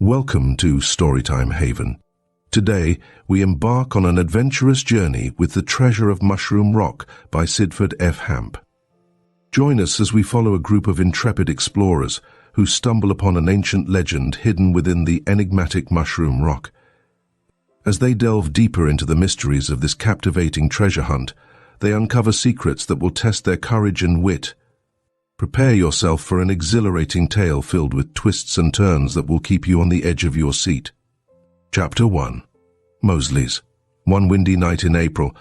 Welcome to Storytime Haven. Today, we embark on an adventurous journey with The Treasure of Mushroom Rock by Sidford F. Hamp. Join us as we follow a group of intrepid explorers who stumble upon an ancient legend hidden within the enigmatic Mushroom Rock. As they delve deeper into the mysteries of this captivating treasure hunt, they uncover secrets that will test their courage and wit. Prepare yourself for an exhilarating tale filled with twists and turns that will keep you on the edge of your seat. Chapter 1. Moseley's. One windy night in April,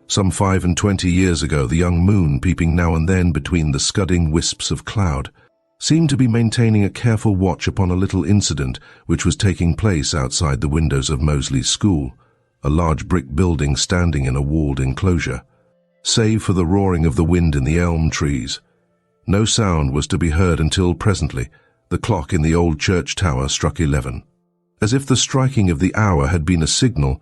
some 25 years ago, the young moon, peeping now and then between the scudding wisps of cloud, seemed to be maintaining a careful watch upon a little incident which was taking place outside the windows of Moseley's school, a large brick building standing in a walled enclosure. Save for the roaring of the wind in the elm trees, no sound was to be heard until presently the clock in the old church tower struck 11. As if the striking of the hour had been a signal,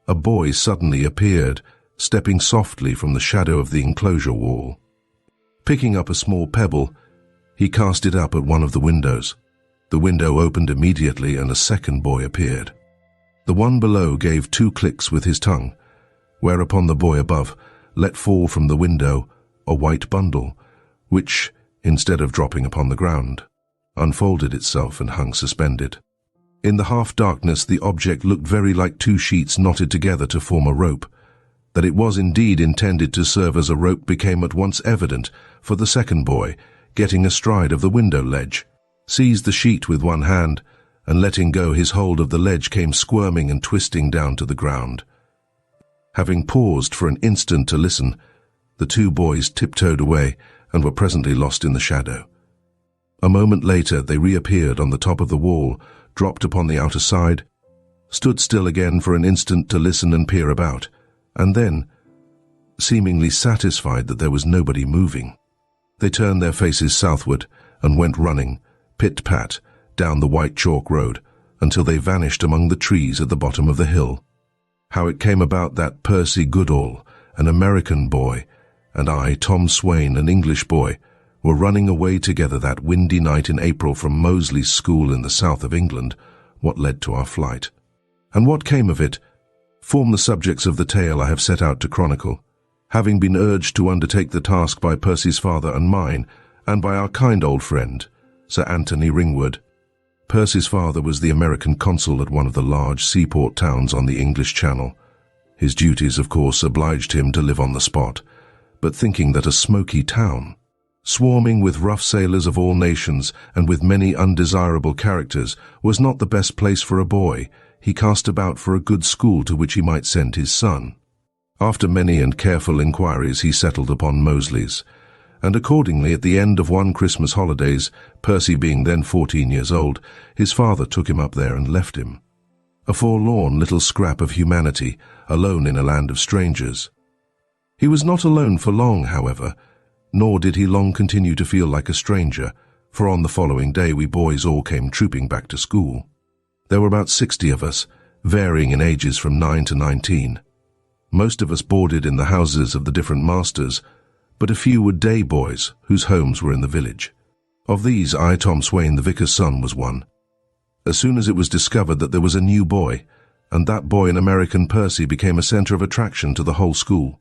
a boy suddenly appeared, stepping softly from the shadow of the enclosure wall. Picking up a small pebble, he cast it up at one of the windows. The window opened immediately and a second boy appeared. The one below gave 2 clicks with his tongue, whereupon the boy above let fall from the window a white bundle, which, instead of dropping upon the ground, unfolded itself and hung suspended. In the half-darkness, the object looked very like 2 sheets knotted together to form a rope. That it was indeed intended to serve as a rope became at once evident, for the second boy, getting astride of the window ledge, seized the sheet with one hand, and letting go his hold of the ledge came squirming and twisting down to the ground. Having paused for an instant to listen, the 2 boys tiptoed away and were presently lost in the shadow. A moment later they reappeared on the top of the wall, dropped upon the outer side, stood still again for an instant to listen and peer about, and then, seemingly satisfied that there was nobody moving, they turned their faces southward and went running, pit-pat, down the white chalk road until they vanished among the trees at the bottom of the hill. How it came about that Percy Goodall, an American boy, and I, Tom Swain, an English boy, were running away together that windy night in April from Moseley's school in the south of England, what led to our flight, and what came of it, form the subjects of the tale I have set out to chronicle, having been urged to undertake the task by Percy's father and mine, and by our kind old friend, Sir Anthony Ringwood. Percy's father was the American consul at one of the large seaport towns on the English Channel. His duties, of course, obliged him to live on the spot, but thinking that a smoky town, swarming with rough sailors of all nations and with many undesirable characters, was not the best place for a boy, he cast about for a good school to which he might send his son. After many and careful inquiries he settled upon Moseley's, and accordingly at the end of one Christmas holidays, Percy being then 14 years old, his father took him up there and left him. A forlorn little scrap of humanity, alone in a land of strangers. He was not alone for long, however, nor did he long continue to feel like a stranger, for on the following day we boys all came trooping back to school. There were about 60 of us, varying in ages from 9 to 19. Most of us boarded in the houses of the different masters, but a few were day boys whose homes were in the village. Of these, I, Tom Swain, the vicar's son, was one. As soon as it was discovered that there was a new boy, and that boy an American, Percy became a center of attraction to the whole school.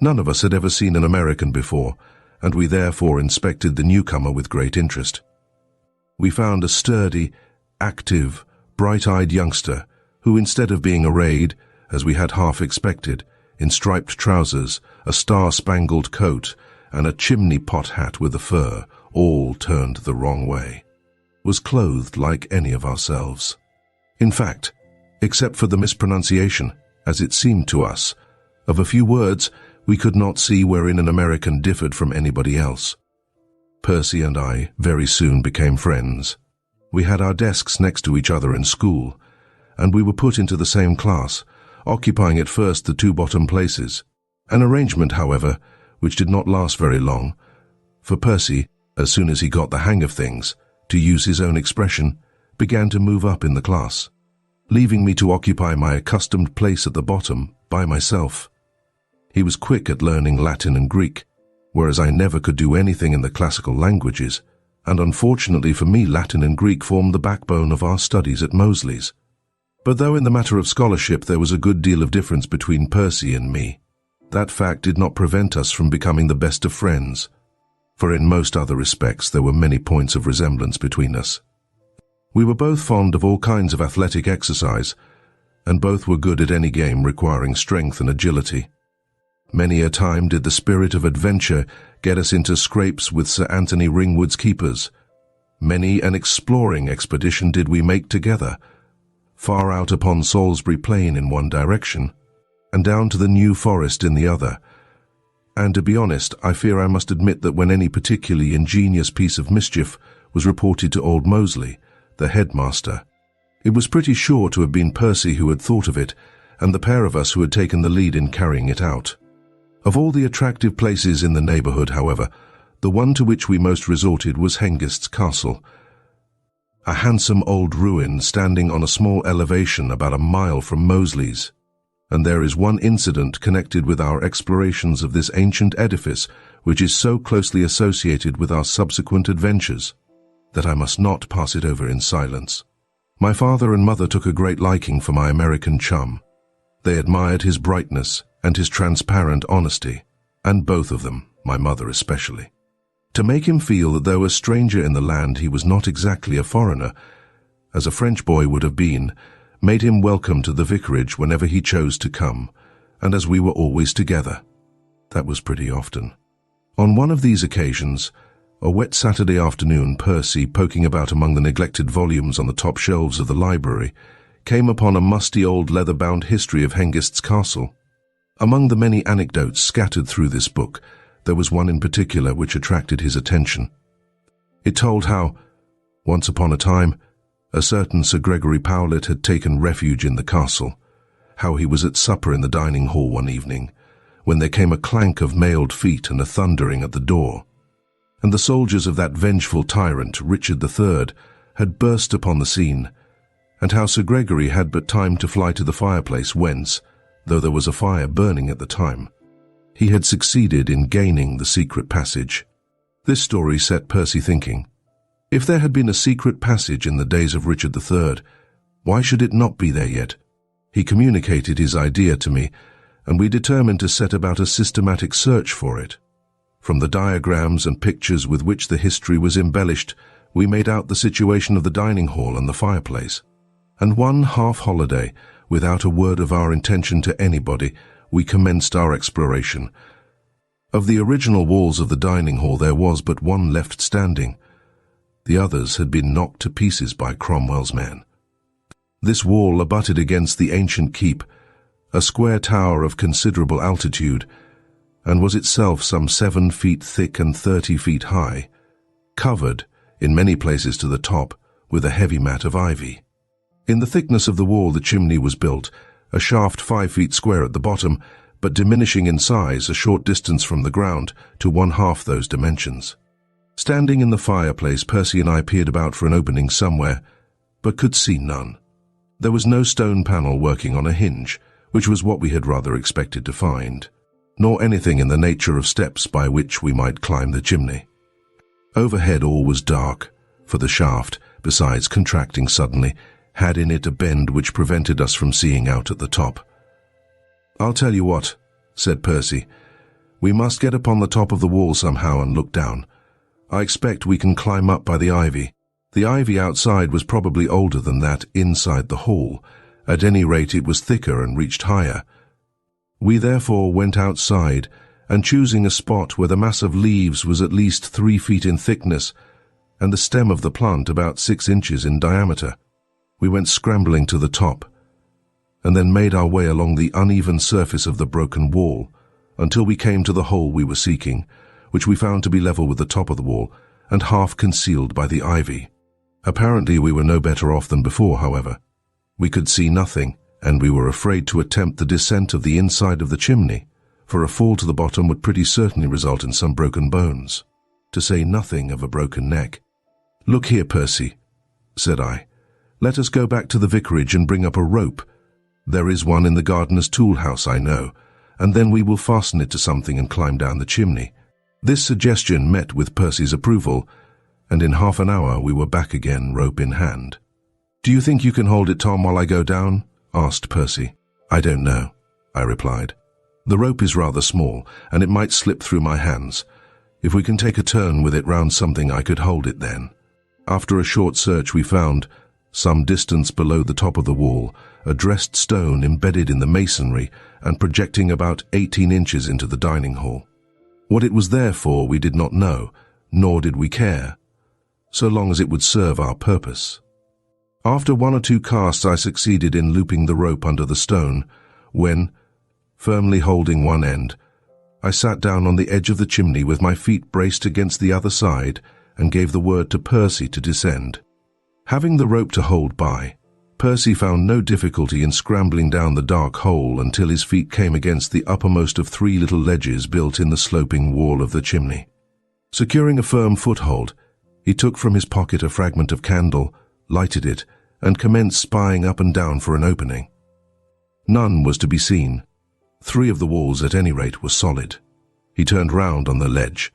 None of us had ever seen an American before, and we therefore inspected the newcomer with great interest. We found a sturdy, active, bright-eyed youngster who, instead of being arrayed, as we had half expected, in striped trousers, a star-spangled coat, and a chimney-pot hat with a fur, all turned the wrong way, was clothed like any of ourselves. In fact, except for the mispronunciation, as it seemed to us, of a few words, we could not see wherein an American differed from anybody else. Percy and I very soon became friends. We had our desks next to each other in school, and we were put into the same class, occupying at first the 2 bottom places, an arrangement, however, which did not last very long, for Percy, as soon as he got the hang of things, to use his own expression, began to move up in the class, leaving me to occupy my accustomed place at the bottom by myself. He was quick at learning Latin and Greek, whereas I never could do anything in the classical languages, and unfortunately for me, Latin and Greek formed the backbone of our studies at Moseley's. But though in the matter of scholarship there was a good deal of difference between Percy and me, that fact did not prevent us from becoming the best of friends, for in most other respects there were many points of resemblance between us. We were both fond of all kinds of athletic exercise, and both were good at any game requiring strength and agility. Many a time did the spirit of adventure get us into scrapes with Sir Anthony Ringwood's keepers. Many an exploring expedition did we make together, far out upon Salisbury Plain in one direction, and down to the New Forest in the other. And to be honest, I fear I must admit that when any particularly ingenious piece of mischief was reported to old Moseley, the headmaster, it was pretty sure to have been Percy who had thought of it, and the pair of us who had taken the lead in carrying it out. Of all the attractive places in the neighbourhood, however, the one to which we most resorted was Hengist's Castle, a handsome old ruin standing on a small elevation about a mile from Moseley's. And there is one incident connected with our explorations of this ancient edifice which is so closely associated with our subsequent adventures that I must not pass it over in silence. My father and mother took a great liking for my American chum. They admired his brightness and his transparent honesty, and both of them, my mother especially. To make him feel that though a stranger in the land he was not exactly a foreigner, as a French boy would have been, made him welcome to the vicarage whenever he chose to come, and as we were always together. That was pretty often. On one of these occasions, a wet Saturday afternoon, Percy, poking about among the neglected volumes on the top shelves of the library, came upon a musty old leather-bound history of Hengist's Castle. Among the many anecdotes scattered through this book, there was one in particular which attracted his attention. It told how, once upon a time, a certain Sir Gregory Powlett had taken refuge in the castle, how he was at supper in the dining hall one evening, when there came a clank of mailed feet and a thundering at the door, and the soldiers of that vengeful tyrant, Richard III, had burst upon the scene, and how Sir Gregory had but time to fly to the fireplace whence, though there was a fire burning at the time, he had succeeded in gaining the secret passage. This story set Percy thinking. If there had been a secret passage in the days of Richard III, why should it not be there yet? He communicated his idea to me, and we determined to set about a systematic search for it. From the diagrams and pictures with which the history was embellished, we made out the situation of the dining hall and the fireplace. And one half-holiday, without a word of our intention to anybody, we commenced our exploration. Of the original walls of the dining hall there was but one left standing. The others had been knocked to pieces by Cromwell's men. This wall abutted against the ancient keep, a square tower of considerable altitude, and was itself some 7 feet thick and 30 feet high, covered, in many places to the top, with a heavy mat of ivy. In the thickness of the wall the chimney was built, a shaft 5 feet square at the bottom, but diminishing in size a short distance from the ground to 1/2 those dimensions. Standing in the fireplace, Percy and I peered about for an opening somewhere, but could see none. There was no stone panel working on a hinge, which was what we had rather expected to find, nor anything in the nature of steps by which we might climb the chimney. Overhead all was dark, for the shaft, besides contracting suddenly, had in it a bend which prevented us from seeing out at the top. "I'll tell you what," said Percy. "We must get upon the top of the wall somehow and look down. I expect we can climb up by the ivy." The ivy outside was probably older than that inside the hall. At any rate, it was thicker and reached higher. We therefore went outside, and choosing a spot where the mass of leaves was at least 3 feet in thickness, and the stem of the plant about 6 inches in diameter, we went scrambling to the top, and then made our way along the uneven surface of the broken wall, until we came to the hole we were seeking, which we found to be level with the top of the wall, and half concealed by the ivy. Apparently we were no better off than before, however. We could see nothing, and we were afraid to attempt the descent of the inside of the chimney, for a fall to the bottom would pretty certainly result in some broken bones, to say nothing of a broken neck. "Look here, Percy," said I. "Let us go back to the vicarage and bring up a rope. There is one in the gardener's tool house, I know, and then we will fasten it to something and climb down the chimney." This suggestion met with Percy's approval, and in half an hour we were back again, rope in hand. "Do you think you can hold it, Tom, while I go down?" asked Percy. "I don't know," I replied. "The rope is rather small, and it might slip through my hands. If we can take a turn with it round something, I could hold it then." After a short search we found, some distance below the top of the wall, a dressed stone embedded in the masonry and projecting about 18 inches into the dining hall. What it was there for we did not know, nor did we care, so long as it would serve our purpose. After 1 or 2 casts I succeeded in looping the rope under the stone, when, firmly holding one end, I sat down on the edge of the chimney with my feet braced against the other side and gave the word to Percy to descend. Having the rope to hold by, Percy found no difficulty in scrambling down the dark hole until his feet came against the uppermost of 3 little ledges built in the sloping wall of the chimney. Securing a firm foothold, he took from his pocket a fragment of candle, lighted it, and commenced spying up and down for an opening. None was to be seen. 3 of the walls, at any rate, were solid. He turned round on the ledge.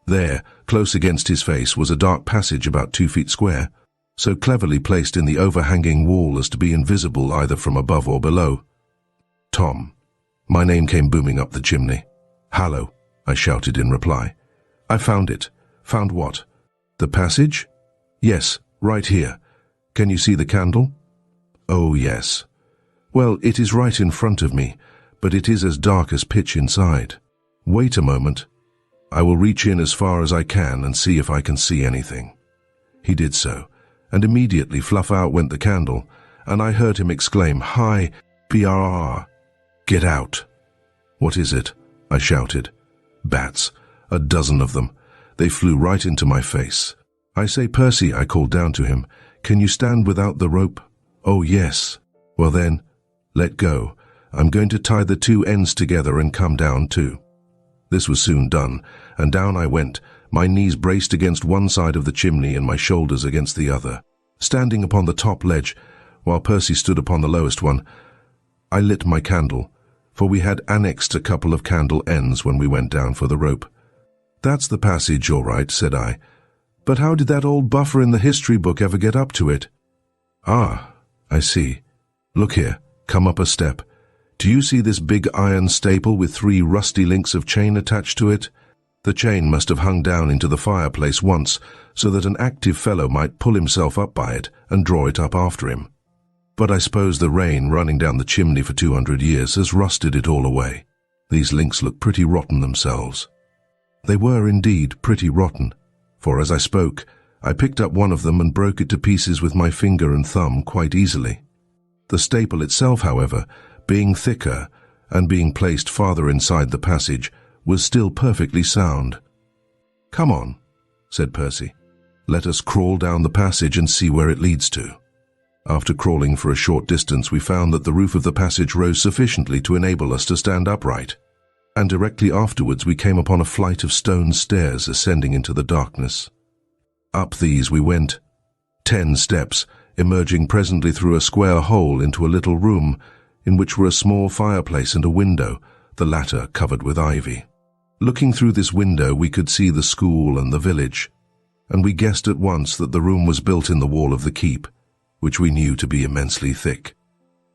There, close against his face, was a dark passage about 2 feet square, so cleverly placed in the overhanging wall as to be invisible either from above or below. "Tom." My name came booming up the chimney. "Hallo," I shouted in reply. "I found it." "Found what?" "The passage?" "Yes, right here. Can you see the candle?" "Oh, yes." "Well, it is right in front of me, but it is as dark as pitch inside. Wait a moment. I will reach in as far as I can and see if I can see anything." He did so, and immediately fluff out went the candle, and I heard him exclaim, "Hi, BRR, get out." "What is it?" I shouted. "Bats, a dozen of them. They flew right into my face." "I say, Percy," I called down to him, "can you stand without the rope?" "Oh, yes." "Well then, let go. I'm going to tie the 2 ends together and come down too." This was soon done, and down I went, my knees braced against one side of the chimney and my shoulders against the other. Standing upon the top ledge, while Percy stood upon the lowest one, I lit my candle, for we had annexed a couple of candle ends when we went down for the rope. "That's the passage, all right," said I. "But how did that old buffer in the history book ever get up to it?" "Ah, I see. Look here, come up a step. Do you see this big iron staple with 3 rusty links of chain attached to it? The chain must have hung down into the fireplace once, so that an active fellow might pull himself up by it and draw it up after him. But I suppose the rain running down the chimney for 200 years has rusted it all away. These links look pretty rotten themselves." They were indeed pretty rotten, for as I spoke, I picked up one of them and broke it to pieces with my finger and thumb quite easily. The staple itself, however, being thicker and being placed farther inside the passage, was still perfectly sound. "Come on," said Percy. "Let us crawl down the passage and see where it leads to." After crawling for a short distance, we found that the roof of the passage rose sufficiently to enable us to stand upright, and directly afterwards we came upon a flight of stone stairs ascending into the darkness. Up these we went, 10 steps, emerging presently through a square hole into a little room, in which were a small fireplace and a window, the latter covered with ivy. Looking through this window we could see the school and the village, and we guessed at once that the room was built in the wall of the keep, which we knew to be immensely thick.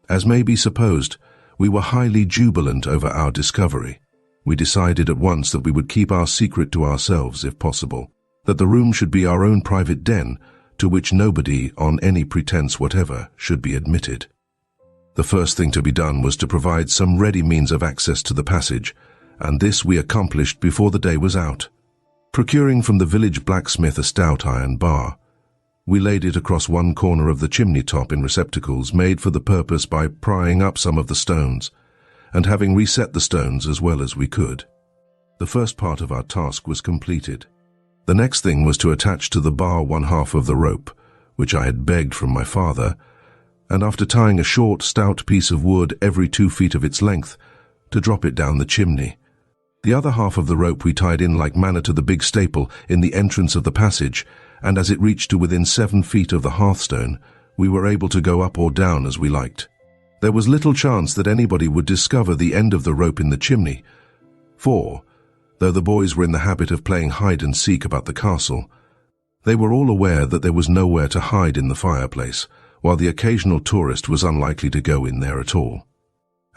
As may be supposed, we were highly jubilant over our discovery. We decided at once that we would keep our secret to ourselves if possible, that the room should be our own private den, to which nobody, on any pretense whatever, should be admitted. The first thing to be done was to provide some ready means of access to the passage, and this we accomplished before the day was out. Procuring from the village blacksmith a stout iron bar, we laid it across one corner of the chimney top in receptacles made for the purpose by prying up some of the stones, and having reset the stones as well as we could. The first part of our task was completed. The next thing was to attach to the bar one half of the rope, which I had begged from my father, and after tying a short, stout piece of wood every 2 feet of its length, to drop it down the chimney. The other half of the rope we tied in like manner to the big staple in the entrance of the passage, and as it reached to within 7 feet of the hearthstone, we were able to go up or down as we liked. There was little chance that anybody would discover the end of the rope in the chimney, for, though the boys were in the habit of playing hide and seek about the castle, They were all aware that there was nowhere to hide in the fireplace, while the occasional tourist was unlikely to go in there at all.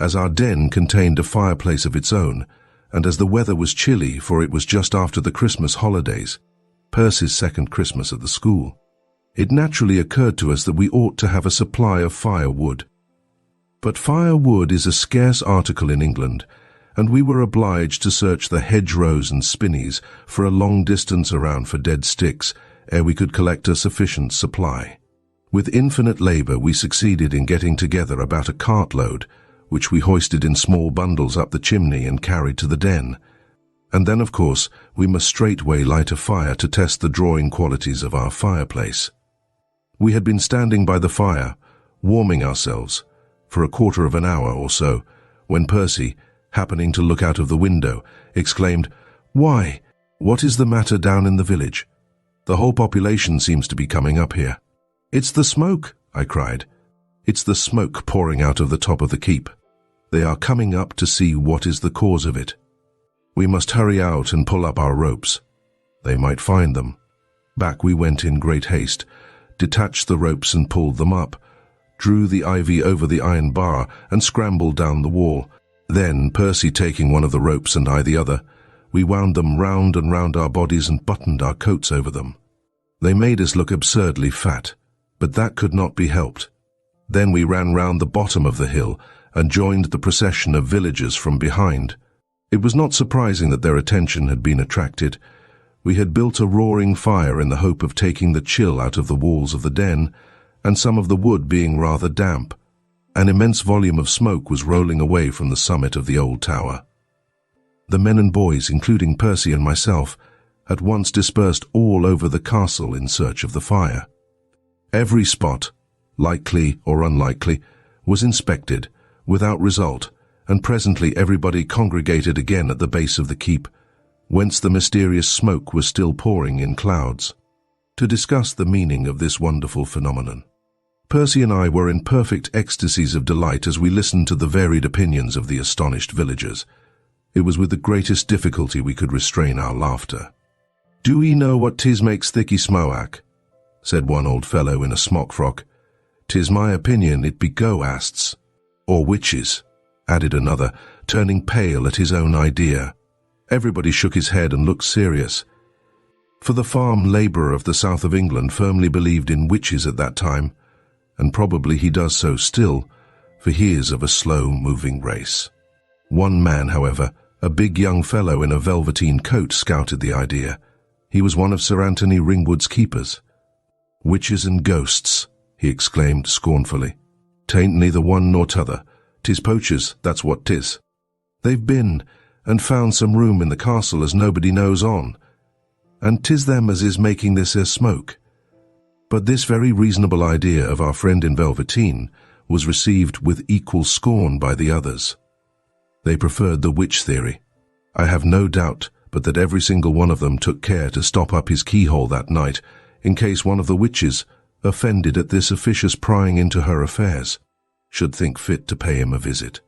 As our den contained a fireplace of its own, and as the weather was chilly, for it was just after the Christmas holidays, Percy's second Christmas at the school, it naturally occurred to us that we ought to have a supply of firewood. But firewood is a scarce article in England, and we were obliged to search the hedgerows and spinneys for a long distance around for dead sticks ere we could collect a sufficient supply. With infinite labour we succeeded in getting together about a cartload, which we hoisted in small bundles up the chimney and carried to the den. And then, of course, we must straightway light a fire to test the drawing qualities of our fireplace. We had been standing by the fire, warming ourselves, for a quarter of an hour or so, when Percy, happening to look out of the window, exclaimed, "Why, what is the matter down in the village? The whole population seems to be coming up here." "It's the smoke," I cried. "It's the smoke pouring out of the top of the keep. They are coming up to see what is the cause of it. We must hurry out and pull up our ropes. They might find them." Back we went in great haste, detached the ropes and pulled them up, drew the ivy over the iron bar and scrambled down the wall. Then, Percy taking one of the ropes and I the other, we wound them round and round our bodies and buttoned our coats over them. They made us look absurdly fat, but that could not be helped. Then we ran round the bottom of the hill and joined the procession of villagers from behind. It was not surprising that their attention had been attracted. We had built a roaring fire in the hope of taking the chill out of the walls of the den, and some of the wood being rather damp. An immense volume of smoke was rolling away from the summit of the old tower. The men and boys, including Percy and myself, at once dispersed all over the castle in search of the fire. Every spot, likely or unlikely, was inspected, without result, and presently everybody congregated again at the base of the keep, whence the mysterious smoke was still pouring in clouds, to discuss the meaning of this wonderful phenomenon. Percy and I were in perfect ecstasies of delight as we listened to the varied opinions of the astonished villagers. It was with the greatest difficulty we could restrain our laughter. "Do 'ee know what 'tis makes thicky smoak?" said one old fellow in a smock frock. "'Tis my opinion it be ghosts." "Or witches," added another, turning pale at his own idea. Everybody shook his head and looked serious. For the farm labourer of the south of England firmly believed in witches at that time, and probably he does so still, for he is of a slow-moving race. One man, however, a big young fellow in a velveteen coat, scouted the idea. He was one of Sir Anthony Ringwood's keepers. "Witches and ghosts," he exclaimed scornfully. "'Tain't neither one nor t'other. 'Tis poachers, that's what 'tis. They've been and found some room in the castle as nobody knows on, and 'tis them as is making this here smoke." But this very reasonable idea of our friend in velveteen was received with equal scorn by the others. They preferred the witch theory. I have no doubt but that every single one of them took care to stop up his keyhole that night, in case one of the witches, offended at this officious prying into her affairs, should think fit to pay him a visit.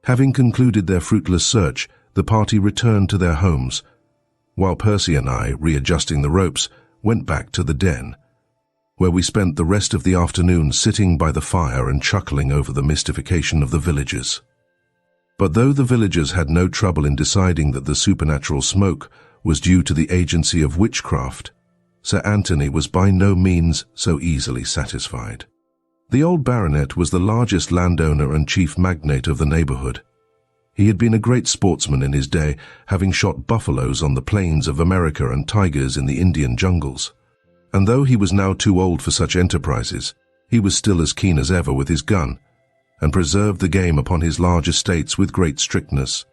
Having concluded their fruitless search, the party returned to their homes, while Percy and I, readjusting the ropes, went back to the den, where we spent the rest of the afternoon sitting by the fire and chuckling over the mystification of the villagers. But though the villagers had no trouble in deciding that the supernatural smoke was due to the agency of witchcraft, Sir Anthony was by no means so easily satisfied. The old baronet was the largest landowner and chief magnate of the neighbourhood. He had been a great sportsman in his day, having shot buffaloes on the plains of America and tigers in the Indian jungles. And though he was now too old for such enterprises, he was still as keen as ever with his gun, and preserved the game upon his large estates with great strictness.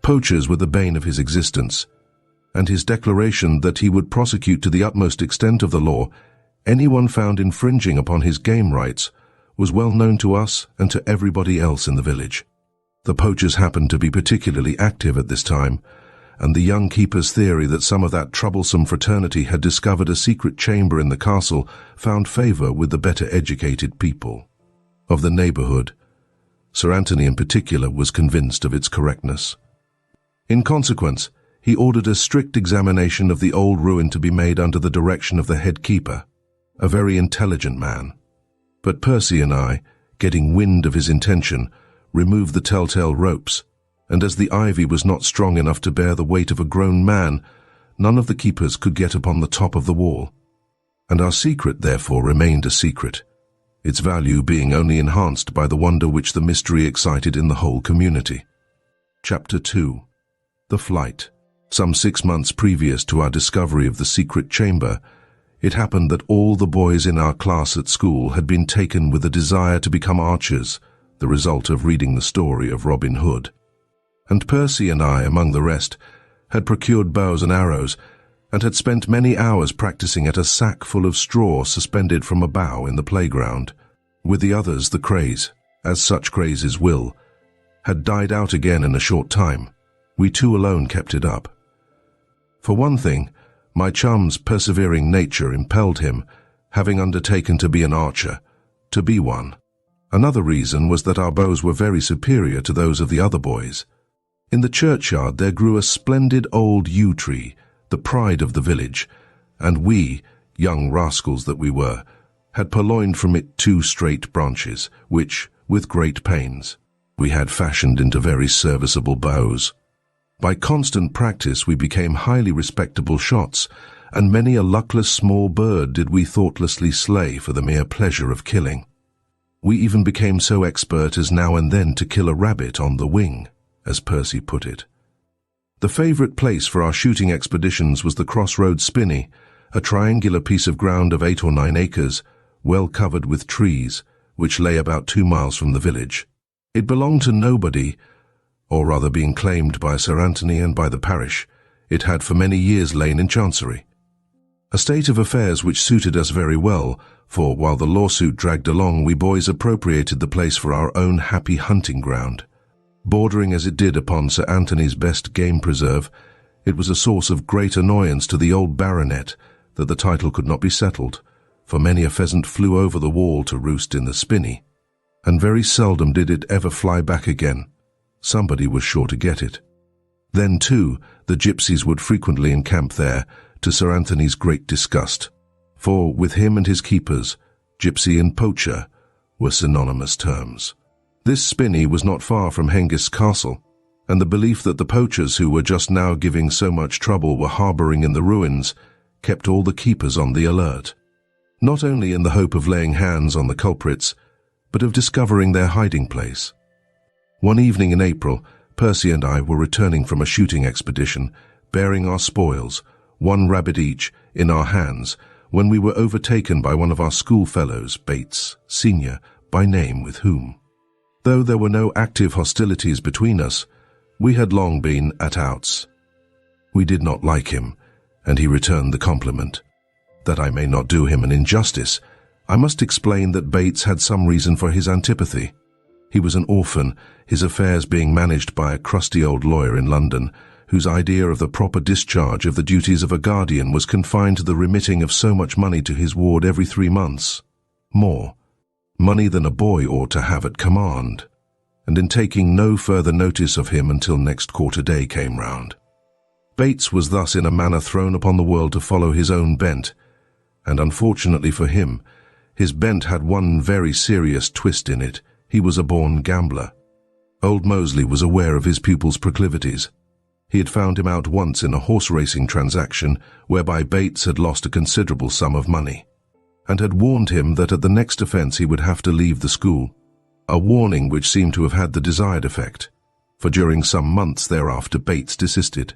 Poachers were the bane of his existence, and his declaration that he would prosecute to the utmost extent of the law anyone found infringing upon his game rights was well known to us and to everybody else in the village. The poachers happened to be particularly active at this time, and the young keeper's theory that some of that troublesome fraternity had discovered a secret chamber in the castle found favour with the better educated people of the neighbourhood. Sir Anthony in particular was convinced of its correctness. In consequence, he ordered a strict examination of the old ruin to be made under the direction of the head keeper, a very intelligent man. But Percy and I, getting wind of his intention, removed the telltale ropes, and as the ivy was not strong enough to bear the weight of a grown man, none of the keepers could get upon the top of the wall, and our secret therefore remained a secret, its value being only enhanced by the wonder which the mystery excited in the whole community. Chapter 2. The Flight. Some 6 months previous to our discovery of the secret chamber, it happened that all the boys in our class at school had been taken with a desire to become archers, the result of reading the story of Robin Hood. And Percy and I, among the rest, had procured bows and arrows, and had spent many hours practicing at a sack full of straw suspended from a bough in the playground. With the others, the craze, as such crazes will, had died out again in a short time. We two alone kept it up. For one thing, my chum's persevering nature impelled him, having undertaken to be an archer, to be one. Another reason was that our bows were very superior to those of the other boys. In the churchyard there grew a splendid old yew tree, the pride of the village, and we, young rascals that we were, had purloined from it 2 straight branches, which, with great pains, we had fashioned into very serviceable bows. By constant practice we became highly respectable shots, and many a luckless small bird did we thoughtlessly slay for the mere pleasure of killing. We even became so expert as now and then to kill a rabbit on the wing, as Percy put it. The favourite place for our shooting expeditions was the crossroad spinney, a triangular piece of ground of 8 or 9 acres, well covered with trees, which lay about 2 miles from the village. It belonged to nobody, or rather being claimed by Sir Anthony and by the parish, it had for many years lain in chancery. A state of affairs which suited us very well, for while the lawsuit dragged along, we boys appropriated the place for our own happy hunting ground. Bordering as it did upon Sir Anthony's best game preserve, it was a source of great annoyance to the old baronet that the title could not be settled, for many a pheasant flew over the wall to roost in the spinney, and very seldom did it ever fly back again. Somebody was sure to get it. Then, too, the gypsies would frequently encamp there, to Sir Anthony's great disgust, for with him and his keepers, gypsy and poacher were synonymous terms. This spinney was not far from Hengist's castle, and the belief that the poachers who were just now giving so much trouble were harbouring in the ruins kept all the keepers on the alert, not only in the hope of laying hands on the culprits, but of discovering their hiding place. One evening in April, Percy and I were returning from a shooting expedition, bearing our spoils, 1 rabbit each, in our hands, when we were overtaken by one of our schoolfellows, Bates, senior, by name, with whom, though there were no active hostilities between us, we had long been at outs. We did not like him, and he returned the compliment. That I may not do him an injustice, I must explain that Bates had some reason for his antipathy. He was an orphan, his affairs being managed by a crusty old lawyer in London, whose idea of the proper discharge of the duties of a guardian was confined to the remitting of so much money to his ward every 3 months. More money than a boy ought to have at command, and in taking no further notice of him until next quarter day came round. Bates was thus in a manner thrown upon the world to follow his own bent, and unfortunately for him, his bent had one very serious twist in it. He was a born gambler. Old Moseley was aware of his pupil's proclivities. He had found him out once in a horse-racing transaction whereby Bates had lost a considerable sum of money, and had warned him that at the next offence he would have to leave the school, a warning which seemed to have had the desired effect, for during some months thereafter Bates desisted.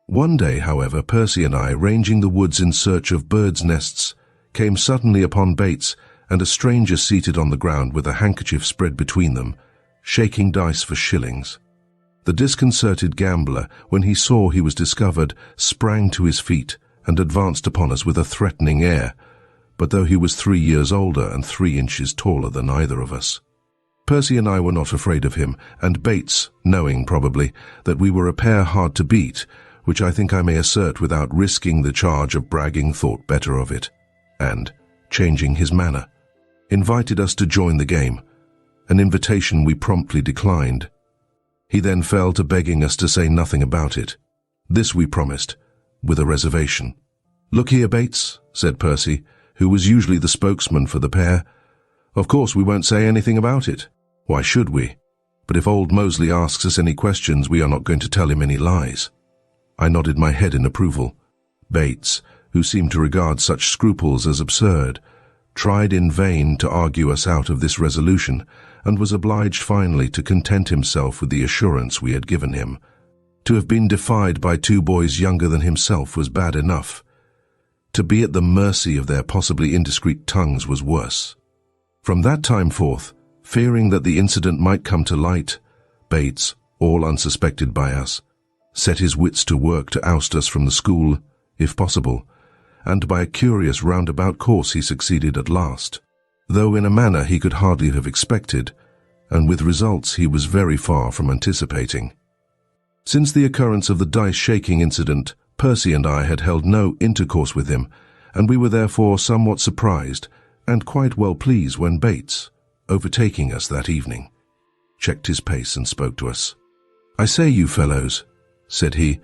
One day, however, Percy and I, ranging the woods in search of birds' nests, came suddenly upon Bates and a stranger seated on the ground with a handkerchief spread between them, shaking dice for shillings. The disconcerted gambler, when he saw he was discovered, sprang to his feet and advanced upon us with a threatening air, but though he was 3 years older and 3 inches taller than either of us. Percy and I were not afraid of him, and Bates, knowing, probably, that we were a pair hard to beat, which I think I may assert without risking the charge of bragging, thought better of it, and, changing his manner, invited us to join the game, an invitation we promptly declined. He then fell to begging us to say nothing about it, This we promised, with a reservation. "Look here, Bates," said Percy, who was usually the spokesman for the pair. "Of course we won't say anything about it. Why should we? But if old Moseley asks us any questions, we are not going to tell him any lies." I nodded my head in approval. Bates, who seemed to regard such scruples as absurd, tried in vain to argue us out of this resolution, and was obliged finally to content himself with the assurance we had given him. To have been defied by two boys younger than himself was bad enough. To be at the mercy of their possibly indiscreet tongues was worse. From that time forth, fearing that the incident might come to light, Bates, all unsuspected by us, set his wits to work to oust us from the school, if possible, and by a curious roundabout course he succeeded at last, though in a manner he could hardly have expected, and with results he was very far from anticipating. Since the occurrence of the dice-shaking incident, Percy and I had held no intercourse with him, and we were therefore somewhat surprised and quite well pleased when Bates, overtaking us that evening, checked his pace and spoke to us. "I say, you fellows," said he,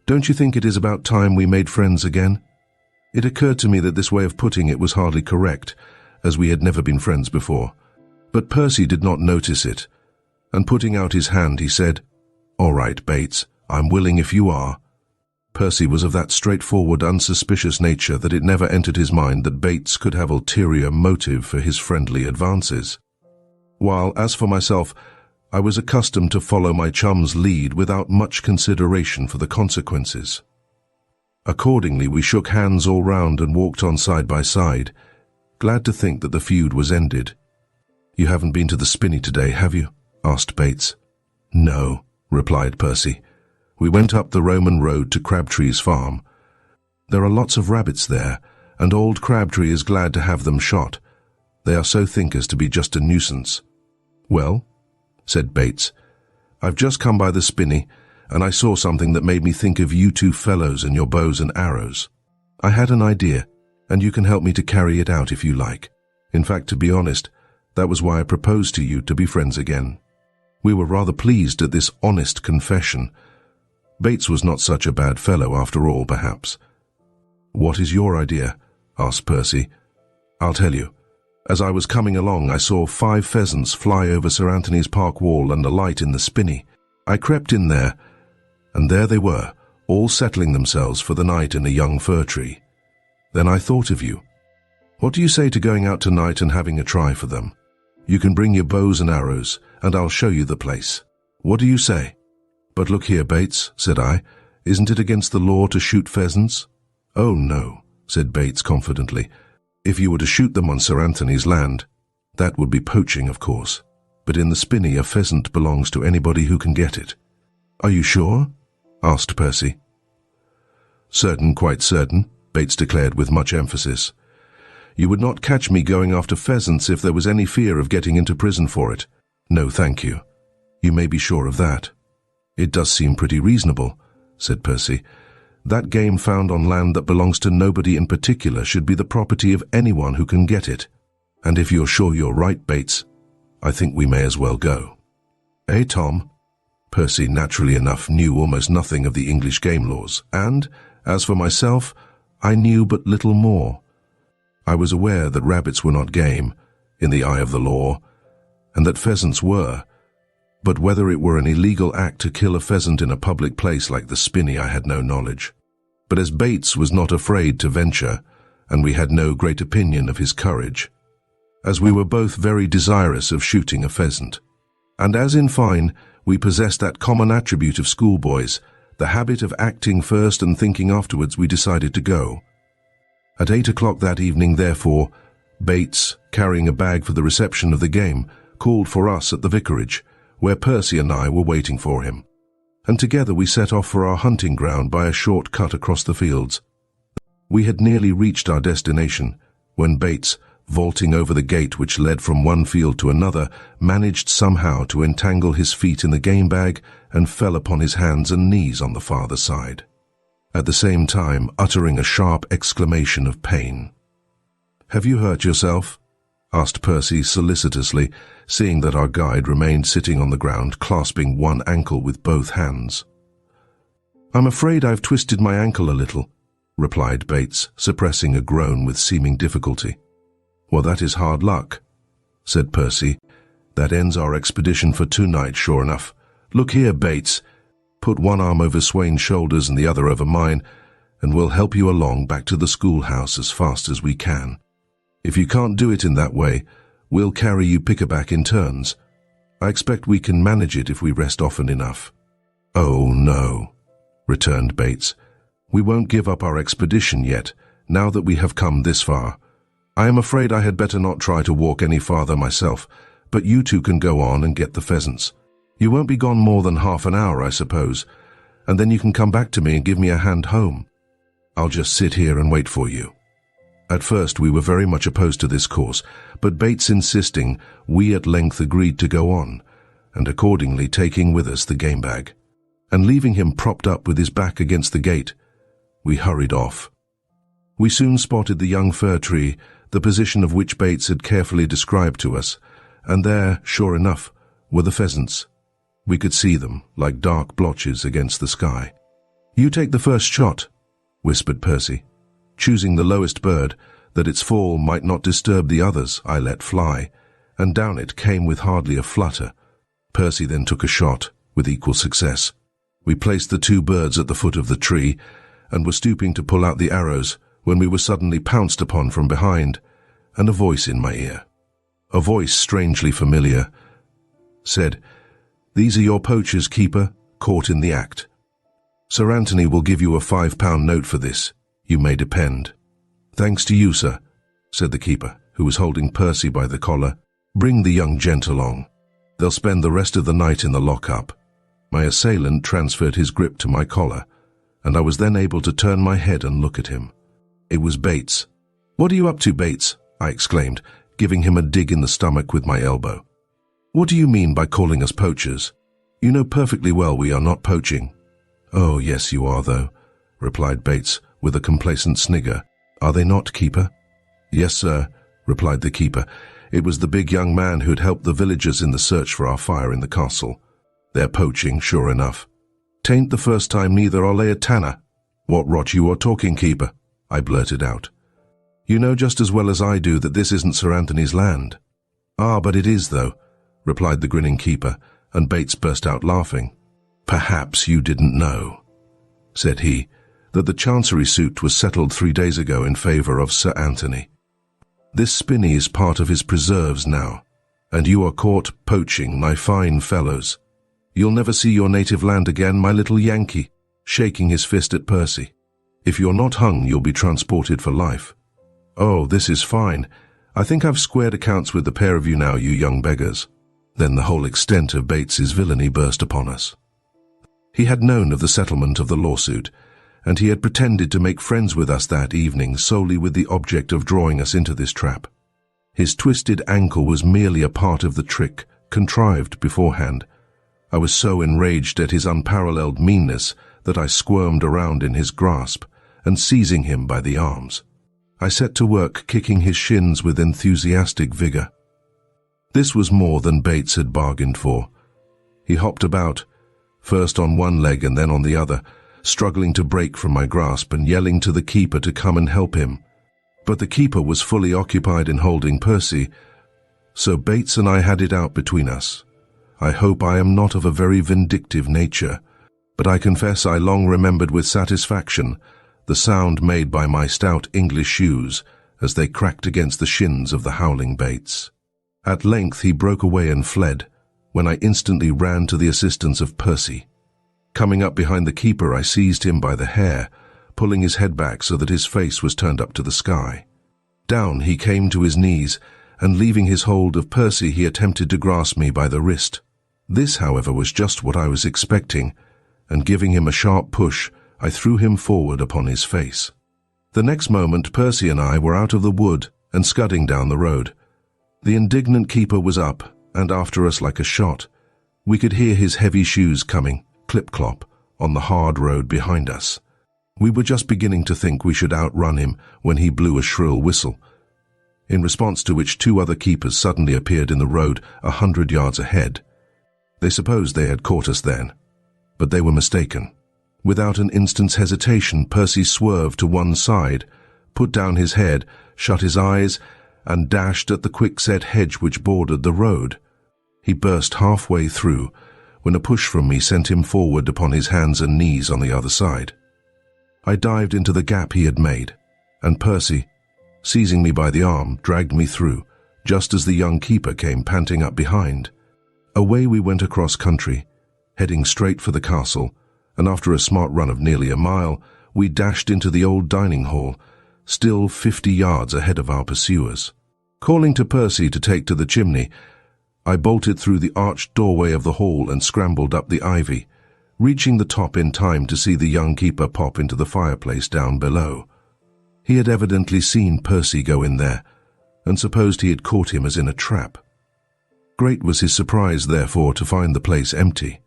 "don't you think it is about time we made friends again?" It occurred to me that this way of putting it was hardly correct, as we had never been friends before. But Percy did not notice it, and putting out his hand he said, "All right, Bates, I'm willing if you are." Percy was of that straightforward, unsuspicious nature that it never entered his mind that Bates could have ulterior motive for his friendly advances. While, as for myself, I was accustomed to follow my chum's lead without much consideration for the consequences. Accordingly, we shook hands all round and walked on side by side, glad to think that the feud was ended. "You haven't been to the spinney today, have you?" asked Bates. "No," replied Percy. "We went up the Roman road to Crabtree's farm. There are lots of rabbits there, and old Crabtree is glad to have them shot. They are so think as to be just a nuisance." "Well," said Bates, "I've just come by the spinney, and I saw something that made me think of you two fellows and your bows and arrows. I had an idea, and you can help me to carry it out if you like. In fact, to be honest, that was why I proposed to you to be friends again." We were rather pleased at this honest confession. Bates was not such a bad fellow after all, perhaps. "What is your idea?" asked Percy. "I'll tell you. As I was coming along, I saw 5 pheasants fly over Sir Anthony's park wall and alight in the spinney. I crept in there, and there they were, all settling themselves for the night in a young fir tree. Then I thought of you. What do you say to going out tonight and having a try for them? You can bring your bows and arrows, and I'll show you the place. What do you say?" "But look here, Bates," said I, "isn't it against the law to shoot pheasants?" "Oh, no," said Bates confidently. "If you were to shoot them on Sir Anthony's land, that would be poaching, of course. But in the spinney a pheasant belongs to anybody who can get it." "Are you sure?" asked Percy. "Certain, quite certain," Bates declared with much emphasis. "You would not catch me going after pheasants if there was any fear of getting into prison for it. No, thank you. You may be sure of that." "It does seem pretty reasonable," said Percy. "That game found on land that belongs to nobody in particular should be the property of anyone who can get it. And if you're sure you're right, Bates, I think we may as well go." "Eh, Tom?" Percy, naturally enough, knew almost nothing of the English game laws, and, as for myself, I knew but little more. I was aware that rabbits were not game, in the eye of the law, and that pheasants were, but whether it were an illegal act to kill a pheasant in a public place like the spinney I had no knowledge. But as Bates was not afraid to venture, and we had no great opinion of his courage, as we were both very desirous of shooting a pheasant, and as in fine we possessed that common attribute of schoolboys, the habit of acting first and thinking afterwards, we decided to go. At 8 o'clock that evening, therefore, Bates, carrying a bag for the reception of the game, called for us at the vicarage, where Percy and I were waiting for him, and together we set off for our hunting ground by a short cut across the fields. We had nearly reached our destination, when Bates, vaulting over the gate which led from one field to another, managed somehow to entangle his feet in the game bag and fell upon his hands and knees on the farther side, at the same time uttering a sharp exclamation of pain. "Have you hurt yourself?" asked Percy solicitously, seeing that our guide remained sitting on the ground, clasping one ankle with both hands. "I'm afraid I've twisted my ankle a little," replied Bates, suppressing a groan with seeming difficulty. "Well, that is hard luck," said Percy. "That ends our expedition for tonight, sure enough. Look here, Bates. Put one arm over Swain's shoulders and the other over mine, and we'll help you along back to the schoolhouse as fast as we can. If you can't do it in that way, we'll carry you pickaback in turns. I expect we can manage it if we rest often enough." "Oh, no," returned Bates. "We won't give up our expedition yet, now that we have come this far. I am afraid I had better not try to walk any farther myself, but you two can go on and get the pheasants. You won't be gone more than half an hour, I suppose, and then you can come back to me and give me a hand home. I'll just sit here and wait for you." At first we were very much opposed to this course, but Bates insisting, we at length agreed to go on, and accordingly taking with us the game bag, and leaving him propped up with his back against the gate, we hurried off. We soon spotted the young fir tree, the position of which Bates had carefully described to us, and there, sure enough, were the pheasants. We could see them, like dark blotches against the sky. "You take the first shot," whispered Percy. Choosing the lowest bird, that its fall might not disturb the others, I let fly, and down it came with hardly a flutter. Percy then took a shot, with equal success. We placed the two birds at the foot of the tree, and were stooping to pull out the arrows, when we were suddenly pounced upon from behind, and a voice in my ear. A voice strangely familiar said, "These are your poachers, keeper, caught in the act. Sir Anthony will give you a £5 note for this, you may depend." "Thanks to you, sir," said the keeper, who was holding Percy by the collar. "Bring the young gent along. They'll spend the rest of the night in the lock-up." My assailant transferred his grip to my collar, and I was then able to turn my head and look at him. It was Bates. "What are you up to, Bates?" I exclaimed, giving him a dig in the stomach with my elbow. "What do you mean by calling us poachers? You know perfectly well we are not poaching." "Oh, yes, you are, though," replied Bates, with a complacent snigger. "Are they not, keeper?" "Yes, sir," replied the keeper. "It was the big young man who'd helped the villagers in the search for our fire in the castle. They're poaching, sure enough." "'Tain't the first time neither, I'll lay a tanner." "What rot you are talking, keeper," I blurted out. "You know just as well as I do that this isn't Sir Anthony's land." "Ah, but it is, though," replied the grinning keeper, and Bates burst out laughing. "Perhaps you didn't know," said he, "that the Chancery suit was settled 3 days ago in favour of Sir Anthony. This spinney is part of his preserves now, and you are caught poaching, my fine fellows. You'll never see your native land again, my little Yankee," shaking his fist at Percy. "If you're not hung, you'll be transported for life." "Oh, this is fine. I think I've squared accounts with the pair of you now, you young beggars." Then the whole extent of Bates's villainy burst upon us. He had known of the settlement of the lawsuit, and he had pretended to make friends with us that evening solely with the object of drawing us into this trap. His twisted ankle was merely a part of the trick, contrived beforehand. I was so enraged at his unparalleled meanness that I squirmed around in his grasp, and seizing him by the arms, I set to work kicking his shins with enthusiastic vigor. This was more than Bates had bargained for. He hopped about, first on one leg and then on the other, struggling to break from my grasp and yelling to the keeper to come and help him. But the keeper was fully occupied in holding Percy, so Bates and I had it out between us. I hope I am not of a very vindictive nature, but I confess I long remembered with satisfaction the sound made by my stout English shoes as they cracked against the shins of the howling Bates. At length he broke away and fled, when I instantly ran to the assistance of Percy. Coming up behind the keeper, I seized him by the hair, pulling his head back so that his face was turned up to the sky. Down he came to his knees, and leaving his hold of Percy, he attempted to grasp me by the wrist. This, however, was just what I was expecting, and giving him a sharp push, I threw him forward upon his face. The next moment, Percy and I were out of the wood and scudding down the road. The indignant keeper was up, and after us like a shot. We could hear his heavy shoes coming, clip-clop, on the hard road behind us. We were just beginning to think we should outrun him when he blew a shrill whistle, in response to which 2 other keepers suddenly appeared in the road 100 yards ahead. They supposed they had caught us then, but they were mistaken. Without an instant's hesitation, Percy swerved to one side, put down his head, shut his eyes, and dashed at the quickset hedge which bordered the road. He burst halfway through, when a push from me sent him forward upon his hands and knees on the other side. I dived into the gap he had made, and Percy, seizing me by the arm, dragged me through, just as the young keeper came panting up behind. Away we went across country, heading straight for the castle, and after a smart run of nearly a mile, we dashed into the old dining hall, still 50 yards ahead of our pursuers. Calling to Percy to take to the chimney, I bolted through the arched doorway of the hall and scrambled up the ivy, reaching the top in time to see the young keeper pop into the fireplace down below. He had evidently seen Percy go in there, and supposed he had caught him as in a trap. Great was his surprise, therefore, to find the place empty.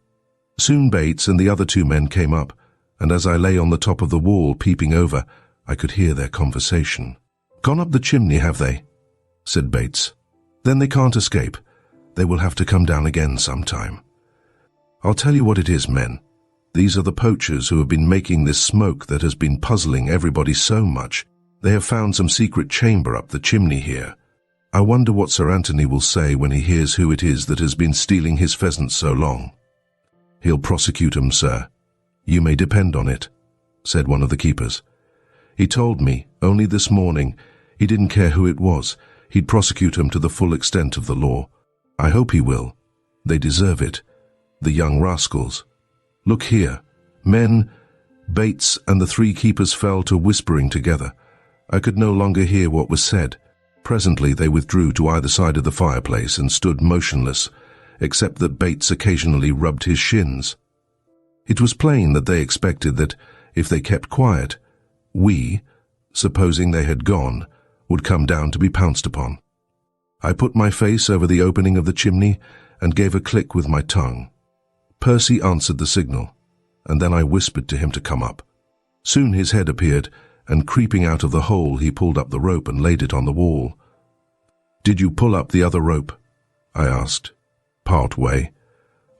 Soon Bates and the other 2 men came up, and as I lay on the top of the wall peeping over, I could hear their conversation. "Gone up the chimney, have they?" said Bates. "Then they can't escape. They will have to come down again sometime. I'll tell you what it is, men. These are the poachers who have been making this smoke that has been puzzling everybody so much. They have found some secret chamber up the chimney here. I wonder what Sir Anthony will say when he hears who it is that has been stealing his pheasants so long." "He'll prosecute 'em, sir. You may depend on it," said one of the keepers. "He told me, only this morning, he didn't care who it was. He'd prosecute 'em to the full extent of the law. I hope he will. They deserve it. The young rascals. Look here, men." Bates and the 3 keepers fell to whispering together. I could no longer hear what was said. Presently they withdrew to either side of the fireplace and stood motionless, except that Bates occasionally rubbed his shins. It was plain that they expected that, if they kept quiet, we, supposing they had gone, would come down to be pounced upon. I put my face over the opening of the chimney and gave a click with my tongue. Percy answered the signal, and then I whispered to him to come up. Soon his head appeared, and creeping out of the hole he pulled up the rope and laid it on the wall. "Did you pull up the other rope?" I asked. "Part way.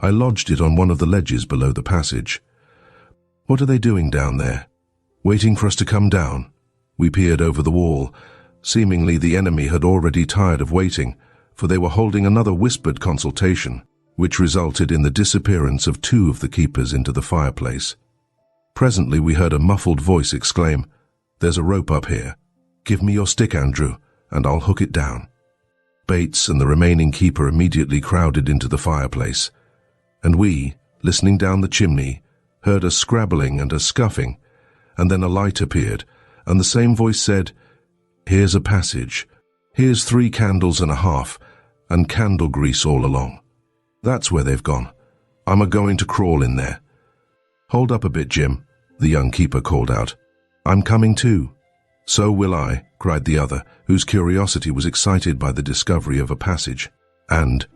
I lodged it on one of the ledges below the passage." "What are they doing down there?" "Waiting for us to come down." We peered over the wall. Seemingly the enemy had already tired of waiting, for they were holding another whispered consultation, which resulted in the disappearance of 2 of the keepers into the fireplace. Presently we heard a muffled voice exclaim, "There's a rope up here. Give me your stick, Andrew, and I'll hook it down." Bates and the remaining keeper immediately crowded into the fireplace, and we, listening down the chimney, heard a scrabbling and a scuffing, and then a light appeared, and the same voice said, "Here's a passage. Here's 3 candles and a half, and candle grease all along. That's where they've gone. I'm a-going to crawl in there." "Hold up a bit, Jim," the young keeper called out. "I'm coming too." "So will I," cried the other, whose curiosity was excited by the discovery of a passage. And,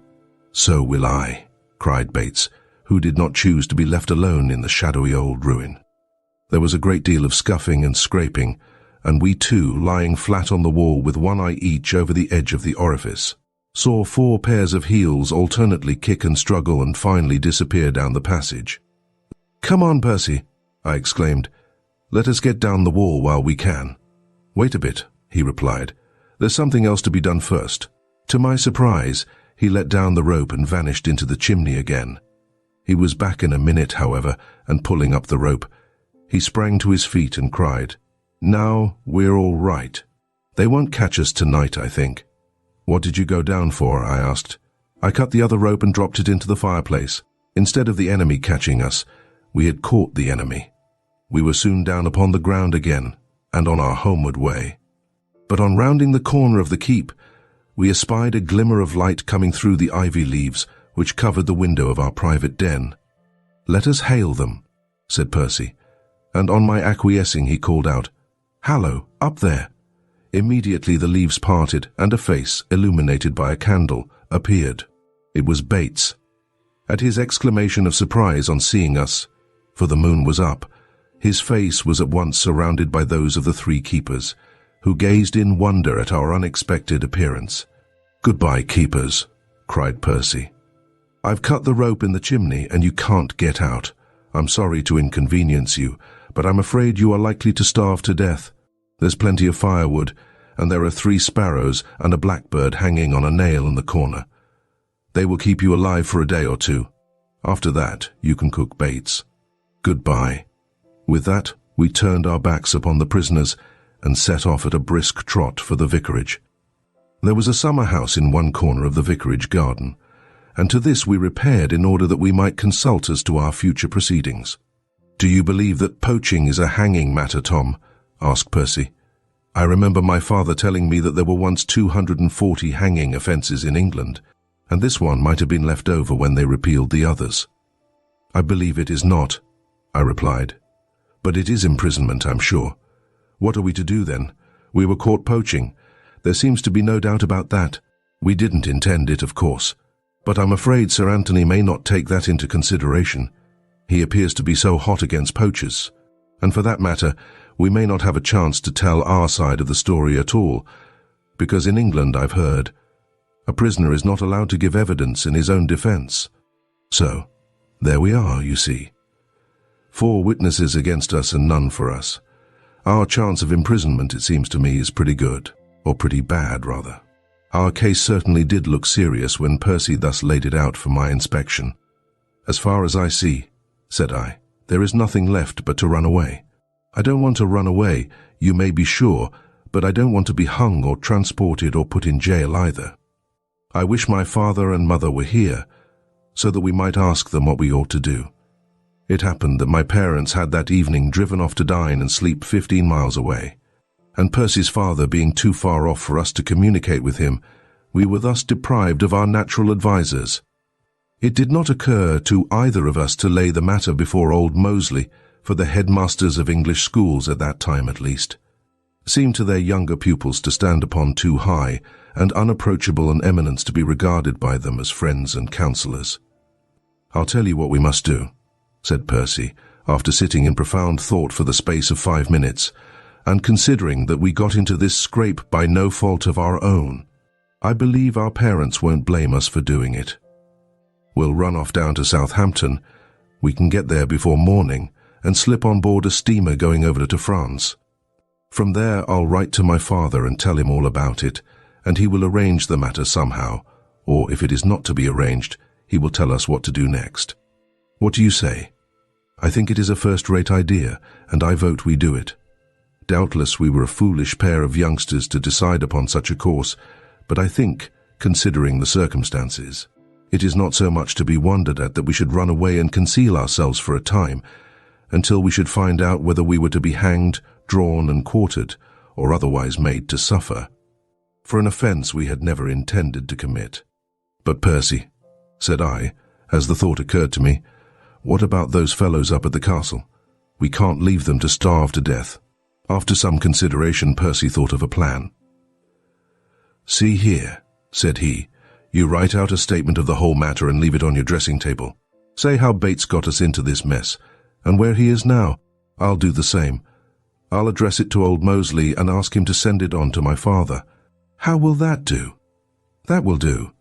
"So will I," cried Bates, who did not choose to be left alone in the shadowy old ruin. There was a great deal of scuffing and scraping, and we too, lying flat on the wall with one eye each over the edge of the orifice, saw 4 pairs of heels alternately kick and struggle and finally disappear down the passage. "Come on, Percy," I exclaimed. "Let us get down the wall while we can." "Wait a bit," he replied. "There's something else to be done first." To my surprise, he let down the rope and vanished into the chimney again. He was back in a minute, however, and pulling up the rope. He sprang to his feet and cried, "Now we're all right. They won't catch us tonight, I think." "What did you go down for?" I asked. "I cut the other rope and dropped it into the fireplace. Instead of the enemy catching us, we had caught the enemy." We were soon down upon the ground again, and on our homeward way. But on rounding the corner of the keep, we espied a glimmer of light coming through the ivy leaves which covered the window of our private den. "Let us hail them," said Percy, and on my acquiescing he called out, "Hallo, up there!" Immediately the leaves parted, and a face, illuminated by a candle, appeared. It was Bates. At his exclamation of surprise on seeing us, for the moon was up, his face was at once surrounded by those of the 3 keepers, who gazed in wonder at our unexpected appearance. "Goodbye, keepers," cried Percy. "I've cut the rope in the chimney, and you can't get out. I'm sorry to inconvenience you, but I'm afraid you are likely to starve to death. There's plenty of firewood, and there are 3 sparrows and a blackbird hanging on a nail in the corner. They will keep you alive for a day or 2. After that, you can cook baits. Goodbye." With that, we turned our backs upon the prisoners and set off at a brisk trot for the vicarage. There was a summer house in one corner of the vicarage garden, and to this we repaired in order that we might consult as to our future proceedings. "Do you believe that poaching is a hanging matter, Tom?" asked Percy. "I remember my father telling me that there were once 240 hanging offences in England, and this one might have been left over when they repealed the others." "I believe it is not," I replied. "But it is imprisonment, I'm sure. What are we to do then? We were caught poaching. There seems to be no doubt about that. We didn't intend it, of course. But I'm afraid Sir Anthony may not take that into consideration. He appears to be so hot against poachers. And for that matter, we may not have a chance to tell our side of the story at all, because in England, I've heard, a prisoner is not allowed to give evidence in his own defence. So, there we are, you see. 4 witnesses against us and none for us. Our chance of imprisonment, it seems to me, is pretty good, or pretty bad, rather. Our case certainly did look serious when Percy thus laid it out for my inspection. "As far as I see," said I, "there is nothing left but to run away. I don't want to run away, you may be sure, but I don't want to be hung or transported or put in jail either. I wish my father and mother were here, so that we might ask them what we ought to do. It happened that my parents had that evening driven off to dine and sleep 15 miles away, and Percy's father being too far off for us to communicate with him, we were thus deprived of our natural advisers. It did not occur to either of us to lay the matter before old Moseley, for the headmasters of English schools at that time at least seemed to their younger pupils to stand upon too high and unapproachable an eminence to be regarded by them as friends and counsellors. "I'll tell you what we must do," said Percy, after sitting in profound thought for the space of 5 minutes, and considering that we got into this scrape by no fault of our own. "I believe our parents won't blame us for doing it. We'll run off down to Southampton. We can get there before morning and slip on board a steamer going over to France. From there I'll write to my father and tell him all about it, and he will arrange the matter somehow, or if it is not to be arranged, he will tell us what to do next. What do you say? I think it is a first-rate idea, and I vote we do it. Doubtless we were a foolish pair of youngsters to decide upon such a course, but I think, considering the circumstances, it is not so much to be wondered at that we should run away and conceal ourselves for a time, until we should find out whether we were to be hanged, drawn and quartered, or otherwise made to suffer, for an offence we had never intended to commit. But Percy," said I, as the thought occurred to me, "what about those fellows up at the castle? We can't leave them to starve to death." After some consideration, Percy thought of a plan. "See here," said he, "you write out a statement of the whole matter and leave it on your dressing table. Say how Bates got us into this mess, and where he is now. I'll do the same. I'll address it to old Moseley and ask him to send it on to my father. How will that do?" "That will do.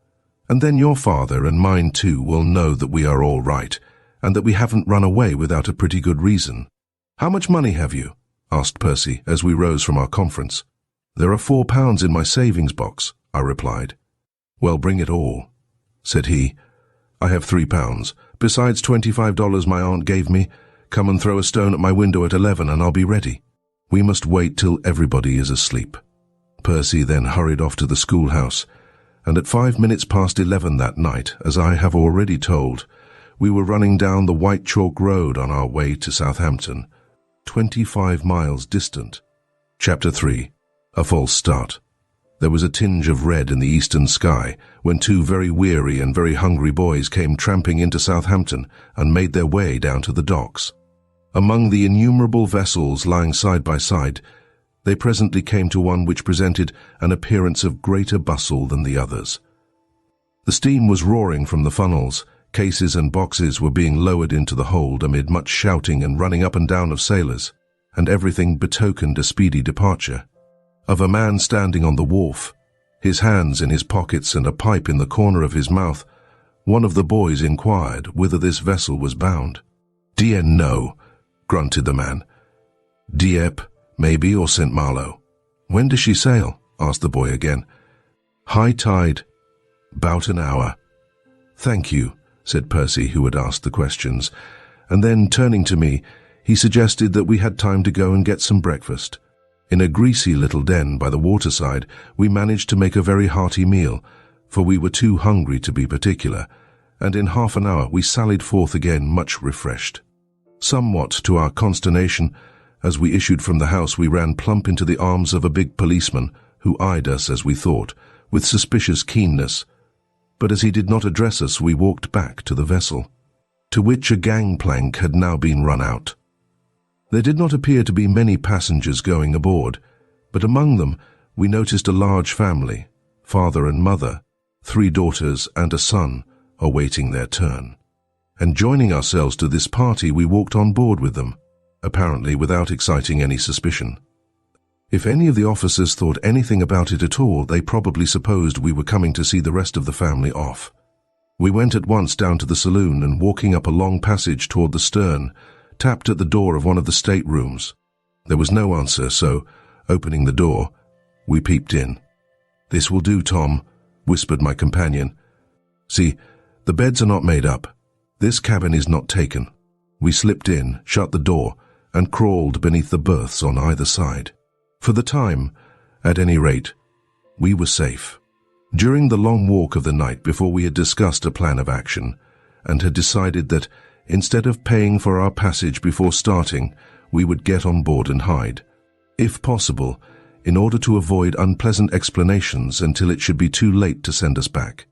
And then your father and mine too will know that we are all right, and that we haven't run away without a pretty good reason." "How much money have you?" asked Percy as we rose from our conference. "There are £4 in my savings box," I replied. "Well, bring it all," said he. "I have £3, besides $25 my aunt gave me. Come and throw a stone at my window at 11 and I'll be ready. We must wait till everybody is asleep." Percy then hurried off to the schoolhouse, and at 5 minutes past 11 that night, as I have already told, we were running down the white chalk road on our way to Southampton, 25 miles distant. Chapter 3. A False Start. There was a tinge of red in the eastern sky when 2 very weary and very hungry boys came tramping into Southampton and made their way down to the docks. Among the innumerable vessels lying side by side, they presently came to one which presented an appearance of greater bustle than the others. The steam was roaring from the funnels, cases and boxes were being lowered into the hold amid much shouting and running up and down of sailors, and everything betokened a speedy departure. Of a man standing on the wharf, his hands in his pockets and a pipe in the corner of his mouth, one of the boys inquired whither this vessel was bound. Dear no, grunted the man. Dieppe, maybe, or St. Malo. When does she sail? Asked the boy again. High tide. 'Bout an hour. Thank you, said Percy, who had asked the questions, and then, turning to me, he suggested that we had time to go and get some breakfast. In a greasy little den by the waterside, we managed to make a very hearty meal, for we were too hungry to be particular, and in half an hour we sallied forth again much refreshed. Somewhat to our consternation, as we issued from the house, we ran plump into the arms of a big policeman, who eyed us, as we thought, with suspicious keenness. But as he did not address us, we walked back to the vessel, to which a gangplank had now been run out. There did not appear to be many passengers going aboard, but among them we noticed a large family, father and mother, 3 daughters and a son, awaiting their turn. And joining ourselves to this party, we walked on board with them, apparently without exciting any suspicion. If any of the officers thought anything about it at all, they probably supposed we were coming to see the rest of the family off. We went at once down to the saloon and, walking up a long passage toward the stern, tapped at the door of one of the staterooms. There was no answer, so, opening the door, we peeped in. "This will do, Tom," whispered my companion. "See, the beds are not made up. This cabin is not taken." We slipped in, shut the door, and crawled beneath the berths on either side. For the time, at any rate, we were safe. During the long walk of the night, before we had discussed a plan of action, and had decided that, instead of paying for our passage before starting, we would get on board and hide, if possible, in order to avoid unpleasant explanations until it should be too late to send us back,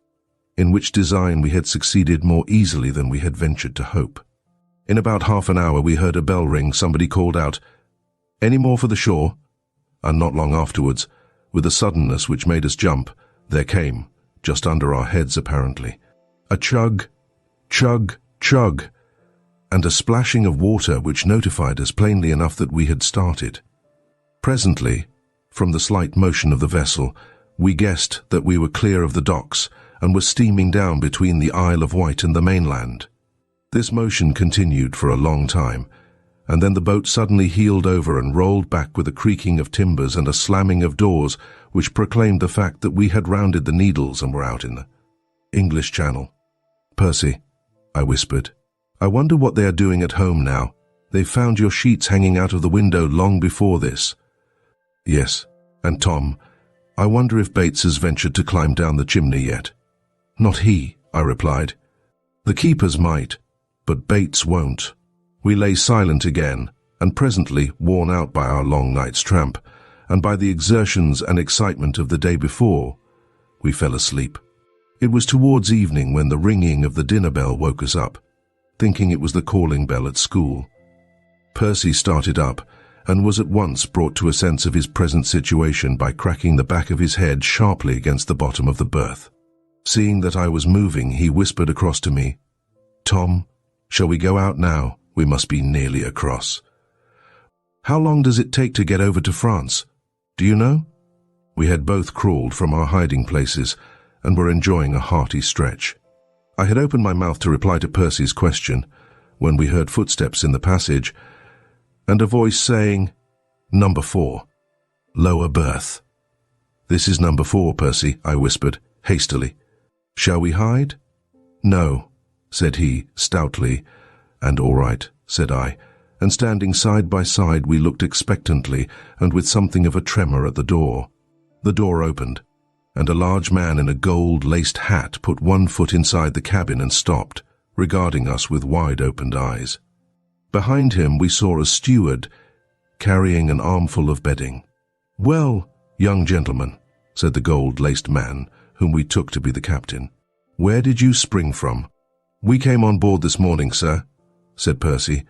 in which design we had succeeded more easily than we had ventured to hope. In about half an hour we heard a bell ring. Somebody called out, "Any more for the shore?" And not long afterwards, with a suddenness which made us jump, there came, just under our heads apparently, a chug, chug, chug, and a splashing of water which notified us plainly enough that we had started. Presently, from the slight motion of the vessel, we guessed that we were clear of the docks and were steaming down between the Isle of Wight and the mainland. This motion continued for a long time, and then the boat suddenly heeled over and rolled back with a creaking of timbers and a slamming of doors which proclaimed the fact that we had rounded the Needles and were out in the English Channel. "Percy," I whispered, "I wonder what they are doing at home now. They've found your sheets hanging out of the window long before this." "Yes, and Tom, I wonder if Bates has ventured to climb down the chimney yet." "Not he," I replied. "The keepers might, but Bates won't." We lay silent again, and presently, worn out by our long night's tramp, and by the exertions and excitement of the day before, we fell asleep. It was towards evening when the ringing of the dinner bell woke us up, thinking it was the calling bell at school. Percy started up, and was at once brought to a sense of his present situation by cracking the back of his head sharply against the bottom of the berth. Seeing that I was moving, he whispered across to me, "Tom, shall we go out now? We must be nearly across." "How long does it take to get over to France? Do you know?" We had both crawled from our hiding places and were enjoying a hearty stretch. I had opened my mouth to reply to Percy's question when we heard footsteps in the passage and a voice saying, "Number 4, lower berth." "This is number 4, Percy," I whispered, hastily. "Shall we hide?" "No," said he, stoutly, and "All right," said I, and standing side by side we looked expectantly and with something of a tremor at the door. The door opened, and a large man in a gold-laced hat put one foot inside the cabin and stopped, regarding us with wide-opened eyes. Behind him we saw a steward carrying an armful of bedding. "Well, young gentleman," said the gold-laced man, whom we took to be the captain, "where did you spring from?" "We came on board this morning, sir," said Percy,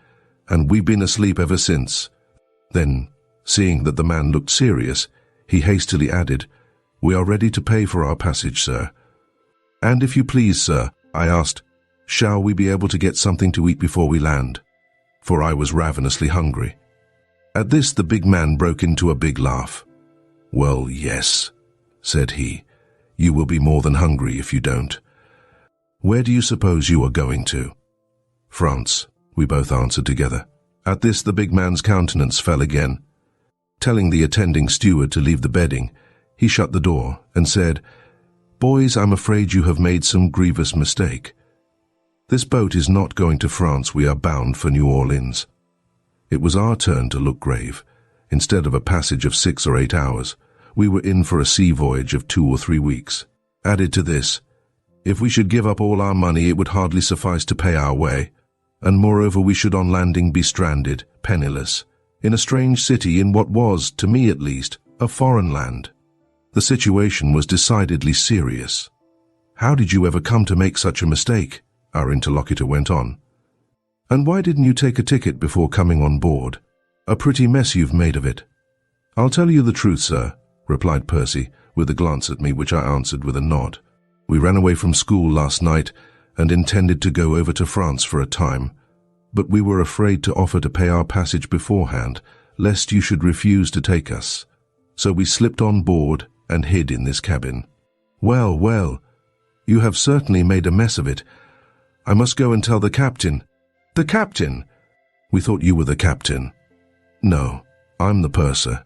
"and we've been asleep ever since." Then, seeing that the man looked serious, he hastily added, "We are ready to pay for our passage, sir." "And if you please, sir," I asked, "shall we be able to get something to eat before we land?" For I was ravenously hungry. At this the big man broke into a big laugh. "Well, yes," said he, "you will be more than hungry if you don't. Where do you suppose you are going to?" "France," we both answered together. At this, the big man's countenance fell again. Telling the attending steward to leave the bedding, he shut the door and said, "Boys, I'm afraid you have made some grievous mistake. This boat is not going to France. We are bound for New Orleans." It was our turn to look grave. Instead of a passage of 6 or 8 hours, we were in for a sea voyage of 2 or 3 weeks. Added to this, if we should give up all our money, it would hardly suffice to pay our way, and moreover we should on landing be stranded, penniless, in a strange city in what was, to me at least, a foreign land. The situation was decidedly serious. "How did you ever come to make such a mistake?" our interlocutor went on. "And why didn't you take a ticket before coming on board? A pretty mess you've made of it." "I'll tell you the truth, sir," replied Percy, with a glance at me which I answered with a nod. "We ran away from school last night and intended to go over to France for a time, but we were afraid to offer to pay our passage beforehand, lest you should refuse to take us. So we slipped on board and hid in this cabin." "Well, well, you have certainly made a mess of it. I must go and tell the captain." "The captain?" "We thought you were the captain." "No, I'm the purser.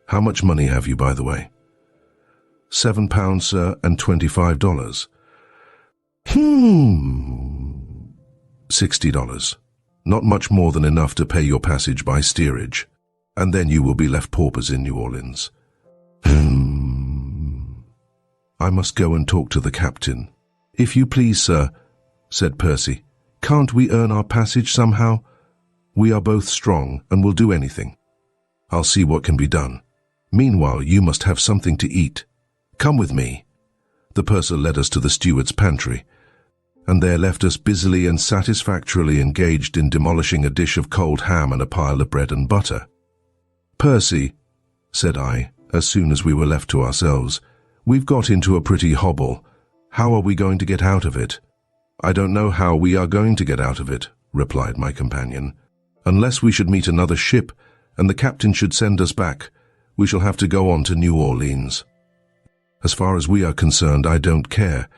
How much money have you, by the way?" £7, sir, and $25. $60. Not much more than enough to pay your passage by steerage, and then you will be left paupers in New Orleans." "I must go and talk to the captain." "If you please, sir," said Percy. "Can't we earn our passage somehow? We are both strong and will do anything." "I'll see what can be done. Meanwhile, you must have something to eat. Come with me." The purser led us to the steward's pantry, and there left us busily and satisfactorily engaged in demolishing a dish of cold ham and a pile of bread and butter. "Percy," said I, as soon as we were left to ourselves, "we've got into a pretty hobble. How are we going to get out of it?" "I don't know how we are going to get out of it," replied my companion. "Unless we should meet another ship, and the captain should send us back, we shall have to go on to New Orleans. As far as we are concerned, I don't care.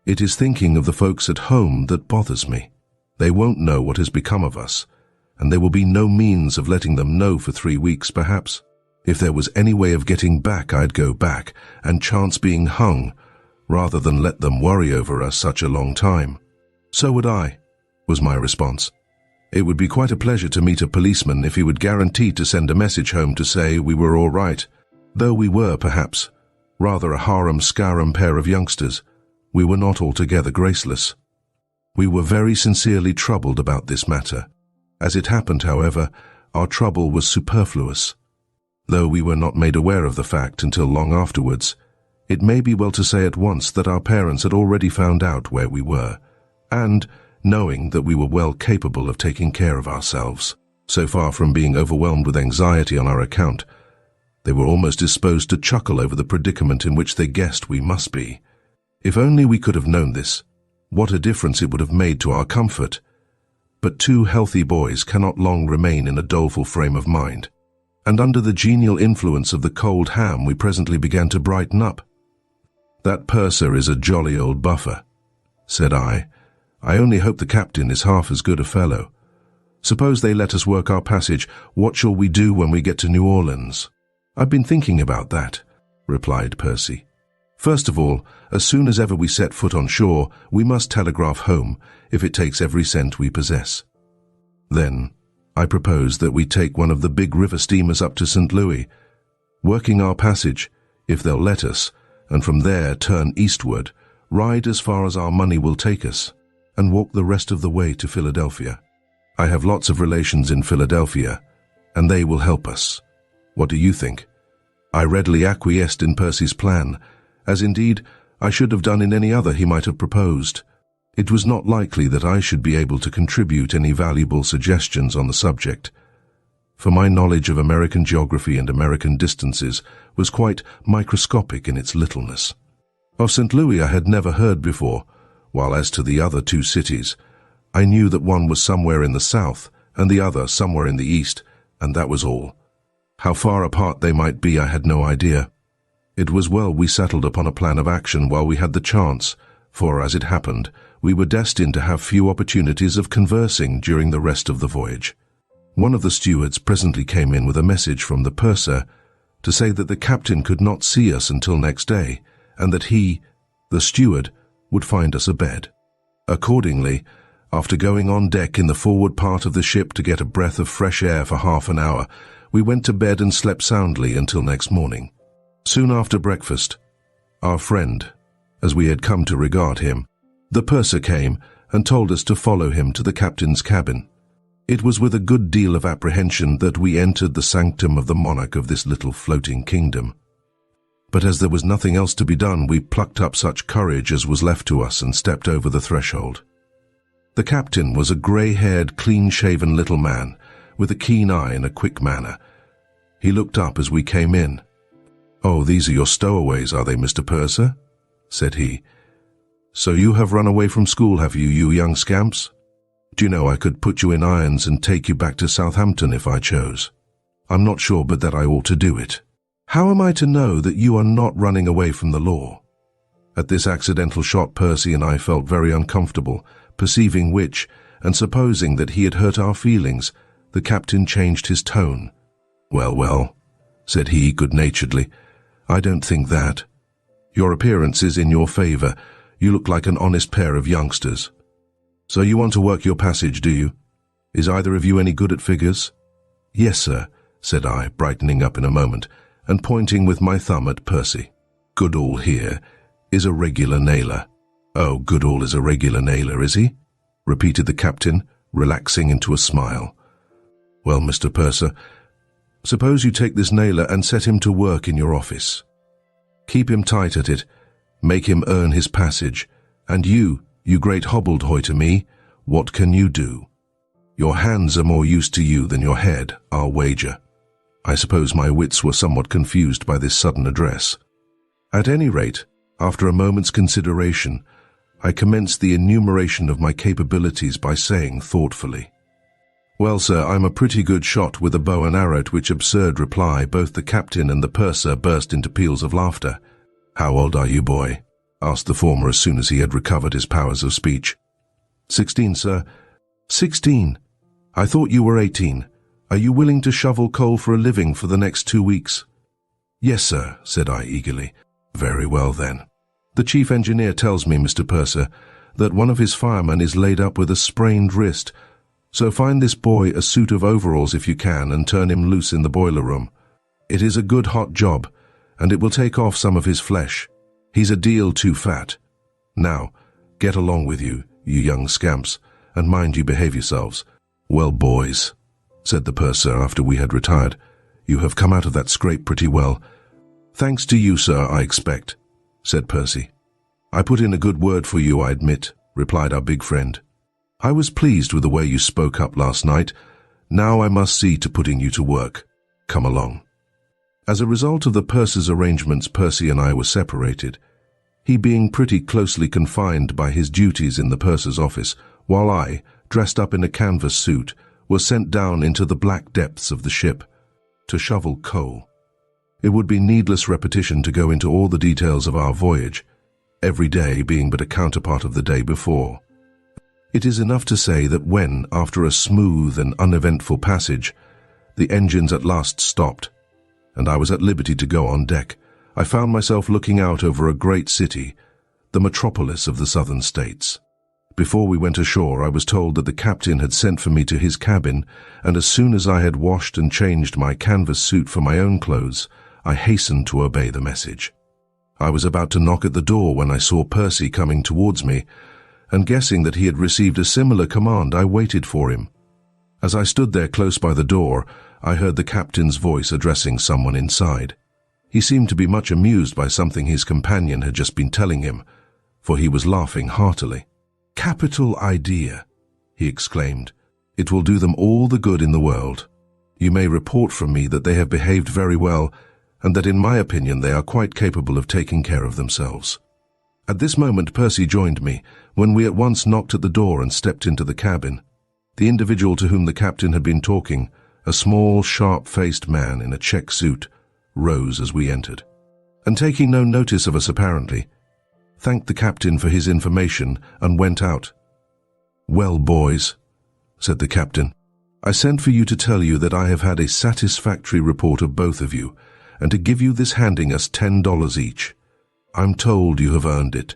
It is thinking of the folks at home that bothers me. They won't know what has become of us, and there will be no means of letting them know for 3 weeks, perhaps. If there was any way of getting back, I'd go back, and chance being hung, rather than let them worry over us such a long time." "So would I," was my response. "It would be quite a pleasure to meet a policeman if he would guarantee to send a message home to say we were all right. Though we were, perhaps, rather a harum-scarum pair of youngsters, we were not altogether graceless." We were very sincerely troubled about this matter. As it happened, however, our trouble was superfluous. Though we were not made aware of the fact until long afterwards, it may be well to say at once that our parents had already found out where we were, and, knowing that we were well capable of taking care of ourselves, so far from being overwhelmed with anxiety on our account, they were almost disposed to chuckle over the predicament in which they guessed we must be. If only we could have known this, what a difference it would have made to our comfort. But 2 healthy boys cannot long remain in a doleful frame of mind, and under the genial influence of the cold ham we presently began to brighten up. "That purser is a jolly old buffer," said I. "I only hope the captain is half as good a fellow. Suppose they let us work our passage, what shall we do when we get to New Orleans?" "I've been thinking about that," replied Percy. "First of all, as soon as ever we set foot on shore, we must telegraph home, if it takes every cent we possess. Then, I propose that we take one of the big river steamers up to St. Louis, working our passage, if they'll let us, and from there turn eastward, ride as far as our money will take us, and walk the rest of the way to Philadelphia. I have lots of relations in Philadelphia, and they will help us. What do you think?" I readily acquiesced in Percy's plan, as indeed I should have done in any other he might have proposed. It was not likely that I should be able to contribute any valuable suggestions on the subject, for my knowledge of American geography and American distances was quite microscopic in its littleness. Of St. Louis I had never heard before, while as to the other 2 cities, I knew that one was somewhere in the south and the other somewhere in the east, and that was all. How far apart they might be I had no idea. It was well we settled upon a plan of action while we had the chance, for, as it happened, we were destined to have few opportunities of conversing during the rest of the voyage. One of the stewards presently came in with a message from the purser to say that the captain could not see us until next day, and that he, the steward, would find us a bed. Accordingly, after going on deck in the forward part of the ship to get a breath of fresh air for half an hour, we went to bed and slept soundly until next morning. Soon after breakfast, our friend, as we had come to regard him, the purser came and told us to follow him to the captain's cabin. It was with a good deal of apprehension that we entered the sanctum of the monarch of this little floating kingdom. But as there was nothing else to be done, we plucked up such courage as was left to us and stepped over the threshold. The captain was a grey-haired, clean-shaven little man, with a keen eye and a quick manner. He looked up as we came in. "Oh, these are your stowaways, are they, Mr. Purser?" said he. "So you have run away from school, have you, you young scamps? Do you know I could put you in irons and take you back to Southampton if I chose? I'm not sure but that I ought to do it. How am I to know that you are not running away from the law?" At this accidental shot, Percy and I felt very uncomfortable, perceiving which, and supposing that he had hurt our feelings, the captain changed his tone. "Well, well," said he good-naturedly, "I don't think that. Your appearance is in your favour. You look like an honest pair of youngsters. So you want to work your passage, do you? Is either of you any good at figures?" "Yes, sir," said I, brightening up in a moment, and pointing with my thumb at Percy. "Goodall here is a regular nailer." "Oh, Goodall is a regular nailer, is he?" repeated the captain, relaxing into a smile. "Well, Mr. Purser, suppose you take this nailer and set him to work in your office. Keep him tight at it, make him earn his passage, and you great hobbledehoy to me, what can you do? Your hands are more use to you than your head, I'll wager." I suppose my wits were somewhat confused by this sudden address. At any rate, after a moment's consideration, I commenced the enumeration of my capabilities by saying thoughtfully, "Well, sir, I'm a pretty good shot with a bow and arrow," to which absurd reply both the captain and the purser burst into peals of laughter. "How old are you, boy?" asked the former as soon as he had recovered his powers of speech. 16, sir." 16? I thought you were 18. Are you willing to shovel coal for a living for the next 2 weeks? "Yes, sir," said I eagerly. "Very well, then. The chief engineer tells me, Mr. Purser, that one of his firemen is laid up with a sprained wrist, so find this boy a suit of overalls if you can and turn him loose in the boiler room. It is a good hot job, and it will take off some of his flesh. He's a deal too fat. Now, get along with you, you young scamps, and mind you behave yourselves." "Well, boys," said the purser after we had retired, "you have come out of that scrape pretty well." "Thanks to you, sir, I expect," said Percy. "I put in a good word for you, I admit," replied our big friend. "I was pleased with the way you spoke up last night. Now I must see to putting you to work. Come along." As a result of the purser's arrangements, Percy and I were separated, he being pretty closely confined by his duties in the purser's office, while I, dressed up in a canvas suit, was sent down into the black depths of the ship to shovel coal. It would be needless repetition to go into all the details of our voyage, every day being but a counterpart of the day before. It is enough to say that when, after a smooth and uneventful passage, the engines at last stopped, and I was at liberty to go on deck, I found myself looking out over a great city, the metropolis of the southern states. Before we went ashore, I was told that the captain had sent for me to his cabin, and as soon as I had washed and changed my canvas suit for my own clothes, I hastened to obey the message. I was about to knock at the door when I saw Percy coming towards me, and guessing that he had received a similar command, I waited for him. As I stood there close by the door, I heard the captain's voice addressing someone inside. He seemed to be much amused by something his companion had just been telling him, for he was laughing heartily. "Capital idea," he exclaimed. "It will do them all the good in the world. You may report from me that they have behaved very well, and that in my opinion they are quite capable of taking care of themselves." At this moment Percy joined me, when we at once knocked at the door and stepped into the cabin. The individual to whom the captain had been talking, a small, sharp-faced man in a check suit, rose as we entered, and taking no notice of us apparently, thanked the captain for his information, and went out. "Well, boys," said the captain, "I sent for you to tell you that I have had a satisfactory report of both of you, and to give you this handing us $10 each. I'm told you have earned it.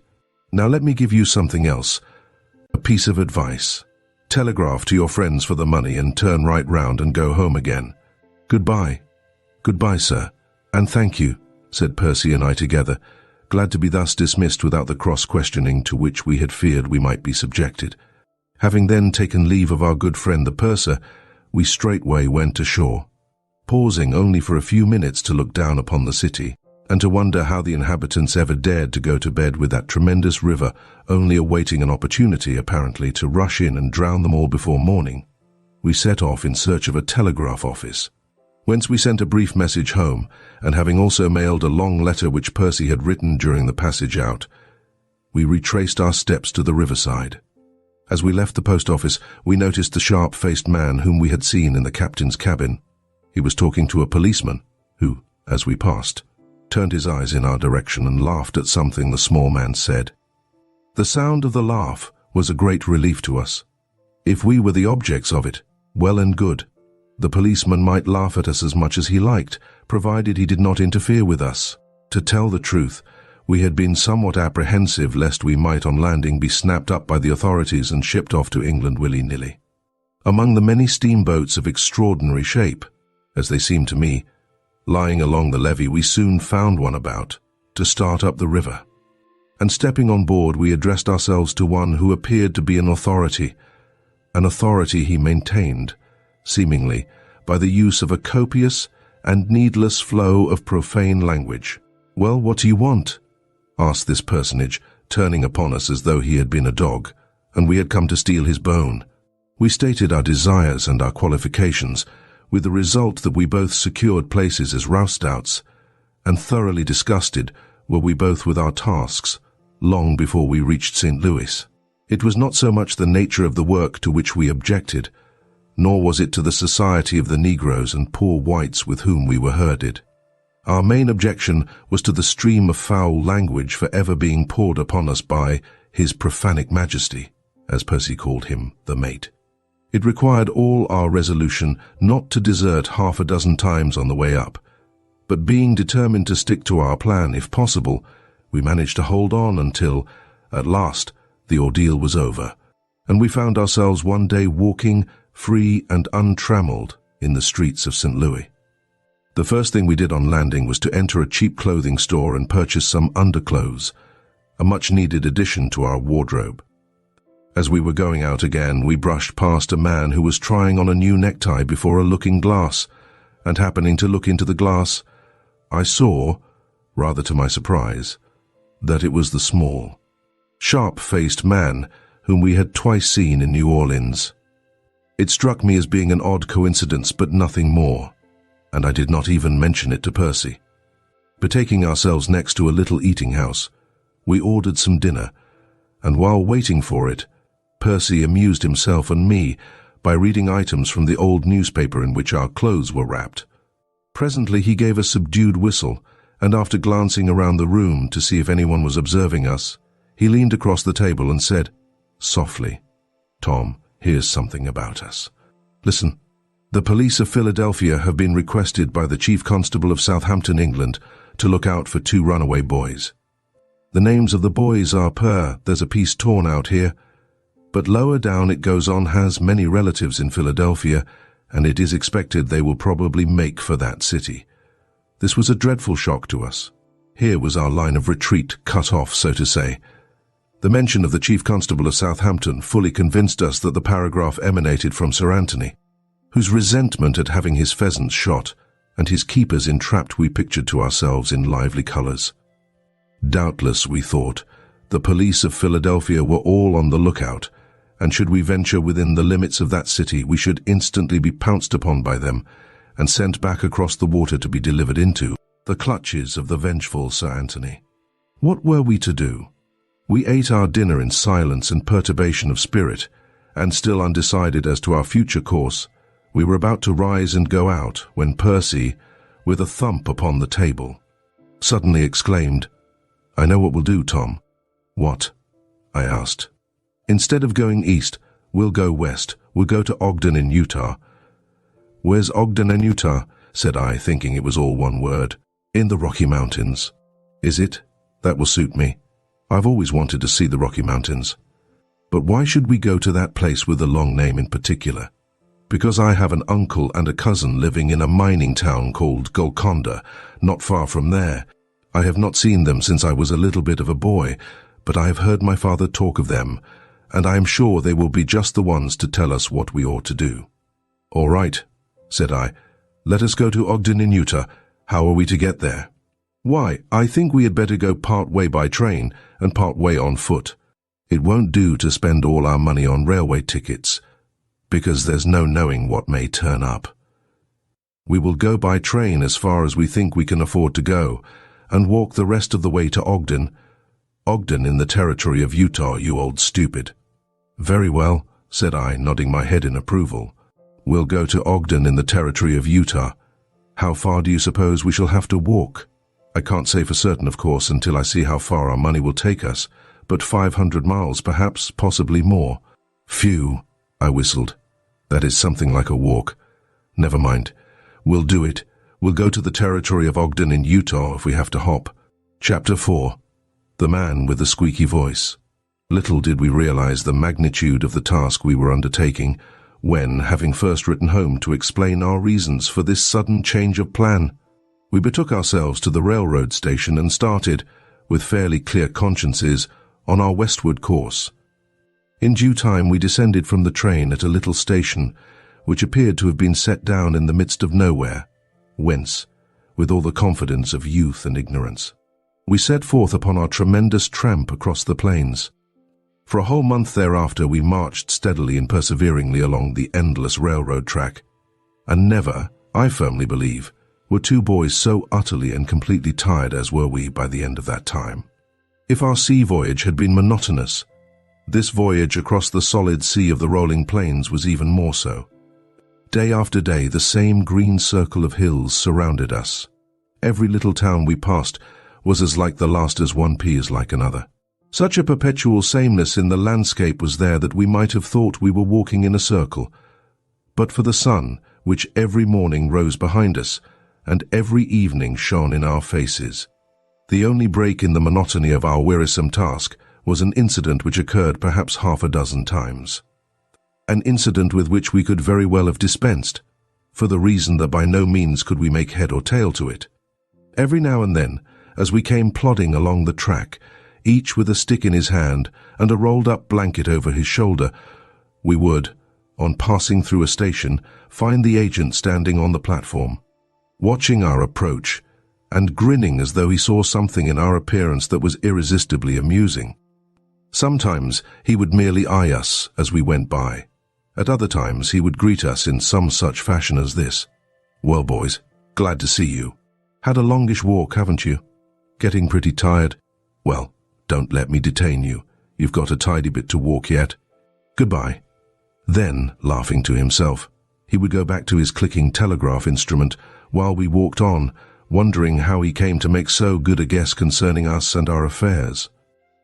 Now let me give you something else, a piece of advice. Telegraph to your friends for the money and turn right round and go home again. Goodbye." "Goodbye, sir, and thank you," said Percy and I together, glad to be thus dismissed without the cross-questioning to which we had feared we might be subjected. Having then taken leave of our good friend the purser, we straightway went ashore, pausing only for a few minutes to look down upon the city, and to wonder how the inhabitants ever dared to go to bed with that tremendous river only awaiting an opportunity, apparently, to rush in and drown them all before morning. We set off in search of a telegraph office, whence we sent a brief message home, and having also mailed a long letter which Percy had written during the passage out, we retraced our steps to the riverside. As we left the post office, we noticed the sharp-faced man whom we had seen in the captain's cabin. He was talking to a policeman, who, as we passed, turned his eyes in our direction and laughed at something the small man said. The sound of the laugh was a great relief to us. If we were the objects of it, well and good. The policeman might laugh at us as much as he liked, provided he did not interfere with us. To tell the truth, we had been somewhat apprehensive lest we might on landing be snapped up by the authorities and shipped off to England willy-nilly. Among the many steamboats of extraordinary shape, as they seemed to me, lying along the levee, we soon found one about to start up the river. And stepping on board, we addressed ourselves to one who appeared to be an authority he maintained, seemingly, by the use of a copious and needless flow of profane language. "Well, what do you want?" asked this personage, turning upon us as though he had been a dog, and we had come to steal his bone. We stated our desires and our qualifications, with the result that we both secured places as roustouts, and thoroughly disgusted were we both with our tasks, long before we reached St. Louis. It was not so much the nature of the work to which we objected, nor was it to the society of the Negroes and poor whites with whom we were herded. Our main objection was to the stream of foul language forever being poured upon us by His Profanic Majesty, as Percy called him, the mate. It required all our resolution not to desert half a dozen times on the way up, but being determined to stick to our plan if possible, we managed to hold on until, at last, the ordeal was over, and we found ourselves one day walking, free and untrammeled, in the streets of St. Louis. The first thing we did on landing was to enter a cheap clothing store and purchase some underclothes, a much-needed addition to our wardrobe. As we were going out again, we brushed past a man who was trying on a new necktie before a looking-glass, and happening to look into the glass, I saw, rather to my surprise, that it was the small, sharp-faced man whom we had twice seen in New Orleans. It struck me as being an odd coincidence, but nothing more, and I did not even mention it to Percy. Betaking ourselves next to a little eating house, we ordered some dinner, and while waiting for it, Percy amused himself and me by reading items from the old newspaper in which our clothes were wrapped. Presently he gave a subdued whistle, and after glancing around the room to see if anyone was observing us, he leaned across the table and said, softly, "Tom, here's something about us. Listen. The police of Philadelphia have been requested by the Chief Constable of Southampton, England, to look out for 2 runaway boys. The names of the boys are there's a piece torn out here, but lower down it goes on has many relatives in Philadelphia, and it is expected they will probably make for that city. This was a dreadful shock to us. Here was our line of retreat cut off, so to say. The mention of the Chief Constable of Southampton fully convinced us that the paragraph emanated from Sir Anthony, whose resentment at having his pheasants shot and his keepers entrapped we pictured to ourselves in lively colours. Doubtless, we thought, the police of Philadelphia were all on the lookout, and should we venture within the limits of that city, we should instantly be pounced upon by them and sent back across the water to be delivered into the clutches of the vengeful Sir Anthony. What were we to do? We ate our dinner in silence and perturbation of spirit, and still undecided as to our future course, we were about to rise and go out when Percy, with a thump upon the table, suddenly exclaimed, "I know what we'll do, Tom. What? I asked. Instead of going east, we'll go west. We'll go to Ogden in Utah. Where's Ogden in Utah? Said I, thinking it was all one word. In the Rocky Mountains. Is it? That will suit me. I've always wanted to see the Rocky Mountains. But why should we go to that place with the long name in particular? Because I have an uncle and a cousin living in a mining town called Golconda, not far from there. I have not seen them since I was a little bit of a boy, but I have heard my father talk of them, and I am sure they will be just the ones to tell us what we ought to do. All right, said I. Let us go to Ogden in Utah. How are we to get there? Why, I think we had better go part way by train and part way on foot. It won't do to spend all our money on railway tickets, because there's no knowing what may turn up. We will go by train as far as we think we can afford to go, and walk the rest of the way to Ogden. Ogden in the territory of Utah, you old stupid. Very well, said I, nodding my head in approval. We'll go to Ogden in the territory of Utah. How far do you suppose we shall have to walk? I can't say for certain, of course, until I see how far our money will take us, but 500 miles, perhaps, possibly more. Phew, I whistled. That is something like a walk. Never mind. We'll do it. We'll go to the territory of Ogden in Utah if we have to hop. Chapter 4. The Man with the Squeaky Voice. Little did we realize the magnitude of the task we were undertaking when, having first written home to explain our reasons for this sudden change of plan, we betook ourselves to the railroad station and started, with fairly clear consciences, on our westward course. In due time we descended from the train at a little station, which appeared to have been set down in the midst of nowhere, whence, with all the confidence of youth and ignorance, we set forth upon our tremendous tramp across the plains. For a whole month thereafter we marched steadily and perseveringly along the endless railroad track, and never, I firmly believe, were two boys so utterly and completely tired as were we by the end of that time. If our sea voyage had been monotonous, this voyage across the solid sea of the rolling plains was even more so. Day after day the same green circle of hills surrounded us. Every little town we passed was as like the last as one pea is like another. Such a perpetual sameness in the landscape was there that we might have thought we were walking in a circle, but for the sun, which every morning rose behind us, and every evening shone in our faces. The only break in the monotony of our wearisome task was an incident which occurred perhaps half a dozen times. An incident with which we could very well have dispensed, for the reason that by no means could we make head or tail to it. Every now and then, as we came plodding along the track, each with a stick in his hand and a rolled-up blanket over his shoulder, we would, on passing through a station, find the agent standing on the platform, watching our approach, and grinning as though he saw something in our appearance that was irresistibly amusing. Sometimes he would merely eye us as we went by. At other times he would greet us in some such fashion as this. Well, boys, glad to see you. Had a longish walk, haven't you? Getting pretty tired? Well, don't let me detain you. You've got a tidy bit to walk yet. Goodbye. Then, laughing to himself, he would go back to his clicking telegraph instrument while we walked on, wondering how he came to make so good a guess concerning us and our affairs.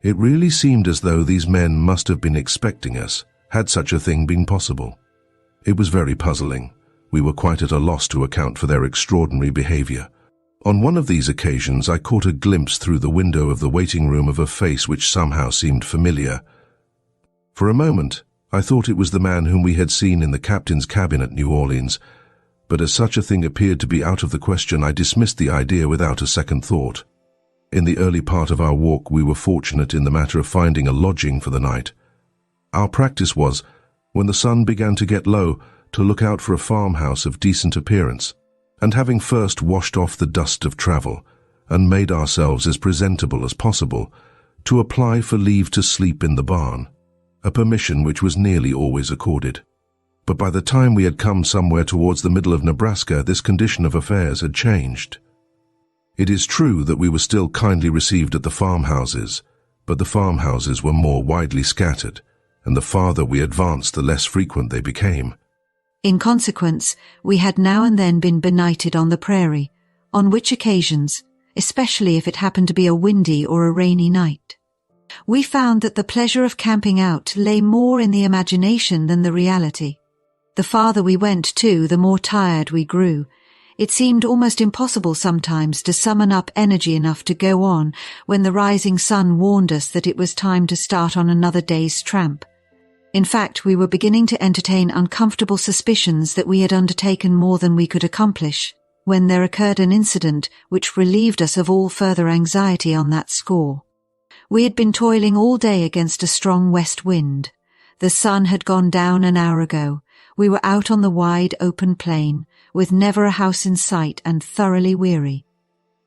It really seemed as though these men must have been expecting us, had such a thing been possible. It was very puzzling. We were quite at a loss to account for their extraordinary behavior. On one of these occasions I caught a glimpse through the window of the waiting room of a face which somehow seemed familiar. For a moment I thought it was the man whom we had seen in the captain's cabin at New Orleans, but as such a thing appeared to be out of the question, I dismissed the idea without a second thought. In the early part of our walk we were fortunate in the matter of finding a lodging for the night. Our practice was, when the sun began to get low, to look out for a farmhouse of decent appearance, and having first washed off the dust of travel, and made ourselves as presentable as possible, to apply for leave to sleep in the barn, a permission which was nearly always accorded. But by the time we had come somewhere towards the middle of Nebraska, this condition of affairs had changed. It is true that we were still kindly received at the farmhouses, but the farmhouses were more widely scattered, and the farther we advanced the less frequent they became. In consequence, we had now and then been benighted on the prairie, on which occasions, especially if it happened to be a windy or a rainy night, We found that the pleasure of camping out lay more in the imagination than the reality. The farther we went, too, the more tired we grew. It seemed almost impossible sometimes to summon up energy enough to go on when the rising sun warned us that it was time to start on another day's tramp. In fact, we were beginning to entertain uncomfortable suspicions that we had undertaken more than we could accomplish, when there occurred an incident which relieved us of all further anxiety on that score. We had been toiling all day against a strong west wind. The sun had gone down an hour ago. We were out on the wide open plain, with never a house in sight and thoroughly weary.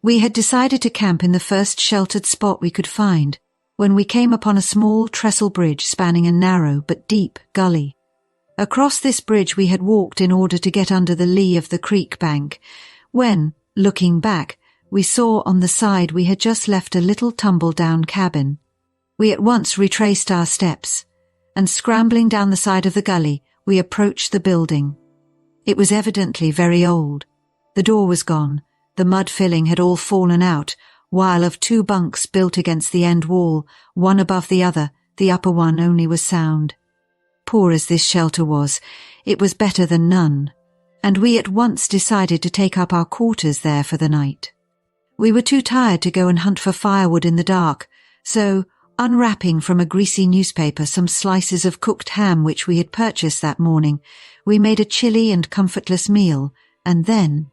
We had decided to camp in the first sheltered spot we could find, when we came upon a small trestle bridge spanning a narrow but deep gully. Across this bridge we had walked in order to get under the lee of the creek bank, when, looking back, we saw on the side we had just left a little tumble-down cabin. We at once retraced our steps, and scrambling down the side of the gully, we approached the building. It was evidently very old. The door was gone, the mud filling had all fallen out, while of two bunks built against the end wall, one above the other, the upper one only was sound. Poor as this shelter was, it was better than none, and we at once decided to take up our quarters there for the night. We were too tired to go and hunt for firewood in the dark, so, unwrapping from a greasy newspaper some slices of cooked ham which we had purchased that morning, we made a chilly and comfortless meal, and then,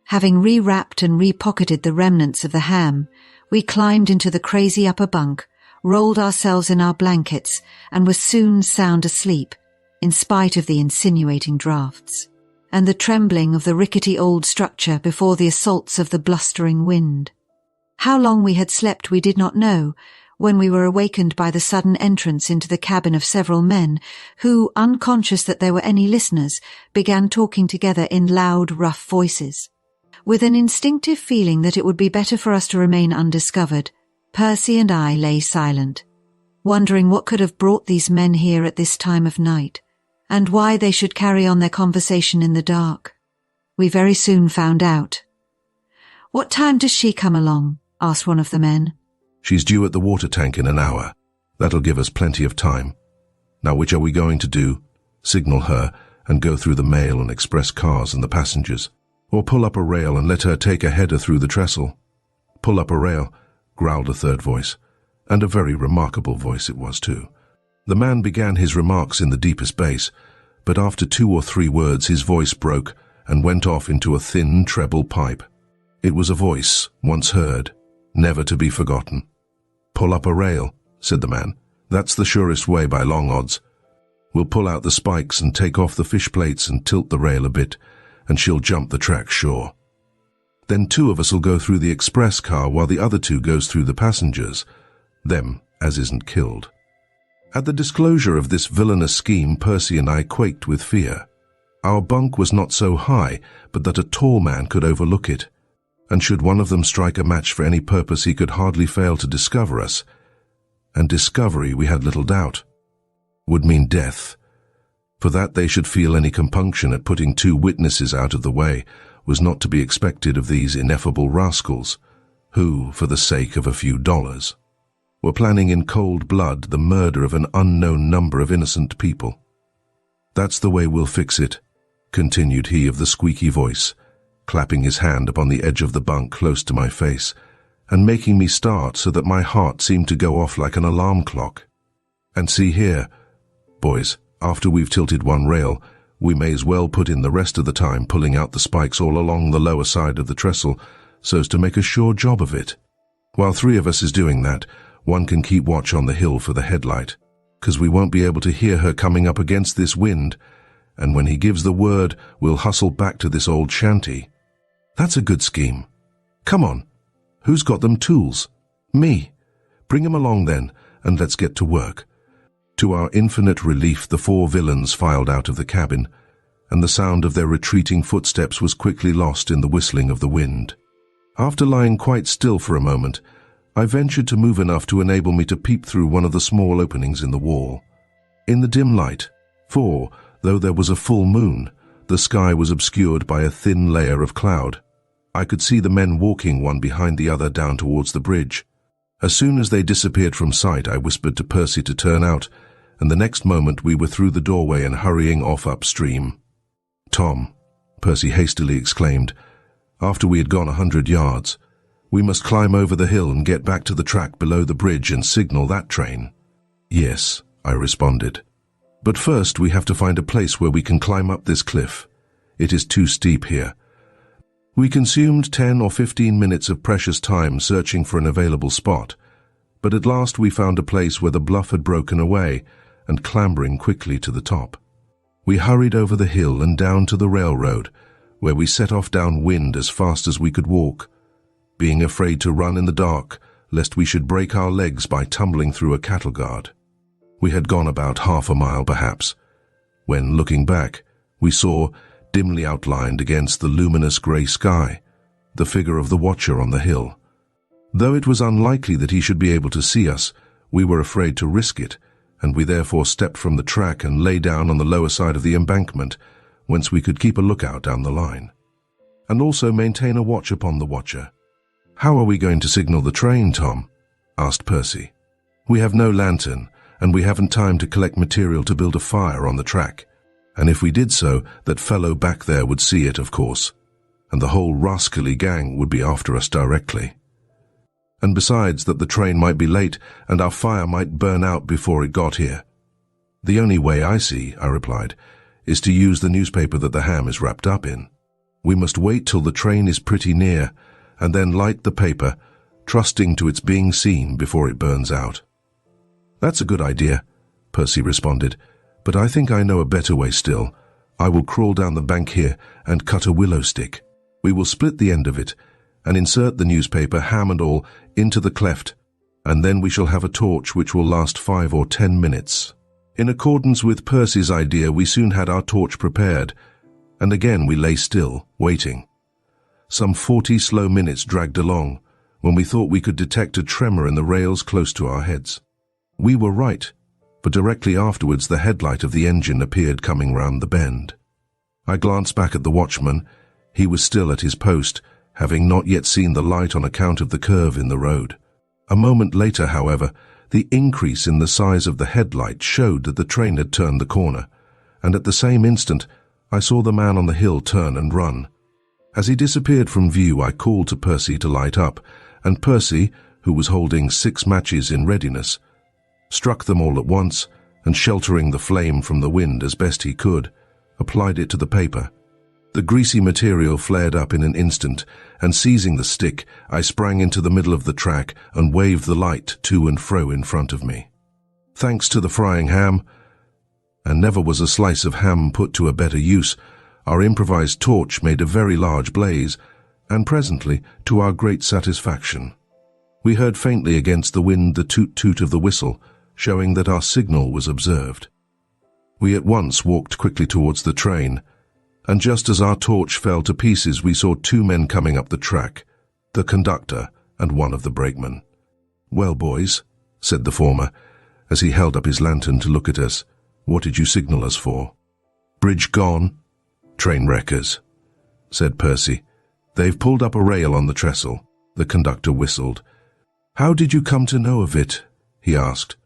having re-wrapped and re-pocketed the remnants of the ham, we climbed into the crazy upper bunk, rolled ourselves in our blankets, and were soon sound asleep, in spite of the insinuating draughts, and the trembling of the rickety old structure before the assaults of the blustering wind. How long we had slept we did not know, when we were awakened by the sudden entrance into the cabin of several men, who, unconscious that there were any listeners, began talking together in loud, rough voices. With an instinctive feeling that it would be better for us to remain undiscovered, Percy and I lay silent, wondering what could have brought these men here at this time of night, and why they should carry on their conversation in the dark. We very soon found out. "What time does she come along?" asked one of the men. She's due at the water tank in an hour. That'll give us plenty of time. Now which are we going to do? Signal her and go through the mail and express cars and the passengers. Or pull up a rail and let her take a header through the trestle. Pull up a rail, growled a third voice, and a very remarkable voice it was too. The man began his remarks in the deepest bass, but after 2 or 3 words his voice broke and went off into a thin treble pipe. It was a voice, once heard, never to be forgotten. "Pull up a rail," said the man. "That's the surest way by long odds. We'll pull out the spikes and take off the fish plates and tilt the rail a bit, and she'll jump the track sure. Then 2 of us'll go through the express car while the other 2 goes through the passengers, them as isn't killed." At the disclosure of this villainous scheme, Percy and I quaked with fear. Our bunk was not so high, but that a tall man could overlook it, and should one of them strike a match for any purpose he could hardly fail to discover us, and discovery, we had little doubt, would mean death. For that they should feel any compunction at putting 2 witnesses out of the way was not to be expected of these ineffable rascals, who, for the sake of a few dollars, were planning in cold blood the murder of an unknown number of innocent people. "That's the way we'll fix it," continued he of the squeaky voice, clapping his hand upon the edge of the bunk close to my face, and making me start so that my heart seemed to go off like an alarm clock. "And see here, boys, after we've tilted one rail, we may as well put in the rest of the time pulling out the spikes all along the lower side of the trestle, so as to make a sure job of it. While 3 of us is doing that, one can keep watch on the hill for the headlight, 'cause we won't be able to hear her coming up against this wind, and when he gives the word, we'll hustle back to this old shanty. That's a good scheme. Come on. Who's got them tools? Me. Bring 'em along then, and let's get to work." To our infinite relief, the 4 villains filed out of the cabin, and the sound of their retreating footsteps was quickly lost in the whistling of the wind. After lying quite still for a moment, I ventured to move enough to enable me to peep through one of the small openings in the wall. In the dim light, for, though there was a full moon, the sky was obscured by a thin layer of cloud, I could see the men walking one behind the other down towards the bridge. As soon as they disappeared from sight, I whispered to Percy to turn out, and the next moment we were through the doorway and hurrying off upstream. "Tom," Percy hastily exclaimed, after we had gone 100 yards, "we must climb over the hill and get back to the track below the bridge and signal that train." "Yes," I responded. "But first we have to find a place where we can climb up this cliff. It is too steep here." We consumed 10 or 15 minutes of precious time searching for an available spot, but at last we found a place where the bluff had broken away and clambering quickly to the top. We hurried over the hill and down to the railroad, where we set off downwind as fast as we could walk, being afraid to run in the dark lest we should break our legs by tumbling through a cattle guard. We had gone about half a mile perhaps, when, looking back, we saw, dimly outlined against the luminous grey sky, the figure of the watcher on the hill. Though it was unlikely that he should be able to see us, we were afraid to risk it, and we therefore stepped from the track and lay down on the lower side of the embankment, whence we could keep a lookout down the line, and also maintain a watch upon the watcher. "How are we going to signal the train, Tom?" asked Percy. "We have no lantern, and we haven't time to collect material to build a fire on the track. And if we did so, that fellow back there would see it, of course, and the whole rascally gang would be after us directly. And besides that the train might be late and our fire might burn out before it got here." "The only way I see," I replied, "is to use the newspaper that the ham is wrapped up in. We must wait till the train is pretty near, and then light the paper, trusting to its being seen before it burns out." "That's a good idea," Percy responded, "but I think I know a better way still. I will crawl down the bank here and cut a willow stick. We will split the end of it and insert the newspaper, ham and all, into the cleft, and then we shall have a torch which will last 5 or 10 minutes. In accordance with Percy's idea, we soon had our torch prepared, and again we lay still, waiting. Some 40 slow minutes dragged along, when we thought we could detect a tremor in the rails close to our heads. We were right, for directly afterwards the headlight of the engine appeared coming round the bend. I glanced back at the watchman. He was still at his post, having not yet seen the light on account of the curve in the road. A moment later, however, the increase in the size of the headlight showed that the train had turned the corner, and at the same instant I saw the man on the hill turn and run. As he disappeared from view, I called to Percy to light up, and Percy, who was holding 6 matches in readiness, struck them all at once, and sheltering the flame from the wind as best he could, applied it to the paper. The greasy material flared up in an instant, and seizing the stick, I sprang into the middle of the track and waved the light to and fro in front of me. Thanks to the frying ham, and never was a slice of ham put to a better use, our improvised torch made a very large blaze, and presently, to our great satisfaction, we heard faintly against the wind the toot-toot of the whistle, showing that our signal was observed. We at once walked quickly towards the train, and just as our torch fell to pieces we saw 2 men coming up the track, the conductor and one of the brakemen. "Well, boys," said the former, as he held up his lantern to look at us, "what did you signal us for?" "Bridge gone. Train wreckers," said Percy. "They've pulled up a rail on the trestle." The conductor whistled. "How did you come to know of it?" he asked.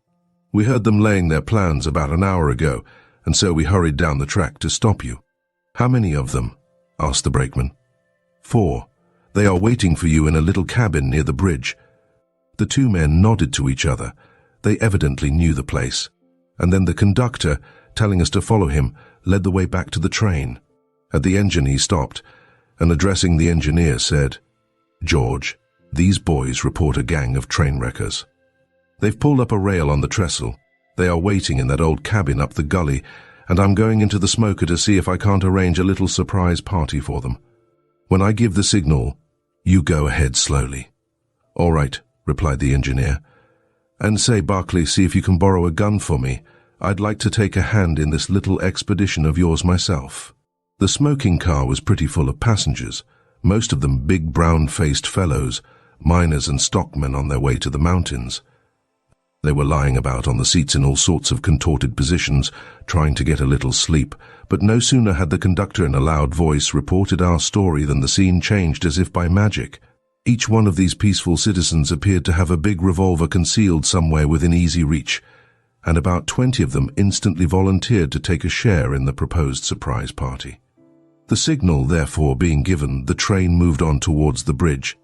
"We heard them laying their plans about an hour ago, and so we hurried down the track to stop you." "How many of them?" asked the brakeman. 4. They are waiting for you in a little cabin near the bridge." The 2 men nodded to each other. They evidently knew the place. And then the conductor, telling us to follow him, led the way back to the train. At the engine he stopped, and addressing the engineer said, "George, these boys report a gang of train wreckers. They've pulled up a rail on the trestle. They are waiting in that old cabin up the gully, and I'm going into the smoker to see if I can't arrange a little surprise party for them. When I give the signal, you go ahead slowly." "All right," replied the engineer. "And say, Barclay, see if you can borrow a gun for me. I'd like to take a hand in this little expedition of yours myself." The smoking car was pretty full of passengers, most of them big brown-faced fellows, miners and stockmen on their way to the mountains. They were lying about on the seats in all sorts of contorted positions, trying to get a little sleep, but no sooner had the conductor in a loud voice reported our story than the scene changed as if by magic. Each one of these peaceful citizens appeared to have a big revolver concealed somewhere within easy reach, and about 20 of them instantly volunteered to take a share in the proposed surprise party. The signal, therefore, being given, the train moved on towards the bridge.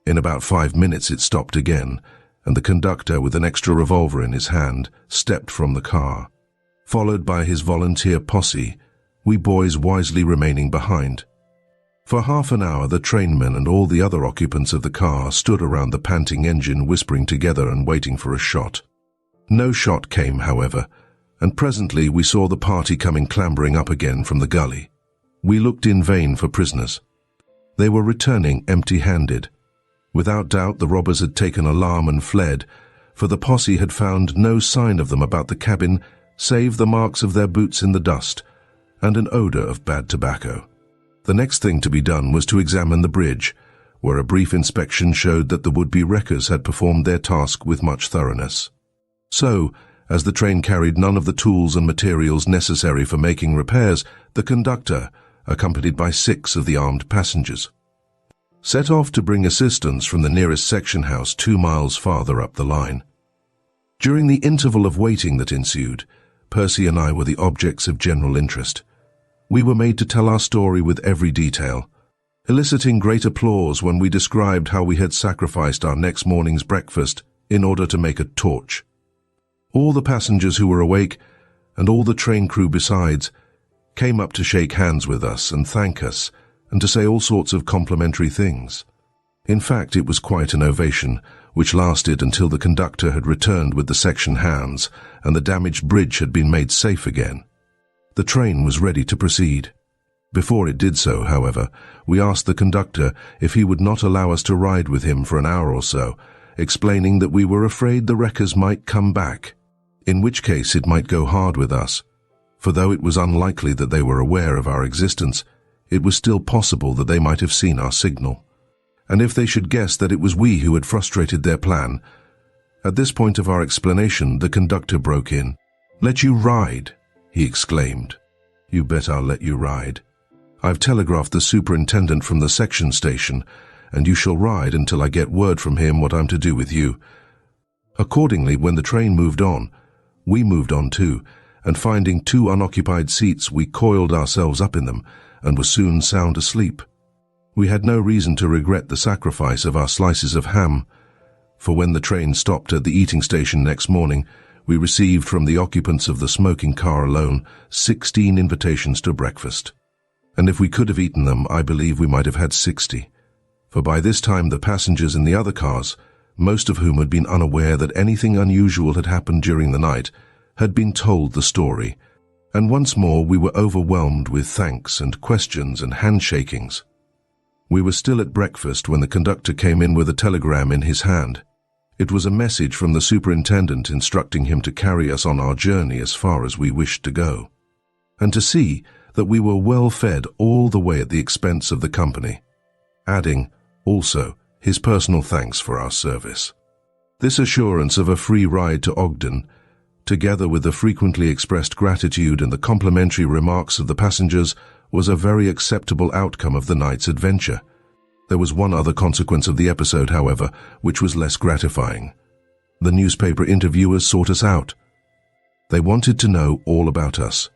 In about 5 minutes it stopped again, and the conductor, with an extra revolver in his hand, stepped from the car. Followed by his volunteer posse, we boys wisely remaining behind. For half an hour the trainmen and all the other occupants of the car stood around the panting engine, whispering together and waiting for a shot. No shot came, however, and presently we saw the party coming clambering up again from the gully. We looked in vain for prisoners. They were returning empty-handed. Without doubt the robbers had taken alarm and fled, for the posse had found no sign of them about the cabin save the marks of their boots in the dust and an odor of bad tobacco. The next thing to be done was to examine the bridge, where a brief inspection showed that the would-be wreckers had performed their task with much thoroughness. So, as the train carried none of the tools and materials necessary for making repairs, the conductor, accompanied by 6 of the armed passengers, set off to bring assistance from the nearest section house 2 miles farther up the line. During the interval of waiting that ensued, Percy and I were the objects of general interest. We were made to tell our story with every detail, eliciting great applause when we described how we had sacrificed our next morning's breakfast in order to make a torch. All the passengers who were awake, and all the train crew besides, came up to shake hands with us and thank us, and to say all sorts of complimentary things. In fact, it was quite an ovation, which lasted until the conductor had returned with the section hands and the damaged bridge had been made safe again. The train was ready to proceed. Before it did so, however, we asked the conductor if he would not allow us to ride with him for an hour or so, explaining that we were afraid the wreckers might come back, in which case it might go hard with us, for though it was unlikely that they were aware of our existence, it was still possible that they might have seen our signal. And if they should guess that it was we who had frustrated their plan. At this point of our explanation, the conductor broke in. "Let you ride," he exclaimed. "You bet I'll let you ride. I've telegraphed the superintendent from the section station, and you shall ride until I get word from him what I'm to do with you." Accordingly, when the train moved on, we moved on too, and finding 2 unoccupied seats, we coiled ourselves up in them and were soon sound asleep. We had no reason to regret the sacrifice of our slices of ham, for when the train stopped at the eating station next morning, we received from the occupants of the smoking car alone 16 invitations to breakfast. And if we could have eaten them, I believe we might have had 60, for by this time the passengers in the other cars, most of whom had been unaware that anything unusual had happened during the night, had been told the story, and once more we were overwhelmed with thanks and questions and handshakings. We were still at breakfast when the conductor came in with a telegram in his hand. It was a message from the superintendent instructing him to carry us on our journey as far as we wished to go, and to see that we were well fed all the way at the expense of the company, adding, also, his personal thanks for our service. This assurance of a free ride to Ogden, together with the frequently expressed gratitude and the complimentary remarks of the passengers, was a very acceptable outcome of the night's adventure. There was one other consequence of the episode, however, which was less gratifying. The newspaper interviewers sought us out. They wanted to know all about us,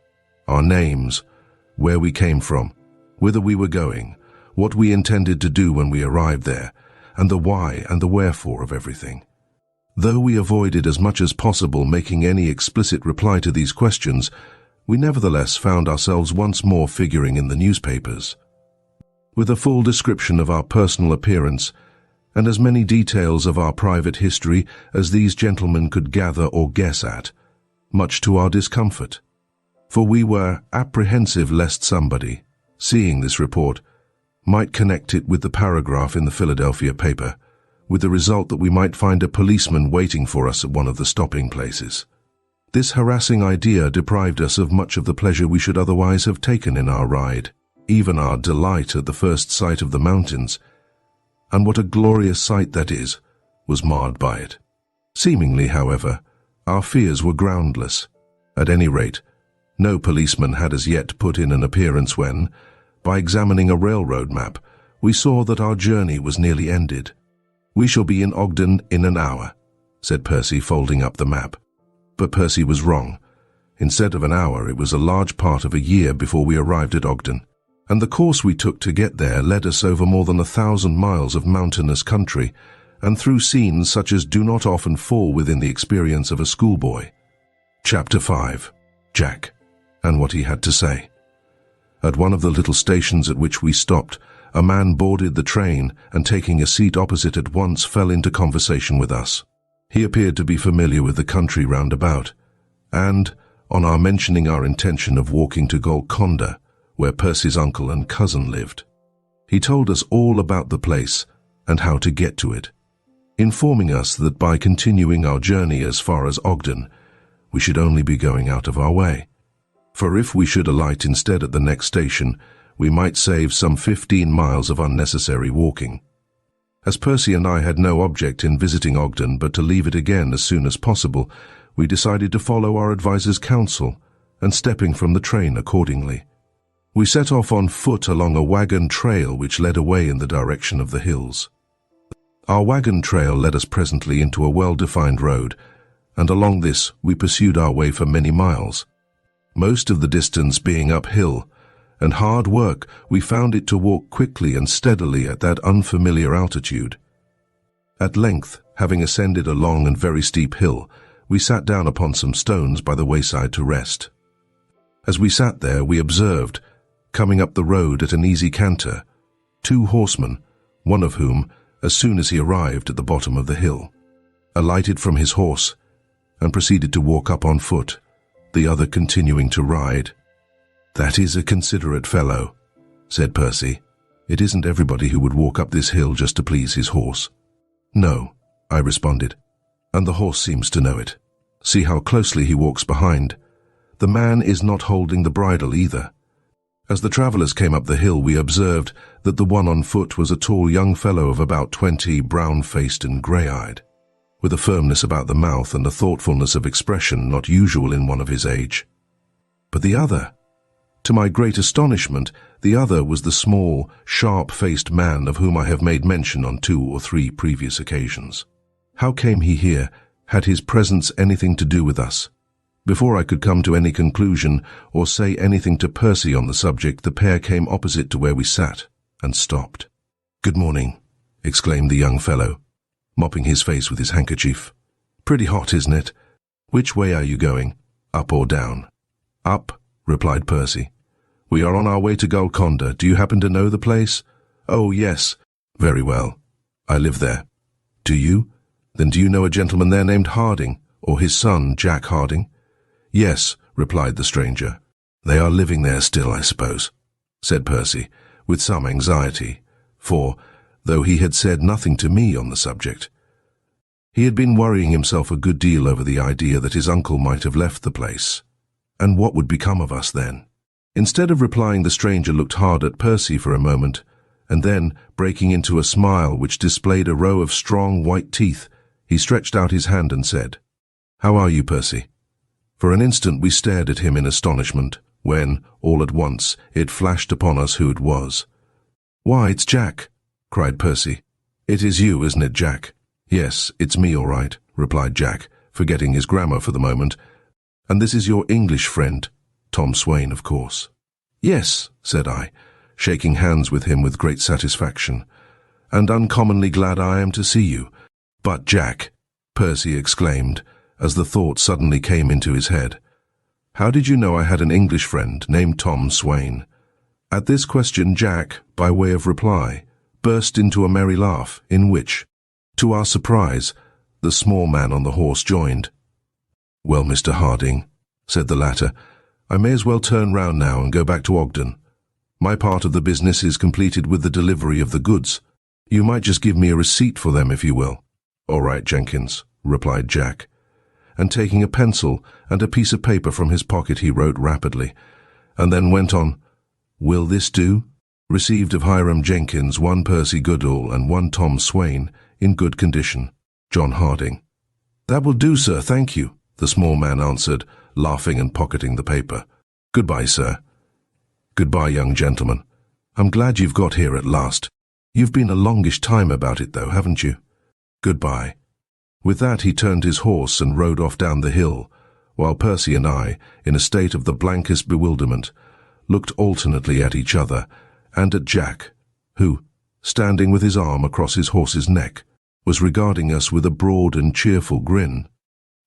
our names, where we came from, whither we were going, what we intended to do when we arrived there, and the why and the wherefore of everything. Though we avoided as much as possible making any explicit reply to these questions, we nevertheless found ourselves once more figuring in the newspapers, with a full description of our personal appearance and as many details of our private history as these gentlemen could gather or guess at, much to our discomfort. For we were apprehensive lest somebody, seeing this report, might connect it with the paragraph in the Philadelphia paper, with the result that we might find a policeman waiting for us at one of the stopping places. This harassing idea deprived us of much of the pleasure we should otherwise have taken in our ride, even our delight at the first sight of the mountains, and what a glorious sight that is, was marred by it. Seemingly, however, our fears were groundless. At any rate, no policeman had as yet put in an appearance when, by examining a railroad map, we saw that our journey was nearly ended. "We shall be in Ogden in an hour," said Percy, folding up the map. But Percy was wrong. Instead of an hour, it was a large part of a year before we arrived at Ogden, and the course we took to get there led us over more than 1,000 miles of mountainous country, and through scenes such as do not often fall within the experience of a schoolboy. Chapter 5. Jack, and what he had to say. At one of the little stations at which we stopped, a man boarded the train and, taking a seat opposite, at once fell into conversation with us. He appeared to be familiar with the country round about, and, on our mentioning our intention of walking to Golconda, where Percy's uncle and cousin lived, he told us all about the place and how to get to it, informing us that by continuing our journey as far as Ogden, we should only be going out of our way. For if we should alight instead at the next station, we might save some 15 miles of unnecessary walking. As Percy and I had no object in visiting Ogden but to leave it again as soon as possible, we decided to follow our advisor's counsel, and stepping from the train accordingly. We set off on foot along a wagon trail which led away in the direction of the hills. Our wagon trail led us presently into a well-defined road, and along this we pursued our way for many miles, most of the distance being uphill, and hard work we found it to walk quickly and steadily at that unfamiliar altitude. At length, having ascended a long and very steep hill, we sat down upon some stones by the wayside to rest. As we sat there, we observed, coming up the road at an easy canter, 2 horsemen, one of whom, as soon as he arrived at the bottom of the hill, alighted from his horse and proceeded to walk up on foot, the other continuing to ride. "That is a considerate fellow," said Percy. "It isn't everybody who would walk up this hill just to please his horse." "No," I responded, "and the horse seems to know it. See how closely he walks behind. The man is not holding the bridle either." As the travellers came up the hill, we observed that the one on foot was a tall young fellow of about 20, brown-faced and grey-eyed, with a firmness about the mouth and a thoughtfulness of expression not usual in one of his age. But the other, to my great astonishment, the other was the small, sharp-faced man of whom I have made mention on 2 or 3 previous occasions. How came he here? Had his presence anything to do with us? Before I could come to any conclusion or say anything to Percy on the subject, the pair came opposite to where we sat and stopped. "Good morning," exclaimed the young fellow, mopping his face with his handkerchief. "Pretty hot, isn't it? Which way are you going, up or down?" "Up," replied Percy. "We are on our way to Golconda. Do you happen to know the place?" "Oh, yes." "Very well. I live there." "Do you? Then do you know a gentleman there named Harding, or his son, Jack Harding?" "Yes," replied the stranger. "They are living there still, I suppose," said Percy, with some anxiety, for, though he had said nothing to me on the subject, he had been worrying himself a good deal over the idea that his uncle might have left the place. And what would become of us then? Instead of replying, the stranger looked hard at Percy for a moment, and then, breaking into a smile which displayed a row of strong white teeth, he stretched out his hand and said, "How are you, Percy?" For an instant we stared at him in astonishment, when, all at once, it flashed upon us who it was. "Why, it's Jack!" cried Percy. "It is you, isn't it, Jack?" "Yes, it's me all right," replied Jack, forgetting his grammar for the moment. "And this is your English friend, Tom Swain, of course." "Yes," said I, shaking hands with him with great satisfaction, "and uncommonly glad I am to see you." "But, Jack," Percy exclaimed, as the thought suddenly came into his head, "how did you know I had an English friend named Tom Swain?" At this question Jack, by way of reply, burst into a merry laugh, in which, to our surprise, the small man on the horse joined. "Well, Mr. Harding," said the latter, "I may as well turn round now and go back to Ogden. My part of the business is completed with the delivery of the goods. You might just give me a receipt for them if you will." "All right, Jenkins," replied Jack, and taking a pencil and a piece of paper from his pocket he wrote rapidly, and then went on, "Will this do? Received of Hiram Jenkins 1 Percy Goodall and 1 Tom Swain, in good condition. John Harding." "That will do, sir, thank you," the small man answered, laughing and pocketing the paper. "Goodbye, sir." "Goodbye, young gentleman. I'm glad you've got here at last. You've been a longish time about it though, haven't you? Goodbye." With that he turned his horse and rode off down the hill, while Percy and I, in a state of the blankest bewilderment, looked alternately at each other and at Jack, who, standing with his arm across his horse's neck, was regarding us with a broad and cheerful grin.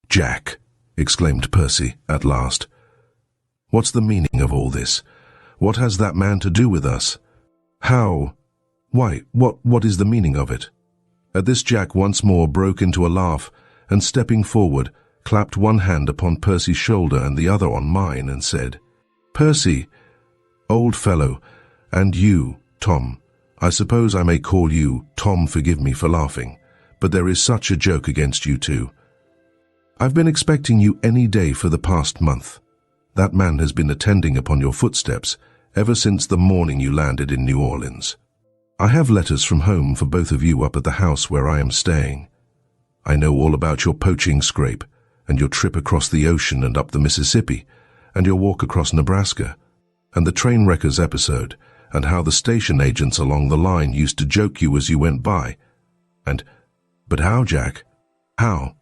"Jack," exclaimed Percy at last, "what's the meaning of all this? What has that man to do with us? How? Why, what is the meaning of it?" At this Jack once more broke into a laugh, and stepping forward, clapped one hand upon Percy's shoulder and the other on mine, and said, "Percy, old fellow, and you, Tom, I suppose I may call you Tom, forgive me for laughing, but there is such a joke against you too. I've been expecting you any day for the past month. That man has been attending upon your footsteps ever since the morning you landed in New Orleans. I have letters from home for both of you up at the house where I am staying. I know all about your poaching scrape, and your trip across the ocean and up the Mississippi, and your walk across Nebraska, and the train wreckers episode, and how the station agents along the line used to joke you as you went by. But how, Jack? How?"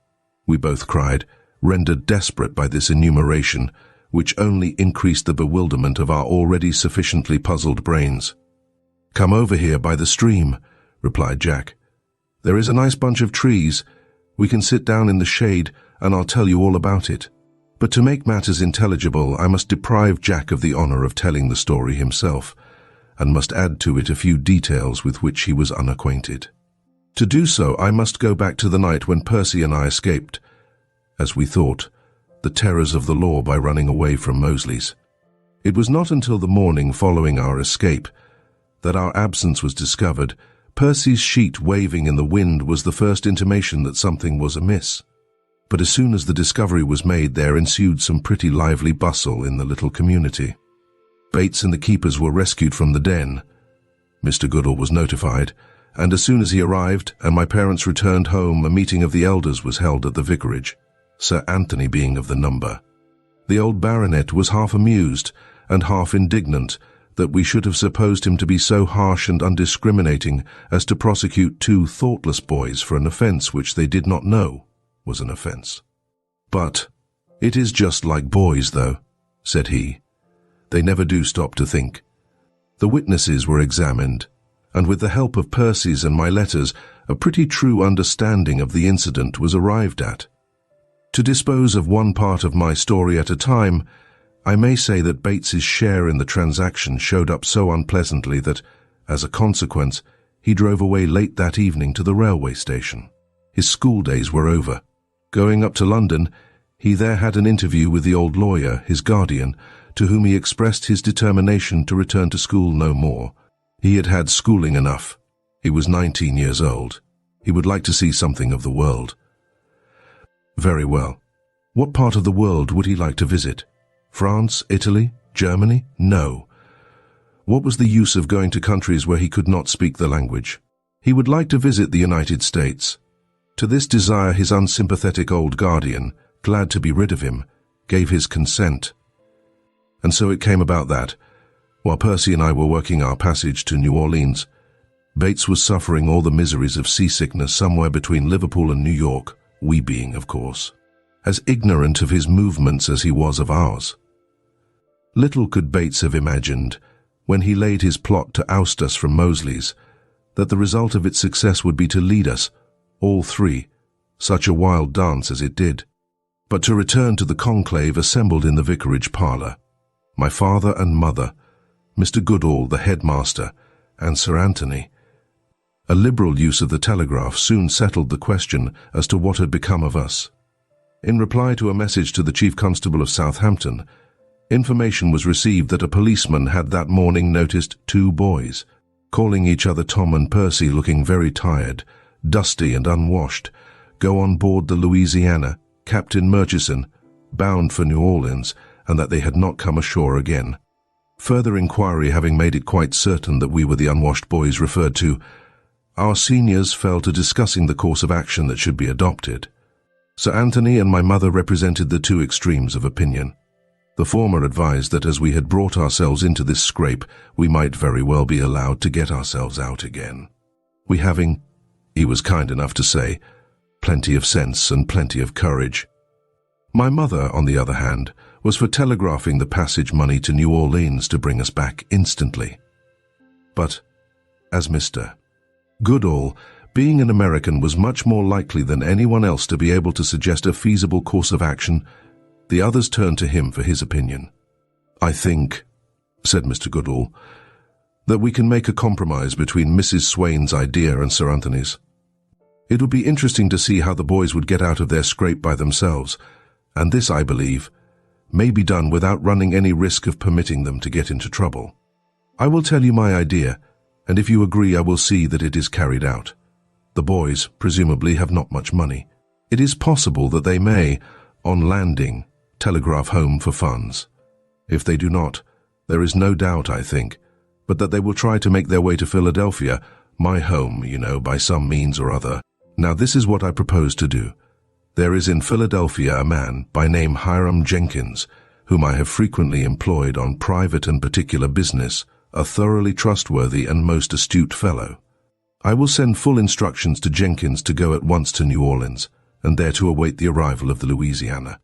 we both cried, rendered desperate by this enumeration, which only increased the bewilderment of our already sufficiently puzzled brains. "Come over here by the stream," replied Jack. "There is a nice bunch of trees. We can sit down in the shade, and I'll tell you all about it." But to make matters intelligible, I must deprive Jack of the honor of telling the story himself, and must add to it a few details with which he was unacquainted. To do so, I must go back to the night when Percy and I escaped, as we thought, the terrors of the law by running away from Moseley's. It was not until the morning following our escape that our absence was discovered. Percy's sheet waving in the wind was the first intimation that something was amiss. But as soon as the discovery was made, there ensued some pretty lively bustle in the little community. Bates and the keepers were rescued from the den. Mr. Goodall was notified, and as soon as he arrived and my parents returned home, a meeting of the elders was held at the vicarage, Sir Anthony being of the number. The old baronet was half amused and half indignant that we should have supposed him to be so harsh and undiscriminating as to prosecute two thoughtless boys for an offence which they did not know was an offence. "But it is just like boys, though," said he. "They never do stop to think." The witnesses were examined, and with the help of Percy's and my letters, a pretty true understanding of the incident was arrived at. To dispose of one part of my story at a time, I may say that Bates's share in the transaction showed up so unpleasantly that, as a consequence, he drove away late that evening to the railway station. His school days were over. Going up to London, he there had an interview with the old lawyer, his guardian, to whom he expressed his determination to return to school no more. He had had schooling enough. He was 19 years old. He would like to see something of the world. Very well. What part of the world would he like to visit? France, Italy, Germany? No. What was the use of going to countries where he could not speak the language? He would like to visit the United States. To this desire his unsympathetic old guardian, glad to be rid of him, gave his consent. And so it came about that, while Percy and I were working our passage to New Orleans, Bates was suffering all the miseries of seasickness somewhere between Liverpool and New York, we being, of course, as ignorant of his movements as he was of ours. Little could Bates have imagined, when he laid his plot to oust us from Moseley's, that the result of its success would be to lead us, all three, such a wild dance as it did. But to return to the conclave assembled in the vicarage parlour, my father and mother, Mr. Goodall, the headmaster, and Sir Anthony. A liberal use of the telegraph soon settled the question as to what had become of us. In reply to a message to the Chief Constable of Southampton, information was received that a policeman had that morning noticed two boys, calling each other Tom and Percy, looking very tired, dusty and unwashed, go on board the Louisiana, Captain Murchison, bound for New Orleans, and that they had not come ashore again. Further inquiry having made it quite certain that we were the unwashed boys referred to, our seniors fell to discussing the course of action that should be adopted. Sir Anthony and my mother represented the two extremes of opinion. The former advised that as we had brought ourselves into this scrape, we might very well be allowed to get ourselves out again. we having, he was kind enough to say, plenty of sense and plenty of courage. My mother, on the other hand, was for telegraphing the passage money to New Orleans to bring us back instantly. But, as Mr. Goodall, being an American, was much more likely than anyone else to be able to suggest a feasible course of action, the others turned to him for his opinion. "I think," said Mr. Goodall, "that we can make a compromise between Mrs. Swain's idea and Sir Anthony's. It would be interesting to see how the boys would get out of their scrape by themselves, and this, I believe, may be done without running any risk of permitting them to get into trouble. I will tell you my idea, and if you agree I will see that it is carried out. The boys, presumably, have not much money. It is possible that they may, on landing, telegraph home for funds. If they do not, there is no doubt, I think, but that they will try to make their way to Philadelphia, my home, by some means or other. Now this is what I propose to do. There is in Philadelphia a man by name Hiram Jenkins, whom I have frequently employed on private and particular business, a thoroughly trustworthy and most astute fellow. I will send full instructions to Jenkins to go at once to New Orleans, and there to await the arrival of the Louisiana.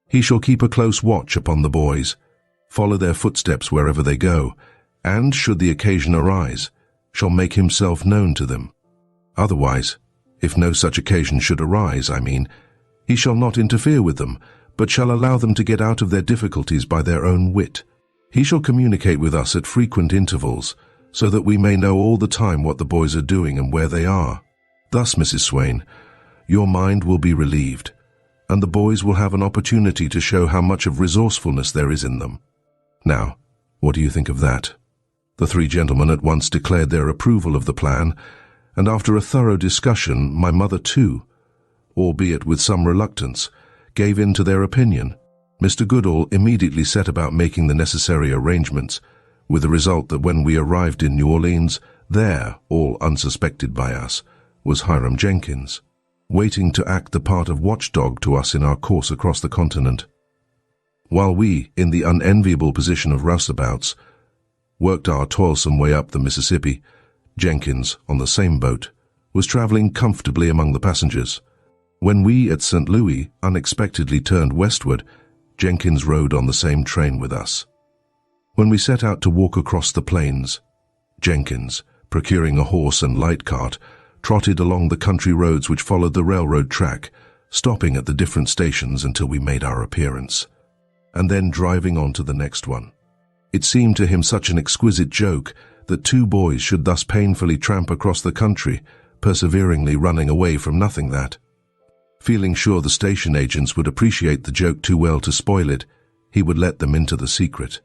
He shall keep a close watch upon the boys, follow their footsteps wherever they go, and, should the occasion arise, shall make himself known to them. Otherwise, if no such occasion should arise, he shall not interfere with them, but shall allow them to get out of their difficulties by their own wit. He shall communicate with us at frequent intervals, so that we may know all the time what the boys are doing and where they are. Thus, Mrs. Swain, your mind will be relieved, and the boys will have an opportunity to show how much of resourcefulness there is in them. Now, what do you think of that?" The three gentlemen at once declared their approval of the plan, and after a thorough discussion, my mother too, albeit with some reluctance, gave in to their opinion. Mr. Goodall immediately set about making the necessary arrangements, with the result that when we arrived in New Orleans, there, all unsuspected by us, was Hiram Jenkins, waiting to act the part of watchdog to us in our course across the continent. While we, in the unenviable position of roustabouts, worked our toilsome way up the Mississippi, Jenkins, on the same boat, was traveling comfortably among the passengers. When we at St. Louis unexpectedly turned westward, Jenkins rode on the same train with us. When we set out to walk across the plains, Jenkins, procuring a horse and light cart, trotted along the country roads which followed the railroad track, stopping at the different stations until we made our appearance, and then driving on to the next one. It seemed to him such an exquisite joke that two boys should thus painfully tramp across the country, perseveringly running away from nothing that. Feeling sure the station agents would appreciate the joke too well to spoil it, he would let them into the secret.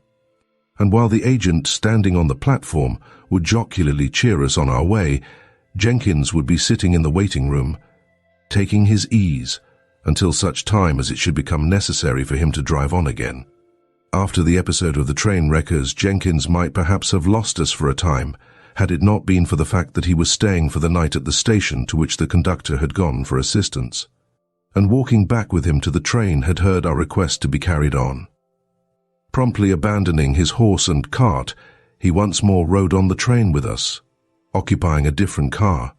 And while the agent standing on the platform would jocularly cheer us on our way, Jenkins would be sitting in the waiting room, taking his ease until such time as it should become necessary for him to drive on again. After the episode of the train wreckers, Jenkins might perhaps have lost us for a time, had it not been for the fact that he was staying for the night at the station to which the conductor had gone for assistance, and walking back with him to the train had heard our request to be carried on. Promptly abandoning his horse and cart, he once more rode on the train with us, occupying a different car.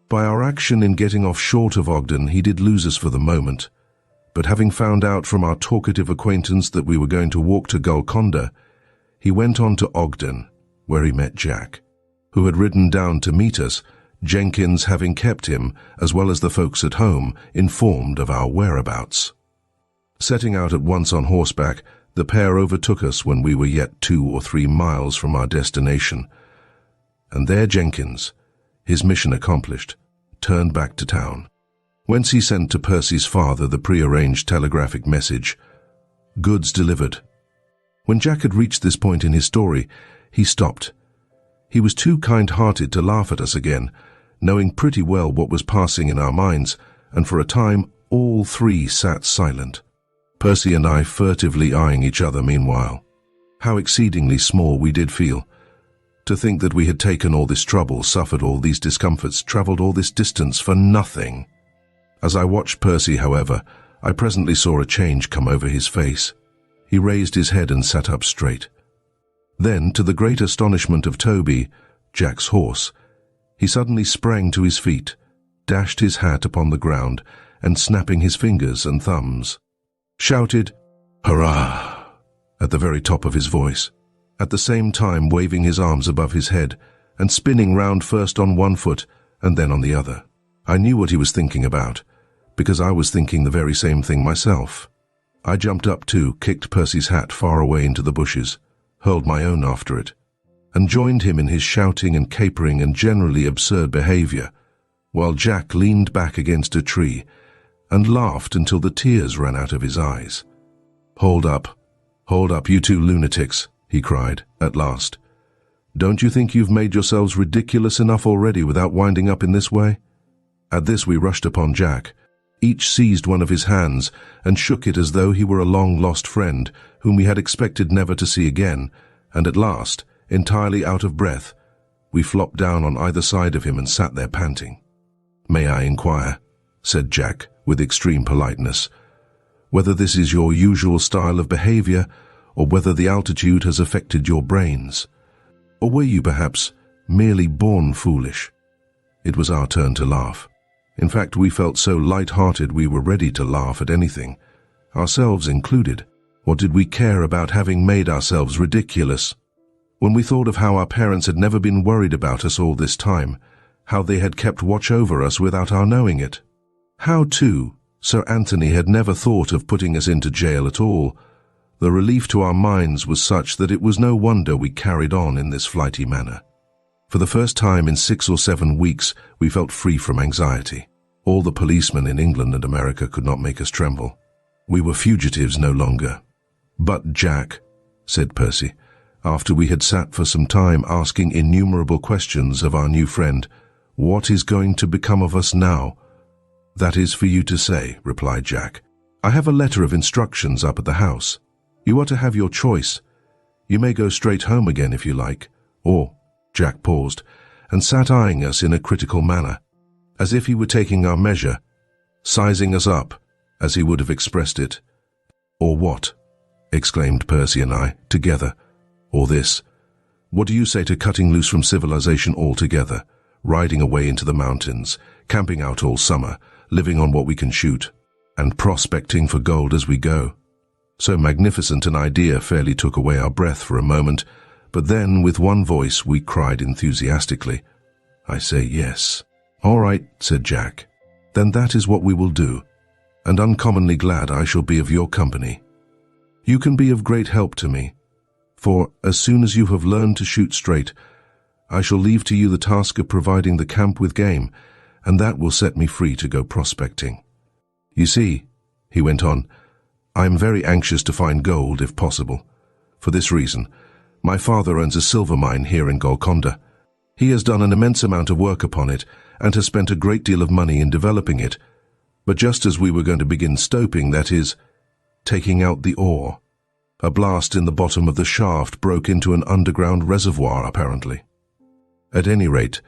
By our action in getting off short of Ogden, he did lose us for the moment, but having found out from our talkative acquaintance that we were going to walk to Golconda, he went on to Ogden, where he met Jack, who had ridden down to meet us, Jenkins having kept him, as well as the folks at home, informed of our whereabouts. Setting out at once on horseback, the pair overtook us when we were yet 2 or 3 miles from our destination, and there Jenkins, his mission accomplished, turned back to town, whence he sent to Percy's father the prearranged telegraphic message, "Goods delivered." When Jack had reached this point in his story, he stopped. He was too kind-hearted to laugh at us again, knowing pretty well what was passing in our minds, and for a time all three sat silent, Percy and I furtively eyeing each other meanwhile. How exceedingly small we did feel. To think that we had taken all this trouble, suffered all these discomforts, travelled all this distance for nothing. As I watched Percy, however, I presently saw a change come over his face. He raised his head and sat up straight. Then, to the great astonishment of Toby, Jack's horse, He suddenly sprang to his feet, dashed his hat upon the ground, and snapping his fingers and thumbs, shouted, "Hurrah!" at the very top of his voice, at the same time waving his arms above his head and spinning round first on one foot and then on the other. I knew what he was thinking about, because I was thinking the very same thing myself. I jumped up too, kicked Percy's hat far away into the bushes, hurled my own after it, and joined him in his shouting and capering and generally absurd behavior, while Jack leaned back against a tree and laughed until the tears ran out of his eyes. Hold up, you two lunatics," he cried, at last. "Don't you think you've made yourselves ridiculous enough already without winding up in this way?" At this we rushed upon Jack. Each seized one of his hands and shook it as though he were a long-lost friend whom we had expected never to see again, and at last, entirely out of breath, we flopped down on either side of him and sat there panting. "May I inquire," said Jack with extreme politeness, "whether this is your usual style of behavior, or whether the altitude has affected your brains? Or were you perhaps merely born foolish?" It was our turn to laugh. In fact, we felt so light-hearted we were ready to laugh at anything, ourselves included. What did we care about having made ourselves ridiculous? When we thought of how our parents had never been worried about us all this time, how they had kept watch over us without our knowing it, how, too, Sir Anthony had never thought of putting us into jail at all, the relief to our minds was such that it was no wonder we carried on in this flighty manner. For the first time in 6 or 7 weeks, we felt free from anxiety. All the policemen in England and America could not make us tremble. We were fugitives no longer. "But, Jack," said Percy, after we had sat for some time asking innumerable questions of our new friend, "what is going to become of us now?" "That is for you to say," replied Jack. "I have a letter of instructions up at the house. You are to have your choice. You may go straight home again if you like, or—" Jack paused, and sat eyeing us in a critical manner, as if he were taking our measure, sizing us up, as he would have expressed it. "Or what?" exclaimed Percy and I, together. "Or this? What do you say to cutting loose from civilization altogether, riding away into the mountains, camping out all summer, living on what we can shoot, and prospecting for gold as we go?" So magnificent an idea fairly took away our breath for a moment, but then, with one voice, we cried enthusiastically, "I say yes." "All right," said Jack. "Then that is what we will do, and uncommonly glad I shall be of your company. You can be of great help to me, for as soon as you have learned to shoot straight, I shall leave to you the task of providing the camp with game, and that will set me free to go prospecting. You see," he went on, "I am very anxious to find gold if possible. For this reason, my father owns a silver mine here in Golconda. He has done an immense amount of work upon it and has spent a great deal of money in developing it. But just as we were going to begin stoping, that is, taking out the ore, a blast in the bottom of the shaft broke into an underground reservoir, apparently. At any rate,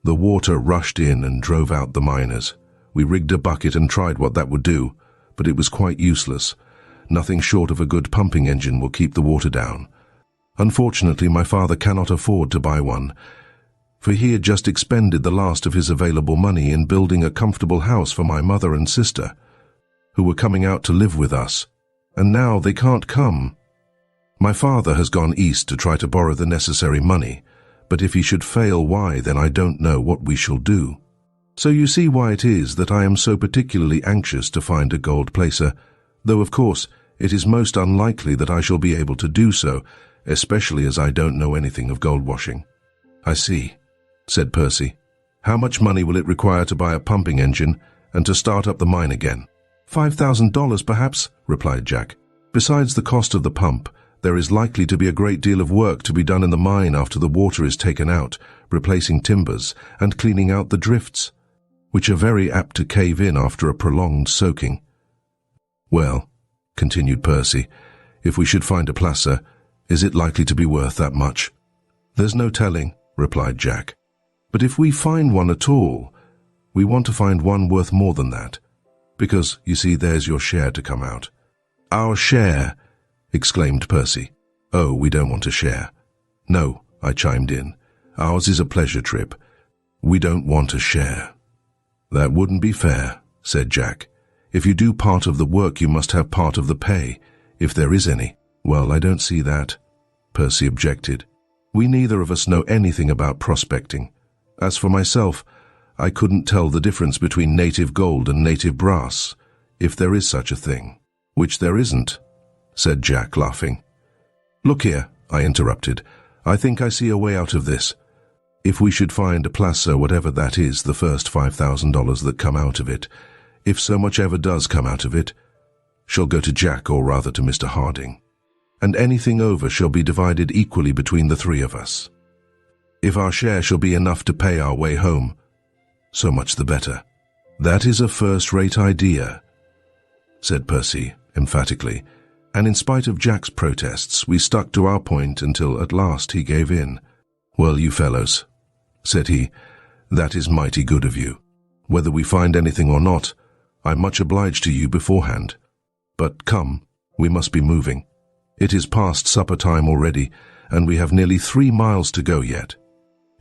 the water rushed in and drove out the miners. We rigged a bucket and tried what that would do, but it was quite useless. Nothing short of a good pumping engine will keep the water down. Unfortunately, my father cannot afford to buy one, for he had just expended the last of his available money in building a comfortable house for my mother and sister, who were coming out to live with us, and now they can't come. My father has gone east to try to borrow the necessary money, but if he should fail, why, then I don't know what we shall do. So you see why it is that I am so particularly anxious to find a gold placer, though of course it is most unlikely that I shall be able to do so, especially as I don't know anything of gold washing." "I see," said Percy. "How much money will it require to buy a pumping engine and to start up the mine again?" $5,000 perhaps, replied Jack. "Besides the cost of the pump, there is likely to be a great deal of work to be done in the mine after the water is taken out, replacing timbers and cleaning out the drifts, which are very apt to cave in after a prolonged soaking." "Well," continued Percy, "if we should find a placer, is it likely to be worth that much?" "There's no telling," replied Jack. "But if we find one at all, we want to find one worth more than that, because, you see, there's your share to come out." "Our share!" exclaimed Percy. "Oh, we don't want to share." "No," I chimed in. "Ours is a pleasure trip. We don't want to share." "That wouldn't be fair," said Jack. "If you do part of the work, you must have part of the pay, if there is any." "Well, I don't see that," Percy objected. "We neither of us know anything about prospecting. As for myself, I couldn't tell the difference between native gold and native brass, if there is such a thing." "Which there isn't," said Jack, laughing. "Look here," I interrupted. "I think I see a way out of this. If we should find a placer, whatever that is, the first $5,000 that come out of it, if so much ever does come out of it, shall go to Jack, or rather to Mr. Harding, and anything over shall be divided equally between the three of us. If our share shall be enough to pay our way home, so much the better." "That is a first-rate idea," said Percy emphatically, and in spite of Jack's protests, we stuck to our point until at last he gave in. "Well, you fellows," said he, "that is mighty good of you. Whether we find anything or not, I'm much obliged to you beforehand. But come, we must be moving. It is past supper time already, and we have nearly 3 miles to go yet."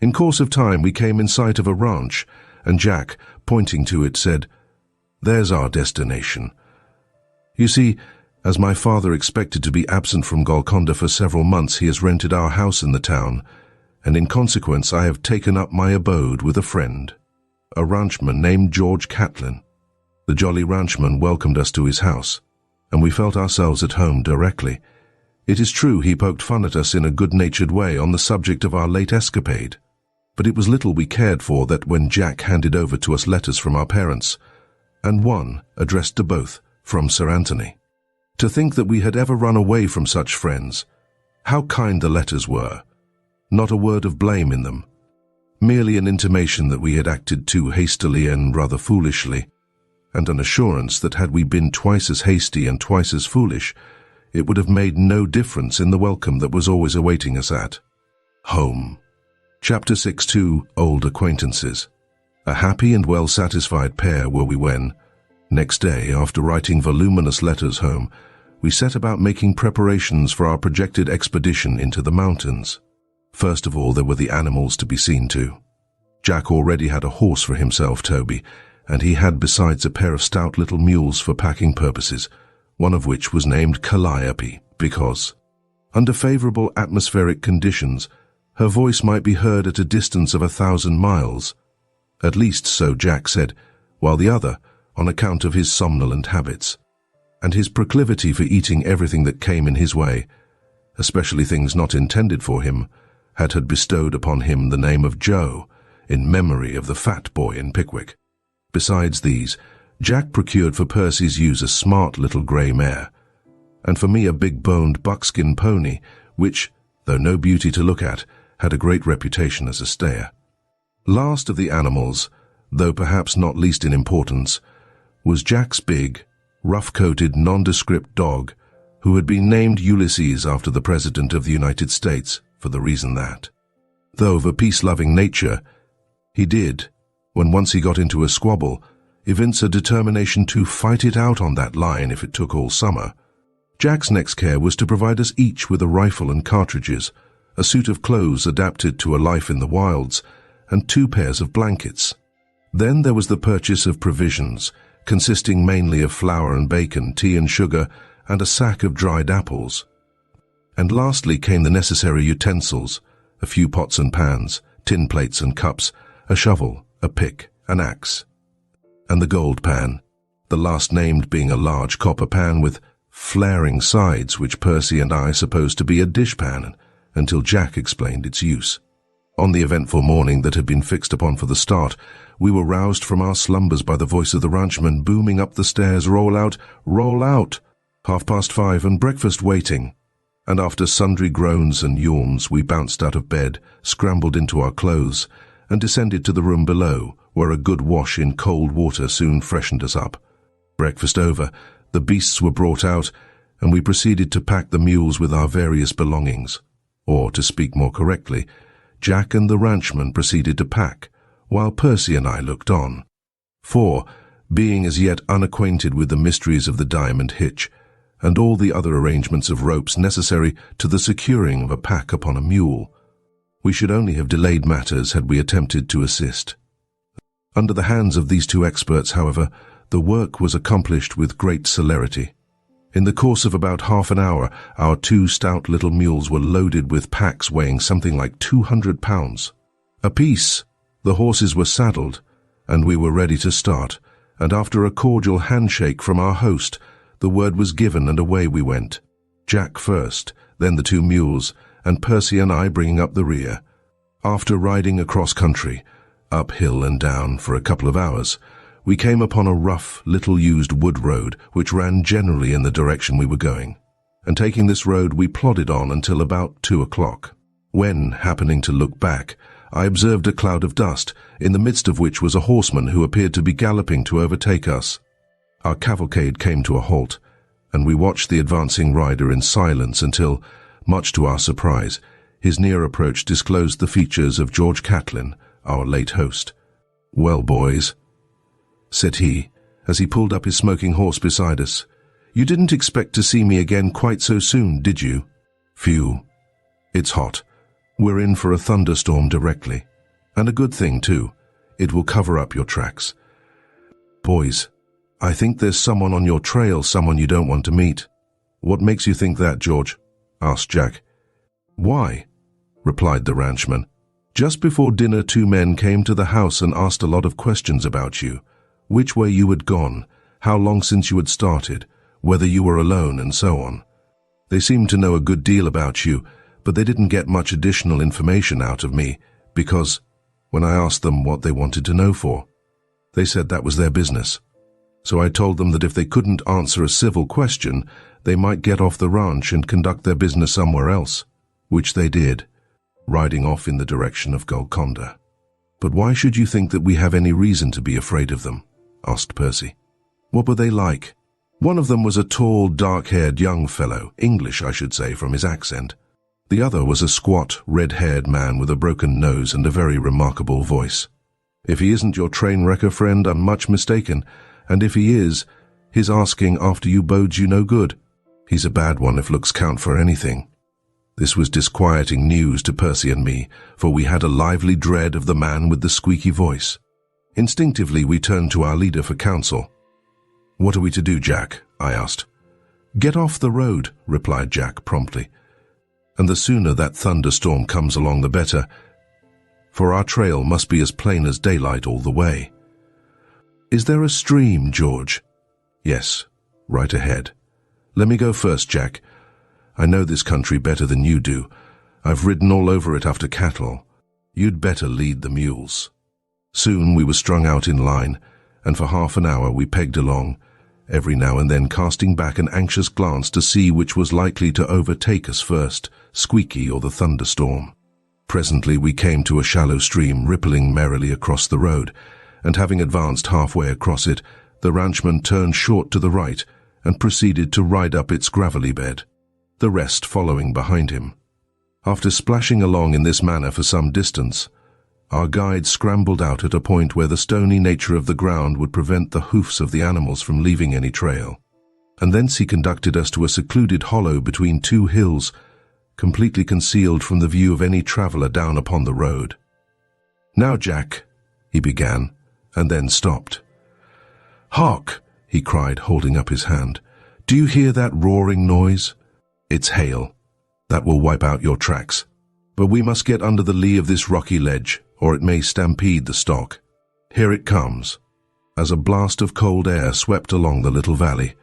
In course of time we came in sight of a ranch, and Jack, pointing to it, said, "There's our destination. You see, as my father expected to be absent from Golconda for several months, he has rented our house in the town, and in consequence I have taken up my abode with a friend, a ranchman named George Catlin. The jolly ranchman welcomed us to his house, and we felt ourselves at home directly. It is true he poked fun at us in a good-natured way on the subject of our late escapade, but it was little we cared for that when Jack handed over to us letters from our parents, and one, addressed to both, from Sir Anthony. To think that we had ever run away from such friends. How kind the letters were. Not a word of blame in them. Merely an intimation that we had acted too hastily and rather foolishly, and an assurance that had we been twice as hasty and twice as foolish, it would have made no difference in the welcome that was always awaiting us at home. Chapter 6-2 Old Acquaintances. A happy and well-satisfied pair were we when, next day, after writing voluminous letters home, we set about making preparations for our projected expedition into the mountains. First of all, there were the animals to be seen to. Jack already had a horse for himself, Toby, and he had besides a pair of stout little mules for packing purposes, one of which was named Calliope, because, under favorable atmospheric conditions, her voice might be heard at a distance of 1,000 miles. At least so Jack said, while the other, on account of his somnolent habits, and his proclivity for eating everything that came in his way, especially things not intended for him, had bestowed upon him the name of Joe, in memory of the fat boy in Pickwick. Besides these, Jack procured for Percy's use a smart little grey mare, and for me a big-boned buckskin pony, which, though no beauty to look at, had a great reputation as a stayer. Last of the animals, though perhaps not least in importance, was Jack's big, rough-coated, nondescript dog, who had been named Ulysses after the President of the United States, for the reason that, though of a peace-loving nature, he did, when once he got into a squabble, evince a determination to fight it out on that line if it took all summer. Jack's next care was to provide us each with a rifle and cartridges, a suit of clothes adapted to a life in the wilds, and 2 pairs of blankets. Then there was the purchase of provisions, consisting mainly of flour and bacon, tea and sugar, and a sack of dried apples. And lastly came the necessary utensils, a few pots and pans, tin plates and cups, a shovel, a pick, an axe, and the gold pan, the last named being a large copper pan with flaring sides which Percy and I supposed to be a dishpan until Jack explained its use. On the eventful morning that had been fixed upon for the start, we were roused from our slumbers by the voice of the ranchman booming up the stairs, "Roll out, roll out!" 5:30, and breakfast waiting. And after sundry groans and yawns, we bounced out of bed, scrambled into our clothes, and descended to the room below, where a good wash in cold water soon freshened us up. Breakfast over, the beasts were brought out, and we proceeded to pack the mules with our various belongings. Or, to speak more correctly, Jack and the ranchman proceeded to pack, while Percy and I looked on. For, being as yet unacquainted with the mysteries of the diamond hitch, and all the other arrangements of ropes necessary to the securing of a pack upon a mule, We should only have delayed matters had we attempted to assist. Under the hands of these two experts, however, the work was accomplished with great celerity. In the course of about half an hour, our two stout little mules were loaded with packs weighing something like 200 pounds. Apiece, the horses were saddled, and we were ready to start, and after a cordial handshake from our host, the word was given and away we went. Jack first, then the two mules, and Percy and I bringing up the rear. After riding across country, up hill and down for a couple of hours, we came upon a rough, little-used wood road which ran generally in the direction we were going, and taking this road we plodded on until about 2 o'clock, when, happening to look back, I observed a cloud of dust, in the midst of which was a horseman who appeared to be galloping to overtake us. Our cavalcade came to a halt, and we watched the advancing rider in silence until, much to our surprise, his near approach disclosed the features of George Catlin, our late host. "Well, boys," said he, as he pulled up his smoking horse beside us, "you didn't expect to see me again quite so soon, did you?" "Phew. It's hot. We're in for a thunderstorm directly. And a good thing, too. It will cover up your tracks. Boys, I think there's someone on your trail, someone you don't want to meet." "What makes you think that, George?" asked Jack. "Why?" replied the ranchman. "Just before dinner 2 men came to the house and asked a lot of questions about you. Which way you had gone, how long since you had started, whether you were alone, and so on. They seemed to know a good deal about you, but they didn't get much additional information out of me, because, when I asked them what they wanted to know for, they said that was their business. So I told them that if they couldn't answer a civil question, they might get off the ranch and conduct their business somewhere else, which they did, riding off in the direction of Golconda." "But why should you think that we have any reason to be afraid of them?" asked Percy. "What were they like?" "One of them was a tall, dark-haired young fellow, English, I should say, from his accent. The other was a squat, red-haired man with a broken nose and a very remarkable voice. If he isn't your train wrecker friend, I'm much mistaken, and if he is, his asking after you bodes you no good. He's a bad one if looks count for anything." This was disquieting news to Percy and me, for we had a lively dread of the man with the squeaky voice. Instinctively, we turned to our leader for counsel. "What are we to do, Jack?" I asked. "Get off the road," replied Jack promptly. "And the sooner that thunderstorm comes along, the better, for our trail must be as plain as daylight all the way." "Is there a stream, George?" "Yes, right ahead. Let me go first, Jack. I know this country better than you do. I've ridden all over it after cattle. You'd better lead the mules." Soon we were strung out in line, and for half an hour we pegged along, every now and then casting back an anxious glance to see which was likely to overtake us first, Squeaky or the thunderstorm. Presently we came to a shallow stream rippling merrily across the road, and having advanced halfway across it, the ranchman turned short to the right and proceeded to ride up its gravelly bed, the rest following behind him. After splashing along in this manner for some distance, our guide scrambled out at a point where the stony nature of the ground would prevent the hoofs of the animals from leaving any trail, and thence he conducted us to a secluded hollow between 2 hills, completely concealed from the view of any traveller down upon the road. "Now, Jack," he began, and then stopped. "Hark!" he cried, holding up his hand. "Do you hear that roaring noise? It's hail. That will wipe out your tracks. But we must get under the lee of this rocky ledge, or it may stampede the stock. Here it comes," as a blast of cold air swept along the little valley.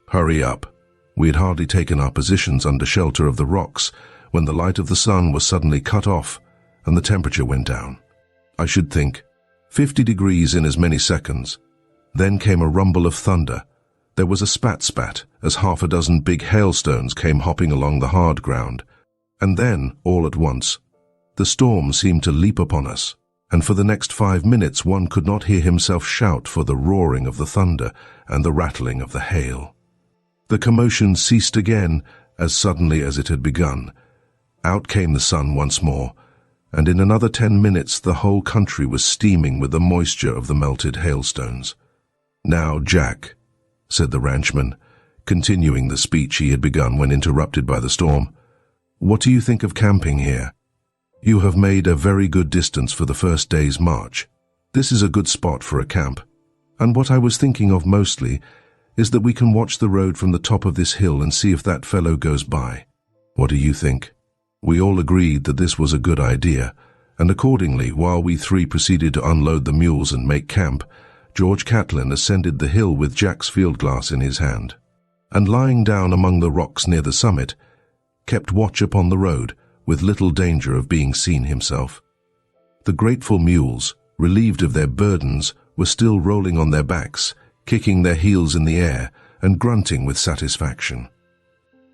"Hurry up." We had hardly taken our positions under shelter of the rocks when the light of the sun was suddenly cut off and the temperature went down. I should think 50 degrees in as many seconds. Then came a rumble of thunder. There was a spat-spat as half a dozen big hailstones came hopping along the hard ground. And then, all at once, the storm seemed to leap upon us, and for the next 5 minutes one could not hear himself shout for the roaring of the thunder and the rattling of the hail. The commotion ceased again as suddenly as it had begun. Out came the sun once more, and in another 10 minutes the whole country was steaming with the moisture of the melted hailstones. "Now, Jack," said the ranchman, continuing the speech he had begun when interrupted by the storm, "what do you think of camping here?" You have made a very good distance for the first day's march. This is a good spot for a camp, and what I was thinking of mostly is that we can watch the road from the top of this hill and see if that fellow goes by. What do you think?" We all agreed that this was a good idea, and accordingly, while we three proceeded to unload the mules and make camp, George Catlin ascended the hill with Jack's field glass in his hand, and lying down among the rocks near the summit, kept watch upon the road with little danger of being seen himself. The grateful mules, relieved of their burdens, were still rolling on their backs, kicking their heels in the air and grunting with satisfaction.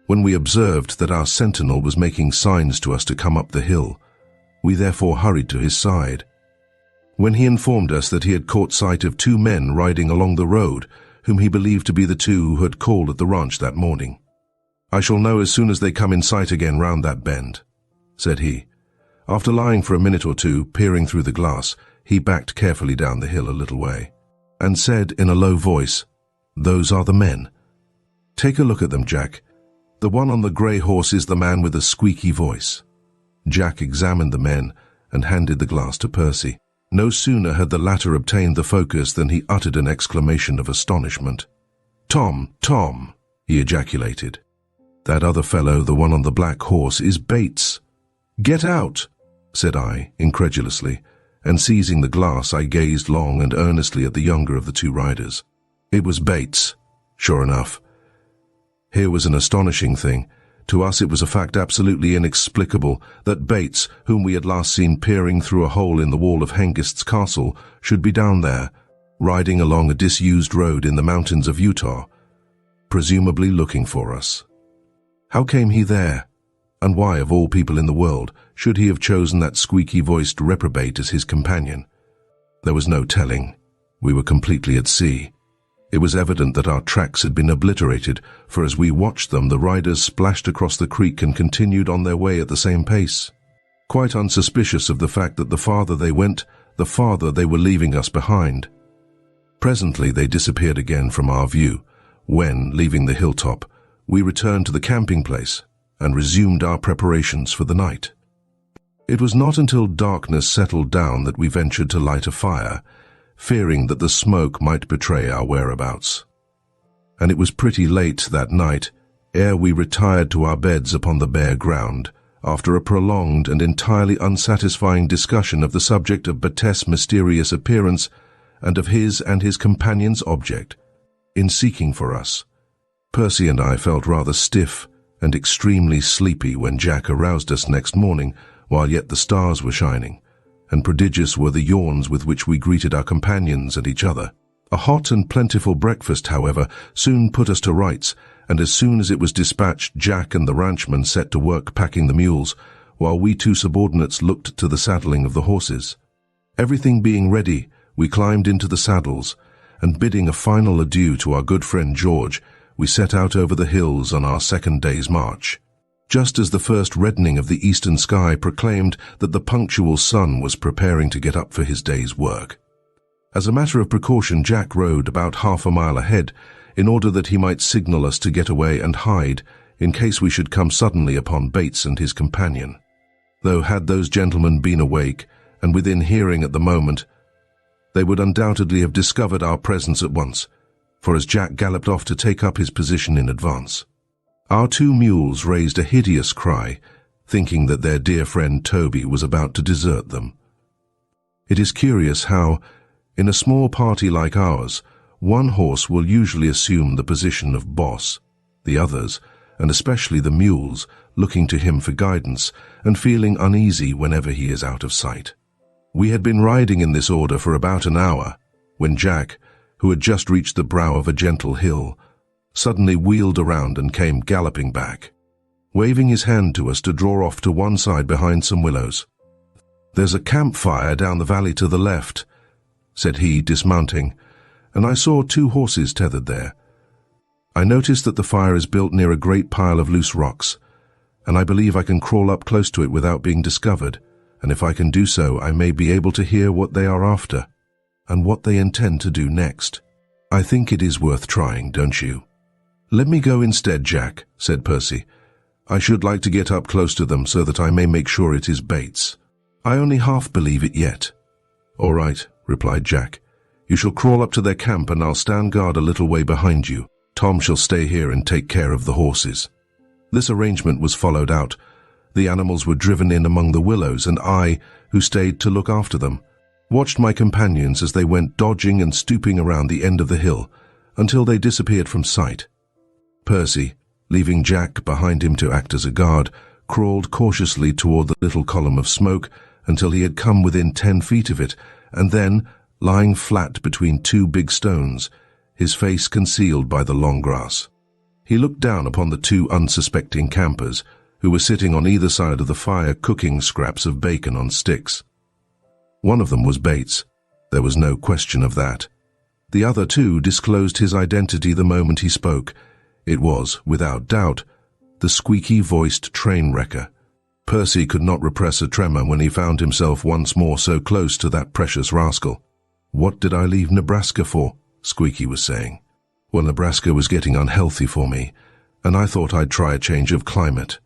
When we observed that our sentinel was making signs to us to come up the hill, we therefore hurried to his side. When he informed us that he had caught sight of 2 men riding along the road, whom he believed to be the 2 who had called at the ranch that morning. "I shall know as soon as they come in sight again round that bend," said he. After lying for a minute or two, peering through the glass, he backed carefully down the hill a little way, and said in a low voice, "Those are the men. Take a look at them, Jack. The one on the grey horse is the man with the squeaky voice." Jack examined the men and handed the glass to Percy. No sooner had the latter obtained the focus than he uttered an exclamation of astonishment. "Tom, Tom," he ejaculated. "That other fellow, the one on the black horse, is Bates." "Get out," said I, incredulously, and seizing the glass I gazed long and earnestly at the younger of the 2 riders. It was Bates, sure enough. Here was an astonishing thing. To us it was a fact absolutely inexplicable that Bates, whom we had last seen peering through a hole in the wall of Hengist's castle, should be down there, riding along a disused road in the mountains of Utah, presumably looking for us. How came he there? And why, of all people in the world, should he have chosen that squeaky-voiced reprobate as his companion? There was no telling. We were completely at sea. It was evident that our tracks had been obliterated, for as we watched them, the riders splashed across the creek and continued on their way at the same pace, quite unsuspicious of the fact that the farther they went, the farther they were leaving us behind. Presently they disappeared again from our view, when, leaving the hilltop, we returned to the camping place and resumed our preparations for the night. It was not until darkness settled down that we ventured to light a fire, fearing that the smoke might betray our whereabouts. And it was pretty late that night ere we retired to our beds upon the bare ground, after a prolonged and entirely unsatisfying discussion of the subject of Bates's mysterious appearance and of his companion's object in seeking for us. Percy and I felt rather stiff and extremely sleepy when Jack aroused us next morning while yet the stars were shining, and prodigious were the yawns with which we greeted our companions and each other. A hot and plentiful breakfast, however, soon put us to rights, and as soon as it was dispatched, Jack and the ranchman set to work packing the mules, while we 2 subordinates looked to the saddling of the horses. Everything being ready, we climbed into the saddles, and bidding a final adieu to our good friend George, we set out over the hills on our 2nd day's march. Just as the first reddening of the eastern sky proclaimed that the punctual sun was preparing to get up for his day's work. As a matter of precaution, Jack rode about half a mile ahead, in order that he might signal us to get away and hide, in case we should come suddenly upon Bates and his companion. Though had those gentlemen been awake, and within hearing at the moment, they would undoubtedly have discovered our presence at once, for as Jack galloped off to take up his position in advance, our 2 mules raised a hideous cry, thinking that their dear friend Toby was about to desert them. It is curious how, in a small party like ours, one horse will usually assume the position of boss, the others, and especially the mules, looking to him for guidance and feeling uneasy whenever he is out of sight. We had been riding in this order for about an hour, when Jack, who had just reached the brow of a gentle hill, suddenly wheeled around and came galloping back, waving his hand to us to draw off to one side behind some willows. "There's a campfire down the valley to the left," said he, dismounting, and I saw 2 horses tethered there. I noticed that the fire is built near a great pile of loose rocks, and I believe I can crawl up close to it without being discovered, and if I can do so, I may be able to hear what they are after, and what they intend to do next. I think it is worth trying, don't you? "Let me go instead, Jack," said Percy. I should like to get up close to them so that I may make sure it is Bates. I only half believe it yet." "All right," replied Jack. "You shall crawl up to their camp and I'll stand guard a little way behind you. Tom shall stay here and take care of the horses." This arrangement was followed out. The animals were driven in among the willows, and I, who stayed to look after them, watched my companions as they went dodging and stooping around the end of the hill until they disappeared from sight. Percy, leaving Jack behind him to act as a guard, crawled cautiously toward the little column of smoke until he had come within 10 feet of it, and then, lying flat between two big stones, his face concealed by the long grass, he looked down upon the two unsuspecting campers who were sitting on either side of the fire cooking scraps of bacon on sticks. One of them was Bates. There was no question of that. The other two disclosed his identity the moment he spoke. It was, without doubt, the squeaky-voiced train wrecker. Percy could not repress a tremor when he found himself once more so close to that precious rascal. "What did I leave Nebraska for?" Squeaky was saying. "Well, Nebraska was getting unhealthy for me, and I thought I'd try a change of climate.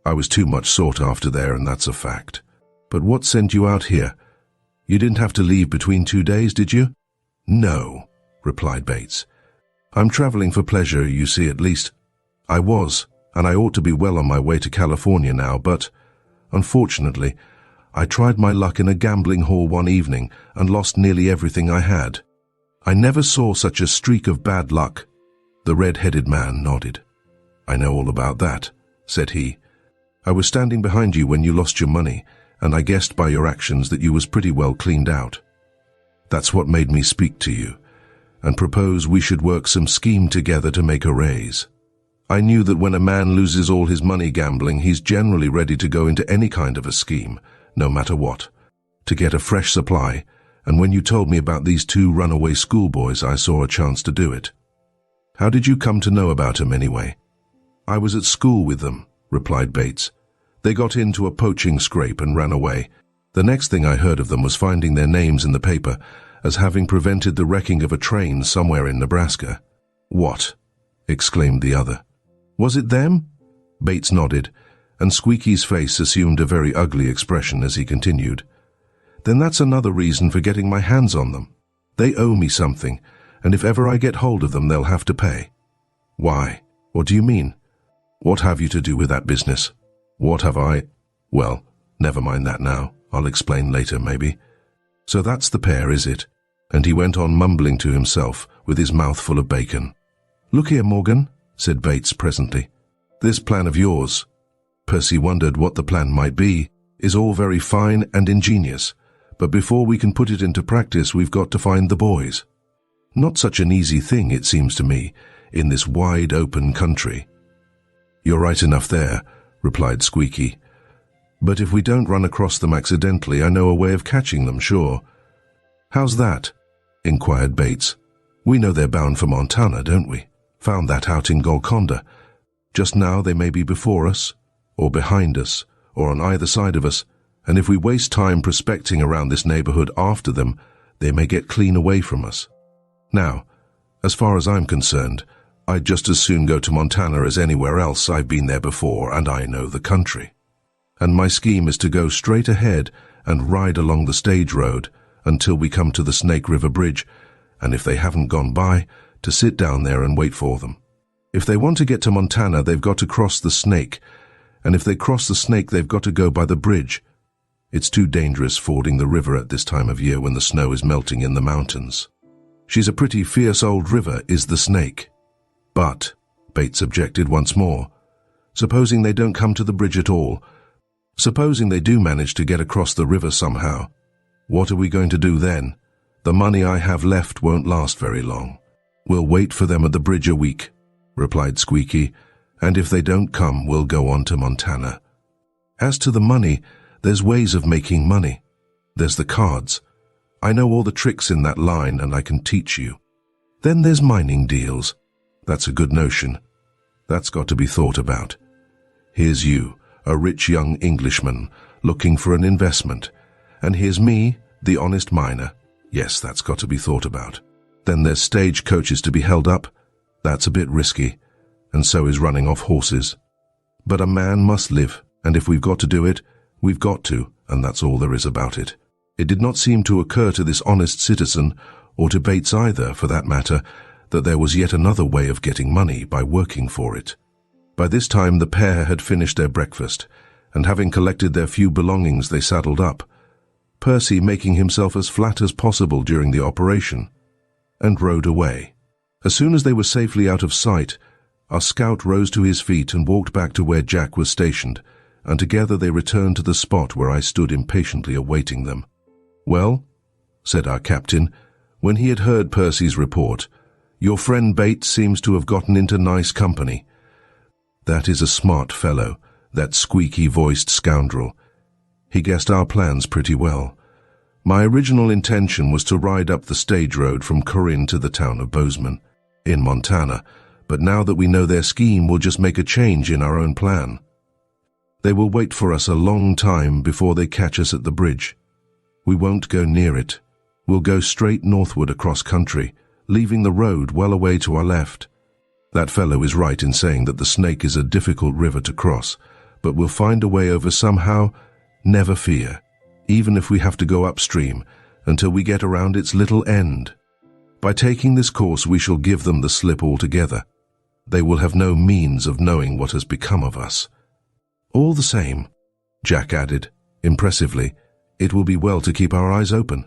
I was too much sought after there, and that's a fact. But what sent you out here? You didn't have to leave between 2 days, did you?" "No," replied Bates. "I'm traveling for pleasure, you see, at least. I was, and I ought to be well on my way to California now, but, unfortunately, I tried my luck in a gambling hall one evening and lost nearly everything I had. I never saw such a streak of bad luck." The red-headed man nodded. "I know all about that," said he. "I was standing behind you when you lost your money, and I guessed by your actions that you was pretty well cleaned out. That's what made me speak to you, and propose we should work some scheme together to make a raise. I knew that when a man loses all his money gambling, he's generally ready to go into any kind of a scheme, no matter what, to get a fresh supply, and when you told me about these two runaway schoolboys, I saw a chance to do it." "How did you come to know about 'em anyway?" "I was at school with them," replied Bates. "They got into a poaching scrape and ran away. The next thing I heard of them was finding their names in the paper as having prevented the wrecking of a train somewhere in Nebraska." "What?" exclaimed the other. "Was it them?" Bates nodded, and Squeaky's face assumed a very ugly expression as he continued. "Then that's another reason for getting my hands on them. They owe me something, and if ever I get hold of them, they'll have to pay." "Why? What do you mean?" "What have you to do with that business?" "What have I? Well, never mind that now. I'll explain later, maybe. So that's the pair, is it?" And he went on mumbling to himself with his mouth full of bacon. "Look here, Morgan," said Bates presently. "This plan of yours," Percy wondered what the plan might be, "is all very fine and ingenious, but before we can put it into practice, we've got to find the boys. Not such an easy thing, it seems to me, in this wide open country." "You're right enough there," replied Squeaky. "But if we don't run across them accidentally, I know a way of catching them, sure." "How's that?" inquired Bates. "We know they're bound for Montana, don't we? Found that out in Golconda. Just now they may be before us, or behind us, or on either side of us, and if we waste time prospecting around this neighborhood after them, they may get clean away from us. Now, as far as I'm concerned, I'd just as soon go to Montana as anywhere else. I've been there before, and I know the country. And my scheme is to go straight ahead and ride along the stage road until we come to the Snake River Bridge, and if they haven't gone by, to sit down there and wait for them. If they want to get to Montana, they've got to cross the Snake, and if they cross the Snake, they've got to go by the bridge. It's too dangerous fording the river at this time of year when the snow is melting in the mountains. She's a pretty fierce old river, is the Snake." "But," Bates objected once more, "supposing they don't come to the bridge at all, supposing they do manage to get across the river somehow, what are we going to do then? The money I have left won't last very long." "We'll wait for them at the bridge a week," replied Squeaky, "and if they don't come, we'll go on to Montana. As to the money, there's ways of making money. There's the cards. I know all the tricks in that line, and I can teach you. Then there's mining deals. That's a good notion. That's got to be thought about. Here's you, a rich young Englishman, looking for an investment. And here's me, the honest miner. Yes, that's got to be thought about. Then there's stage coaches to be held up. That's a bit risky, and so is running off horses. But a man must live, and if we've got to do it, we've got to, and that's all there is about it. It did not seem to occur to this honest citizen, or to Bates either, for that matter, that there was yet another way of getting money by working for it. By this time the pair had finished their breakfast, and having collected their few belongings they saddled up, Percy making himself as flat as possible during the operation, and rode away. As soon as they were safely out of sight, our scout rose to his feet and walked back to where Jack was stationed, and together they returned to the spot where I stood impatiently awaiting them. "Well," said our captain, when he had heard Percy's report, "your friend Bates seems to have gotten into nice company. That is a smart fellow, that squeaky-voiced scoundrel. He guessed our plans pretty well. My original intention was to ride up the stage road from Corinne to the town of Bozeman, in Montana, but now that we know their scheme, we'll just make a change in our own plan. They will wait for us a long time before they catch us at the bridge. We won't go near it. We'll go straight northward across country, leaving the road well away to our left. That fellow is right in saying that the Snake is a difficult river to cross, but we'll find a way over somehow. Never fear, even if we have to go upstream until we get around its little end. By taking this course we shall give them the slip altogether. They will have no means of knowing what has become of us. All the same," Jack added, impressively, "it will be well to keep our eyes open.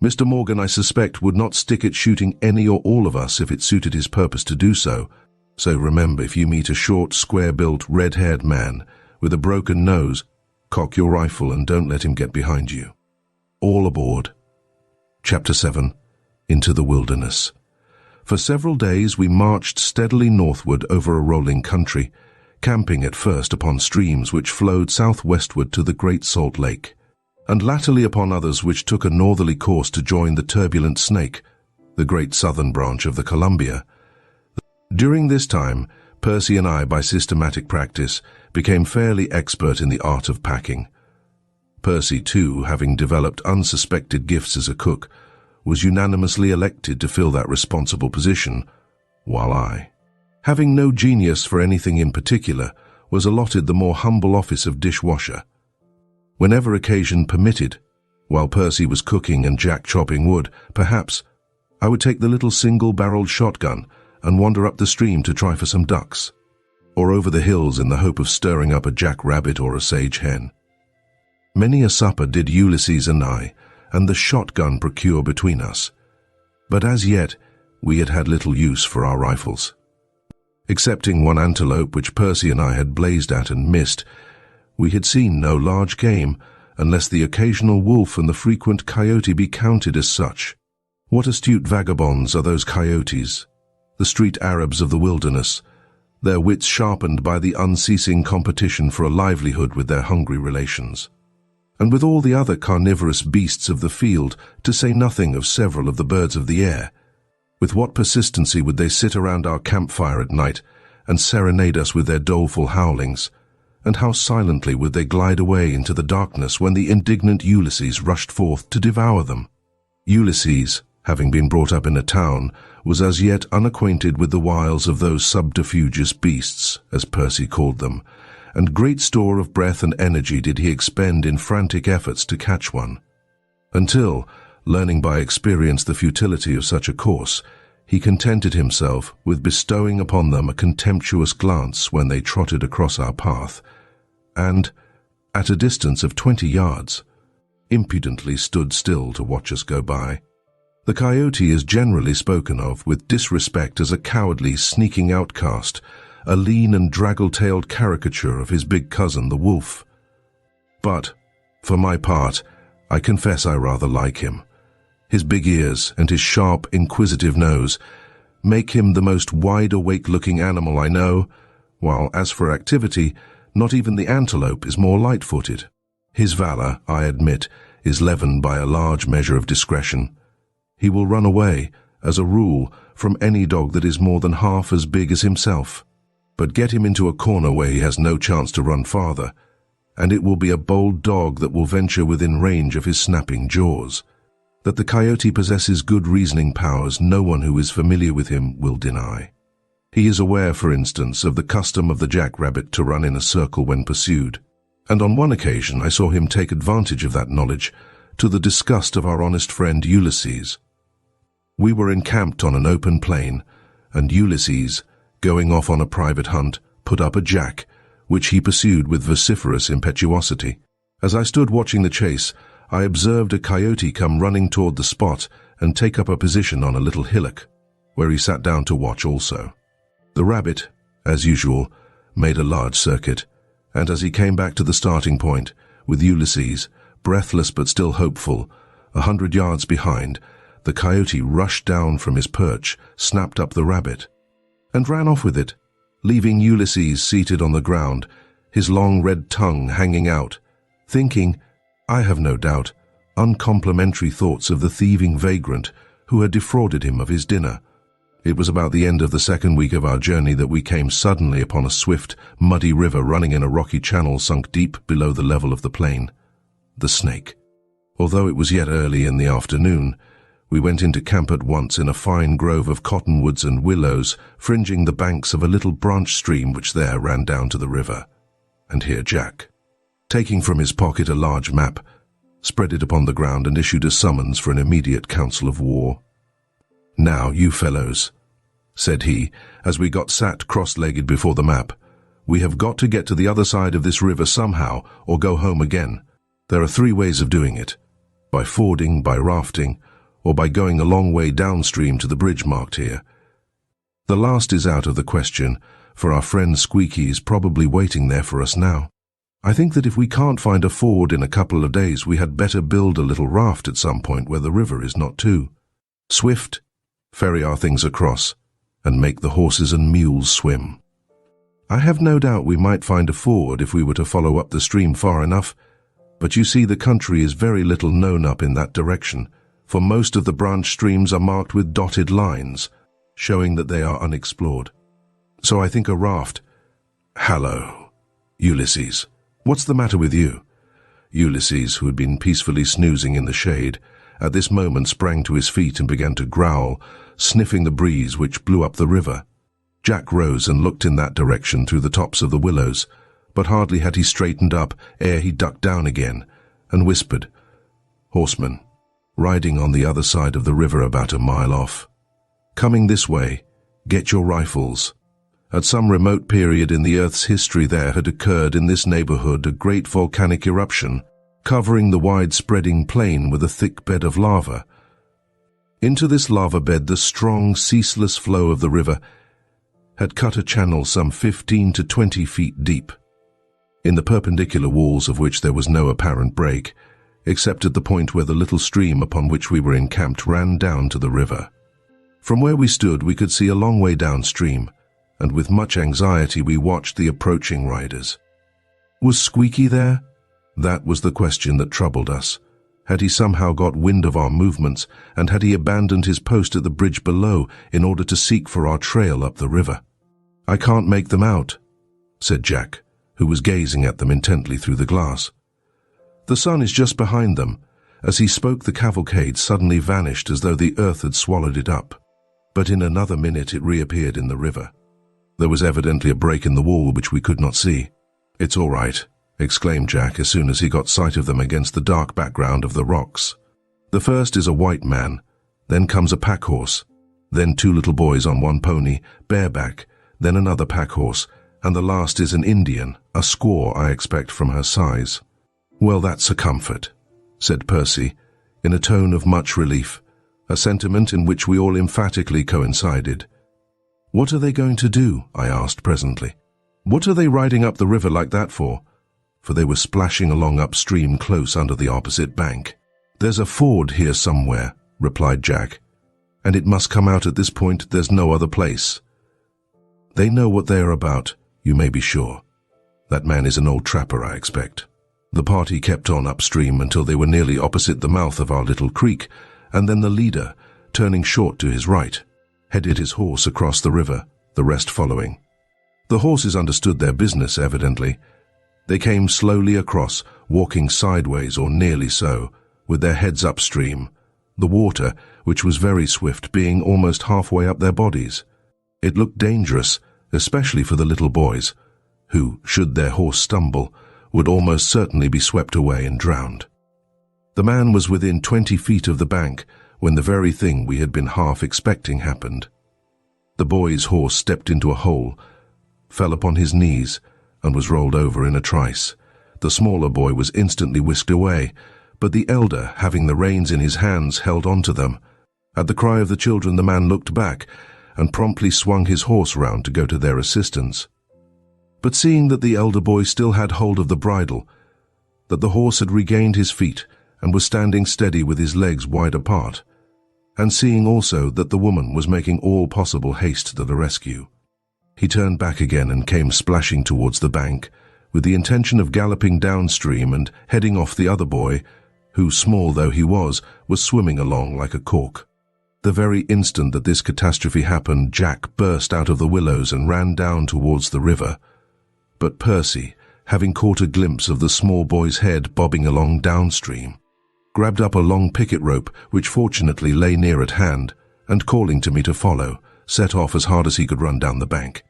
Mr. Morgan, I suspect, would not stick at shooting any or all of us if it suited his purpose to do so. So remember, if you meet a short, square-built, red-haired man with a broken nose, cock your rifle and don't let him get behind you. All aboard." Chapter 7. Into the Wilderness. For several days we marched steadily northward over a rolling country, camping at first upon streams which flowed southwestward to the Great Salt Lake, and latterly upon others which took a northerly course to join the turbulent Snake, the great southern branch of the Columbia. During this time, Percy and I, by systematic practice, became fairly expert in the art of packing. Percy, too, having developed unsuspected gifts as a cook, was unanimously elected to fill that responsible position, while I, having no genius for anything in particular, was allotted the more humble office of dishwasher. Whenever occasion permitted, while Percy was cooking and Jack chopping wood, perhaps, I would take the little single-barreled shotgun and wander up the stream to try for some ducks, or over the hills in the hope of stirring up a jack-rabbit or a sage hen. Many a supper did Ulysses and I, and the shotgun procure between us, but as yet we had had little use for our rifles. Excepting one antelope which Percy and I had blazed at and missed, we had seen no large game, unless the occasional wolf and the frequent coyote be counted as such. What astute vagabonds are those coyotes, the street Arabs of the wilderness, their wits sharpened by the unceasing competition for a livelihood with their hungry relations. And with all the other carnivorous beasts of the field, to say nothing of several of the birds of the air, with what persistency would they sit around our campfire at night and serenade us with their doleful howlings, and how silently would they glide away into the darkness when the indignant Ulysses rushed forth to devour them. Ulysses, having been brought up in a town, was as yet unacquainted with the wiles of those subterfugious beasts, as Percy called them, and great store of breath and energy did he expend in frantic efforts to catch one, until, learning by experience the futility of such a course, he contented himself with bestowing upon them a contemptuous glance when they trotted across our path, and, at a distance of 20 yards, impudently stood still to watch us go by. The coyote is generally spoken of with disrespect as a cowardly, sneaking outcast, a lean and draggle-tailed caricature of his big cousin, the wolf. But, for my part, I confess I rather like him. His big ears and his sharp, inquisitive nose make him the most wide-awake-looking animal I know, while, as for activity, not even the antelope is more light-footed. His valor, I admit, is leavened by a large measure of discretion. He will run away, as a rule, from any dog that is more than half as big as himself. But get him into a corner where he has no chance to run farther, and it will be a bold dog that will venture within range of his snapping jaws. That the coyote possesses good reasoning powers no one who is familiar with him will deny. He is aware, for instance, of the custom of the jackrabbit to run in a circle when pursued, and on one occasion I saw him take advantage of that knowledge to the disgust of our honest friend Ulysses. We were encamped on an open plain, and Ulysses, going off on a private hunt, put up a jack, which he pursued with vociferous impetuosity. As I stood watching the chase, I observed a coyote come running toward the spot and take up a position on a little hillock, where he sat down to watch also. The rabbit, as usual, made a large circuit, and as he came back to the starting point, with Ulysses, breathless but still hopeful, 100 yards behind, the coyote rushed down from his perch, snapped up the rabbit, and ran off with it, leaving Ulysses seated on the ground, his long red tongue hanging out, thinking, I have no doubt, uncomplimentary thoughts of the thieving vagrant who had defrauded him of his dinner. It was about the end of the second week of our journey that we came suddenly upon a swift, muddy river running in a rocky channel sunk deep below the level of the plain. The Snake. Although it was yet early in the afternoon, we went into camp at once in a fine grove of cottonwoods and willows fringing the banks of a little branch stream which there ran down to the river. And here Jack, taking from his pocket a large map, spread it upon the ground and issued a summons for an immediate council of war. Now, you fellows, said he, as we got sat cross-legged before the map, we have got to get to the other side of this river somehow or go home again. There are 3 ways of doing it: by fording, by rafting, or by going a long way downstream to the bridge marked here. The last is out of the question, for our friend Squeaky is probably waiting there for us now. I think that if we can't find a ford in a couple of days, we had better build a little raft at some point where the river is not too swift, ferry our things across, and make the horses and mules swim. I have no doubt we might find a ford if we were to follow up the stream far enough, but you see the country is very little known up in that direction, for most of the branch streams are marked with dotted lines, showing that they are unexplored. So I think a raft— Hallo, Ulysses, what's the matter with you? Ulysses, who had been peacefully snoozing in the shade, at this moment sprang to his feet and began to growl, sniffing the breeze which blew up the river. Jack rose and looked in that direction through the tops of the willows, but hardly had he straightened up ere he ducked down again, and whispered, Horseman, riding on the other side of the river about a mile off. Coming this way, get your rifles. At some remote period in the Earth's history there had occurred in this neighborhood a great volcanic eruption, covering the wide-spreading plain with a thick bed of lava. Into this lava bed the strong, ceaseless flow of the river had cut a channel some 15 to 20 feet deep, in the perpendicular walls of which there was no apparent break, except at the point where the little stream upon which we were encamped ran down to the river. From where we stood we could see a long way downstream, and with much anxiety we watched the approaching riders. Was Squeaky there? That was the question that troubled us. Had he somehow got wind of our movements, and had he abandoned his post at the bridge below in order to seek for our trail up the river? I can't make them out, said Jack, who was gazing at them intently through the glass. The sun is just behind them. As he spoke, the cavalcade suddenly vanished as though the earth had swallowed it up. But in another minute it reappeared in the river. There was evidently a break in the wall which we could not see. It's all right, exclaimed Jack as soon as he got sight of them against the dark background of the rocks. The first is a white man, then comes a pack horse, then 2 little boys on 1 pony, bareback, then another pack horse, and the last is an Indian, a squaw, I expect, from her size. Well, that's a comfort, said Percy, in a tone of much relief, a sentiment in which we all emphatically coincided. What are they going to do? I asked presently. What are they riding up the river like that for? For they were splashing along upstream close under the opposite bank. There's a ford here somewhere, replied Jack, and it must come out at this point. There's no other place. They know what they are about, you may be sure. That man is an old trapper, I expect. The party kept on upstream until they were nearly opposite the mouth of our little creek, and then the leader, turning short to his right, headed his horse across the river, the rest following. The horses understood their business, evidently. They came slowly across, walking sideways or nearly so, with their heads upstream, the water, which was very swift, being almost halfway up their bodies. It looked dangerous, especially for the little boys, who, should their horse stumble, would almost certainly be swept away and drowned. The man was within 20 feet of the bank when the very thing we had been half expecting happened. The boy's horse stepped into a hole, fell upon his knees, and was rolled over in a trice. The smaller boy was instantly whisked away, but the elder, having the reins in his hands, held on to them. At the cry of the children, the man looked back and promptly swung his horse round to go to their assistance. But seeing that the elder boy still had hold of the bridle, that the horse had regained his feet and was standing steady with his legs wide apart, and seeing also that the woman was making all possible haste to the rescue, he turned back again and came splashing towards the bank, with the intention of galloping downstream and heading off the other boy, who, small though he was swimming along like a cork. The very instant that this catastrophe happened, Jack burst out of the willows and ran down towards the river. But Percy, having caught a glimpse of the small boy's head bobbing along downstream, grabbed up a long picket rope which fortunately lay near at hand, and calling to me to follow, set off as hard as he could run down the bank.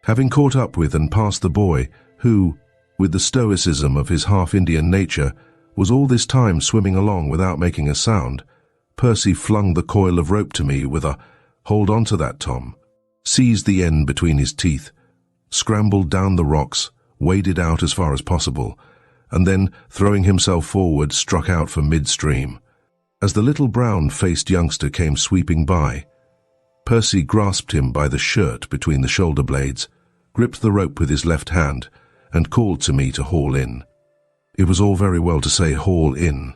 Having caught up with and passed the boy, who, with the stoicism of his half-Indian nature, was all this time swimming along without making a sound, Percy flung the coil of rope to me with a "Hold on to that, Tom," seized the end between his teeth, scrambled down the rocks, waded out as far as possible, and then, throwing himself forward, struck out for midstream. As the little brown-faced youngster came sweeping by, Percy grasped him by the shirt between the shoulder blades, gripped the rope with his left hand, and called to me to haul in. It was all very well to say haul in.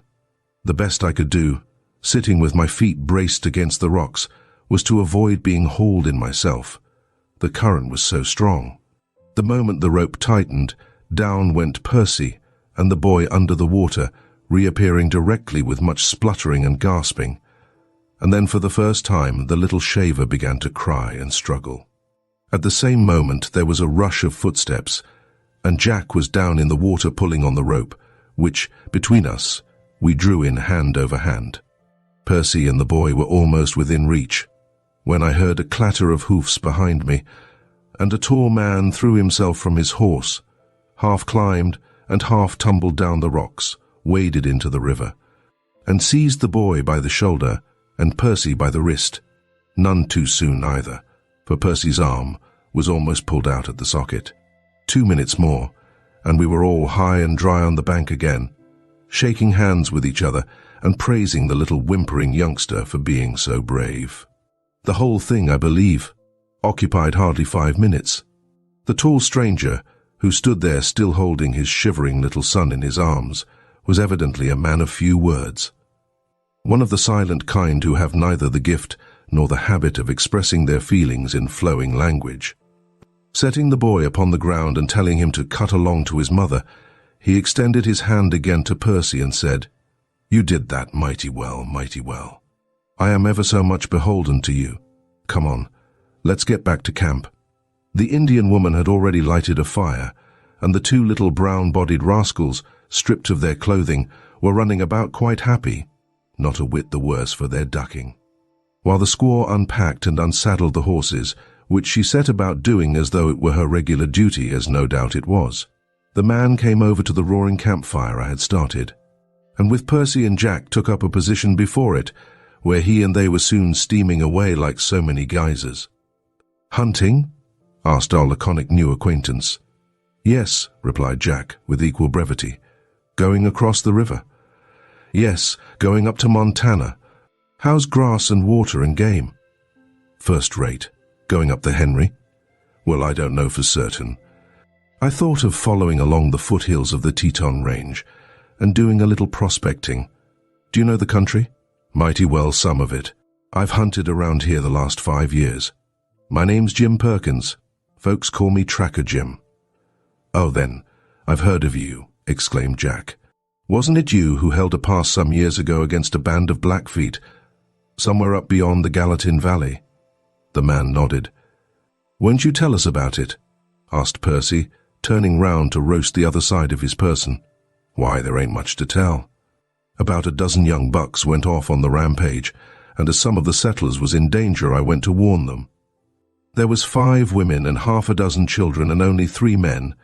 The best I could do, sitting with my feet braced against the rocks, was to avoid being hauled in myself. The current was so strong. The moment the rope tightened, down went Percy, and the boy under the water, reappearing directly with much spluttering and gasping. And then for the first time the little shaver began to cry and struggle. At the same moment there was a rush of footsteps, and Jack was down in the water pulling on the rope, which, between us, we drew in hand over hand. Percy and the boy were almost within reach, when I heard a clatter of hoofs behind me, and a tall man threw himself from his horse, half climbed and half tumbled down the rocks, waded into the river, and seized the boy by the shoulder and Percy by the wrist, none too soon either, for Percy's arm was almost pulled out at the socket. 2 minutes more, and we were all high and dry on the bank again, shaking hands with each other and praising the little whimpering youngster for being so brave. The whole thing, I believe, occupied hardly 5 minutes. The tall stranger, who stood there still holding his shivering little son in his arms, was evidently a man of few words. One of the silent kind who have neither the gift nor the habit of expressing their feelings in flowing language. Setting the boy upon the ground and telling him to cut along to his mother, he extended his hand again to Percy and said, "You did that mighty well, mighty well. I am ever so much beholden to you. Come on, let's get back to camp." The Indian woman had already lighted a fire, and the two little brown-bodied rascals, stripped of their clothing, were running about quite happy, not a whit the worse for their ducking. While the squaw unpacked and unsaddled the horses, which she set about doing as though it were her regular duty, as no doubt it was, the man came over to the roaring campfire I had started, and with Percy and Jack took up a position before it, where he and they were soon steaming away like so many geysers. "Hunting?" asked our laconic new acquaintance. "Yes," replied Jack, with equal brevity. "Going across the river?" "Yes, going up to Montana. How's grass and water and game?" "First rate. Going up the Henry?" "Well, I don't know for certain. I thought of following along the foothills of the Teton Range and doing a little prospecting. Do you know the country?" "Mighty well, some of it. I've hunted around here the last 5 years. My name's Jim Perkins. Folks call me Tracker Jim." "Oh, then, I've heard of you," exclaimed Jack. "Wasn't it you who held a pass some years ago against a band of Blackfeet, somewhere up beyond the Gallatin Valley?" The man nodded. "Won't you tell us about it?" asked Percy, turning round to roast the other side of his person. "Why, there ain't much to tell. About a dozen young bucks went off on the rampage, and as some of the settlers was in danger, I went to warn them. There was 5 women and half a dozen children and only 3 men,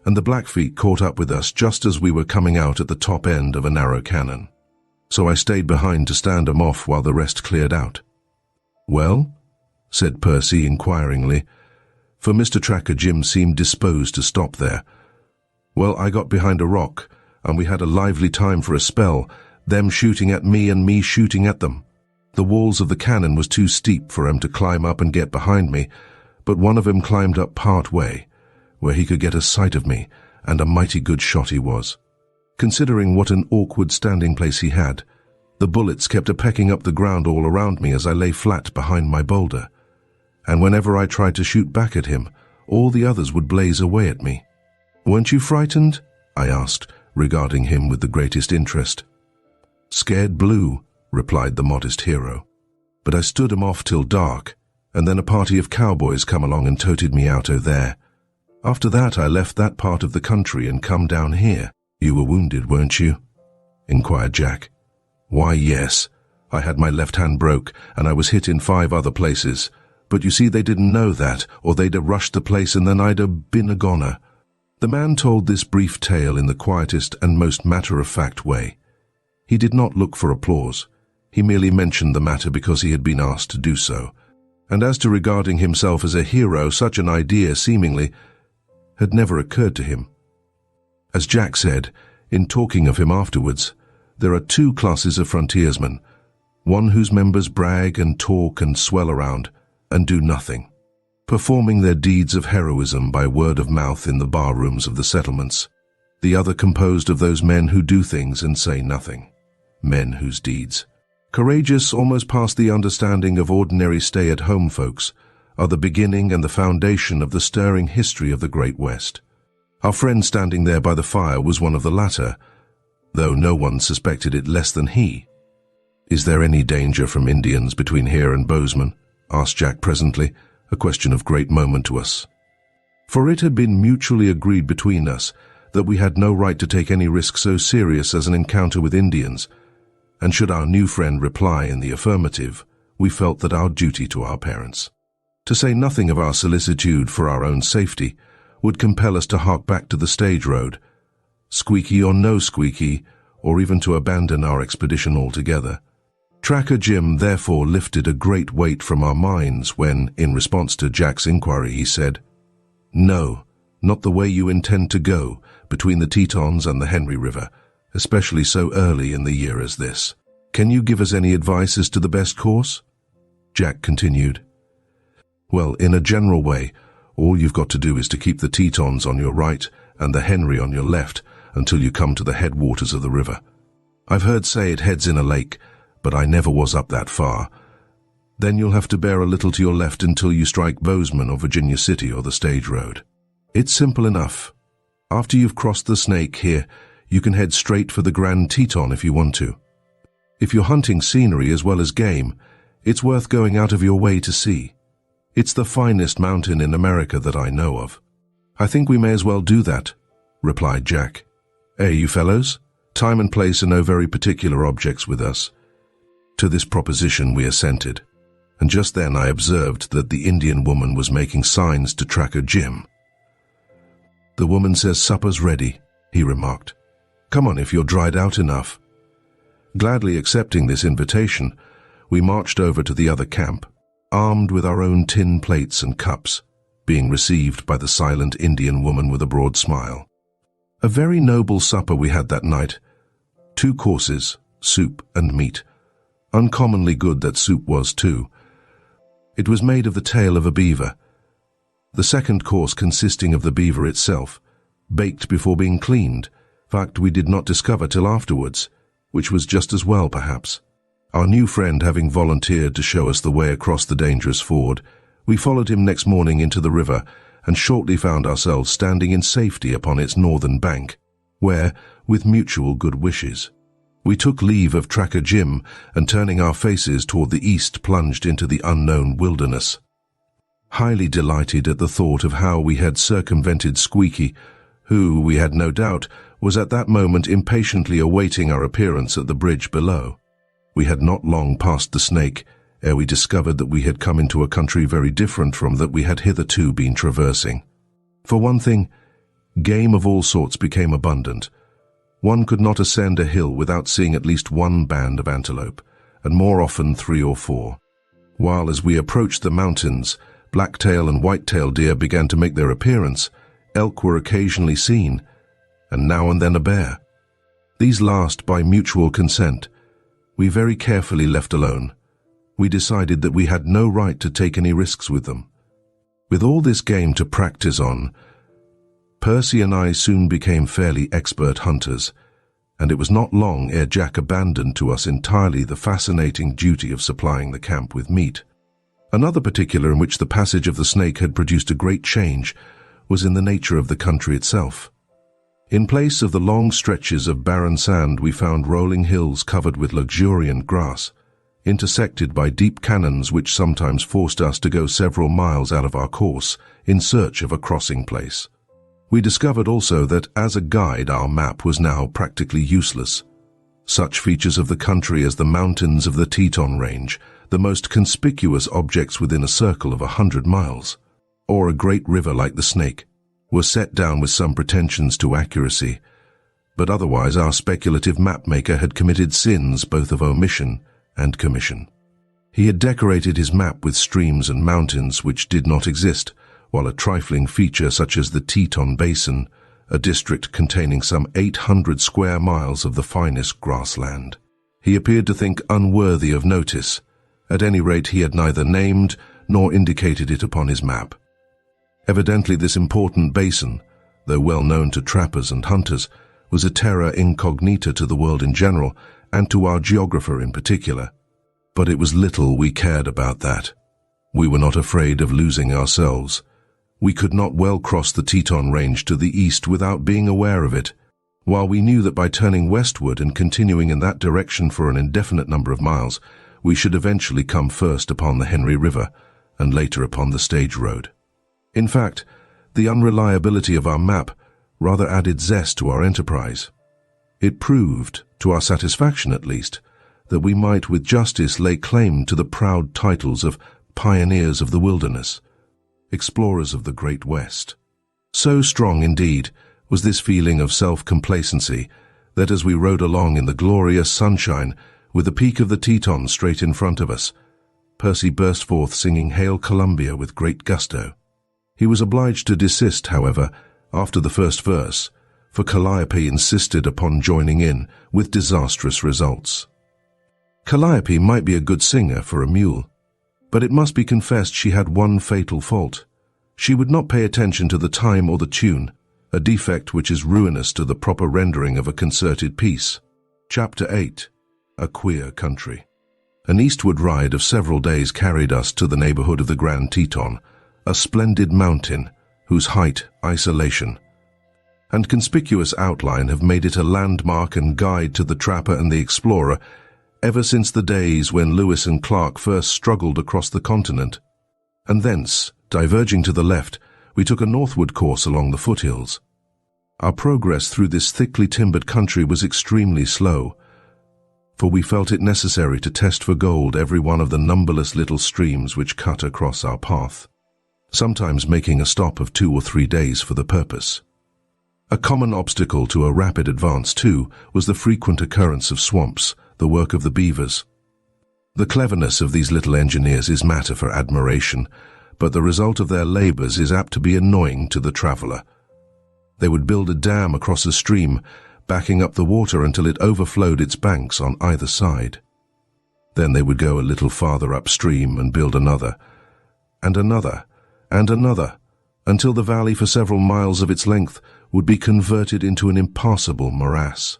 and the Blackfeet caught up with us just as we were coming out at the top end of a narrow canon. So I stayed behind to stand 'em off while the rest cleared out. "Well?" said Percy inquiringly, for Mr. Tracker Jim seemed disposed to stop there. "Well, I got behind a rock, and we had a lively time for a spell, them shooting at me and me shooting at them. The walls of the cannon was too steep for 'em to climb up and get behind me, but one of 'em climbed up part way, where he could get a sight of me, and a mighty good shot he was. Considering what an awkward standing place he had, the bullets kept a-pecking up the ground all around me as I lay flat behind my boulder, and whenever I tried to shoot back at him, all the others would blaze away at me. "Weren't you frightened?" I asked, regarding him with the greatest interest. "Scared blue," replied the modest hero. "But I stood 'em off till dark, and then a party of cowboys come along and toted me out o' there. After that I left that part of the country and come down here." "You were wounded, weren't you?" inquired Jack. "Why, yes. I had my left hand broke, and I was hit in 5 other places. But you see, they didn't know that, or they'd have rushed the place and then I'd have been a goner." The man told this brief tale in the quietest and most matter-of-fact way. He did not look for applause. He merely mentioned the matter because he had been asked to do so. And as to regarding himself as a hero, such an idea, seemingly, had never occurred to him. As Jack said, in talking of him afterwards, there are 2 classes of frontiersmen, one whose members brag and talk and swell around, and do nothing, performing their deeds of heroism by word of mouth in the bar rooms of the settlements. The other composed of those men who do things and say nothing, men whose deeds, courageous almost past the understanding of ordinary stay-at-home folks, are the beginning and the foundation of the stirring history of the Great West. Our friend standing there by the fire was one of the latter, though no one suspected it less than he. "Is there any danger from Indians between here and Bozeman?" asked Jack presently, a question of great moment to us. For it had been mutually agreed between us that we had no right to take any risk so serious as an encounter with Indians, and should our new friend reply in the affirmative, we felt that our duty to our parents, to say nothing of our solicitude for our own safety, would compel us to hark back to the stage road, squeaky or no squeaky, or even to abandon our expedition altogether. Tracker Jim therefore lifted a great weight from our minds when, in response to Jack's inquiry, he said, "No, not the way you intend to go, between the Tetons and the Henry River, especially so early in the year as this. Can you give us any advice as to the best course?" Jack continued, "Well, in a general way, all you've got to do is to keep the Tetons on your right and the Henry on your left until you come to the headwaters of the river. I've heard say it heads in a lake, but I never was up that far. Then you'll have to bear a little to your left until you strike Bozeman or Virginia City or the stage road. It's simple enough. After you've crossed the Snake here, you can head straight for the Grand Teton if you want to. If you're hunting scenery as well as game, it's worth going out of your way to see. It's the finest mountain in America that I know of." "I think we may as well do that," replied Jack. You fellows? Time and place are no very particular objects with us." To this proposition we assented, and just then I observed that the Indian woman was making signs to Tracker Jim. "The woman says supper's ready," he remarked. "Come on if you're dried out enough." Gladly accepting this invitation, we marched over to the other camp, armed with our own tin plates and cups, being received by the silent Indian woman with a broad smile. A very noble supper we had that night. 2 courses, soup and meat. Uncommonly good that soup was too. It was made of the tail of a beaver. The second course consisting of the beaver itself, baked before being cleaned, fact we did not discover till afterwards, which was just as well perhaps. Our new friend having volunteered to show us the way across the dangerous ford, we followed him next morning into the river and shortly found ourselves standing in safety upon its northern bank, where, with mutual good wishes, we took leave of Tracker Jim and turning our faces toward the east plunged into the unknown wilderness. Highly delighted at the thought of how we had circumvented Squeaky, who, we had no doubt, was at that moment impatiently awaiting our appearance at the bridge below. We had not long passed the Snake ere we discovered that we had come into a country very different from that we had hitherto been traversing. For one thing, game of all sorts became abundant. One could not ascend a hill without seeing at least one band of antelope, and more often 3 or 4. While as we approached the mountains, blacktail and whitetail deer began to make their appearance, elk were occasionally seen, and now and then a bear. These last by mutual consent. We very carefully left alone. We decided that we had no right to take any risks with them. With all this game to practice on, Percy and I soon became fairly expert hunters, and it was not long ere Jack abandoned to us entirely the fascinating duty of supplying the camp with meat. Another particular in which the passage of the snake had produced a great change was in the nature of the country itself. In place of the long stretches of barren sand, we found rolling hills covered with luxuriant grass, intersected by deep canons which sometimes forced us to go several miles out of our course in search of a crossing place. We discovered also that as a guide our map was now practically useless. Such features of the country as the mountains of the Teton Range, the most conspicuous objects within a circle of 100 miles, or a great river like the Snake, were set down with some pretensions to accuracy, but otherwise our speculative mapmaker had committed sins both of omission and commission. He had decorated his map with streams and mountains which did not exist, while a trifling feature such as the Teton Basin, a district containing some 800 square miles of the finest grassland, he appeared to think unworthy of notice. At any rate, he had neither named nor indicated it upon his map. Evidently this important basin, though well known to trappers and hunters, was a terra incognita to the world in general and to our geographer in particular. But it was little we cared about that. We were not afraid of losing ourselves. We could not well cross the Teton Range to the east without being aware of it, while we knew that by turning westward and continuing in that direction for an indefinite number of miles, we should eventually come first upon the Henry River and later upon the stage road. In fact, the unreliability of our map rather added zest to our enterprise. It proved, to our satisfaction at least, that we might with justice lay claim to the proud titles of pioneers of the wilderness, explorers of the Great West. So strong, indeed, was this feeling of self-complacency that as we rode along in the glorious sunshine, with the peak of the Teton straight in front of us, Percy burst forth singing Hail Columbia with great gusto. He was obliged to desist, however, after the first verse, for Calliope insisted upon joining in, with disastrous results. Calliope might be a good singer for a mule, but it must be confessed she had one fatal fault. She would not pay attention to the time or the tune, a defect which is ruinous to the proper rendering of a concerted piece. Chapter 8. A Queer Country. An eastward ride of several days carried us to the neighborhood of the Grand Teton, a splendid mountain whose height, isolation, and conspicuous outline have made it a landmark and guide to the trapper and the explorer ever since the days when Lewis and Clark first struggled across the continent. And thence, diverging to the left, we took a northward course along the foothills. Our progress through this thickly timbered country was extremely slow, for we felt it necessary to test for gold every one of the numberless little streams which cut across our path, sometimes making a stop of 2 or 3 days for the purpose. A common obstacle to a rapid advance, too, was the frequent occurrence of swamps, the work of the beavers. The cleverness of these little engineers is matter for admiration, but the result of their labors is apt to be annoying to the traveler. They would build a dam across a stream, backing up the water until it overflowed its banks on either side. Then they would go a little farther upstream and build another, and another, and another, until the valley for several miles of its length would be converted into an impassable morass.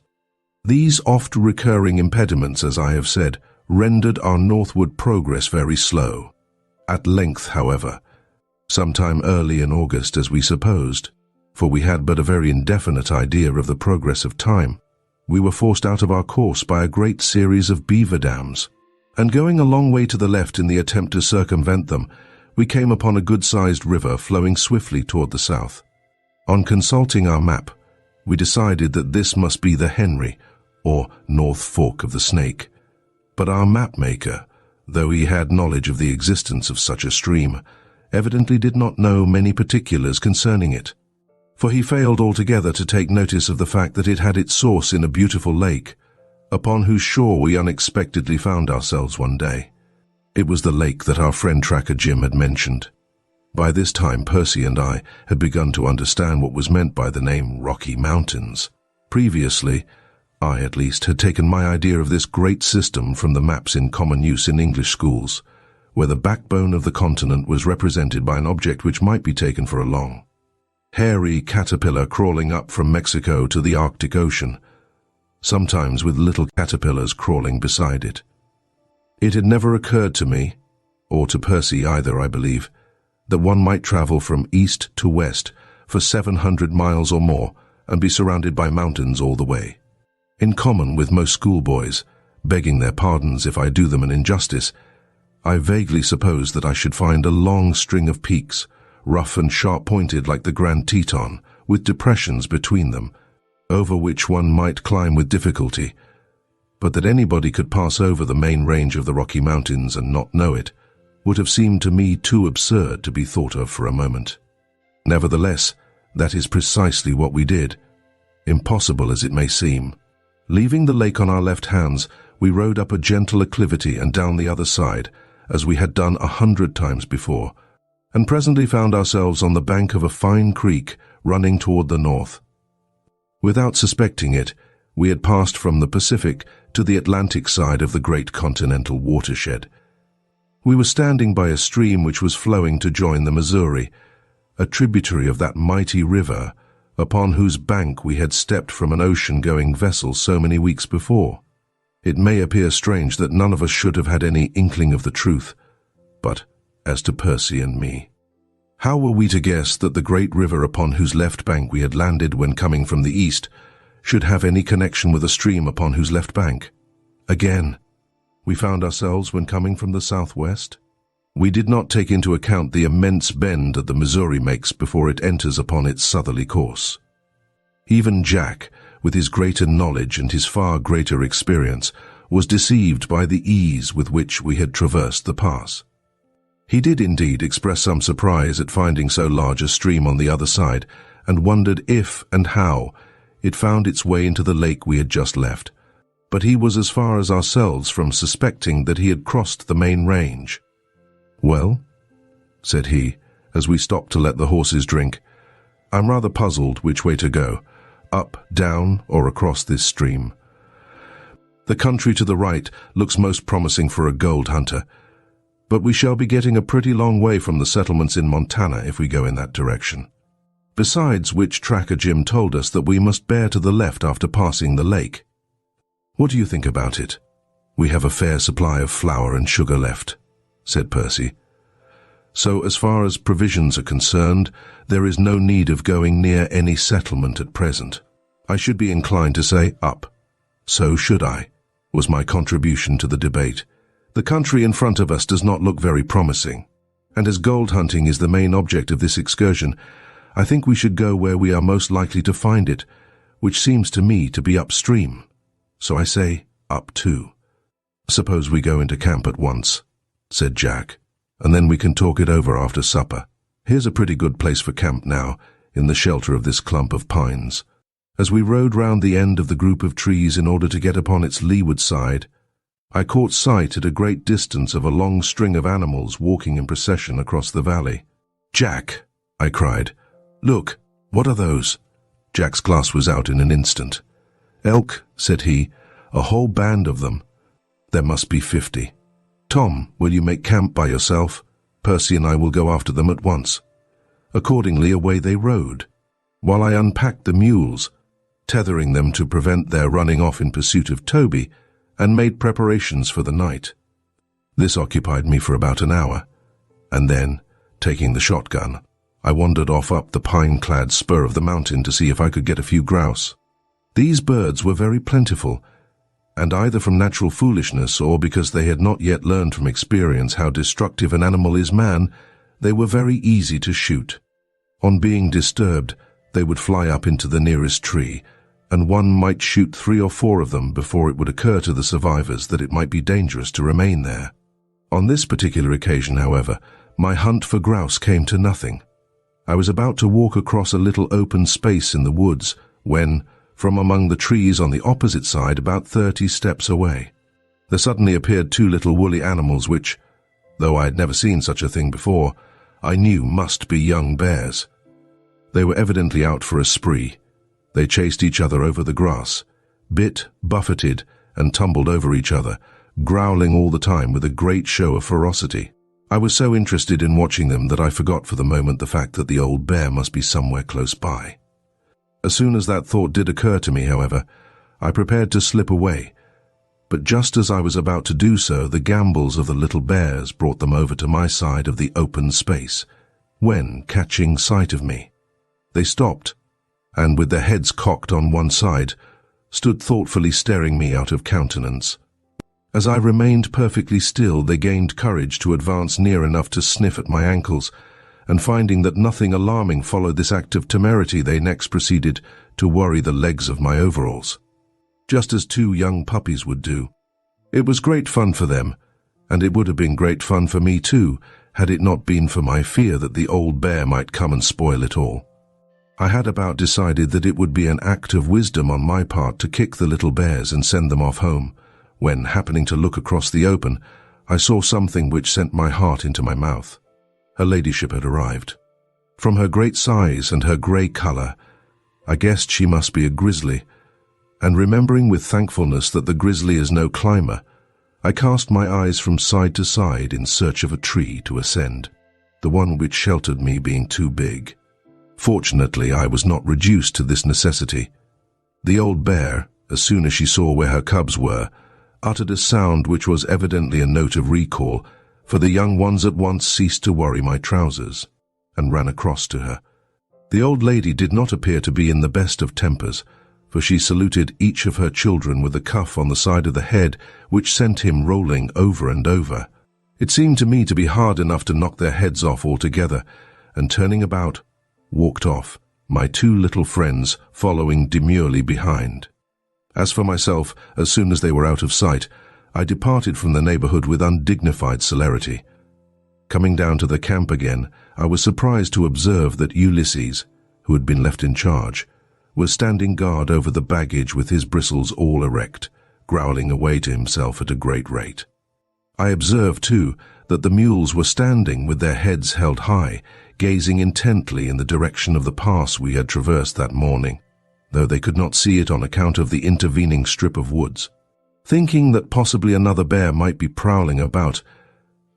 These oft-recurring impediments, as I have said, rendered our northward progress very slow. At length, however, sometime early in August as we supposed, for we had but a very indefinite idea of the progress of time, we were forced out of our course by a great series of beaver dams, and going a long way to the left in the attempt to circumvent them, we came upon a good-sized river flowing swiftly toward the south. On consulting our map, we decided that this must be the Henry, or North Fork of the Snake, but our mapmaker, though he had knowledge of the existence of such a stream, evidently did not know many particulars concerning it, for he failed altogether to take notice of the fact that it had its source in a beautiful lake, upon whose shore we unexpectedly found ourselves one day. It was the lake that our friend Tracker Jim had mentioned. By this time, Percy and I had begun to understand what was meant by the name Rocky Mountains. Previously, I at least had taken my idea of this great system from the maps in common use in English schools, where the backbone of the continent was represented by an object which might be taken for a long, hairy caterpillar crawling up from Mexico to the Arctic Ocean, sometimes with little caterpillars crawling beside it. It had never occurred to me, or to Percy either, I believe, that one might travel from east to west for 700 miles or more and be surrounded by mountains all the way. In common with most schoolboys, begging their pardons if I do them an injustice, I vaguely supposed that I should find a long string of peaks, rough and sharp-pointed like the Grand Teton, with depressions between them, over which one might climb with difficulty, but that anybody could pass over the main range of the Rocky Mountains and not know it would have seemed to me too absurd to be thought of for a moment. Nevertheless, that is precisely what we did, impossible as it may seem. Leaving the lake on our left hands, we rode up a gentle acclivity and down the other side, as we had done 100 times before, and presently found ourselves on the bank of a fine creek running toward the north. Without suspecting it, we had passed from the Pacific to the Atlantic side of the great continental watershed. We were standing by a stream which was flowing to join the Missouri, a tributary of that mighty river upon whose bank we had stepped from an ocean-going vessel so many weeks before. It may appear strange that none of us should have had any inkling of the truth, but as to Percy and me, how were we to guess that the great river upon whose left bank we had landed when coming from the east should have any connection with a stream upon whose left bank, again, we found ourselves when coming from the southwest? We did not take into account the immense bend that the Missouri makes before it enters upon its southerly course. Even Jack, with his greater knowledge and his far greater experience, was deceived by the ease with which we had traversed the pass. He did indeed express some surprise at finding so large a stream on the other side, and wondered if and how it found its way into the lake we had just left, but he was as far as ourselves from suspecting that he had crossed the main range. "Well," said he, as we stopped to let the horses drink, "I'm rather puzzled which way to go, up, down, or across this stream. The country to the right looks most promising for a gold hunter, but we shall be getting a pretty long way from the settlements in Montana if we go in that direction. Besides which, Tracker Jim told us that we must bear to the left after passing the lake. What do you think about it? We have a fair supply of flour and sugar left," said Percy. "So as far as provisions are concerned, there is no need of going near any settlement at present. I should be inclined to say up." "So should I," was my contribution to the debate. "The country in front of us does not look very promising, and as gold hunting is the main object of this excursion, I think we should go where we are most likely to find it, which seems to me to be upstream. So I say up too." "Suppose we go into camp at once," said Jack, "and then we can talk it over after supper. Here's a pretty good place for camp now, in the shelter of this clump of pines." As we rode round the end of the group of trees in order to get upon its leeward side, I caught sight at a great distance of a long string of animals walking in procession across the valley. "Jack," I cried, "look, what are those?" Jack's glass was out in an instant. "Elk," said he, "a whole band of them. There must be 50. Tom, will you make camp by yourself? Percy and I will go after them at once." Accordingly, away they rode, while I unpacked the mules, tethering them to prevent their running off in pursuit of Toby, and made preparations for the night. This occupied me for about an hour, and then, taking the shotgun, I wandered off up the pine-clad spur of the mountain to see if I could get a few grouse. These birds were very plentiful, and either from natural foolishness or because they had not yet learned from experience how destructive an animal is man, they were very easy to shoot. On being disturbed, they would fly up into the nearest tree, and one might shoot 3 or 4 of them before it would occur to the survivors that it might be dangerous to remain there. On this particular occasion, however, my hunt for grouse came to nothing. I was about to walk across a little open space in the woods when, from among the trees on the opposite side, about 30 steps away, there suddenly appeared two little woolly animals which, though I had never seen such a thing before, I knew must be young bears. They were evidently out for a spree. They chased each other over the grass, bit, buffeted, and tumbled over each other, growling all the time with a great show of ferocity. I was so interested in watching them that I forgot for the moment the fact that the old bear must be somewhere close by. As soon as that thought did occur to me, however, I prepared to slip away, but just as I was about to do so, the gambols of the little bears brought them over to my side of the open space, when, catching sight of me, they stopped, and with their heads cocked on one side, stood thoughtfully staring me out of countenance. As I remained perfectly still, they gained courage to advance near enough to sniff at my ankles, and finding that nothing alarming followed this act of temerity, they next proceeded to worry the legs of my overalls, just as two young puppies would do. It was great fun for them, and it would have been great fun for me too, had it not been for my fear that the old bear might come and spoil it all. I had about decided that it would be an act of wisdom on my part to kick the little bears and send them off home, when, happening to look across the open, I saw something which sent my heart into my mouth. Her ladyship had arrived. From her great size and her grey colour, I guessed she must be a grizzly, and remembering with thankfulness that the grizzly is no climber, I cast my eyes from side to side in search of a tree to ascend, the one which sheltered me being too big. Fortunately, I was not reduced to this necessity. The old bear, as soon as she saw where her cubs were, uttered a sound which was evidently a note of recall, for the young ones at once ceased to worry my trousers, and ran across to her. The old lady did not appear to be in the best of tempers, for she saluted each of her children with a cuff on the side of the head which sent him rolling over and over. It seemed to me to be hard enough to knock their heads off altogether, and turning about, walked off, my two little friends following demurely behind. As for myself, as soon as they were out of sight, I departed from the neighborhood with undignified celerity. Coming down to the camp again, I was surprised to observe that Ulysses, who had been left in charge, was standing guard over the baggage with his bristles all erect, growling away to himself at a great rate. I observed, too, that the mules were standing with their heads held high, gazing intently in the direction of the pass we had traversed that morning, though they could not see it on account of the intervening strip of woods. Thinking that possibly another bear might be prowling about,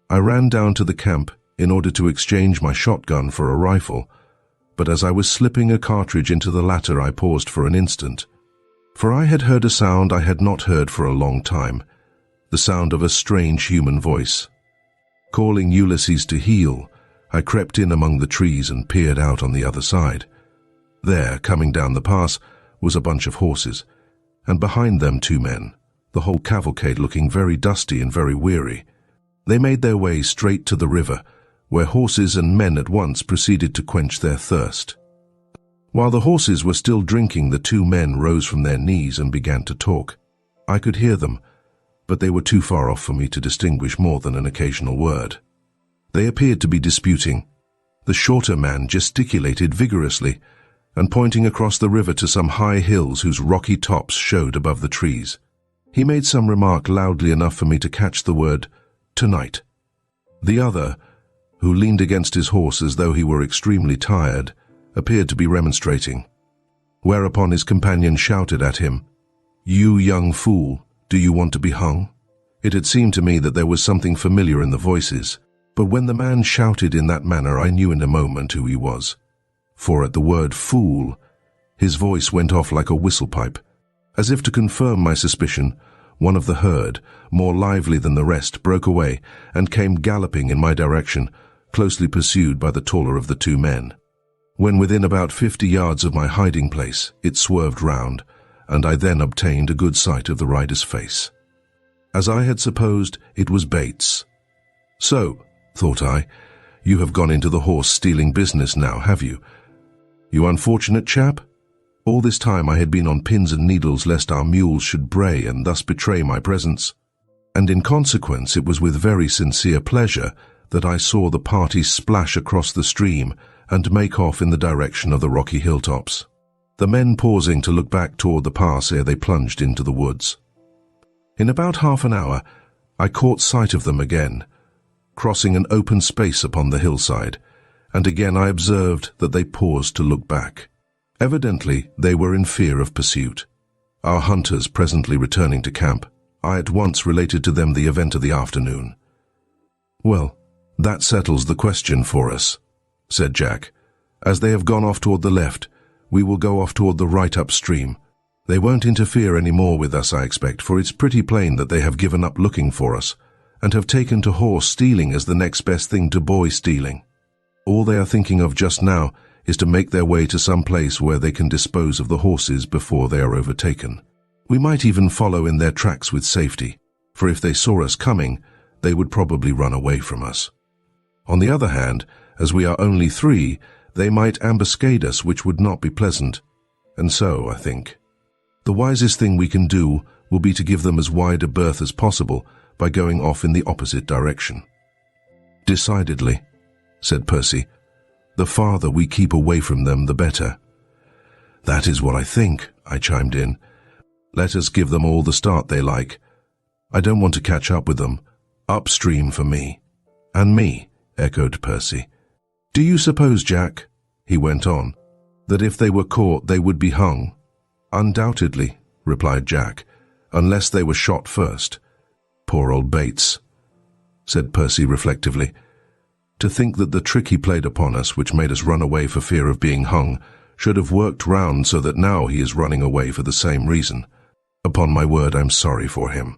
I ran down to the camp in order to exchange my shotgun for a rifle, but as I was slipping a cartridge into the latter, I paused for an instant, for I had heard a sound I had not heard for a long time, the sound of a strange human voice. Calling Ulysses to heel, I crept in among the trees and peered out on the other side. There, coming down the pass, was a bunch of horses, and behind them two men, the whole cavalcade looking very dusty and very weary. They made their way straight to the river, where horses and men at once proceeded to quench their thirst. While the horses were still drinking, the two men rose from their knees and began to talk. I could hear them, but they were too far off for me to distinguish more than an occasional word. They appeared to be disputing. The shorter man gesticulated vigorously, and pointing across the river to some high hills whose rocky tops showed above the trees. He made some remark loudly enough for me to catch the word, "tonight." The other, who leaned against his horse as though he were extremely tired, appeared to be remonstrating, whereupon his companion shouted at him, "You young fool, do you want to be hung?" It had seemed to me that there was something familiar in the voices, but when the man shouted in that manner, I knew in a moment who he was. For at the word fool, his voice went off like a whistle pipe. As if to confirm my suspicion, one of the herd, more lively than the rest, broke away and came galloping in my direction, closely pursued by the taller of the two men. When within about 50 yards of my hiding place, it swerved round, and I then obtained a good sight of the rider's face. As I had supposed, it was Bates. "So," thought I, "you have gone into the horse-stealing business now, have you? You unfortunate chap? All this time I had been on pins and needles lest our mules should bray and thus betray my presence." and in consequence it was with very sincere pleasure that I saw the party splash across the stream and make off in the direction of the rocky hilltops, the men pausing to look back toward the pass ere they plunged into the woods. In about half an hour, I caught sight of them again, crossing an open space upon the hillside, and again I observed that they paused to look back. Evidently, they were in fear of pursuit. Our hunters presently returning to camp, I at once related to them the event of the afternoon. "Well, that settles the question for us," said Jack. "As they have gone off toward the left, we will go off toward the right upstream. They won't interfere any more with us, I expect, for it's pretty plain that they have given up looking for us, and have taken to horse stealing as the next best thing to boy stealing. All they are thinking of just now is to make their way to some place where they can dispose of the horses before they are overtaken. We might even follow in their tracks with safety, for if they saw us coming, they would probably run away from us. On the other hand, as we are only 3, they might ambuscade us, which would not be pleasant, and so, I think, the wisest thing we can do will be to give them as wide a berth as possible by going off in the opposite direction." "Decidedly," said Percy. "The farther we keep away from them, the better." "That is what I think," I chimed in. "Let us give them all the start they like. I don't want to catch up with them. Upstream for me." "And me," echoed Percy. "Do you suppose, Jack," he went on, "that if they were caught they would be hung?" "Undoubtedly," replied Jack, "unless they were shot first." "Poor old Bates," said Percy reflectively. "To think that the trick he played upon us, which made us run away for fear of being hung, should have worked round so that now he is running away for the same reason. Upon my word, I'm sorry for him."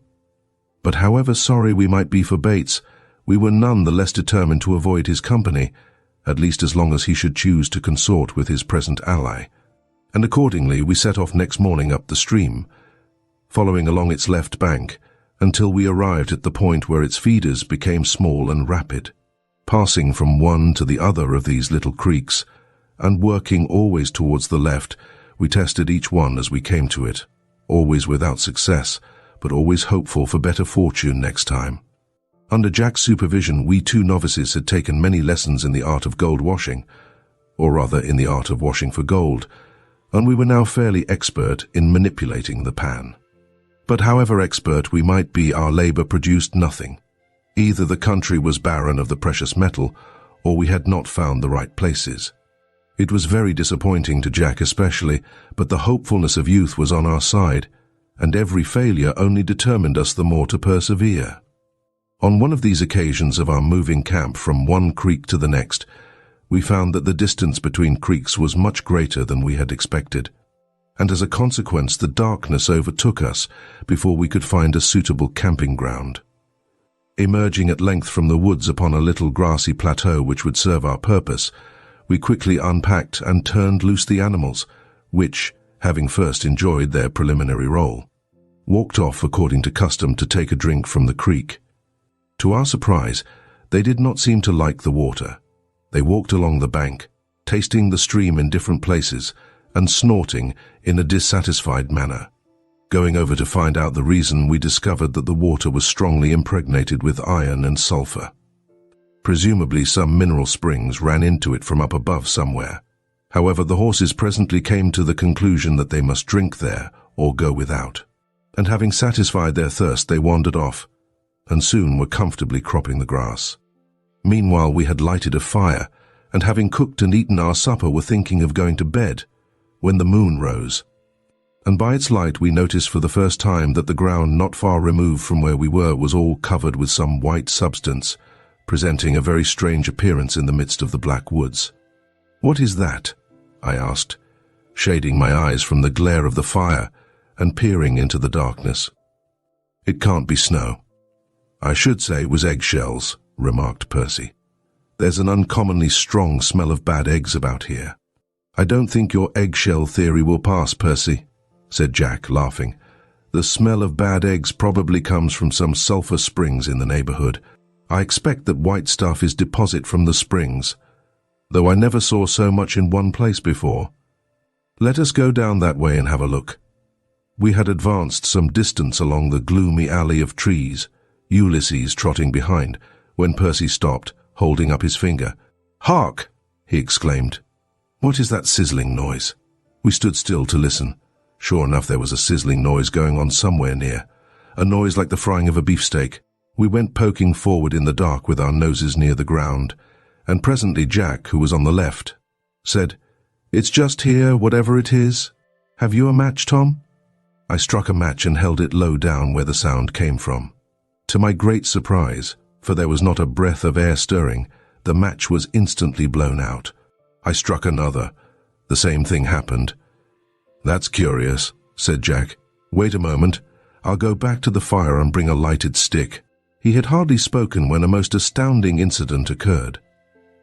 But however sorry we might be for Bates, we were none the less determined to avoid his company, at least as long as he should choose to consort with his present ally, and accordingly we set off next morning up the stream, following along its left bank until we arrived at the point where its feeders became small and rapid. Passing from one to the other of these little creeks, and working always towards the left, we tested each one as we came to it, always without success, but always hopeful for better fortune next time. Under Jack's supervision, we 2 novices had taken many lessons in the art of gold washing, or rather in the art of washing for gold, and we were now fairly expert in manipulating the pan. But however expert we might be, our labor produced nothing. Either the country was barren of the precious metal, or we had not found the right places. It was very disappointing to Jack especially, but the hopefulness of youth was on our side, and every failure only determined us the more to persevere. On one of these occasions of our moving camp from one creek to the next, we found that the distance between creeks was much greater than we had expected, and as a consequence the darkness overtook us before we could find a suitable camping ground. Emerging at length from the woods upon a little grassy plateau which would serve our purpose, we quickly unpacked and turned loose the animals, which, having first enjoyed their preliminary roll, walked off according to custom to take a drink from the creek. To our surprise, they did not seem to like the water. They walked along the bank, tasting the stream in different places and snorting in a dissatisfied manner. Going over to find out the reason, we discovered that the water was strongly impregnated with iron and sulfur. Presumably some mineral springs ran into it from up above somewhere. However, the horses presently came to the conclusion that they must drink there or go without, and having satisfied their thirst they wandered off, and soon were comfortably cropping the grass. Meanwhile we had lighted a fire, and having cooked and eaten our supper were thinking of going to bed, when the moon rose, and by its light we noticed for the first time that the ground not far removed from where we were was all covered with some white substance, presenting a very strange appearance in the midst of the black woods. "What is that?" I asked, shading my eyes from the glare of the fire and peering into the darkness. "It can't be snow." "I should say it was eggshells," remarked Percy. "There's an uncommonly strong smell of bad eggs about here." "I don't think your eggshell theory will pass, Percy," said Jack, laughing. "The smell of bad eggs probably comes from some sulfur springs in the neighborhood. I expect that white stuff is deposit from the springs, though I never saw so much in one place before. Let us go down that way and have a look." We had advanced some distance along the gloomy alley of trees, Ulysses trotting behind, when Percy stopped, holding up his finger. "Hark!" he exclaimed. "What is that sizzling noise?" We stood still to listen. Sure enough, there was a sizzling noise going on somewhere near, a noise like the frying of a beefsteak. We went poking forward in the dark with our noses near the ground, and presently Jack, who was on the left, said, "It's just here, whatever it is. Have you a match, Tom?" I struck a match and held it low down where the sound came from. To my great surprise, for there was not a breath of air stirring, the match was instantly blown out. I struck another. The same thing happened. "That's curious," said Jack. "Wait a moment. I'll go back to the fire and bring a lighted stick." He had hardly spoken when a most astounding incident occurred.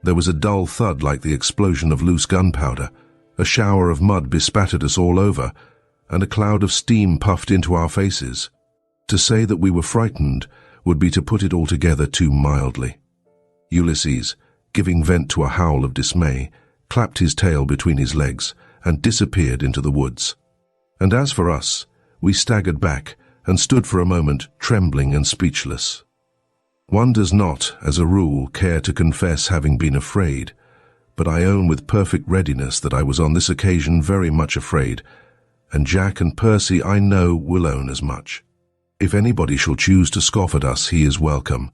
There was a dull thud like the explosion of loose gunpowder. A shower of mud bespattered us all over, and a cloud of steam puffed into our faces. To say that we were frightened would be to put it altogether too mildly. Ulysses, giving vent to a howl of dismay, clapped his tail between his legs and disappeared into the woods. And as for us, we staggered back and stood for a moment trembling and speechless. One does not, as a rule, care to confess having been afraid, but I own with perfect readiness that I was on this occasion very much afraid, and Jack and Percy, I know, will own as much. If anybody shall choose to scoff at us, he is welcome,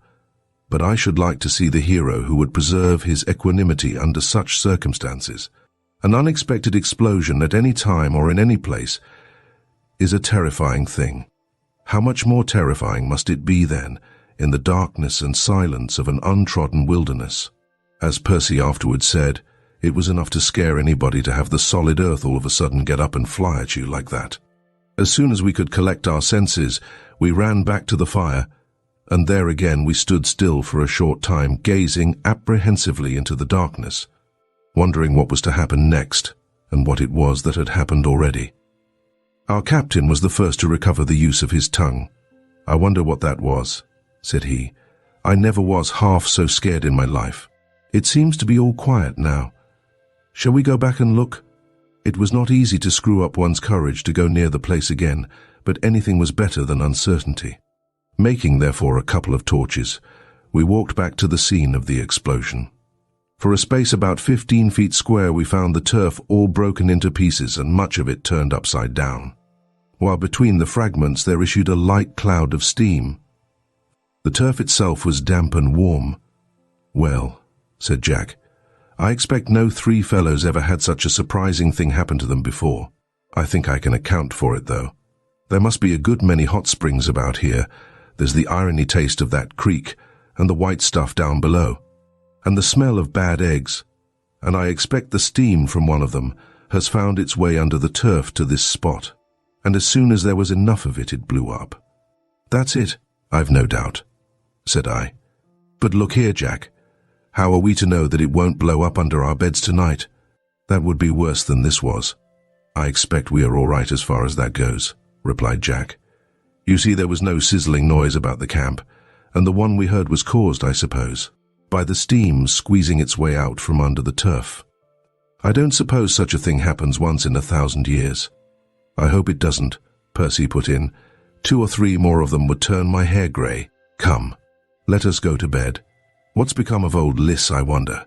but I should like to see the hero who would preserve his equanimity under such circumstances. An unexpected explosion at any time or in any place is a terrifying thing. How much more terrifying must it be then in the darkness and silence of an untrodden wilderness? As Percy afterwards said, it was enough to scare anybody to have the solid earth all of a sudden get up and fly at you like that. As soon as we could collect our senses, we ran back to the fire, and there again we stood still for a short time, gazing apprehensively into the darkness, wondering what was to happen next and what it was that had happened already. Our captain was the first to recover the use of his tongue. "I wonder what that was," said he. "I never was half so scared in my life. It seems to be all quiet now. Shall we go back and look?" It was not easy to screw up one's courage to go near the place again, but anything was better than uncertainty. Making, therefore, a couple of torches, we walked back to the scene of the explosion. For a space about 15 feet square we found the turf all broken into pieces and much of it turned upside down, while between the fragments there issued a light cloud of steam. The turf itself was damp and warm. "Well," said Jack, "I expect no three fellows ever had such a surprising thing happen to them before. I think I can account for it, though. There must be a good many hot springs about here. There's the irony taste of that creek, and the white stuff down below, and the smell of bad eggs, and I expect the steam from one of them has found its way under the turf to this spot, and as soon as there was enough of it, it blew up." "That's it, I've no doubt," said I. "But look here, Jack. How are we to know that it won't blow up under our beds tonight? That would be worse than this was." "I expect we are all right as far as that goes," replied Jack. "You see, there was no sizzling noise about the camp, and the one we heard was caused, I suppose, by the steam squeezing its way out from under the turf. I don't suppose such a thing happens once in 1,000 years." "I hope it doesn't," Percy put in. 2 or 3 more of them would turn my hair grey. "Come, let us go to bed. What's become of old Liss, I wonder?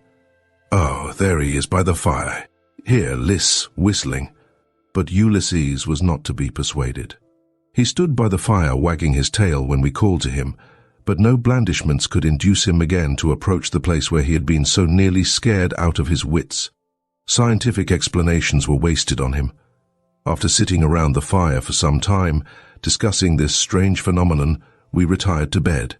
Oh, there he is by the fire. Hear Liss whistling." But Ulysses was not to be persuaded. He stood by the fire wagging his tail when we called to him, but no blandishments could induce him again to approach the place where he had been so nearly scared out of his wits. Scientific explanations were wasted on him. After sitting around the fire for some time, discussing this strange phenomenon, we retired to bed,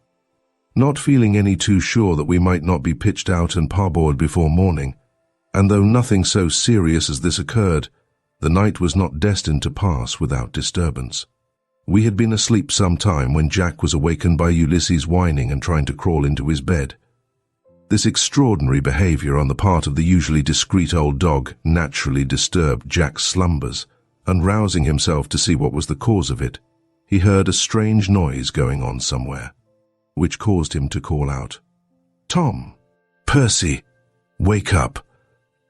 not feeling any too sure that we might not be pitched out and parboiled before morning. And though nothing so serious as this occurred, the night was not destined to pass without disturbance. We had been asleep some time when Jack was awakened by Ulysses whining and trying to crawl into his bed. This extraordinary behavior on the part of the usually discreet old dog naturally disturbed Jack's slumbers, and rousing himself to see what was the cause of it, he heard a strange noise going on somewhere, which caused him to call out, "Tom! Percy! Wake up!"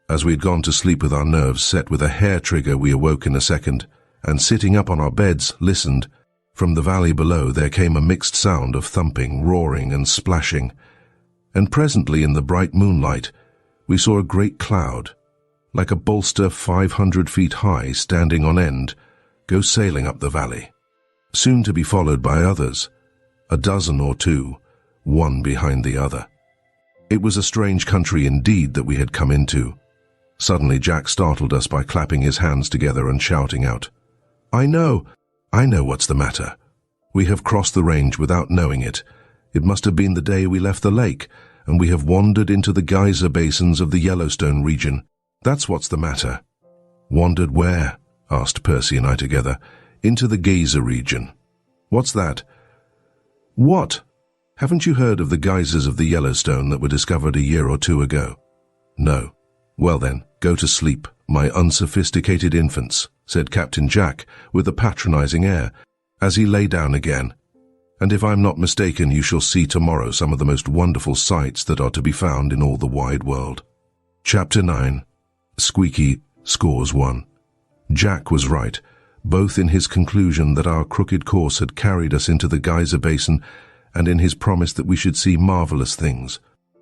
As we had gone to sleep with our nerves set with a hair trigger, we awoke in a second, and sitting up on our beds, listened, From the valley below there came a mixed sound of thumping, roaring, and splashing, and presently in the bright moonlight we saw a great cloud, like a bolster 500 feet high standing on end, go sailing up the valley, soon to be followed by others, a dozen or two, one behind the other. It was a strange country indeed that we had come into. Suddenly Jack startled us by clapping his hands together and shouting out, I know what's the matter. We have crossed the range without knowing it. It must have been the day we left the lake, and we have wandered into the geyser basins of the Yellowstone region. That's what's the matter." "Wandered where?" asked Percy and I together. "Into the geyser region." "What's that?" "What? Haven't you heard of the geysers of the Yellowstone that were discovered a year or two ago?" "No." "Well then, go to sleep, my unsophisticated infants," said Captain Jack with a patronizing air, as he lay down again. "And if I'm not mistaken, you shall see tomorrow some of the most wonderful sights that are to be found in all the wide world." Chapter 9. Squeaky scores 1. Jack was right, both in his conclusion that our crooked course had carried us into the geyser basin and in his promise that we should see marvelous things.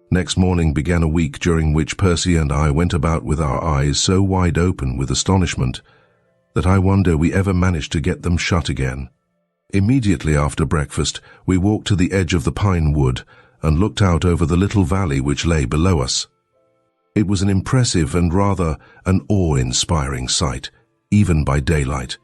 Next morning began a week during which Percy and I went about with our eyes so wide open with astonishment that I wonder we ever managed to get them shut again. Immediately after breakfast, we walked to the edge of the pine wood and looked out over the little valley which lay below us. It was an impressive and rather an awe-inspiring sight, even by daylight.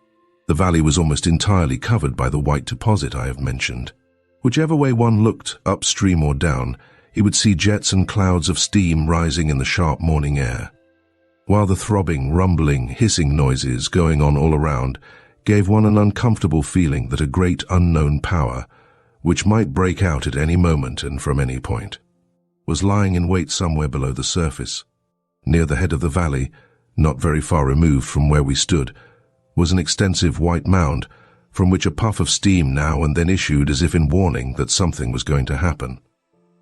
The valley was almost entirely covered by the white deposit I have mentioned. Whichever way one looked, upstream or down, he would see jets and clouds of steam rising in the sharp morning air, while the throbbing, rumbling, hissing noises going on all around gave one an uncomfortable feeling that a great unknown power, which might break out at any moment and from any point, was lying in wait somewhere below the surface. Near the head of the valley, not very far removed from where we stood, was an extensive white mound from which a puff of steam now and then issued as if in warning that something was going to happen.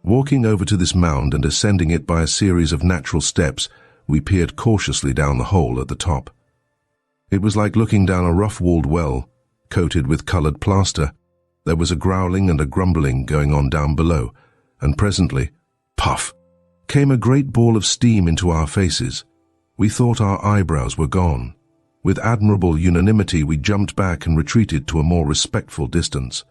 Walking over to this mound and ascending it by a series of natural steps, we peered cautiously down the hole at the top. It was like looking down a rough-walled well, coated with colored plaster. There was a growling and a grumbling going on down below, and presently, puff, came a great ball of steam into our faces. We thought our eyebrows were gone. With admirable unanimity, we jumped back and retreated to a more respectful distance.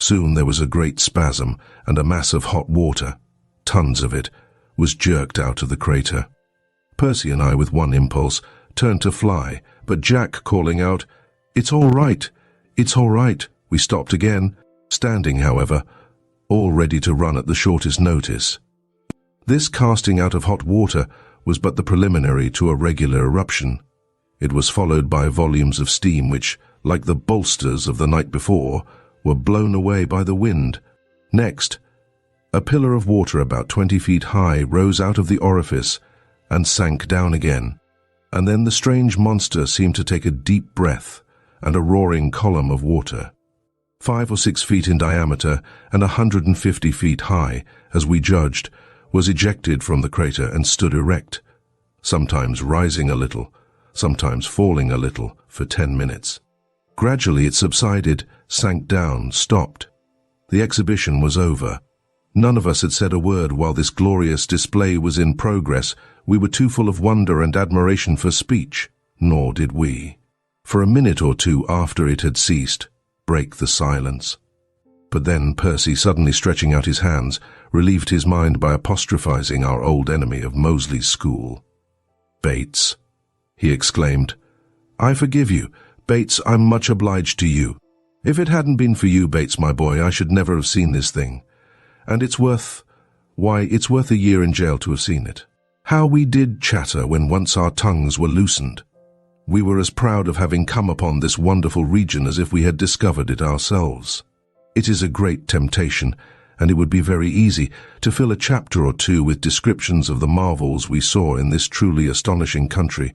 Soon there was a great spasm, and a mass of hot water, tons of it, was jerked out of the crater. Percy and I, with one impulse, turned to fly, but Jack calling out, "It's all right, it's all right," we stopped again, standing, however, all ready to run at the shortest notice. This casting out of hot water was but the preliminary to a regular eruption. It was followed by volumes of steam which, like the bolsters of the night before, were blown away by the wind. Next, a pillar of water about 20 feet high rose out of the orifice and sank down again, and then the strange monster seemed to take a deep breath, and a roaring column of water, 5 or 6 feet in diameter and 150 feet high, as we judged, was ejected from the crater and stood erect, sometimes rising a little, sometimes falling a little, for 10 minutes. Gradually it subsided, sank down, stopped. The exhibition was over. None of us had said a word while this glorious display was in progress. We were too full of wonder and admiration for speech, nor did we, for a minute or two after it had ceased, break the silence. But then Percy, suddenly stretching out his hands, relieved his mind by apostrophizing our old enemy of Moseley's school. "Bates," he exclaimed, "I forgive you. Bates, I'm much obliged to you. If it hadn't been for you, Bates, my boy, I should never have seen this thing. And it's worth a year in jail to have seen it. How we did chatter when once our tongues were loosened. We were as proud of having come upon this wonderful region as if we had discovered it ourselves. It is a great temptation, and it would be very easy to fill a chapter or two with descriptions of the marvels we saw in this truly astonishing country,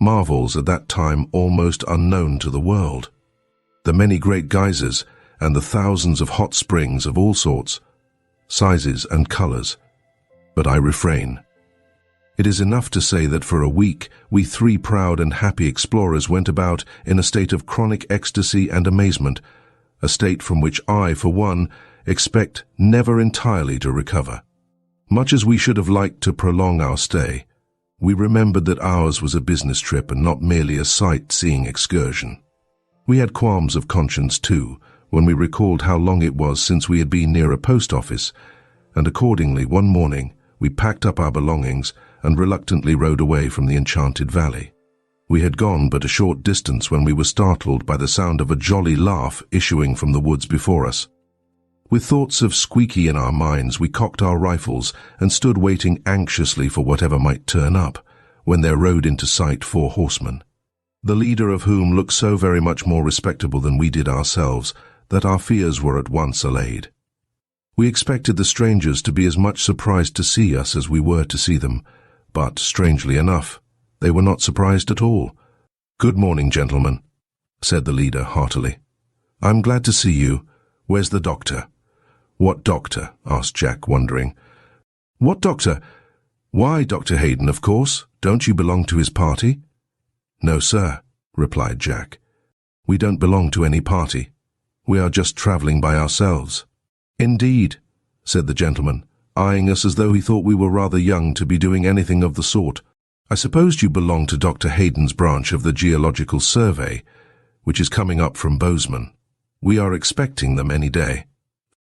marvels at that time almost unknown to the world. The many great geysers and the thousands of hot springs of all sorts, sizes and colors. But I refrain. It is enough to say that for a week we 3 proud and happy explorers went about in a state of chronic ecstasy and amazement, a state from which I, for one, expect never entirely to recover. Much as we should have liked to prolong our stay, we remembered that ours was a business trip and not merely a sightseeing excursion. We had qualms of conscience too, when we recalled how long it was since we had been near a post office, and accordingly one morning we packed up our belongings and reluctantly rode away from the enchanted valley. We had gone but a short distance when we were startled by the sound of a jolly laugh issuing from the woods before us. With thoughts of Squeaky in our minds, we cocked our rifles and stood waiting anxiously for whatever might turn up, when there rode into sight 4 horsemen, the leader of whom looked so very much more respectable than we did ourselves that our fears were at once allayed. We expected the strangers to be as much surprised to see us as we were to see them, but, strangely enough, they were not surprised at all. "Good morning, gentlemen," said the leader heartily. "I'm glad to see you. Where's the doctor?" "What doctor?" asked Jack, wondering. "What doctor? Why, Dr. Haden, of course. Don't you belong to his party?" "No, sir," replied Jack. "We don't belong to any party. We are just travelling by ourselves." "Indeed," said the gentleman, eyeing us as though he thought we were rather young to be doing anything of the sort. "I supposed you belonged to Dr. Haden's branch of the Geological Survey, which is coming up from Bozeman. We are expecting them any day."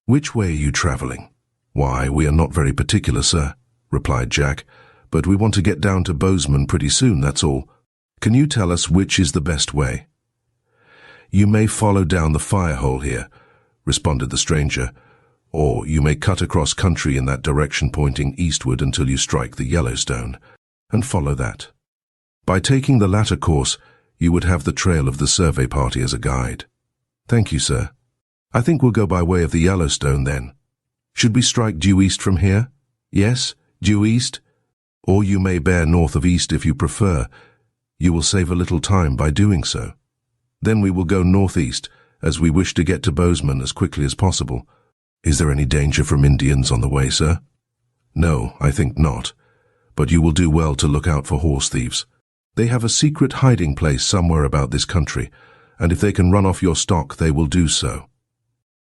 "Which way are you travelling?" "Why, we are not very particular, sir," replied Jack, "but we want to get down to Bozeman pretty soon, that's all. Can you tell us which is the best way?" "You may follow down the fire hole here," responded the stranger, "or you may cut across country in that direction pointing eastward until you strike the Yellowstone, and follow that. By taking the latter course, you would have the trail of the survey party as a guide." "Thank you, sir. I think we'll go by way of the Yellowstone then. Should we strike due east from here?" "Yes, due east. Or you may bear north of east if you prefer. You will save a little time by doing so. Then we will go northeast, as we wish to get to Bozeman as quickly as possible." "Is there any danger from Indians on the way, sir?" "No, I think not. But you will do well to look out for horse thieves. They have a secret hiding place somewhere about this country, and if they can run off your stock, they will do so."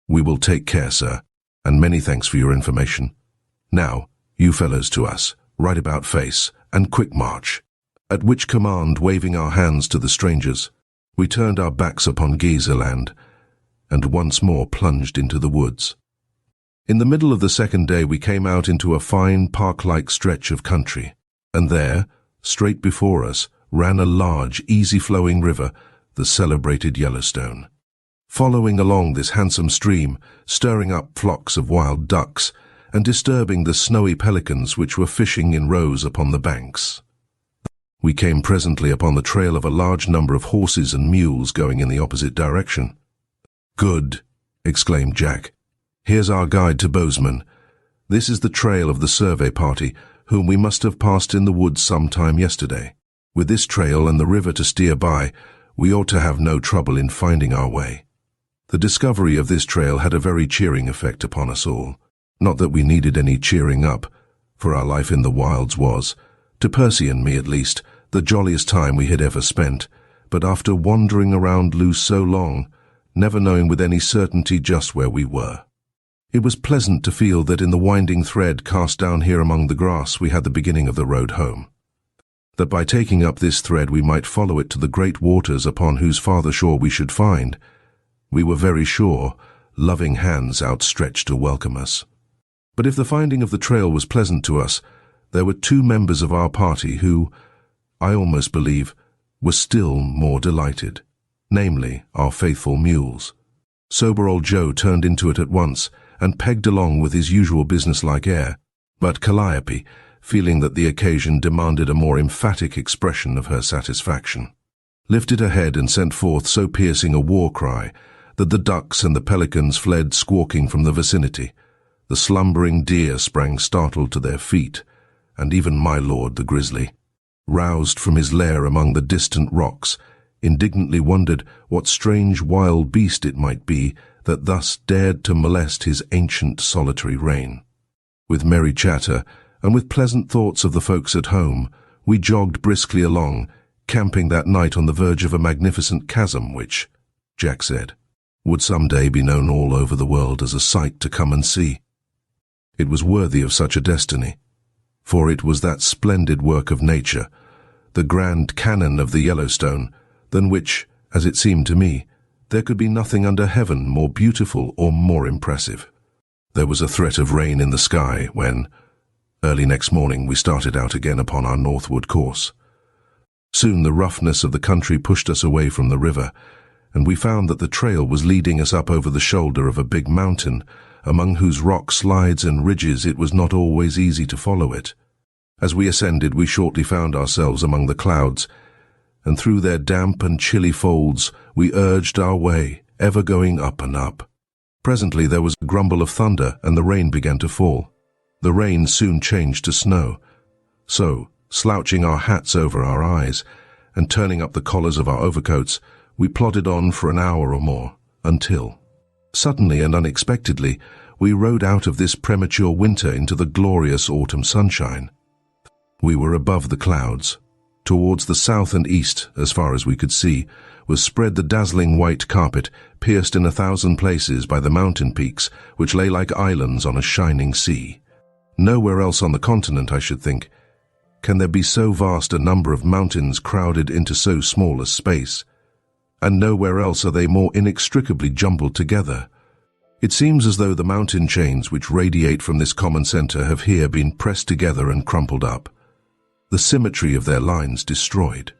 "We will take care, sir, and many thanks for your information. Now, you fellows to us, right about face, and quick march." At which command, waving our hands to the strangers, we turned our backs upon Geyserland, and once more plunged into the woods. In the middle of the second day we came out into a fine park-like stretch of country, and there, straight before us, ran a large, easy-flowing river, the celebrated Yellowstone. Following along this handsome stream, stirring up flocks of wild ducks, and disturbing the snowy pelicans which were fishing in rows upon the banks, we came presently upon the trail of a large number of horses and mules going in the opposite direction. "Good," exclaimed Jack. "Here's our guide to Bozeman. This is the trail of the survey party, whom we must have passed in the woods some time yesterday. With this trail and the river to steer by, we ought to have no trouble in finding our way." The discovery of this trail had a very cheering effect upon us all. Not that we needed any cheering up, for our life in the wilds was, to Percy and me at least, the jolliest time we had ever spent, but after wandering around loose so long, never knowing with any certainty just where we were, it was pleasant to feel that in the winding thread cast down here among the grass we had the beginning of the road home. That by taking up this thread we might follow it to the great waters upon whose farther shore we should find, we were very sure, loving hands outstretched to welcome us. But if the finding of the trail was pleasant to us, there were 2 members of our party who, I almost believe, were still more delighted, namely our faithful mules. Sober old Joe turned into it at once and pegged along with his usual businesslike air, but Calliope, feeling that the occasion demanded a more emphatic expression of her satisfaction, lifted her head and sent forth so piercing a war cry that the ducks and the pelicans fled squawking from the vicinity. The slumbering deer sprang startled to their feet, and even my lord the grizzly, roused from his lair among the distant rocks, indignantly wondered what strange wild beast it might be that thus dared to molest his ancient solitary reign. With merry chatter, and with pleasant thoughts of the folks at home, we jogged briskly along, camping that night on the verge of a magnificent chasm which, Jack said, would someday be known all over the world as a sight to come and see. It was worthy of such a destiny, for it was that splendid work of nature, the grand canon of the Yellowstone, than which, as it seemed to me, there could be nothing under heaven more beautiful or more impressive. There was a threat of rain in the sky when, early next morning, we started out again upon our northward course. Soon the roughness of the country pushed us away from the river, and we found that the trail was leading us up over the shoulder of a big mountain, among whose rock slides and ridges it was not always easy to follow it. As we ascended, we shortly found ourselves among the clouds, and through their damp and chilly folds we urged our way, ever going up and up. Presently there was a grumble of thunder, and the rain began to fall. The rain soon changed to snow. So, slouching our hats over our eyes, and turning up the collars of our overcoats, we plodded on for an hour or more, until, suddenly and unexpectedly, we rode out of this premature winter into the glorious autumn sunshine. We were above the clouds. Towards the south and east, as far as we could see, was spread the dazzling white carpet, pierced in 1,000 places by the mountain peaks, which lay like islands on a shining sea. Nowhere else on the continent, I should think, can there be so vast a number of mountains crowded into so small a space, and nowhere else are they more inextricably jumbled together. It seems as though the mountain chains which radiate from this common center have here been pressed together and crumpled up, the symmetry of their lines destroyed.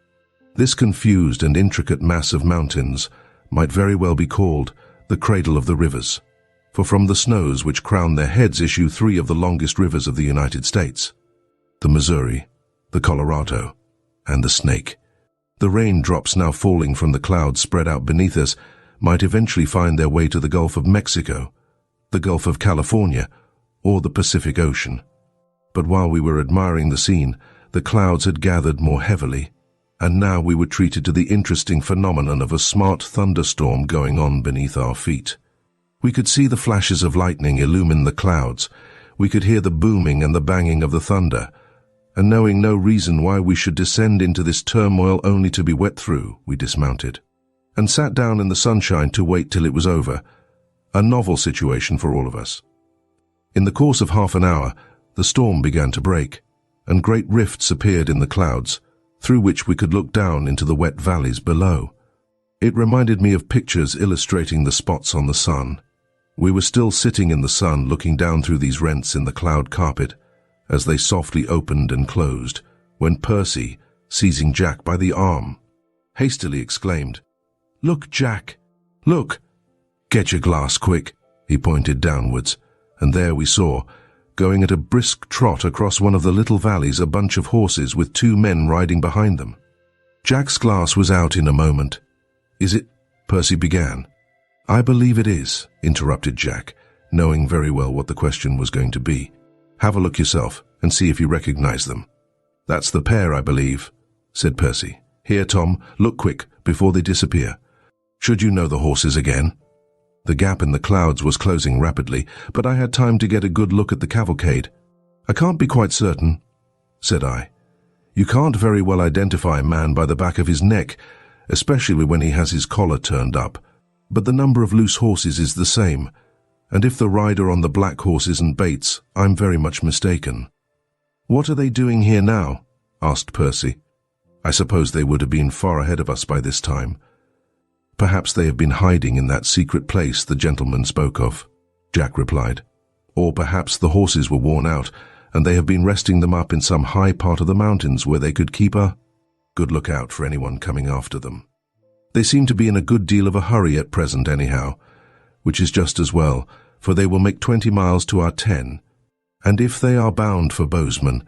This confused and intricate mass of mountains might very well be called the cradle of the rivers, for from the snows which crown their heads issue 3 of the longest rivers of the United States: the Missouri, the Colorado, and the Snake. The raindrops now falling from the clouds spread out beneath us might eventually find their way to the Gulf of Mexico, the Gulf of California, or the Pacific Ocean. But while we were admiring the scene, the clouds had gathered more heavily, and now we were treated to the interesting phenomenon of a smart thunderstorm going on beneath our feet. We could see the flashes of lightning illumine the clouds, we could hear the booming and the banging of the thunder, and knowing no reason why we should descend into this turmoil only to be wet through, we dismounted, and sat down in the sunshine to wait till it was over, a novel situation for all of us. In the course of half an hour, the storm began to break, and great rifts appeared in the clouds, through which we could look down into the wet valleys below. It reminded me of pictures illustrating the spots on the sun. We were still sitting in the sun looking down through these rents in the cloud carpet, as they softly opened and closed, when Percy, seizing Jack by the arm, hastily exclaimed, "Look, Jack! Look! Get your glass quick!" He pointed downwards, and there we saw, going at a brisk trot across one of the little valleys, a bunch of horses with 2 men riding behind them. Jack's glass was out in a moment. "Is it?" Percy began. "I believe it is," interrupted Jack, knowing very well what the question was going to be. "Have a look yourself and see if you recognize them." "That's the pair, I believe," said Percy. "Here, Tom, look quick before they disappear. Should you know the horses again?" The gap in the clouds was closing rapidly, but I had time to get a good look at the cavalcade. "I can't be quite certain," said I. "You can't very well identify a man by the back of his neck, especially when he has his collar turned up, but the number of loose horses is the same, and if the rider on the black horse isn't Bates, I'm very much mistaken." "What are they doing here now?" asked Percy. "I suppose they would have been far ahead of us by this time." "Perhaps they have been hiding in that secret place the gentleman spoke of," Jack replied. "Or perhaps the horses were worn out, and they have been resting them up in some high part of the mountains where they could keep a good lookout for anyone coming after them. They seem to be in a good deal of a hurry at present anyhow, which is just as well, for they will make 20 miles to our 10, and if they are bound for Bozeman,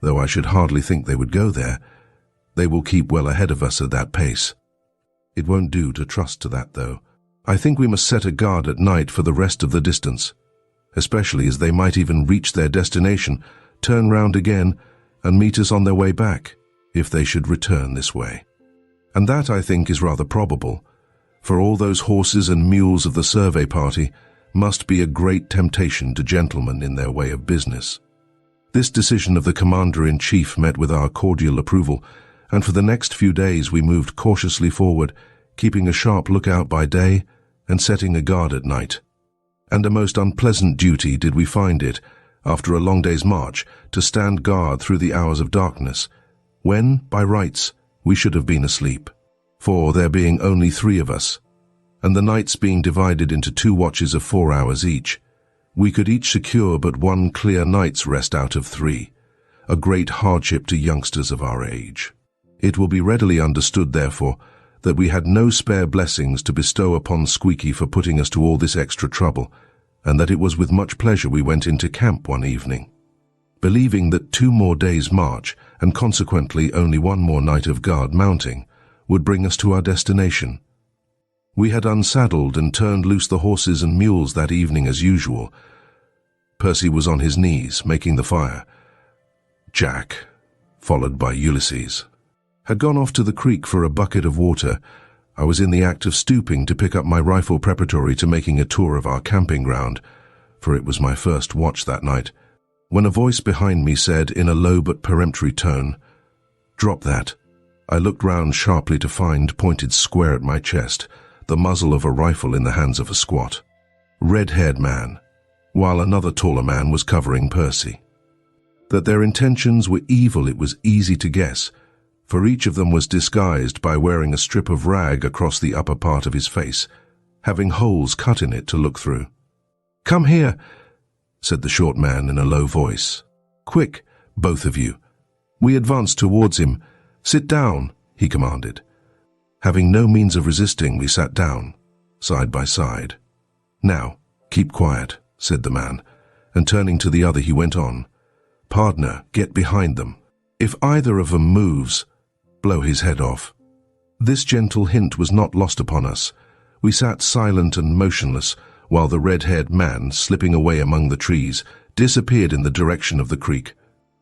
though I should hardly think they would go there, they will keep well ahead of us at that pace. It won't do to trust to that, though. I think we must set a guard at night for the rest of the distance, especially as they might even reach their destination, turn round again, and meet us on their way back, if they should return this way. And that, I think, is rather probable, for all those horses and mules of the survey party must be a great temptation to gentlemen in their way of business. This decision of the Commander-in-Chief met with our cordial approval, and for the next few days we moved cautiously forward, keeping a sharp lookout by day and setting a guard at night. And a most unpleasant duty did we find it, after a long day's march, to stand guard through the hours of darkness, when, by rights, we should have been asleep. For there being only 3 of us, and the nights being divided into 2 watches of 4 hours each, we could each secure but 1 clear night's rest out of 3, a great hardship to youngsters of our age. It will be readily understood, therefore, that we had no spare blessings to bestow upon Squeaky for putting us to all this extra trouble, and that it was with much pleasure we went into camp one evening, believing that 2 more days' march, and consequently only 1 more night of guard mounting, would bring us to our destination. We had unsaddled and turned loose the horses and mules that evening as usual. Percy was on his knees, making the fire. Jack, followed by Ulysses, had gone off to the creek for a bucket of water. I was in the act of stooping to pick up my rifle preparatory to making a tour of our camping ground, for it was my first watch that night, when a voice behind me said in a low but peremptory tone, "Drop that." I looked round sharply to find, pointed square at my chest, the muzzle of a rifle in the hands of a squat, red-haired man, while another taller man was covering Percy. That their intentions were evil it was easy to guess, for each of them was disguised by wearing a strip of rag across the upper part of his face, having holes cut in it to look through. "Come here," said the short man in a low voice. "Quick, both of you." We advanced towards him. "Sit down," he commanded. Having no means of resisting, we sat down, side by side. "Now, keep quiet," said the man, and turning to the other he went on, "Pardner, get behind them. If either of them moves, blow his head off." This gentle hint was not lost upon us. We sat silent and motionless, while the red-haired man, slipping away among the trees, disappeared in the direction of the creek.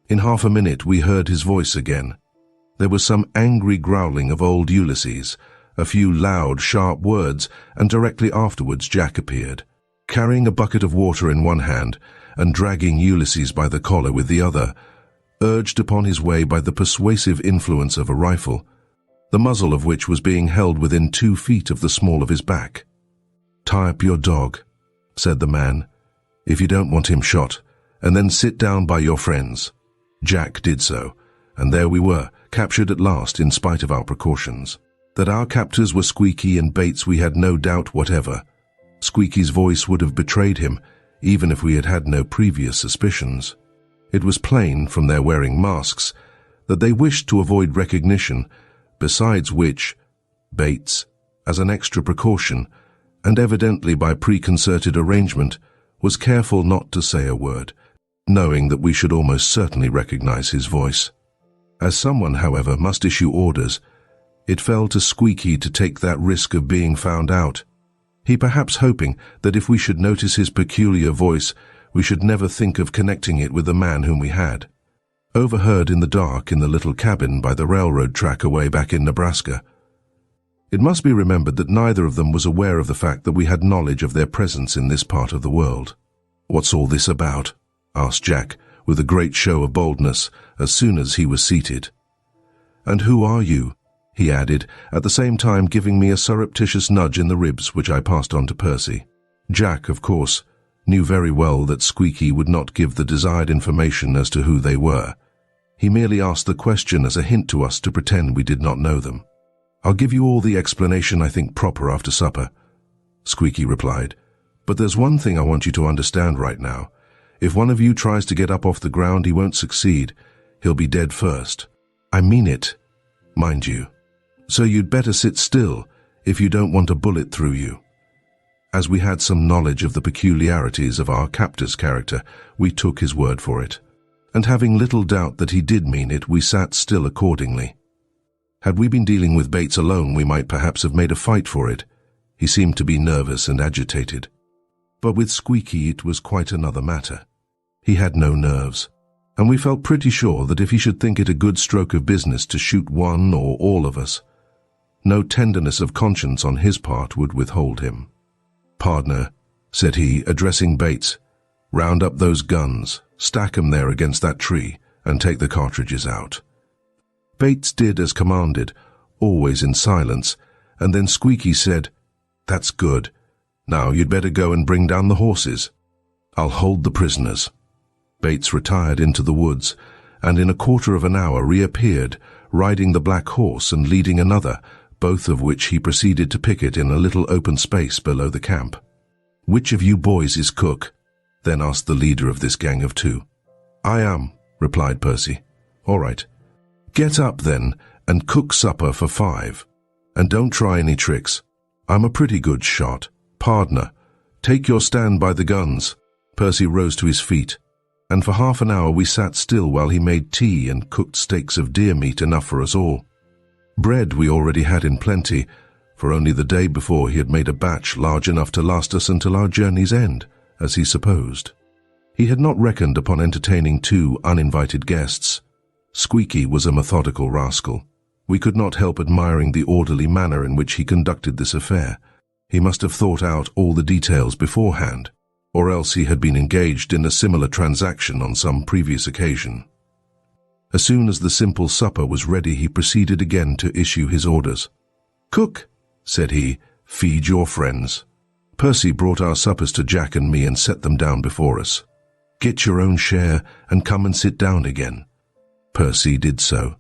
In half a minute we heard his voice again. There was some angry growling of old Ulysses, a few loud, sharp words, and directly afterwards Jack appeared, carrying a bucket of water in one hand and dragging Ulysses by the collar with the other, urged upon his way by the persuasive influence of a rifle, the muzzle of which was being held within 2 feet of the small of his back. "Tie up your dog," said the man, "if you don't want him shot, and then sit down by your friends." Jack did so, and there we were, captured at last in spite of our precautions. That our captors were Squeaky and Bates we had no doubt whatever. Squeaky's voice would have betrayed him, even if we had had no previous suspicions. It was plain, from their wearing masks, that they wished to avoid recognition, besides which, Bates, as an extra precaution, and evidently by preconcerted arrangement, was careful not to say a word, knowing that we should almost certainly recognize his voice. As someone, however, must issue orders, it fell to Squeaky to take that risk of being found out, he perhaps hoping that if we should notice his peculiar voice, we should never think of connecting it with the man whom we had overheard in the dark in the little cabin by the railroad track away back in Nebraska. It must be remembered that neither of them was aware of the fact that we had knowledge of their presence in this part of the world. "What's all this about?" asked Jack, with a great show of boldness, as soon as he was seated. "And who are you?" he added, at the same time giving me a surreptitious nudge in the ribs which I passed on to Percy. Jack, of course, knew very well that Squeaky would not give the desired information as to who they were. He merely asked the question as a hint to us to pretend we did not know them. "I'll give you all the explanation I think proper after supper," Squeaky replied. "But there's one thing I want you to understand right now. If one of you tries to get up off the ground, he won't succeed. He'll be dead first. I mean it, mind you. So you'd better sit still if you don't want a bullet through you." As we had some knowledge of the peculiarities of our captor's character, we took his word for it. And having little doubt that he did mean it, we sat still accordingly. Had we been dealing with Bates alone, we might perhaps have made a fight for it. He seemed to be nervous and agitated. But with Squeaky it was quite another matter. He had no nerves, and we felt pretty sure that if he should think it a good stroke of business to shoot one or all of us, no tenderness of conscience on his part would withhold him. "Pardner," said he, addressing Bates, "round up those guns, stack 'em there against that tree, and take the cartridges out." Bates did as commanded, always in silence, and then Squeaky said, "That's good. Now you'd better go and bring down the horses. I'll hold the prisoners." Bates retired into the woods, and in a quarter of an hour reappeared, riding the black horse and leading another, both of which he proceeded to picket in a little open space below the camp. "Which of you boys is cook?" then asked the leader of this gang of two. "I am," replied Percy. "All right. Get up then and cook supper for 5. And don't try any tricks. I'm a pretty good shot. Partner, take your stand by the guns." Percy rose to his feet, and for half an hour we sat still while he made tea and cooked steaks of deer meat enough for us all. Bread we already had in plenty, for only the day before he had made a batch large enough to last us until our journey's end, as he supposed. He had not reckoned upon entertaining 2 uninvited guests. Squeaky was a methodical rascal. We could not help admiring the orderly manner in which he conducted this affair. He must have thought out all the details beforehand, or else he had been engaged in a similar transaction on some previous occasion. As soon as the simple supper was ready, he proceeded again to issue his orders. "Cook," said he, "feed your friends." Percy brought our suppers to Jack and me and set them down before us. "Get your own share and come and sit down again." Percy did so.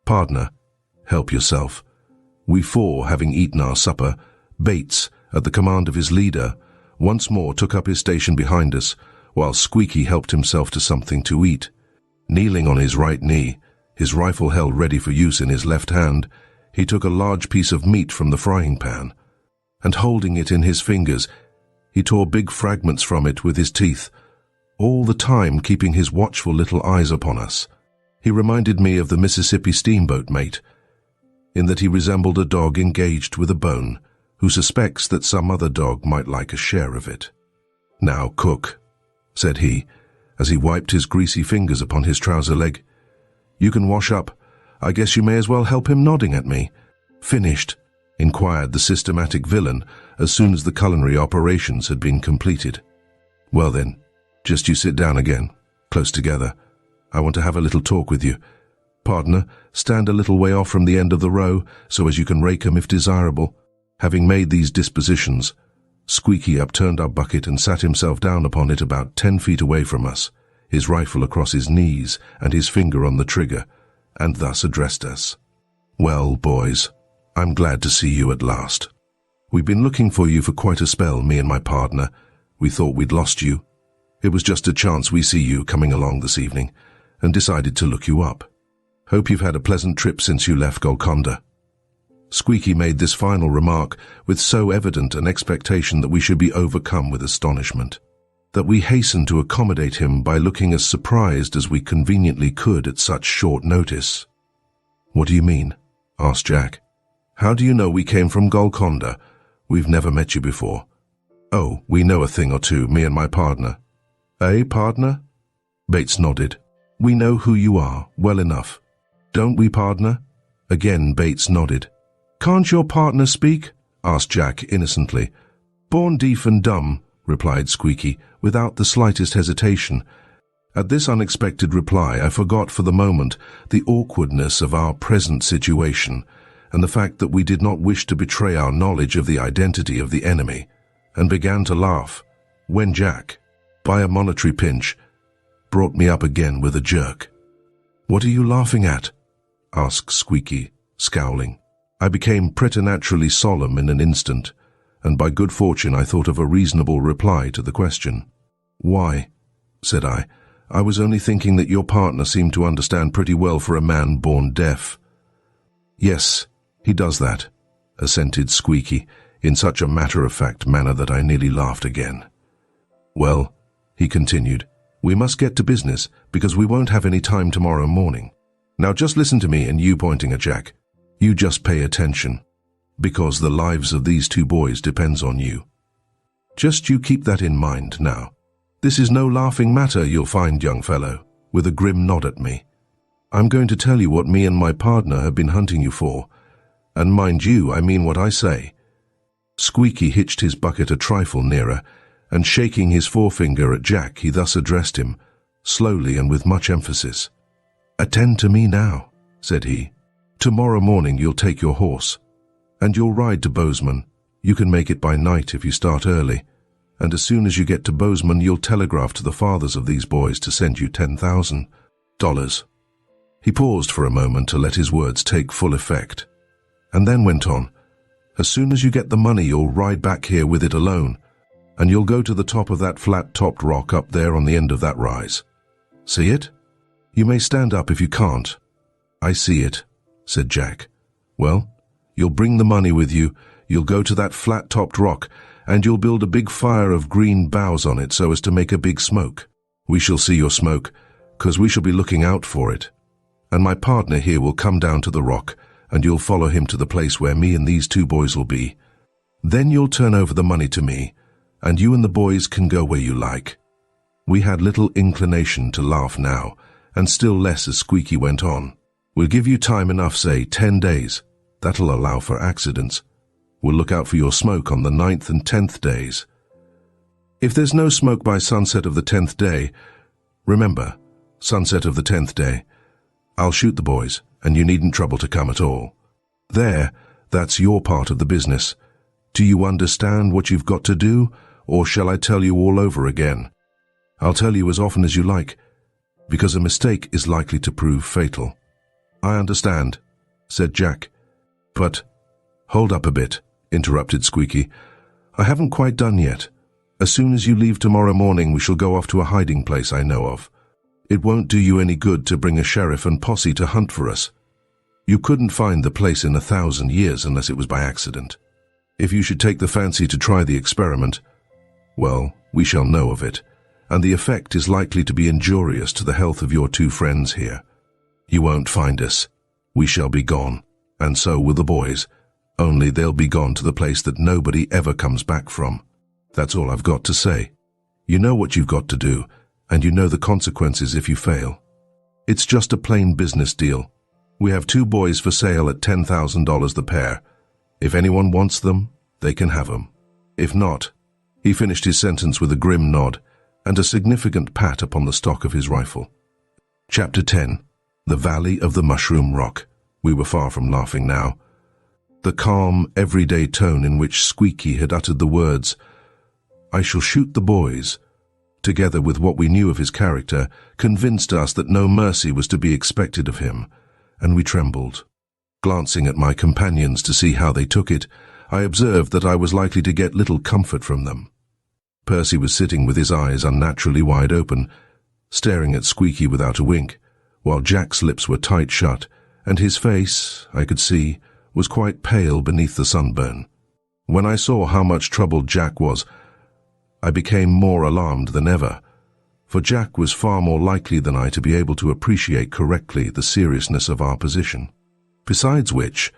"Partner, help yourself." We 4, having eaten our supper, Bates, at the command of his leader, once more took up his station behind us, while Squeaky helped himself to something to eat. Kneeling on his right knee, his rifle held ready for use in his left hand, he took a large piece of meat from the frying pan, and holding it in his fingers, he tore big fragments from it with his teeth, all the time keeping his watchful little eyes upon us. He reminded me of the Mississippi steamboat mate, in that he resembled a dog engaged with a bone, who suspects that some other dog might like a share of it. "Now cook," said he, as he wiped his greasy fingers upon his trouser leg. "You can wash up. I guess you may as well help him," nodding at me. "Finished?" inquired the systematic villain as soon as the culinary operations had been completed. "Well then, just you sit down again, close together. I want to have a little talk with you. Partner, stand a little way off from the end of the row, so as you can rake 'em if desirable." Having made these dispositions, Squeaky upturned our bucket and sat himself down upon it about 10 feet away from us, his rifle across his knees and his finger on the trigger, and thus addressed us. "Well, boys, I'm glad to see you at last. We've been looking for you for quite a spell, me and my partner. We thought we'd lost you. It was just a chance we see you coming along this evening, and decided to look you up. Hope you've had a pleasant trip since you left Golconda." Squeaky made this final remark with so evident an expectation that we should be overcome with astonishment, that we hastened to accommodate him by looking as surprised as we conveniently could at such short notice. "What do you mean?" asked Jack. "How do you know we came from Golconda? We've never met you before." "Oh, we know a thing or two, me and my partner." "Eh, partner?" Bates nodded. "We know who you are, well enough. Don't we, partner?" Again Bates nodded. "Can't your partner speak?" asked Jack innocently. "Born deaf and dumb," replied Squeaky, without the slightest hesitation. At this unexpected reply I forgot for the moment the awkwardness of our present situation, and the fact that we did not wish to betray our knowledge of the identity of the enemy, and began to laugh, when Jack, by a monetary pinch, brought me up again with a jerk. "What are you laughing at?" asked Squeaky, scowling. I became preternaturally solemn in an instant, and by good fortune I thought of a reasonable reply to the question. "Why?" said I. "I was only thinking that your partner seemed to understand pretty well for a man born deaf." "Yes, he does that," assented Squeaky, in such a matter-of-fact manner that I nearly laughed again. "Well," he continued, "we must get to business, because we won't have any time tomorrow morning. Now just listen to me, and you pointing at Jack. You just pay attention, because the lives of these 2 boys depends on you. Just you keep that in mind now. This is no laughing matter, you'll find, young fellow," with a grim nod at me. "I'm going to tell you what me and my partner have been hunting you for, and mind you, I mean what I say." Squeaky hitched his bucket a trifle nearer, and shaking his forefinger at Jack, he thus addressed him, slowly and with much emphasis. "Attend to me now," said he. "Tomorrow morning you'll take your horse, and you'll ride to Bozeman. You can make it by night if you start early, and as soon as you get to Bozeman, you'll telegraph to the fathers of these boys to send you $10,000. He paused for a moment to let his words take full effect, and then went on. As soon as you get the money, you'll ride back here with it alone, and you'll go to the top of that flat-topped rock up there on the end of that rise. See it? You may stand up if you can't. I see it, said Jack. Well, you'll bring the money with you, you'll go to that flat-topped rock, and you'll build a big fire of green boughs on it so as to make a big smoke. We shall see your smoke, 'cause we shall be looking out for it. And my partner here will come down to the rock, and you'll follow him to the place where me and these two boys will be. Then you'll turn over the money to me, and you and the boys can go where you like." We had little inclination to laugh now, and still less as Squeaky went on. "We'll give you time enough, say 10 days. That'll allow for accidents. We'll look out for your smoke on the 9th and 10th days. If there's no smoke by sunset of the 10th day, remember, sunset of the 10th day, I'll shoot the boys, and you needn't trouble to come at all. That's your part of the business. Do you understand what you've got to do, or shall I tell you all over again? I'll tell you as often as you like, because a mistake is likely to prove fatal." "I understand," said Jack. "But, hold up a bit," interrupted Squeaky. "I haven't quite done yet. As soon as you leave tomorrow morning, we shall go off to a hiding place I know of. It won't do you any good to bring a sheriff and posse to hunt for us. You couldn't find the place in 1,000 years unless it was by accident. If you should take the fancy to try the experiment, well, we shall know of it, and the effect is likely to be injurious to the health of your two friends here. You won't find us. We shall be gone, and so will the boys, only they'll be gone to the place that nobody ever comes back from. That's all I've got to say. You know what you've got to do, and you know the consequences if you fail. It's just a plain business deal. We have 2 boys for sale at $10,000 the pair. If anyone wants them, they can have them. If not—" He finished his sentence with a grim nod and a significant pat upon the stock of his rifle. Chapter 10. The Valley of the Mushroom Rock. We were far from laughing now. The calm, everyday tone in which Squeaky had uttered the words, "I shall shoot the boys," together with what we knew of his character, convinced us that no mercy was to be expected of him, and we trembled. Glancing at my companions to see how they took it, I observed that I was likely to get little comfort from them. Percy was sitting with his eyes unnaturally wide open, staring at Squeaky without a wink, while Jack's lips were tight shut, and his face, I could see, was quite pale beneath the sunburn. When I saw how much trouble Jack was, I became more alarmed than ever, for Jack was far more likely than I to be able to appreciate correctly the seriousness of our position. Besides which,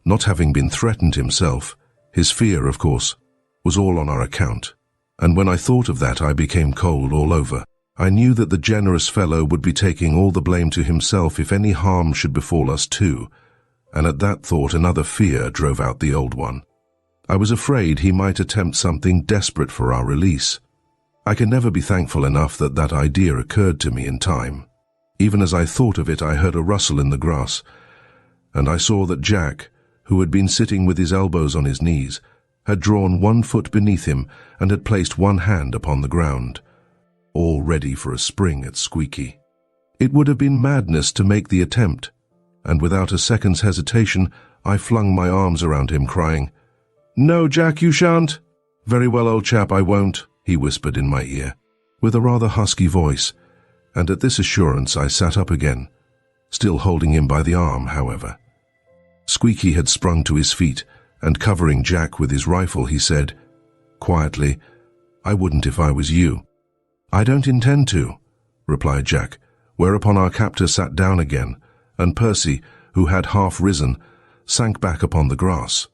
not having been threatened himself, his fear, of course, was all on our account, and when I thought of that I became cold all over. I knew that the generous fellow would be taking all the blame to himself if any harm should befall us too, and at that thought another fear drove out the old one. I was afraid he might attempt something desperate for our release. I can never be thankful enough that that idea occurred to me in time. Even as I thought of it, I heard a rustle in the grass, and I saw that Jack, who had been sitting with his elbows on his knees, had drawn 1 foot beneath him and had placed 1 hand upon the ground, all ready for a spring at Squeaky. It would have been madness to make the attempt, and without a second's hesitation I flung my arms around him, crying, "No, Jack, you shan't." "Very well, old chap, I won't," he whispered in my ear, with a rather husky voice, and at this assurance I sat up again, still holding him by the arm, however. Squeaky had sprung to his feet, and covering Jack with his rifle, he said, quietly, "I wouldn't if I was you." "I don't intend to," replied Jack, whereupon our captor sat down again, and Percy, who had half risen, sank back upon the grass.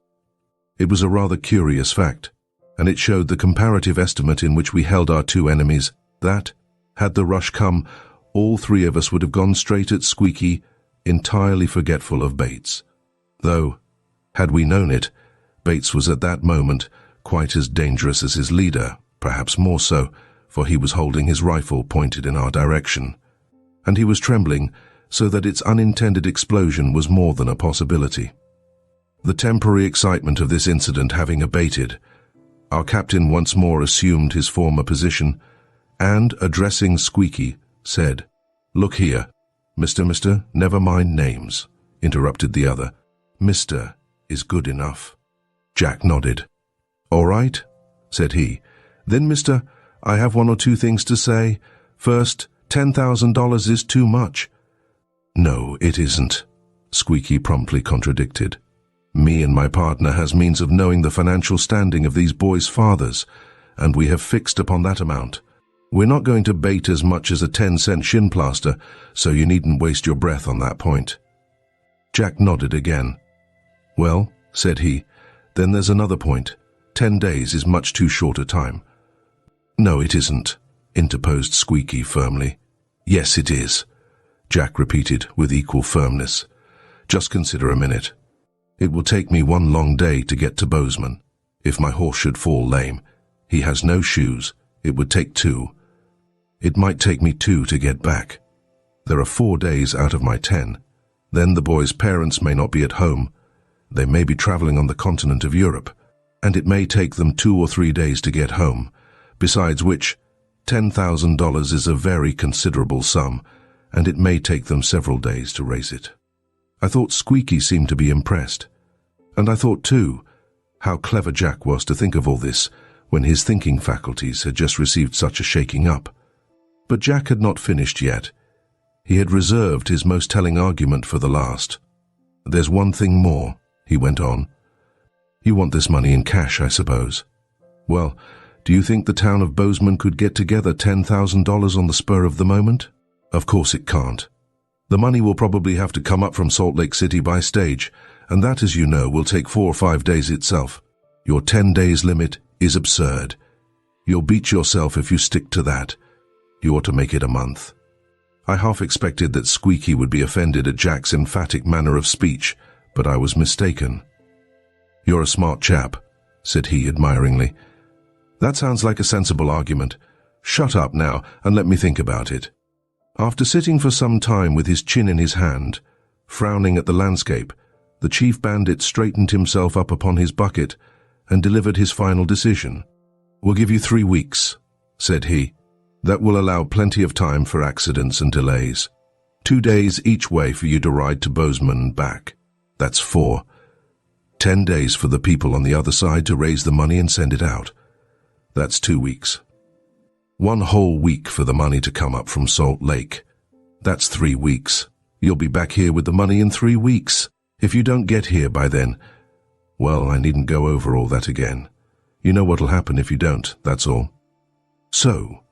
It was a rather curious fact, and it showed the comparative estimate in which we held our 2 enemies, that, had the rush come, all 3 of us would have gone straight at Squeaky, entirely forgetful of Bates. Though, had we known it, Bates was at that moment quite as dangerous as his leader, perhaps more so, for he was holding his rifle pointed in our direction, and he was trembling so that its unintended explosion was more than a possibility. The temporary excitement of this incident having abated, our captain once more assumed his former position and, addressing Squeaky, said, "Look here, Mr. Never mind names," interrupted the other. "Mr. is good enough." Jack nodded. "All right," said he. "Then, Mr., I have one or two things to say. First, $10,000 is too much." "No, it isn't," Squeaky promptly contradicted. "Me and my partner has means of knowing the financial standing of these boys' fathers, and we have fixed upon that amount. We're not going to bait as much as a 10-cent shin plaster, so you needn't waste your breath on that point." Jack nodded again. "Well," said he, "then there's another point. 10 days is much too short a time." "No, it isn't," interposed Squeaky firmly. "Yes, it is," Jack repeated with equal firmness. "Just consider a minute. It will take me one long day to get to Bozeman. If my horse should fall lame, he has no shoes, it would take 2. It might take me 2 to get back. There are 4 days out of my 10. Then the boys' parents may not be at home. They may be traveling on the continent of Europe, and it may take them 2 or 3 days to get home, besides which $10,000 is a very considerable sum, and it may take them several days to raise it." I thought Squeaky seemed to be impressed, and I thought too how clever Jack was to think of all this when his thinking faculties had just received such a shaking up. But Jack had not finished yet. He had reserved his most telling argument for the last. "There's one thing more," he went on. "You want this money in cash, I suppose. Well, do you think the town of Bozeman could get together $10,000 on the spur of the moment? Of course it can't. The money will probably have to come up from Salt Lake City by stage, and that, as you know, will take 4 or 5 days itself. Your 10 days limit is absurd. You'll beat yourself if you stick to that. You ought to make it a month." I half expected that Squeaky would be offended at Jack's emphatic manner of speech, but I was mistaken. "You're a smart chap," said he admiringly. "That sounds like a sensible argument. Shut up now and let me think about it." After sitting for some time with his chin in his hand, frowning at the landscape, the chief bandit straightened himself up upon his bucket and delivered his final decision. "We'll give you 3 weeks," said he. "That will allow plenty of time for accidents and delays. 2 days each way for you to ride to Bozeman and back. That's 4. 10 days for the people on the other side to raise the money and send it out. That's 2 weeks. 1 whole week for the money to come up from Salt Lake. That's 3 weeks. You'll be back here with the money in 3 weeks. If you don't get here by then, well, I needn't go over all that again. You know what'll happen if you don't, that's all. So,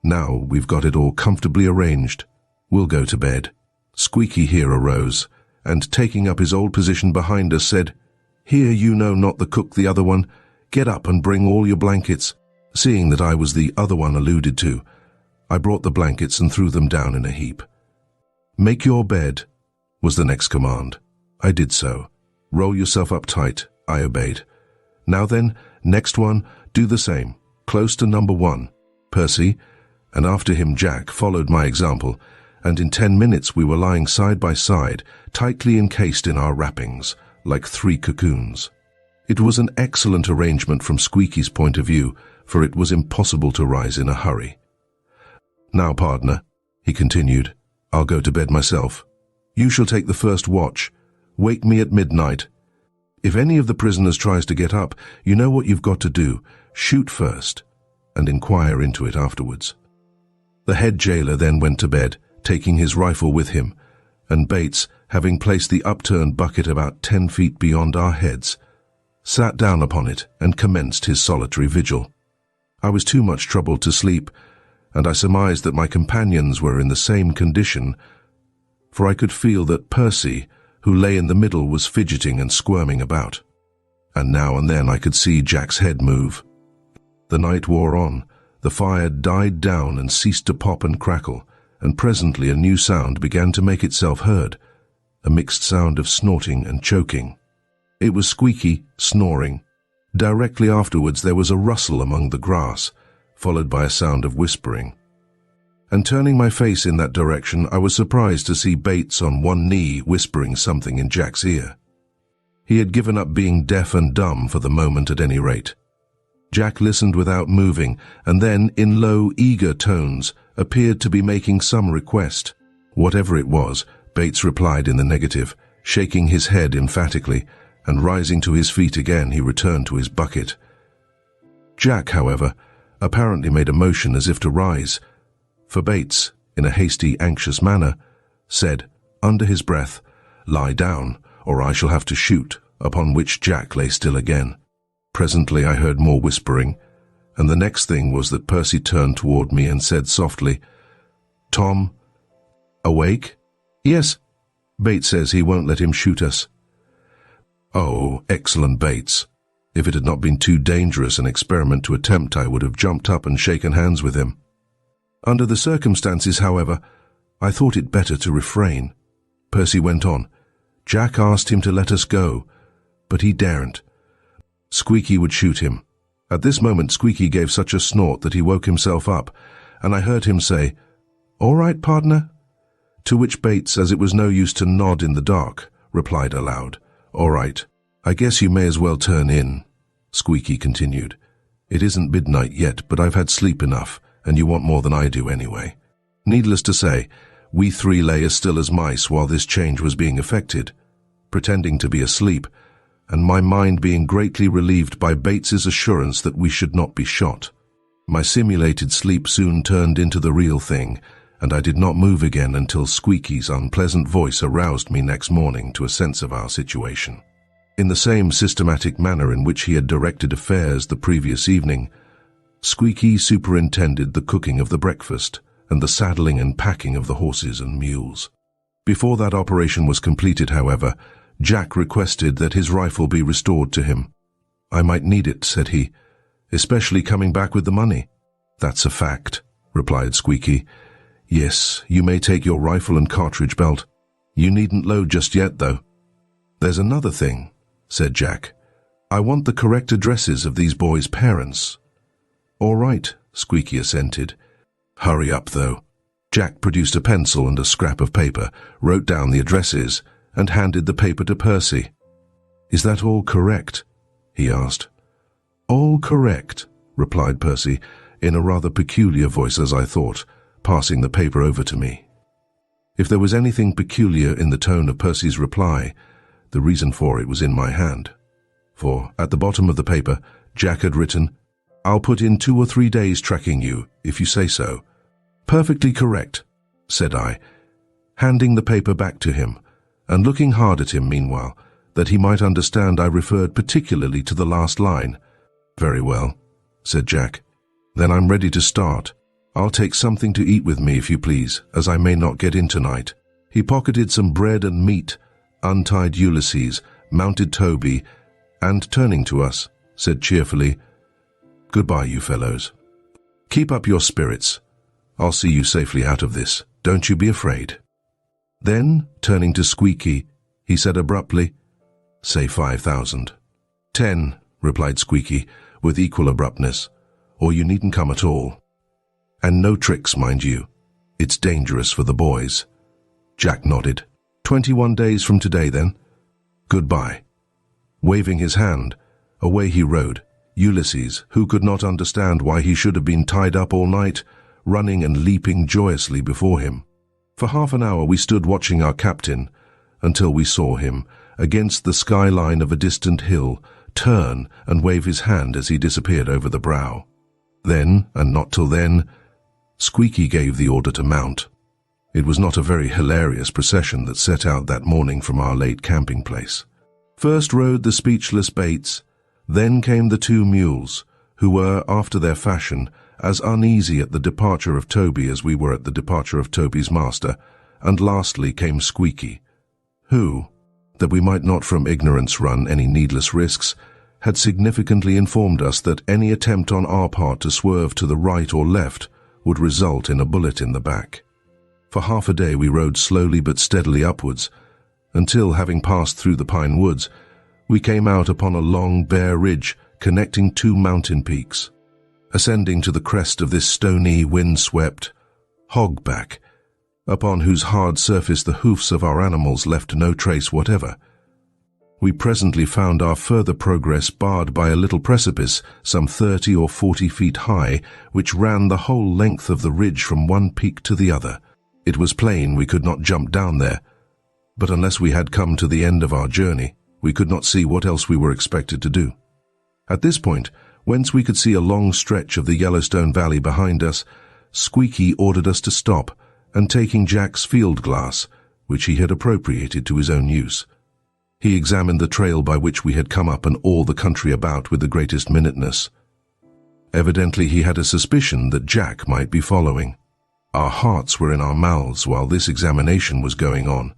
now we've got it all comfortably arranged. We'll go to bed." Squeaky here arose, and taking up his old position behind us, said, "Here, you know, not the cook, the other one. Get up and bring all your blankets." Seeing that I was the other one alluded to, I brought the blankets and threw them down in a heap. "Make your bed," was the next command. I did so. "Roll yourself up tight," I obeyed. "Now then, next one, do the same, close to number 1. Percy," and after him Jack, followed my example, and in 10 minutes we were lying side by side, tightly encased in our wrappings, like 3 cocoons. It was an excellent arrangement from Squeaky's point of view, for it was impossible to rise in a hurry. "Now, partner," he continued, "I'll go to bed myself. You shall take the first watch. Wake me at midnight. If any of the prisoners tries to get up, you know what you've got to do. Shoot first, and inquire into it afterwards." The head jailer then went to bed, taking his rifle with him, and Bates, having placed the upturned bucket about 10 feet beyond our heads, sat down upon it and commenced his solitary vigil. I was too much troubled to sleep, and I surmised that my companions were in the same condition, for I could feel that Percy, who lay in the middle, was fidgeting and squirming about, and now and then I could see Jack's head move. The night wore on, the fire died down and ceased to pop and crackle, and presently a new sound began to make itself heard, a mixed sound of snorting and choking. It was Squeaky snoring. Directly afterwards there was a rustle among the grass, followed by a sound of whispering. And turning my face in that direction, I was surprised to see Bates on one knee whispering something in Jack's ear. He had given up being deaf and dumb for the moment at any rate. Jack listened without moving, and then, in low, eager tones, appeared to be making some request. Whatever it was, Bates replied in the negative, shaking his head emphatically, and rising to his feet again, he returned to his bucket. Jack, however, apparently made a motion as if to rise, for Bates, in a hasty, anxious manner, said, under his breath, "Lie down, or I shall have to shoot," upon which Jack lay still again. Presently I heard more whispering, and the next thing was that Percy turned toward me and said softly, "Tom, awake?" "Yes." "Bates says he won't let him shoot us." "Oh, excellent Bates. If it had not been too dangerous an experiment to attempt, I would have jumped up and shaken hands with him. Under the circumstances, however, I thought it better to refrain." Percy went on. "Jack asked him to let us go, but he daren't. Squeaky would shoot him." At this moment Squeaky gave such a snort that he woke himself up, and I heard him say, "All right, partner?" To which Bates, as it was no use to nod in the dark, replied aloud, "All right. I guess you may as well turn in." Squeaky continued, "It isn't midnight yet, but I've had sleep enough, and you want more than I do anyway." Needless to say, we three lay as still as mice while this change was being effected, pretending to be asleep, and my mind being greatly relieved by Bates's assurance that we should not be shot. My simulated sleep soon turned into the real thing, and I did not move again until Squeaky's unpleasant voice aroused me next morning to a sense of our situation. In the same systematic manner in which he had directed affairs the previous evening, Squeaky superintended the cooking of the breakfast and the saddling and packing of the horses and mules. Before that operation was completed, however, Jack requested that his rifle be restored to him. "I might need it," said he, "especially coming back with the money." "That's a fact," replied Squeaky. "Yes, you may take your rifle and cartridge belt. You needn't load just yet, though." "There's another thing," said Jack. "I want the correct addresses of these boys' parents." "All right," Squeaky assented. "Hurry up, though." Jack produced a pencil and a scrap of paper, wrote down the addresses, and handed the paper to Percy. "Is that all correct?" he asked. "All correct," replied Percy, in a rather peculiar voice as I thought, passing the paper over to me. If there was anything peculiar in the tone of Percy's reply, the reason for it was in my hand. For, at the bottom of the paper, Jack had written, "I'll put in 2 or 3 days tracking you, if you say so." "Perfectly correct," said I, handing the paper back to him, and looking hard at him meanwhile, that he might understand I referred particularly to the last line. "Very well," said Jack. "Then I'm ready to start. I'll take something to eat with me, if you please, as I may not get in tonight." He pocketed some bread and meat, untied Ulysses, mounted Toby, and, turning to us, said cheerfully, "Goodbye, you fellows. Keep up your spirits. I'll see you safely out of this. Don't you be afraid." Then, turning to Squeaky, he said abruptly, "Say 5,000. 10, replied Squeaky, with equal abruptness, "or you needn't come at all. And no tricks, mind you. It's dangerous for the boys." Jack nodded. 21 days from today, then. Goodbye." Waving his hand, away he rode, Ulysses, who could not understand why he should have been tied up all night, running and leaping joyously before him. For half an hour we stood watching our captain, until we saw him, against the skyline of a distant hill, turn and wave his hand as he disappeared over the brow. Then, and not till then, Squeaky gave the order to mount. It was not a very hilarious procession that set out that morning from our late camping place. First rode the speechless Bates, then came the 2 mules, who were, after their fashion, as uneasy at the departure of Toby as we were at the departure of Toby's master, and lastly came Squeaky, who, that we might not from ignorance run any needless risks, had significantly informed us that any attempt on our part to swerve to the right or left would result in a bullet in the back. For half a day we rode slowly but steadily upwards, until, having passed through the pine woods, we came out upon a long, bare ridge connecting 2 mountain peaks. Ascending to the crest of this stony, wind-swept hogback, upon whose hard surface the hoofs of our animals left no trace whatever, We presently found our further progress barred by a little precipice, some 30 or 40 feet high, which ran the whole length of the ridge from one peak to the other. It was plain we could not jump down there, but unless we had come to the end of our journey, we could not see what else we were expected to do. At this point, whence we could see a long stretch of the Yellowstone Valley behind us, Squeaky ordered us to stop, and taking Jack's field glass, which he had appropriated to his own use, he examined the trail by which we had come up and all the country about with the greatest minuteness. Evidently he had a suspicion that Jack might be following. Our hearts were in our mouths while this examination was going on,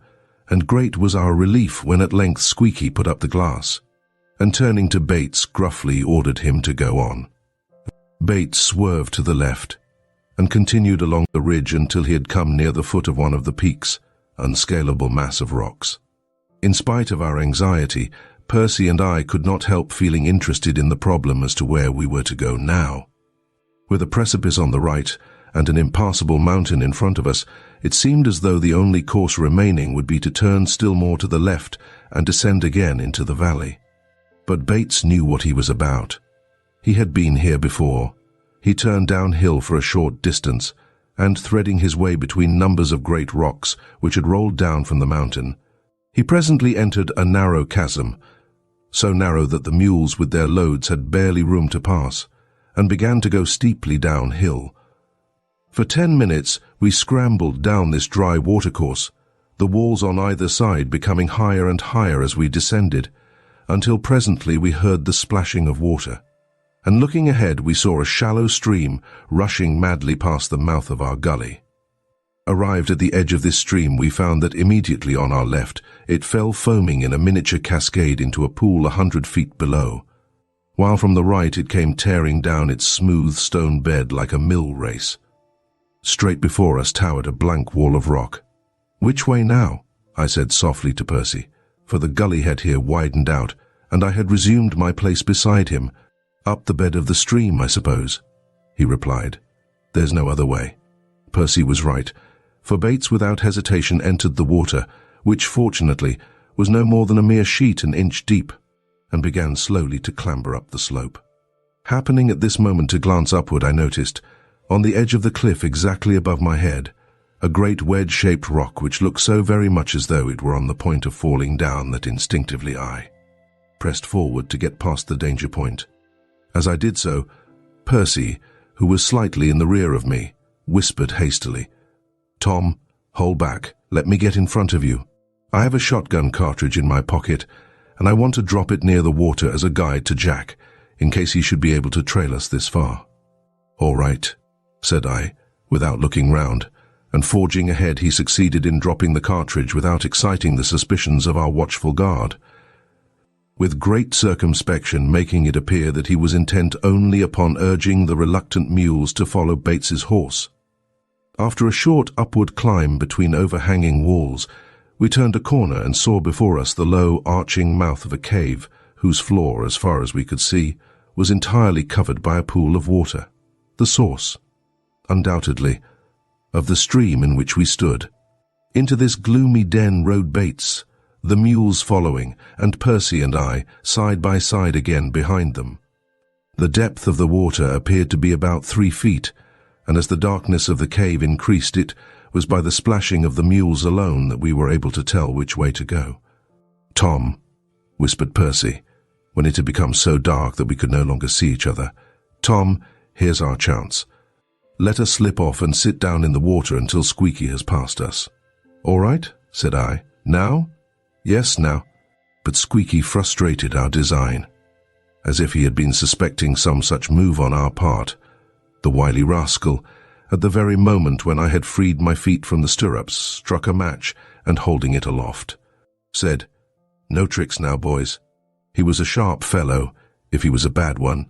and great was our relief when at length Squeaky put up the glass, and turning to Bates gruffly ordered him to go on. Bates swerved to the left, and continued along the ridge until he had come near the foot of one of the peaks, unscalable mass of rocks. In spite of our anxiety, Percy and I could not help feeling interested in the problem as to where we were to go now. With a precipice on the right and an impassable mountain in front of us, it seemed as though the only course remaining would be to turn still more to the left and descend again into the valley. But Bates knew what he was about. He had been here before. He turned downhill for a short distance, and threading his way between numbers of great rocks which had rolled down from the mountain, he presently entered a narrow chasm, so narrow that the mules with their loads had barely room to pass, and began to go steeply downhill. For 10 minutes we scrambled down this dry watercourse, the walls on either side becoming higher and higher as we descended, until presently we heard the splashing of water, and looking ahead we saw a shallow stream rushing madly past the mouth of our gully. Arrived at the edge of this stream, we found that immediately on our left it fell foaming in a miniature cascade into a pool 100 feet below, while from the right it came tearing down its smooth stone bed like a mill race. Straight before us towered a blank wall of rock. "Which way now?" I said softly to Percy, for the gully head here widened out, and I had resumed my place beside him. "Up the bed of the stream, I suppose," he replied. "There's no other way." Percy was right, for Bates without hesitation entered the water, which fortunately was no more than a mere sheet an inch deep, and began slowly to clamber up the slope. Happening at this moment to glance upward, I noticed, on the edge of the cliff exactly above my head, a great wedge-shaped rock which looked so very much as though it were on the point of falling down that instinctively I pressed forward to get past the danger point. As I did so, Percy, who was slightly in the rear of me, whispered hastily, "Tom, hold back. Let me get in front of you. I have a shotgun cartridge in my pocket, and I want to drop it near the water as a guide to Jack, in case he should be able to trail us this far." "All right," said I, without looking round, and forging ahead he succeeded in dropping the cartridge without exciting the suspicions of our watchful guard, with great circumspection making it appear that he was intent only upon urging the reluctant mules to follow Bates's horse. After a short upward climb between overhanging walls, we turned a corner and saw before us the low, arching mouth of a cave, whose floor, as far as we could see, was entirely covered by a pool of water, the source, undoubtedly, of the stream in which we stood. Into this gloomy den rode Bates, the mules following, and Percy and I, side by side again behind them. The depth of the water appeared to be about 3 feet, and as the darkness of the cave increased, it was by the splashing of the mules alone that we were able to tell which way to go. "Tom," whispered Percy, when it had become so dark that we could no longer see each other, "Tom, here's our chance. Let us slip off and sit down in the water until Squeaky has passed us." "All right," said I. "Now?" "Yes, now." But Squeaky frustrated our design, as if he had been suspecting some such move on our part. The wily rascal, at the very moment when I had freed my feet from the stirrups, struck a match and, holding it aloft, said, "No tricks now, boys." He was a sharp fellow, if he was a bad one.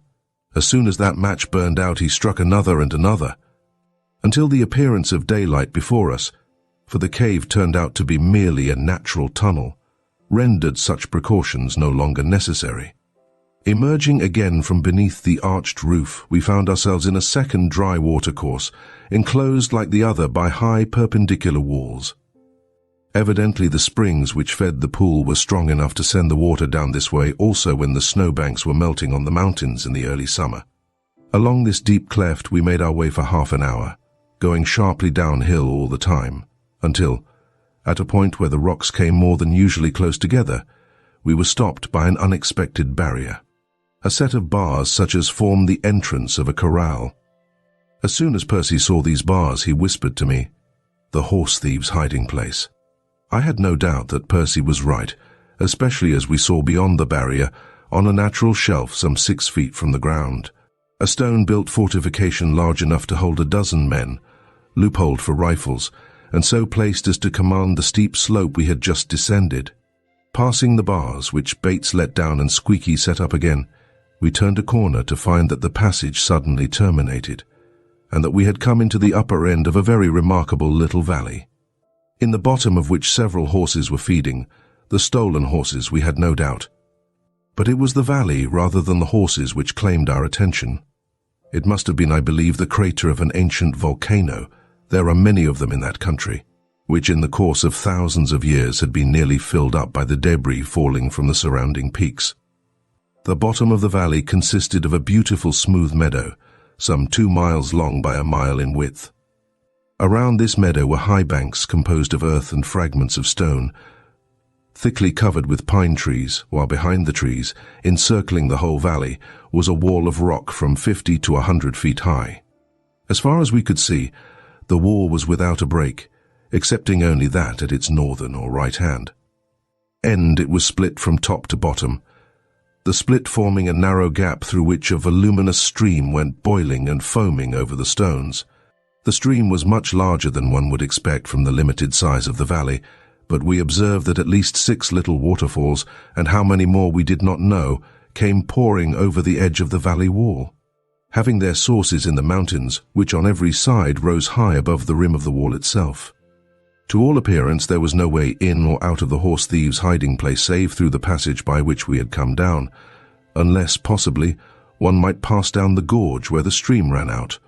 As soon as that match burned out, he struck another and another, until the appearance of daylight before us, for the cave turned out to be merely a natural tunnel, rendered such precautions no longer necessary. Emerging again from beneath the arched roof, we found ourselves in a second dry watercourse, enclosed like the other by high perpendicular walls. Evidently the springs which fed the pool were strong enough to send the water down this way also when the snowbanks were melting on the mountains in the early summer. Along this deep cleft we made our way for half an hour, going sharply downhill all the time, until, at a point where the rocks came more than usually close together, we were stopped by an unexpected barrier. A set of bars such as formed the entrance of a corral. As soon as Percy saw these bars, he whispered to me, "The horse thieves' hiding place." I had no doubt that Percy was right, especially as we saw beyond the barrier, on a natural shelf some 6 feet from the ground, a stone-built fortification large enough to hold a dozen men, loopholed for rifles, and so placed as to command the steep slope we had just descended. Passing the bars, which Bates let down and Squeaky set up again, we turned a corner to find that the passage suddenly terminated, and that we had come into the upper end of a very remarkable little valley, in the bottom of which several horses were feeding, the stolen horses, we had no doubt. But it was the valley rather than the horses which claimed our attention. It must have been, I believe, the crater of an ancient volcano. There are many of them in that country, which in the course of thousands of years had been nearly filled up by the debris falling from the surrounding peaks. The bottom of the valley consisted of a beautiful smooth meadow, some 2 miles long by a mile in width. Around this meadow were high banks composed of earth and fragments of stone, thickly covered with pine trees, while behind the trees, encircling the whole valley, was a wall of rock from 50 to 100 feet high. As far as we could see, the wall was without a break, excepting only that at its northern or right hand end it was split from top to bottom, the split forming a narrow gap through which a voluminous stream went boiling and foaming over the stones. The stream was much larger than one would expect from the limited size of the valley, but we observed that at least 6 little waterfalls, and how many more we did not know, came pouring over the edge of the valley wall, having their sources in the mountains, which on every side rose high above the rim of the wall itself. To all appearance there was no way in or out of the horse thieves' hiding place save through the passage by which we had come down, unless, possibly, one might pass down the gorge where the stream ran out.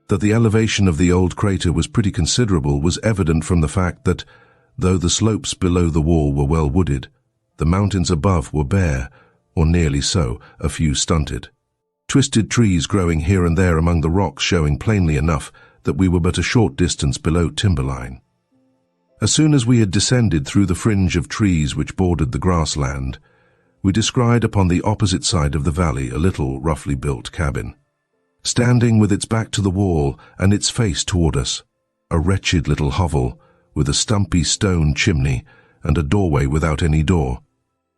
That the elevation of the old crater was pretty considerable was evident from the fact that, though the slopes below the wall were well wooded, the mountains above were bare, or nearly so, a few stunted. Twisted trees growing here and there among the rocks showing plainly enough that we were but a short distance below timberline. As soon as we had descended through the fringe of trees which bordered the grassland, we descried upon the opposite side of the valley a little roughly built cabin, standing with its back to the wall and its face toward us, a wretched little hovel with a stumpy stone chimney and a doorway without any door.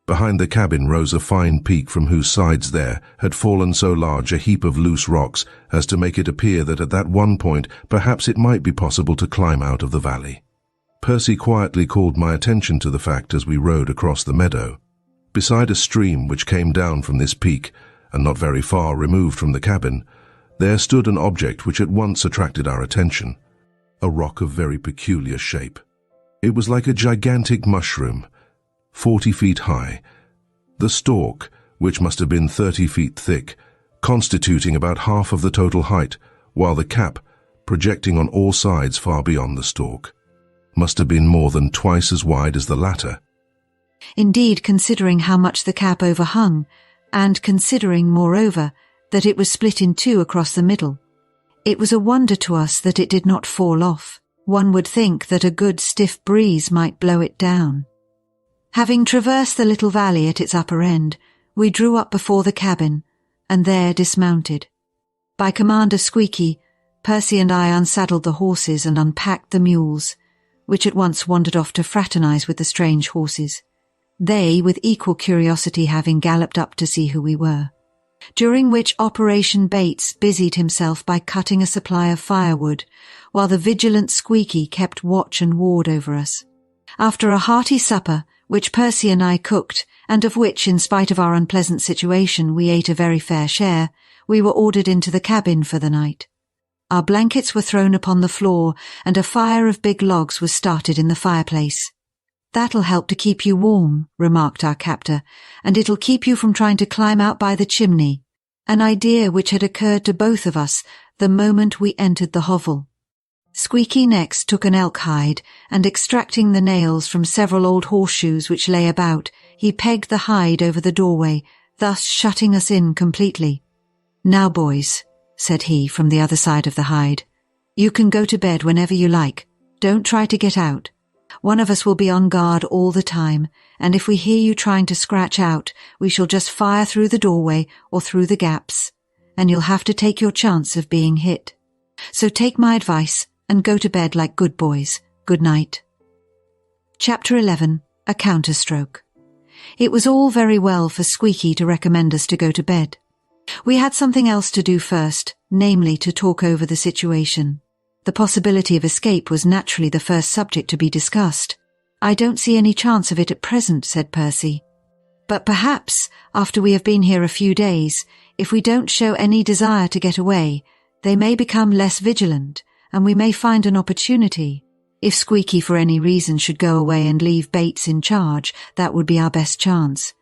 Behind the cabin rose a fine peak from whose sides there had fallen so large a heap of loose rocks as to make it appear that at that one point perhaps it might be possible to climb out of the valley. Percy quietly called my attention to the fact as we rode across the meadow. Beside a stream which came down from this peak, and not very far removed from the cabin, there stood an object which at once attracted our attention, a rock of very peculiar shape. It was like a gigantic mushroom, 40 feet high, the stalk, which must have been 30 feet thick, constituting about half of the total height, while the cap, projecting on all sides far beyond the stalk, must have been more than twice as wide as the latter. Indeed, considering how much the cap overhung, and considering, moreover, that it was split in 2 across the middle, it was a wonder to us that it did not fall off. One would think that a good stiff breeze might blow it down. Having traversed the little valley at its upper end, we drew up before the cabin, and there dismounted. By command of Squeaky, Percy and I unsaddled the horses and unpacked the mules, which at once wandered off to fraternize with the strange horses, they with equal curiosity having galloped up to see who we were, during which operation Bates busied himself by cutting a supply of firewood, while the vigilant Squeaky kept watch and ward over us. After a hearty supper, which Percy and I cooked, and of which, in spite of our unpleasant situation, we ate a very fair share, we were ordered into the cabin for the night. Our blankets were thrown upon the floor, and a fire of big logs was started in the fireplace. "That'll help to keep you warm," remarked our captor, "and it'll keep you from trying to climb out by the chimney," an idea which had occurred to both of us the moment we entered the hovel. Squeaky next took an elk hide, and extracting the nails from several old horseshoes which lay about, he pegged the hide over the doorway, thus shutting us in completely. "Now, boys," said he from the other side of the hide, "you can go to bed whenever you like. Don't try to get out. One of us will be on guard all the time, and if we hear you trying to scratch out, we shall just fire through the doorway or through the gaps, and you'll have to take your chance of being hit. So take my advice and go to bed like good boys. Good night." Chapter 11. A Counterstroke. It was all very well for Squeaky to recommend us to go to bed. We had something else to do first, namely to talk over the situation. The possibility of escape was naturally the first subject to be discussed. "I don't see any chance of it at present," said Percy. "But perhaps, after we have been here a few days, if we don't show any desire to get away, they may become less vigilant, and we may find an opportunity. If Squeaky for any reason should go away and leave Bates in charge, that would be our best chance.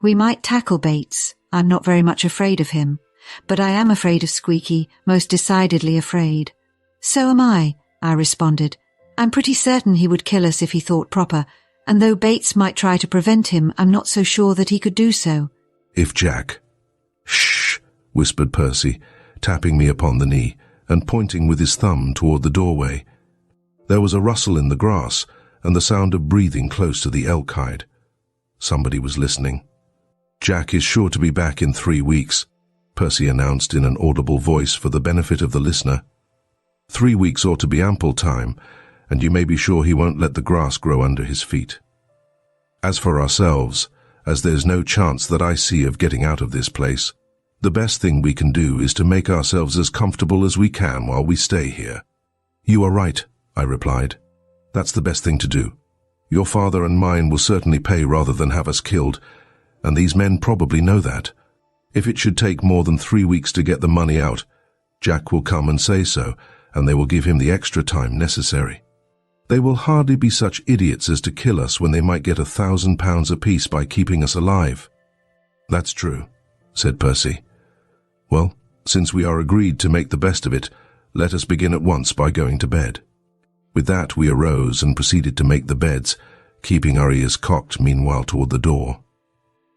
We might tackle Bates. I'm not very much afraid of him, but I am afraid of Squeaky, most decidedly afraid." "So am I responded. "I'm pretty certain he would kill us if he thought proper, and though Bates might try to prevent him, I'm not so sure that he could do so." "If Jack—" "Shh," whispered Percy, tapping me upon the knee and pointing with his thumb toward the doorway. There was a rustle in the grass and the sound of breathing close to the elk hide. Somebody was listening. "Jack is sure to be back in 3 weeks," Percy announced in an audible voice for the benefit of the listener. 3 weeks ought to be ample time, and you may be sure he won't let the grass grow under his feet. As for ourselves, as there's no chance that I see of getting out of this place, the best thing we can do is to make ourselves as comfortable as we can while we stay here." "You are right," I replied. "That's the best thing to do. Your father and mine will certainly pay rather than have us killed, and these men probably know that. If it should take more than 3 weeks to get the money out, Jack will come and say so, and they will give him the extra time necessary. They will hardly be such idiots as to kill us when they might get £1,000 apiece by keeping us alive." "That's true," said Percy. "Well, since we are agreed to make the best of it, let us begin at once by going to bed." With that we arose and proceeded to make the beds, keeping our ears cocked meanwhile toward the door.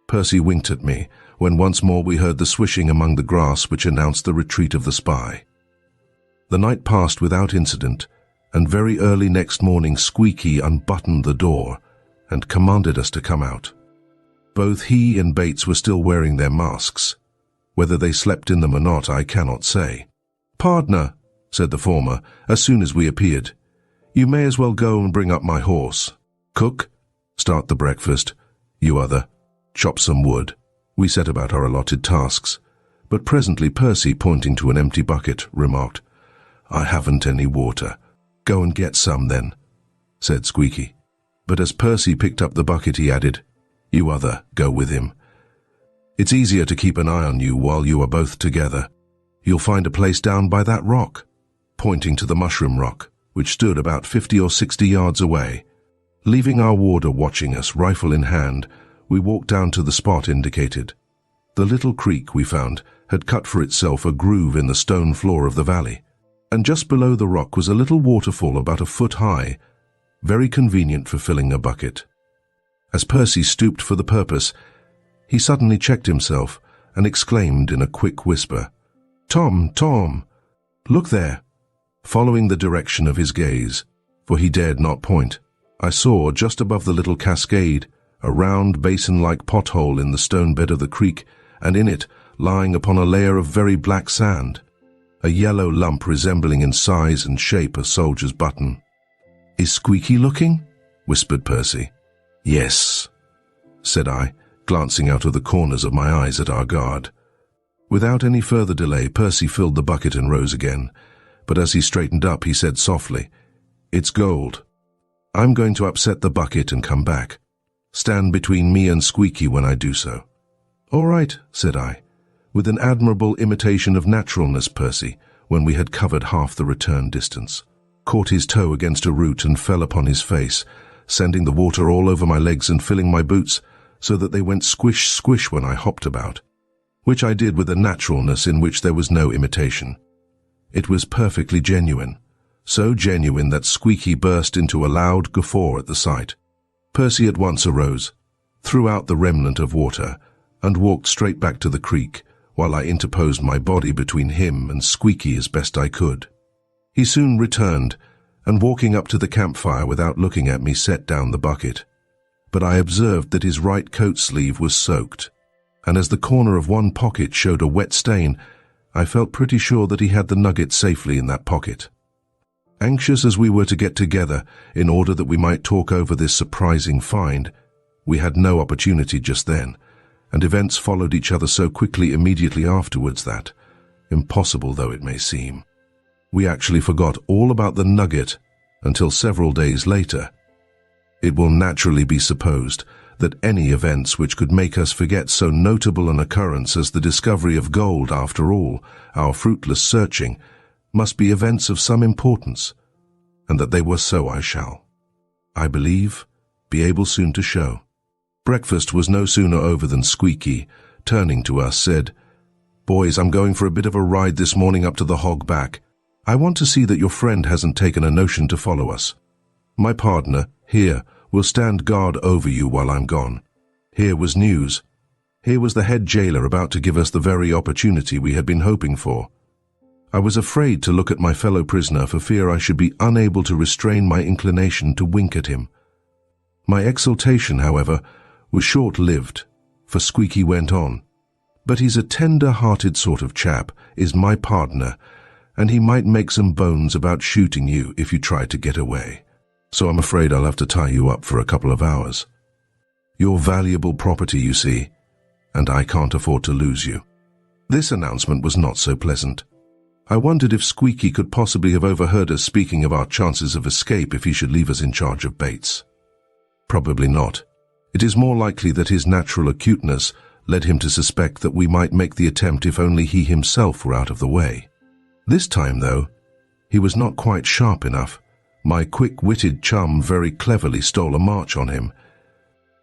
Percy winked at me, when once more we heard the swishing among the grass which announced the retreat of the spy. The night passed without incident, and very early next morning Squeaky unbuttoned the door and commanded us to come out. Both he and Bates were still wearing their masks. Whether they slept in them or not, I cannot say. "Pardner," said the former, as soon as we appeared, "you may as well go and bring up my horse. Cook, start the breakfast. You other, chop some wood." We set about our allotted tasks, but presently Percy, pointing to an empty bucket, remarked, "I haven't any water." "Go and get some, then," said Squeaky. But as Percy picked up the bucket, he added, "You other, go with him. It's easier to keep an eye on you while you are both together. You'll find a place down by that rock," pointing to the mushroom rock, which stood about 50 or 60 yards away. Leaving our warder watching us, rifle in hand, we walked down to the spot indicated. The little creek, we found, had cut for itself a groove in the stone floor of the valley, and just below the rock was a little waterfall about a foot high, very convenient for filling a bucket. As Percy stooped for the purpose, he suddenly checked himself and exclaimed in a quick whisper, "Tom, Tom, look there!" Following the direction of his gaze, for he dared not point, I saw, just above the little cascade, a round basin-like pothole in the stone bed of the creek, and in it, lying upon a layer of very black sand, a yellow lump resembling in size and shape a soldier's button. "Is Squeaky looking?" whispered Percy. "Yes," said I, glancing out of the corners of my eyes at our guard. Without any further delay, Percy filled the bucket and rose again, but as he straightened up, he said softly, "It's gold. I'm going to upset the bucket and come back. Stand between me and Squeaky when I do so." "All right," said I, with an admirable imitation of naturalness. Percy, when we had covered half the return distance, caught his toe against a root and fell upon his face, sending the water all over my legs and filling my boots, so that they went squish, squish when I hopped about, which I did with a naturalness in which there was no imitation. It was perfectly genuine, so genuine that Squeaky burst into a loud guffaw at the sight. Percy at once arose, threw out the remnant of water, and walked straight back to the creek, while I interposed my body between him and Squeaky as best I could. He soon returned, and walking up to the campfire without looking at me, set down the bucket. But I observed that his right coat sleeve was soaked, and as the corner of one pocket showed a wet stain, I felt pretty sure that he had the nugget safely in that pocket. Anxious as we were to get together in order that we might talk over this surprising find, we had no opportunity just then, and events followed each other so quickly immediately afterwards that, impossible though it may seem, we actually forgot all about the nugget until several days later. It will naturally be supposed that any events which could make us forget so notable an occurrence as the discovery of gold after all our fruitless searching must be events of some importance, and that they were so I shall, I believe, be able soon to show. Breakfast was no sooner over than Squeaky, turning to us, said, "Boys, I'm going for a bit of a ride this morning up to the Hog Back. I want to see that your friend hasn't taken a notion to follow us. My partner, here, will stand guard over you while I'm gone." Here was news. Here was the head jailer about to give us the very opportunity we had been hoping for. I was afraid to look at my fellow prisoner for fear I should be unable to restrain my inclination to wink at him. My exultation, however, was short-lived, for Squeaky went on, "But he's a tender-hearted sort of chap, is my partner, and he might make some bones about shooting you if you tried to get away. So I'm afraid I'll have to tie you up for a couple of hours. You're valuable property, you see, and I can't afford to lose you." This announcement was not so pleasant. I wondered if Squeaky could possibly have overheard us speaking of our chances of escape if he should leave us in charge of Bates. Probably not. It is more likely that his natural acuteness led him to suspect that we might make the attempt if only he himself were out of the way. This time, though, he was not quite sharp enough. My quick-witted chum very cleverly stole a march on him.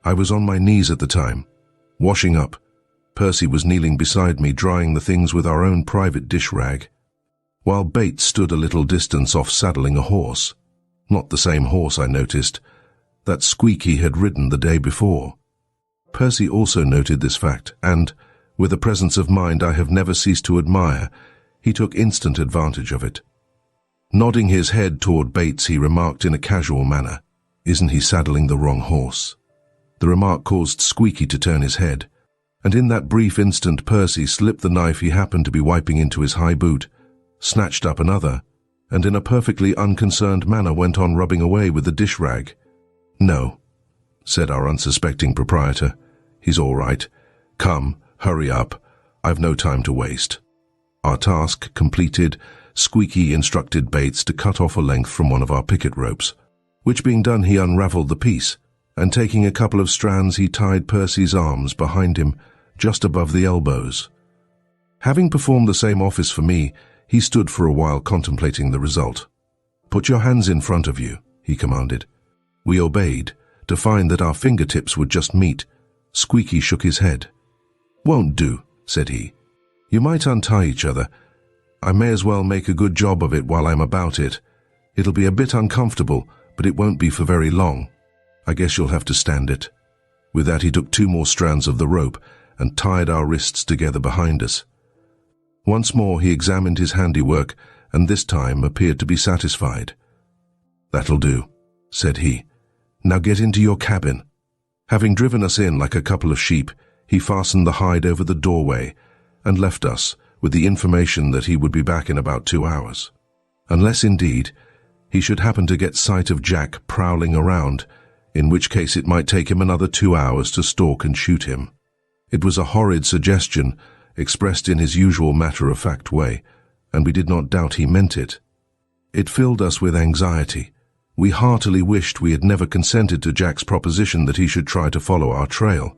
I was on my knees at the time, washing up. Percy was kneeling beside me, drying the things with our own private dish-rag, while Bates stood a little distance off saddling a horse. Not the same horse, I noticed, that Squeaky had ridden the day before. Percy also noted this fact, and, with a presence of mind I have never ceased to admire, he took instant advantage of it. Nodding his head toward Bates, he remarked in a casual manner, "Isn't he saddling the wrong horse?" The remark caused Squeaky to turn his head, and in that brief instant Percy slipped the knife he happened to be wiping into his high boot, snatched up another, and in a perfectly unconcerned manner went on rubbing away with the dish-rag. "No," said our unsuspecting proprietor. "He's all right. Come, hurry up. I've no time to waste." Our task completed, Squeaky instructed Bates to cut off a length from one of our picket ropes, which being done he unravelled the piece, and taking a couple of strands he tied Percy's arms behind him, just above the elbows. Having performed the same office for me, he stood for a while contemplating the result. "Put your hands in front of you," he commanded. We obeyed, to find that our fingertips would just meet. Squeaky shook his head. "Won't do," said he. "You might untie each other. I may as well make a good job of it while I'm about it. It'll be a bit uncomfortable, but it won't be for very long. I guess you'll have to stand it." With that he took 2 more strands of the rope and tied our wrists together behind us. Once more he examined his handiwork, and this time appeared to be satisfied. "That'll do," said he. "Now get into your cabin." Having driven us in like a couple of sheep, he fastened the hide over the doorway and left us with the information that he would be back in about 2 hours. Unless, indeed, he should happen to get sight of Jack prowling around, in which case it might take him another 2 hours to stalk and shoot him. It was a horrid suggestion, expressed in his usual matter-of-fact way, and we did not doubt he meant it. It filled us with anxiety. We heartily wished we had never consented to Jack's proposition that he should try to follow our trail.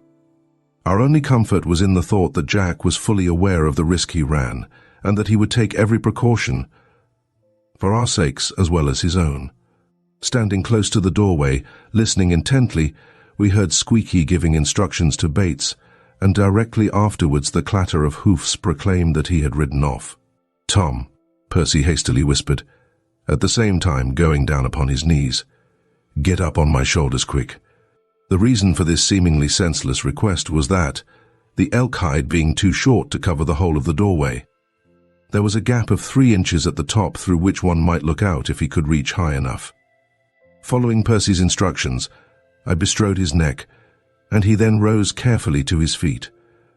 Our only comfort was in the thought that Jack was fully aware of the risk he ran, and that he would take every precaution, for our sakes as well as his own. Standing close to the doorway, listening intently, we heard Squeaky giving instructions to Bates, and directly afterwards the clatter of hoofs proclaimed that he had ridden off. "Tom," Percy hastily whispered, at the same time going down upon his knees. "Get up on my shoulders quick." The reason for this seemingly senseless request was that, the elk hide being too short to cover the whole of the doorway, there was a gap of 3 inches at the top through which one might look out if he could reach high enough. Following Percy's instructions, I bestrode his neck, and he then rose carefully to his feet.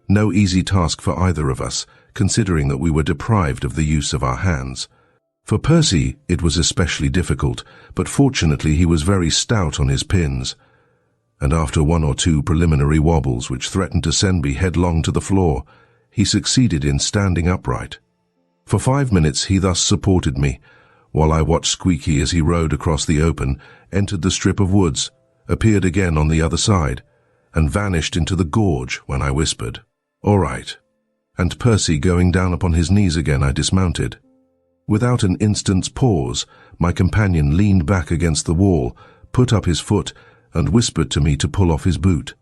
No easy task for either of us, considering that we were deprived of the use of our hands. For Percy, it was especially difficult, but fortunately he was very stout on his pins, and after 1 or 2 preliminary wobbles which threatened to send me headlong to the floor, he succeeded in standing upright. For 5 minutes he thus supported me, while I watched Squeaky as he rode across the open, entered the strip of woods, appeared again on the other side, and vanished into the gorge when I whispered, "All right," and Percy going down upon his knees again, I dismounted. Without an instant's pause, my companion leaned back against the wall, put up his foot, and whispered to me to pull off his boot.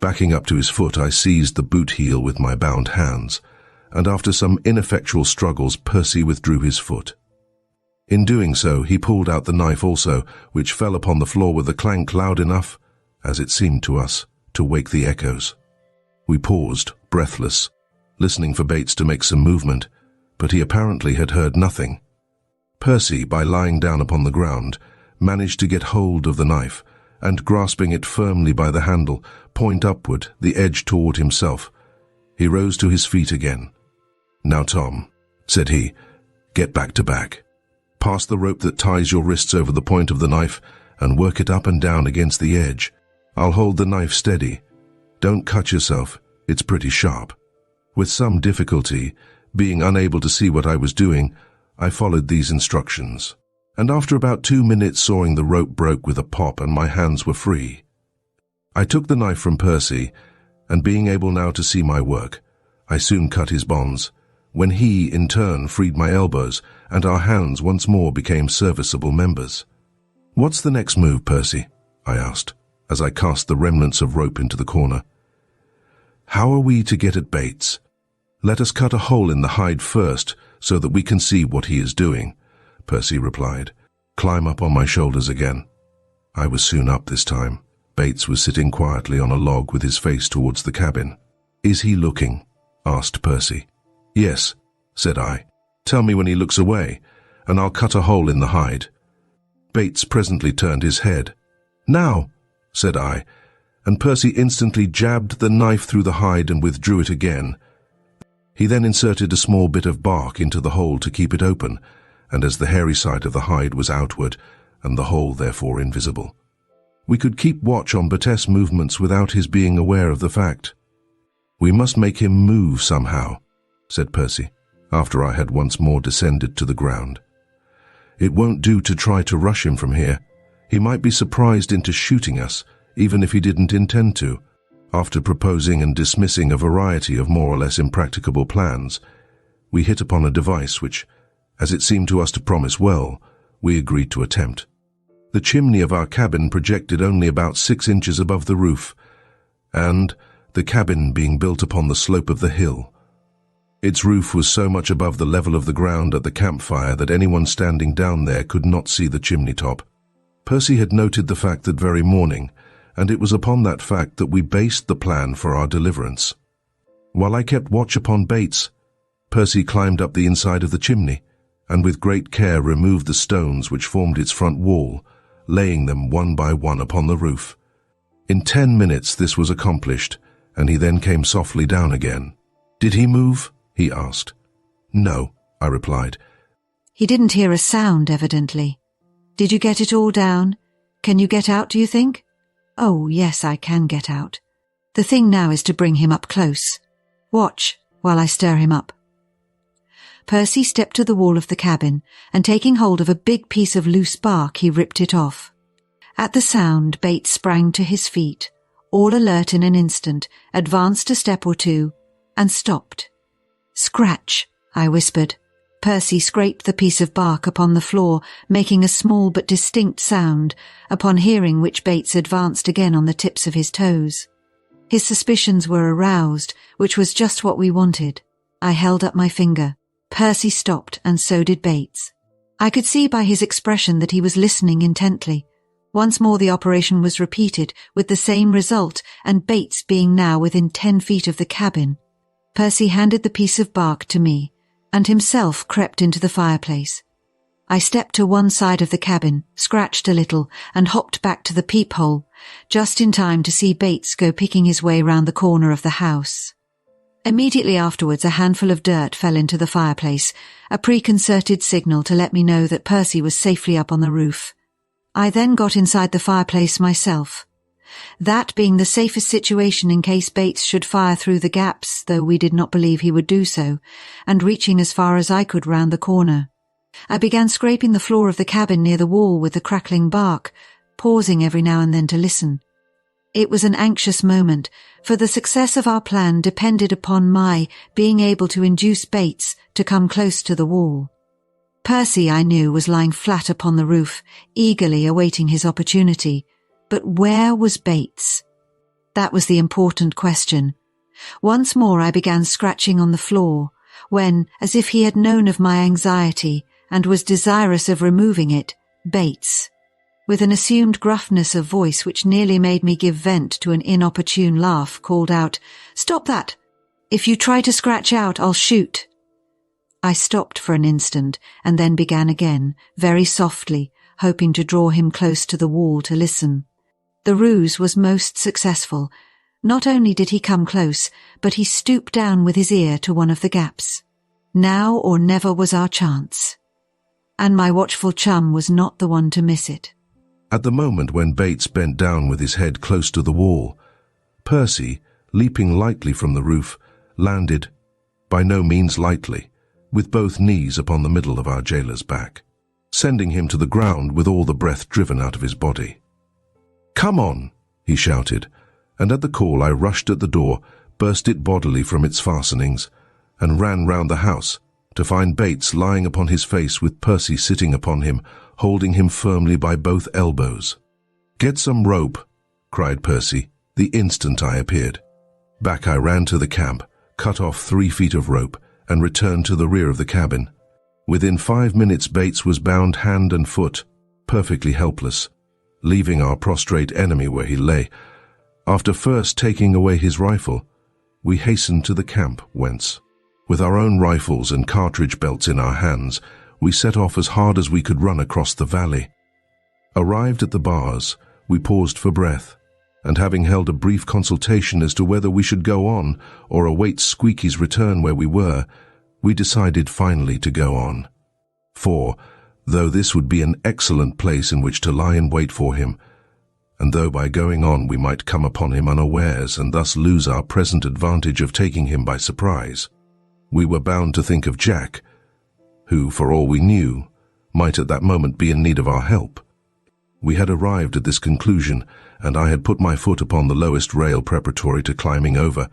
Backing up to his foot, I seized the boot heel with my bound hands, and after some ineffectual struggles, Percy withdrew his foot. In doing so, he pulled out the knife also, which fell upon the floor with a clank loud enough, as it seemed to us, to wake the echoes. We paused, breathless, listening for Bates to make some movement, but he apparently had heard nothing. Percy, by lying down upon the ground, managed to get hold of the knife, and grasping it firmly by the handle, point upward, the edge toward himself. He rose to his feet again. "Now, Tom," said he, "get back to back. Pass the rope that ties your wrists over the point of the knife and work it up and down against the edge. I'll hold the knife steady. Don't cut yourself, it's pretty sharp." With some difficulty, being unable to see what I was doing, I followed these instructions, and after about 2 minutes sawing, the rope broke with a pop and my hands were free. I took the knife from Percy, and being able now to see my work, I soon cut his bonds, when he, in turn, freed my elbows, and our hands once more became serviceable members. "What's the next move, Percy?" I asked, as I cast the remnants of rope into the corner. "How are we to get at Bates? Let us cut a hole in the hide first, so that we can see what he is doing," Percy replied. "Climb up on my shoulders again." I was soon up this time. Bates was sitting quietly on a log with his face towards the cabin. "Is he looking?" asked Percy. "Yes," said I. "Tell me when he looks away, and I'll cut a hole in the hide." Bates presently turned his head. "Now," said I, and Percy instantly jabbed the knife through the hide and withdrew it again. He then inserted a small bit of bark into the hole to keep it open, and as the hairy side of the hide was outward, and the hole therefore invisible, we could keep watch on Bates's movements without his being aware of the fact. "We must make him move somehow," said Percy, after I had once more descended to the ground. "It won't do to try to rush him from here. He might be surprised into shooting us, even if he didn't intend to." After proposing and dismissing a variety of more or less impracticable plans, we hit upon a device which, as it seemed to us to promise well, we agreed to attempt. The chimney of our cabin projected only about 6 inches above the roof, and, the cabin being built upon the slope of the hill, its roof was so much above the level of the ground at the campfire that anyone standing down there could not see the chimney top. Percy had noted the fact that very morning, and it was upon that fact that we based the plan for our deliverance. While I kept watch upon Bates, Percy climbed up the inside of the chimney, and with great care removed the stones which formed its front wall, laying them one by one upon the roof. In 10 minutes this was accomplished, and he then came softly down again. "Did he move?" he asked. "No," I replied. He didn't hear a sound, evidently. "Did you get it all down? Can you get out, do you think?" "Oh, yes, I can get out. The thing now is to bring him up close. Watch while I stir him up." Percy stepped to the wall of the cabin, and taking hold of a big piece of loose bark, he ripped it off. At the sound, Bates sprang to his feet, all alert in an instant, advanced a step or two, and stopped. "Scratch," I whispered. Percy scraped the piece of bark upon the floor, making a small but distinct sound, upon hearing which Bates advanced again on the tips of his toes. His suspicions were aroused, which was just what we wanted. I held up my finger. Percy stopped, and so did Bates. I could see by his expression that he was listening intently. Once more the operation was repeated, with the same result, and Bates being now within 10 feet of the cabin. Percy handed the piece of bark to me, and himself crept into the fireplace. I stepped to one side of the cabin, scratched a little, and hopped back to the peephole, just in time to see Bates go picking his way round the corner of the house. Immediately afterwards a handful of dirt fell into the fireplace, a preconcerted signal to let me know that Percy was safely up on the roof. I then got inside the fireplace myself. That being the safest situation in case Bates should fire through the gaps, though we did not believe he would do so, and reaching as far as I could round the corner. I began scraping the floor of the cabin near the wall with the crackling bark, pausing every now and then to listen. It was an anxious moment, for the success of our plan depended upon my being able to induce Bates to come close to the wall. Percy, I knew, was lying flat upon the roof, eagerly awaiting his opportunity. But where was Bates? That was the important question. Once more I began scratching on the floor, when, as if he had known of my anxiety and was desirous of removing it, Bates, with an assumed gruffness of voice which nearly made me give vent to an inopportune laugh, called out, "Stop that! If you try to scratch out, I'll shoot." I stopped for an instant and then began again, very softly, hoping to draw him close to the wall to listen. The ruse was most successful. Not only did he come close, but he stooped down with his ear to one of the gaps. Now or never was our chance. And my watchful chum was not the one to miss it. At the moment when Bates bent down with his head close to the wall, Percy, leaping lightly from the roof, landed, by no means lightly, with both knees upon the middle of our jailer's back, sending him to the ground with all the breath driven out of his body. "Come on," he shouted, and at the call I rushed at the door, burst it bodily from its fastenings, and ran round the house, to find Bates lying upon his face with Percy sitting upon him, holding him firmly by both elbows. "Get some rope," cried Percy, the instant I appeared. Back I ran to the camp, cut off 3 feet of rope, and returned to the rear of the cabin. Within 5 minutes Bates was bound hand and foot, perfectly helpless, leaving our prostrate enemy where he lay. After first taking away his rifle, we hastened to the camp whence, with our own rifles and cartridge belts in our hands, we set off as hard as we could run across the valley. Arrived at the bars, we paused for breath, and having held a brief consultation as to whether we should go on or await Squeaky's return where we were, we decided finally to go on. For, though this would be an excellent place in which to lie in wait for him, and though by going on we might come upon him unawares and thus lose our present advantage of taking him by surprise, we were bound to think of Jack, who, for all we knew, might at that moment be in need of our help. We had arrived at this conclusion, and I had put my foot upon the lowest rail preparatory to climbing over,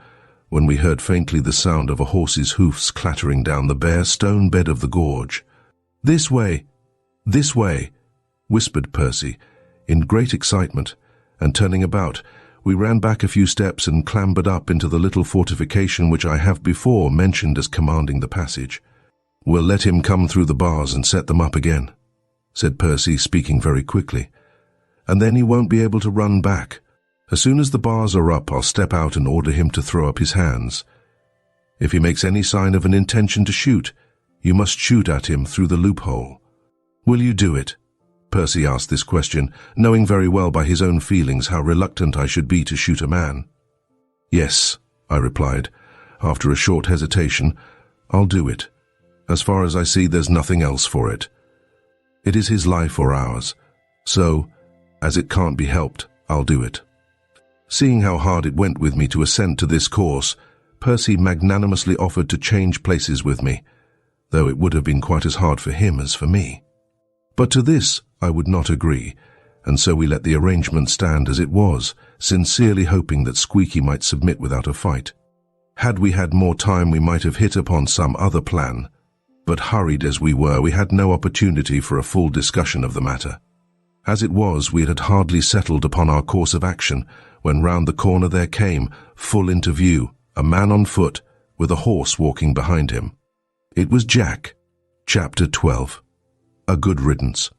when we heard faintly the sound of a horse's hoofs clattering down the bare stone bed of the gorge. "This way! This way!" whispered Percy, in great excitement, and turning about, we ran back a few steps and clambered up into the little fortification which I have before mentioned as commanding the passage. "We'll let him come through the bars and set them up again," said Percy, speaking very quickly, "and then he won't be able to run back. As soon as the bars are up, I'll step out and order him to throw up his hands. If he makes any sign of an intention to shoot, you must shoot at him through the loophole. Will you do it?" Percy asked this question, knowing very well by his own feelings how reluctant I should be to shoot a man. "Yes," I replied, after a short hesitation, "I'll do it. As far as I see, there's nothing else for it. It is his life or ours, so, as it can't be helped, I'll do it." Seeing how hard it went with me to assent to this course, Percy magnanimously offered to change places with me, though it would have been quite as hard for him as for me. But to this I would not agree, and so we let the arrangement stand as it was, sincerely hoping that Squeaky might submit without a fight. Had we had more time, we might have hit upon some other plan, but hurried as we were, we had no opportunity for a full discussion of the matter. As it was, we had hardly settled upon our course of action, when round the corner there came, full into view, a man on foot, with a horse walking behind him. It was Jack. Chapter 12. A good riddance.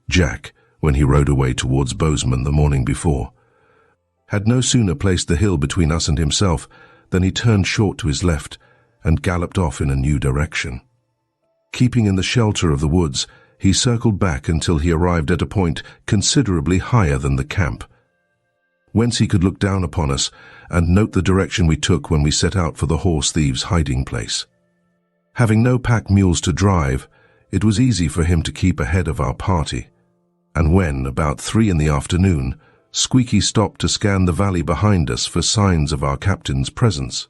Jack, when he rode away towards Bozeman the morning before, had no sooner placed the hill between us and himself than he turned short to his left and galloped off in a new direction. Keeping in the shelter of the woods, he circled back until he arrived at a point considerably higher than the camp, whence he could look down upon us and note the direction we took when we set out for the horse thieves' hiding place. Having no pack mules to drive, it was easy for him to keep ahead of our party, and when, about 3 in the afternoon, Squeaky stopped to scan the valley behind us for signs of our captain's presence,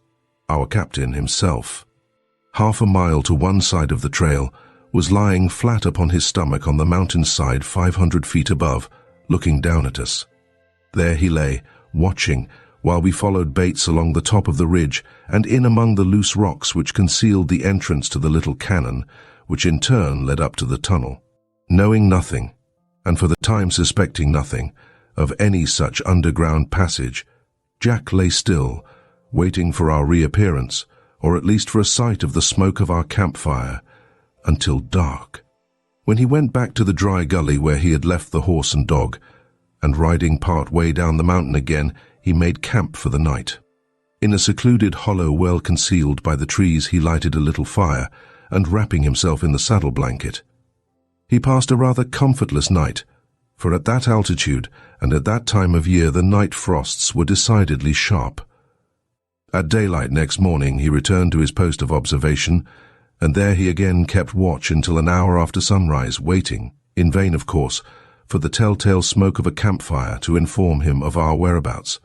our captain himself, half a mile to one side of the trail, was lying flat upon his stomach on the mountainside 500 feet above, looking down at us. There he lay, watching, while we followed Bates along the top of the ridge and in among the loose rocks which concealed the entrance to the little canon, which in turn led up to the tunnel. Knowing nothing, and for the time suspecting nothing, of any such underground passage, Jack lay still, waiting for our reappearance, or at least for a sight of the smoke of our campfire, until dark, when he went back to the dry gully where he had left the horse and dog, and riding part way down the mountain again, he made camp for the night. In a secluded hollow well concealed by the trees he lighted a little fire, and wrapping himself in the saddle blanket. He passed a rather comfortless night, for at that altitude and at that time of year the night frosts were decidedly sharp. At daylight next morning he returned to his post of observation, and there he again kept watch until an hour after sunrise, waiting, in vain of course, for the telltale smoke of a campfire to inform him of our whereabouts.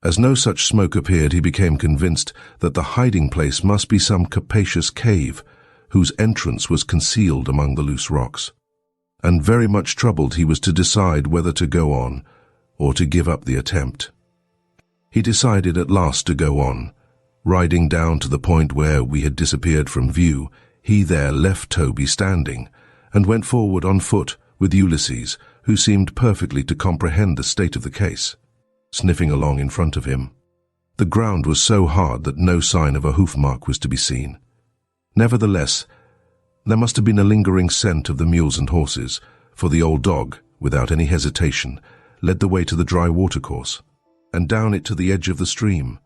As no such smoke appeared, he became convinced that the hiding place must be some capacious cave, whose entrance was concealed among the loose rocks. And very much troubled he was to decide whether to go on, or to give up the attempt. He decided at last to go on. Riding down to the point where we had disappeared from view, he there left Toby standing, and went forward on foot with Ulysses, who seemed perfectly to comprehend the state of the case, sniffing along in front of him. The ground was so hard that no sign of a hoof mark was to be seen. Nevertheless, there must have been a lingering scent of the mules and horses, for the old dog, without any hesitation, led the way to the dry watercourse, and down it to the edge of the stream.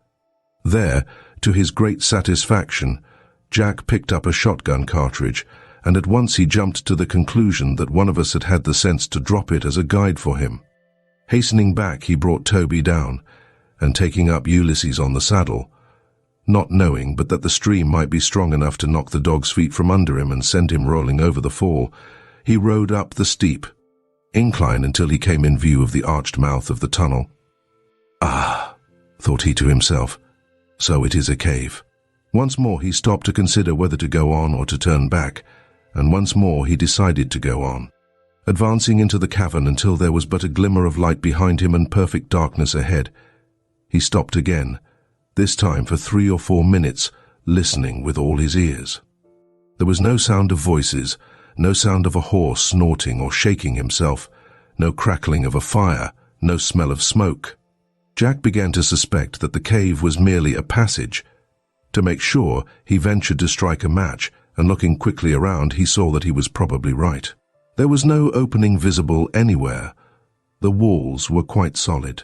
There, to his great satisfaction, Jack picked up a shotgun cartridge, and at once he jumped to the conclusion that one of us had had the sense to drop it as a guide for him. Hastening back, he brought Toby down, and taking up Ulysses on the saddle, not knowing but that the stream might be strong enough to knock the dog's feet from under him and send him rolling over the fall, he rode up the steep incline until he came in view of the arched mouth of the tunnel. Ah, thought he to himself, so it is a cave. Once more he stopped to consider whether to go on or to turn back, and once more he decided to go on, advancing into the cavern until there was but a glimmer of light behind him and perfect darkness ahead. He stopped again, this time for 3 or 4 minutes, listening with all his ears. There was no sound of voices, no sound of a horse snorting or shaking himself, no crackling of a fire, no smell of smoke. Jack began to suspect that the cave was merely a passage. To make sure, he ventured to strike a match, and looking quickly around, he saw that he was probably right. There was no opening visible anywhere. The walls were quite solid.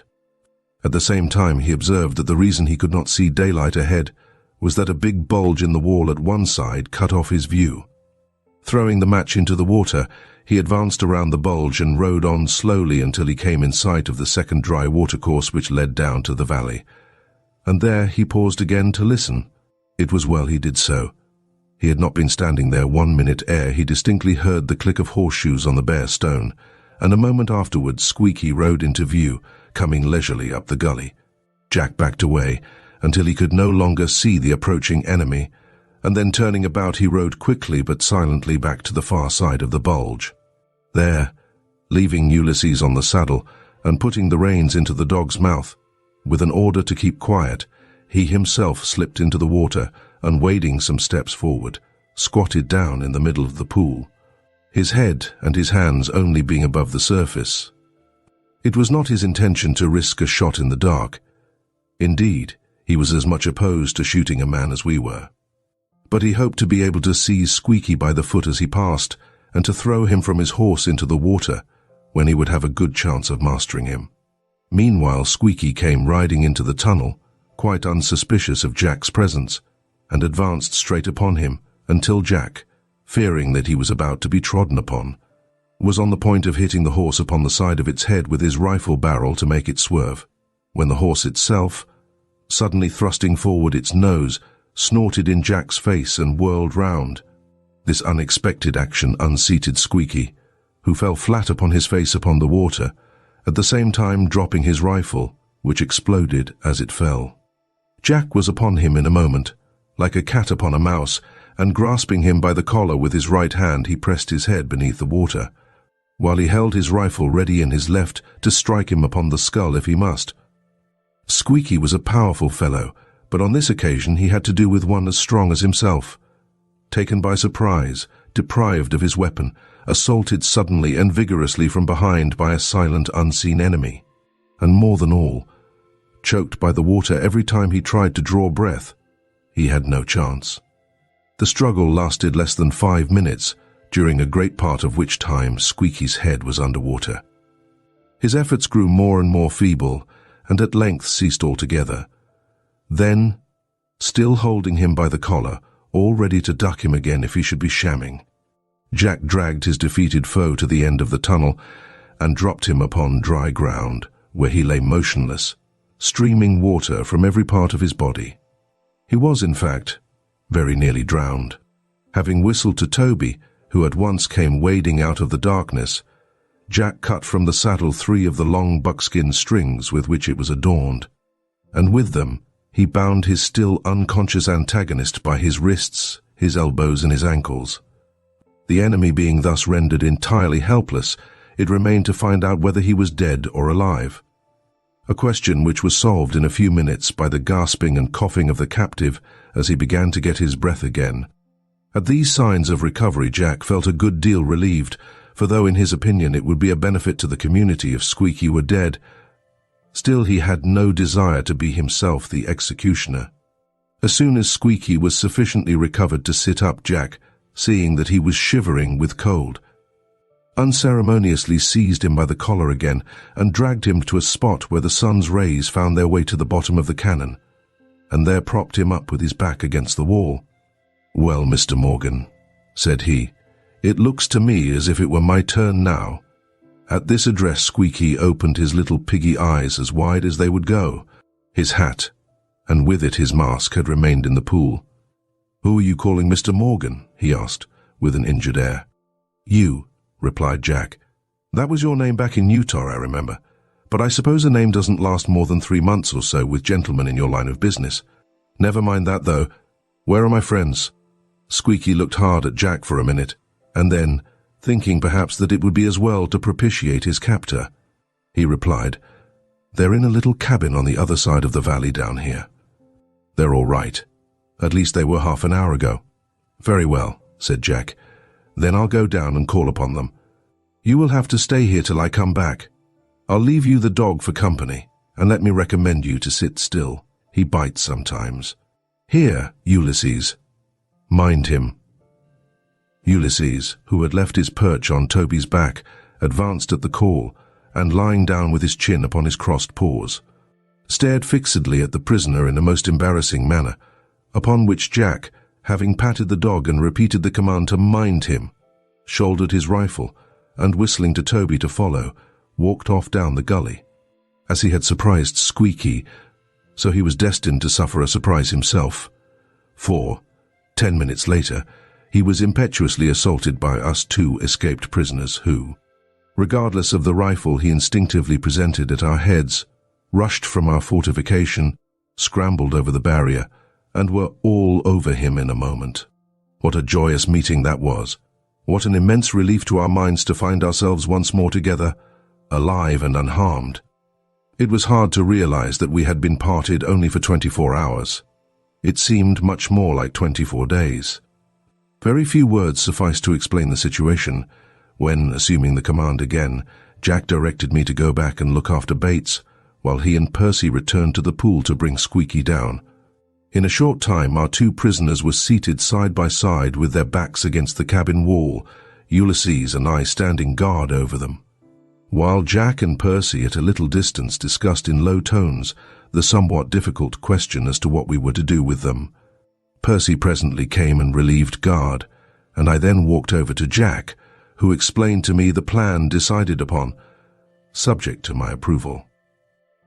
At the same time, he observed that the reason he could not see daylight ahead was that a big bulge in the wall at one side cut off his view. Throwing the match into the water, he advanced around the bulge and rode on slowly until he came in sight of the second dry watercourse which led down to the valley. And there he paused again to listen. It was well he did so. He had not been standing there 1 minute ere he distinctly heard the click of horseshoes on the bare stone, and a moment afterwards Squeaky rode into view, coming leisurely up the gully. Jack backed away until he could no longer see the approaching enemy, and then turning about he rode quickly but silently back to the far side of the bulge. There, leaving Ulysses on the saddle and putting the reins into the dog's mouth, with an order to keep quiet, he himself slipped into the water and, wading some steps forward, squatted down in the middle of the pool, his head and his hands only being above the surface. It was not his intention to risk a shot in the dark. Indeed, he was as much opposed to shooting a man as we were. But he hoped to be able to seize Squeaky by the foot as he passed, and to throw him from his horse into the water, when he would have a good chance of mastering him. Meanwhile, Squeaky came riding into the tunnel, quite unsuspicious of Jack's presence, and advanced straight upon him until Jack, fearing that he was about to be trodden upon, was on the point of hitting the horse upon the side of its head with his rifle barrel to make it swerve, when the horse itself, suddenly thrusting forward its nose, snorted in Jack's face and whirled round. This unexpected action unseated Squeaky, who fell flat upon his face upon the water, at the same time dropping his rifle, which exploded as it fell. Jack was upon him in a moment, like a cat upon a mouse, and grasping him by the collar with his right hand, he pressed his head beneath the water, while he held his rifle ready in his left to strike him upon the skull if he must. Squeaky was a powerful fellow, but on this occasion he had to do with one as strong as himself. Taken by surprise, deprived of his weapon, assaulted suddenly and vigorously from behind by a silent, unseen enemy, and more than all, choked by the water every time he tried to draw breath, he had no chance. The struggle lasted less than 5 minutes, during a great part of which time Squeaky's head was underwater. His efforts grew more and more feeble, and at length ceased altogether. Then, still holding him by the collar, all ready to duck him again if he should be shamming, Jack dragged his defeated foe to the end of the tunnel and dropped him upon dry ground, where he lay motionless, streaming water from every part of his body. He was, in fact, very nearly drowned. Having whistled to Toby, who at once came wading out of the darkness, Jack cut from the saddle 3 of the long buckskin strings with which it was adorned, and with them he bound his still unconscious antagonist by his wrists, his elbows, and his ankles. The enemy being thus rendered entirely helpless, it remained to find out whether he was dead or alive, a question which was solved in a few minutes by the gasping and coughing of the captive as he began to get his breath again. At these signs of recovery, Jack felt a good deal relieved, for though in his opinion it would be a benefit to the community if Squeaky were dead, still he had no desire to be himself the executioner. As soon as Squeaky was sufficiently recovered to sit up, Jack, seeing that he was shivering with cold, unceremoniously seized him by the collar again and dragged him to a spot where the sun's rays found their way to the bottom of the cannon, and there propped him up with his back against the wall. "Well, Mr. Morgan," said he, "it looks to me as if it were my turn now." At this address Squeaky opened his little piggy eyes as wide as they would go. His hat, and with it his mask, had remained in the pool. "Who are you calling Mr. Morgan?" he asked, with an injured air. "You," replied Jack. "That was your name back in Utah, I remember. But I suppose a name doesn't last more than 3 months or so with gentlemen in your line of business. Never mind that, though. Where are my friends?" Squeaky looked hard at Jack for a minute, and then, thinking perhaps that it would be as well to propitiate his captor, he replied, "They're in a little cabin on the other side of the valley down here." "They're all right. At least they were half an hour ago." "Very well," said Jack. "Then I'll go down and call upon them. You will have to stay here till I come back. I'll leave you the dog for company, and let me recommend you to sit still. He bites sometimes. Here, Ulysses. Mind him." Ulysses, who had left his perch on Toby's back, advanced at the call, and lying down with his chin upon his crossed paws, stared fixedly at the prisoner in a most embarrassing manner, upon which Jack, having patted the dog and repeated the command to mind him, shouldered his rifle, and whistling to Toby to follow, walked off down the gully. As he had surprised Squeaky, so he was destined to suffer a surprise himself, for, 10 minutes later, he was impetuously assaulted by us 2 escaped prisoners who, regardless of the rifle he instinctively presented at our heads, rushed from our fortification, scrambled over the barrier, and were all over him in a moment. What a joyous meeting that was! What an immense relief to our minds to find ourselves once more together, alive and unharmed. It was hard to realize that we had been parted only for 24 hours. It seemed much more like 24 days. Very few words sufficed to explain the situation, when, assuming the command again, Jack directed me to go back and look after Bates, while he and Percy returned to the pool to bring Squeaky down. In a short time our 2 prisoners were seated side by side with their backs against the cabin wall, Ulysses and I standing guard over them, while Jack and Percy at a little distance discussed in low tones the somewhat difficult question as to what we were to do with them. Percy presently came and relieved guard, and I then walked over to Jack, who explained to me the plan decided upon, subject to my approval.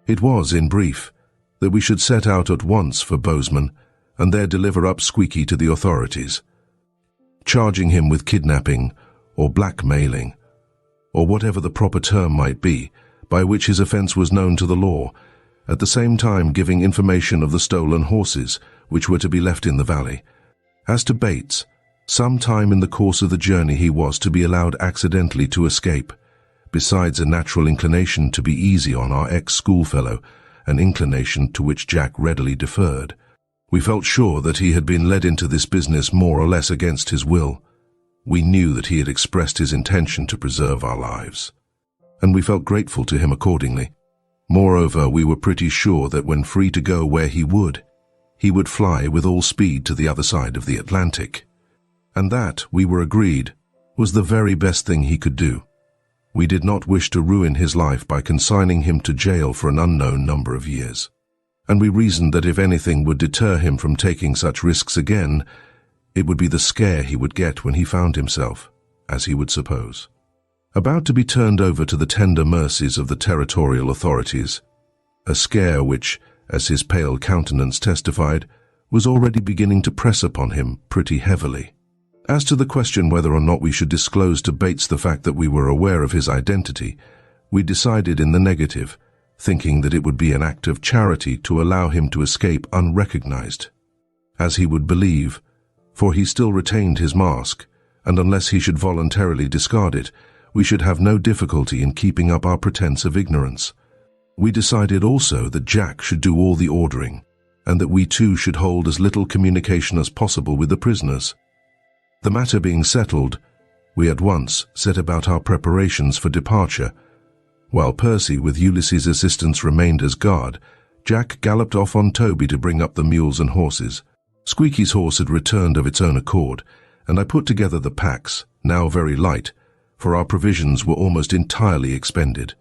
It was, in brief, that we should set out at once for Bozeman and there deliver up Squeaky to the authorities, charging him with kidnapping or blackmailing, or whatever the proper term might be, by which his offence was known to the law, at the same time giving information of the stolen horses which were to be left in the valley. As to Bates, some time in the course of the journey he was to be allowed accidentally to escape, besides a natural inclination to be easy on our ex-schoolfellow, an inclination to which Jack readily deferred. We felt sure that he had been led into this business more or less against his will. We knew that he had expressed his intention to preserve our lives, and we felt grateful to him accordingly. Moreover, we were pretty sure that when free to go where he would fly with all speed to the other side of the Atlantic. And that, we were agreed, was the very best thing he could do. We did not wish to ruin his life by consigning him to jail for an unknown number of years, and we reasoned that if anything would deter him from taking such risks again, it would be the scare he would get when he found himself, as he would suppose, about to be turned over to the tender mercies of the territorial authorities, a scare which, as his pale countenance testified, was already beginning to press upon him pretty heavily. As to the question whether or not we should disclose to Bates the fact that we were aware of his identity, we decided in the negative, thinking that it would be an act of charity to allow him to escape unrecognized, as he would believe, for he still retained his mask, and unless he should voluntarily discard it, we should have no difficulty in keeping up our pretense of ignorance. We decided also that Jack should do all the ordering, and that we too should hold as little communication as possible with the prisoners. The matter being settled, we at once set about our preparations for departure. While Percy, with Ulysses' assistance, remained as guard, Jack galloped off on Toby to bring up the mules and horses. Squeaky's horse had returned of its own accord, and I put together the packs, now very light, for our provisions were almost entirely expended.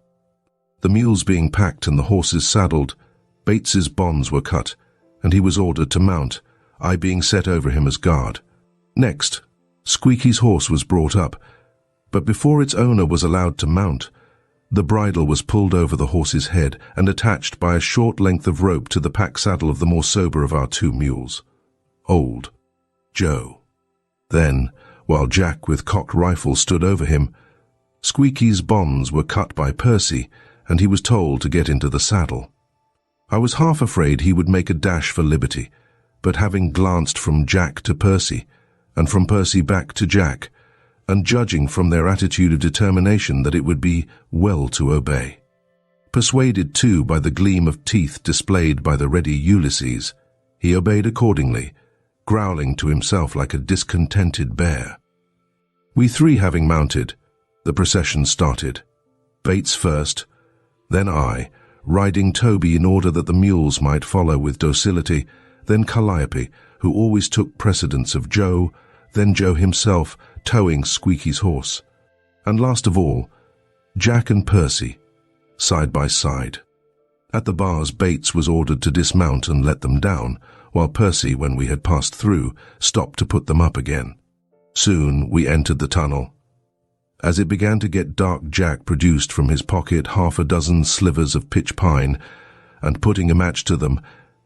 The mules being packed and the horses saddled, Bates's bonds were cut, and he was ordered to mount, I being set over him as guard. Next, Squeaky's horse was brought up, but before its owner was allowed to mount, the bridle was pulled over the horse's head and attached by a short length of rope to the pack saddle of the more sober of our two mules, Old Joe. Then, while Jack with cocked rifle stood over him, Squeaky's bonds were cut by Percy, and he was told to get into the saddle. I was half afraid he would make a dash for liberty, but having glanced from Jack to Percy, and from Percy back to Jack, and judging from their attitude of determination that it would be well to obey, persuaded too by the gleam of teeth displayed by the ready Ulysses, he obeyed accordingly, growling to himself like a discontented bear. We three having mounted, the procession started, Bates first, then I, riding Toby in order that the mules might follow with docility, then Calliope, who always took precedence of Joe, then Joe himself towing Squeaky's horse, and last of all, Jack and Percy, side by side. At the bars, Bates was ordered to dismount and let them down, while Percy, when we had passed through, stopped to put them up again. Soon we entered the tunnel. As it began to get dark, Jack produced from his pocket half a dozen slivers of pitch pine, and putting a match to them,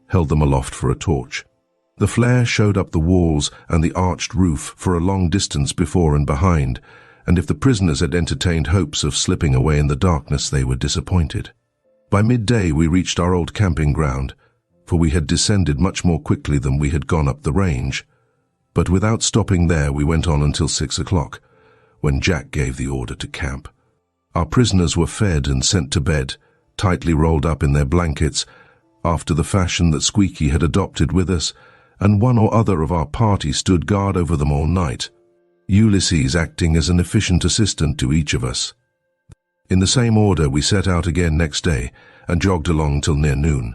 held them aloft for a torch. The flare showed up the walls and the arched roof for a long distance before and behind, and if the prisoners had entertained hopes of slipping away in the darkness, they were disappointed. By midday we reached our old camping ground, for we had descended much more quickly than we had gone up the range. But without stopping there, we went on until 6 o'clock, when Jack gave the order to camp. Our prisoners were fed and sent to bed, tightly rolled up in their blankets, after the fashion that Squeaky had adopted with us, and one or other of our party stood guard over them all night, Ulysses acting as an efficient assistant to each of us. In the same order we set out again next day, and jogged along till near noon,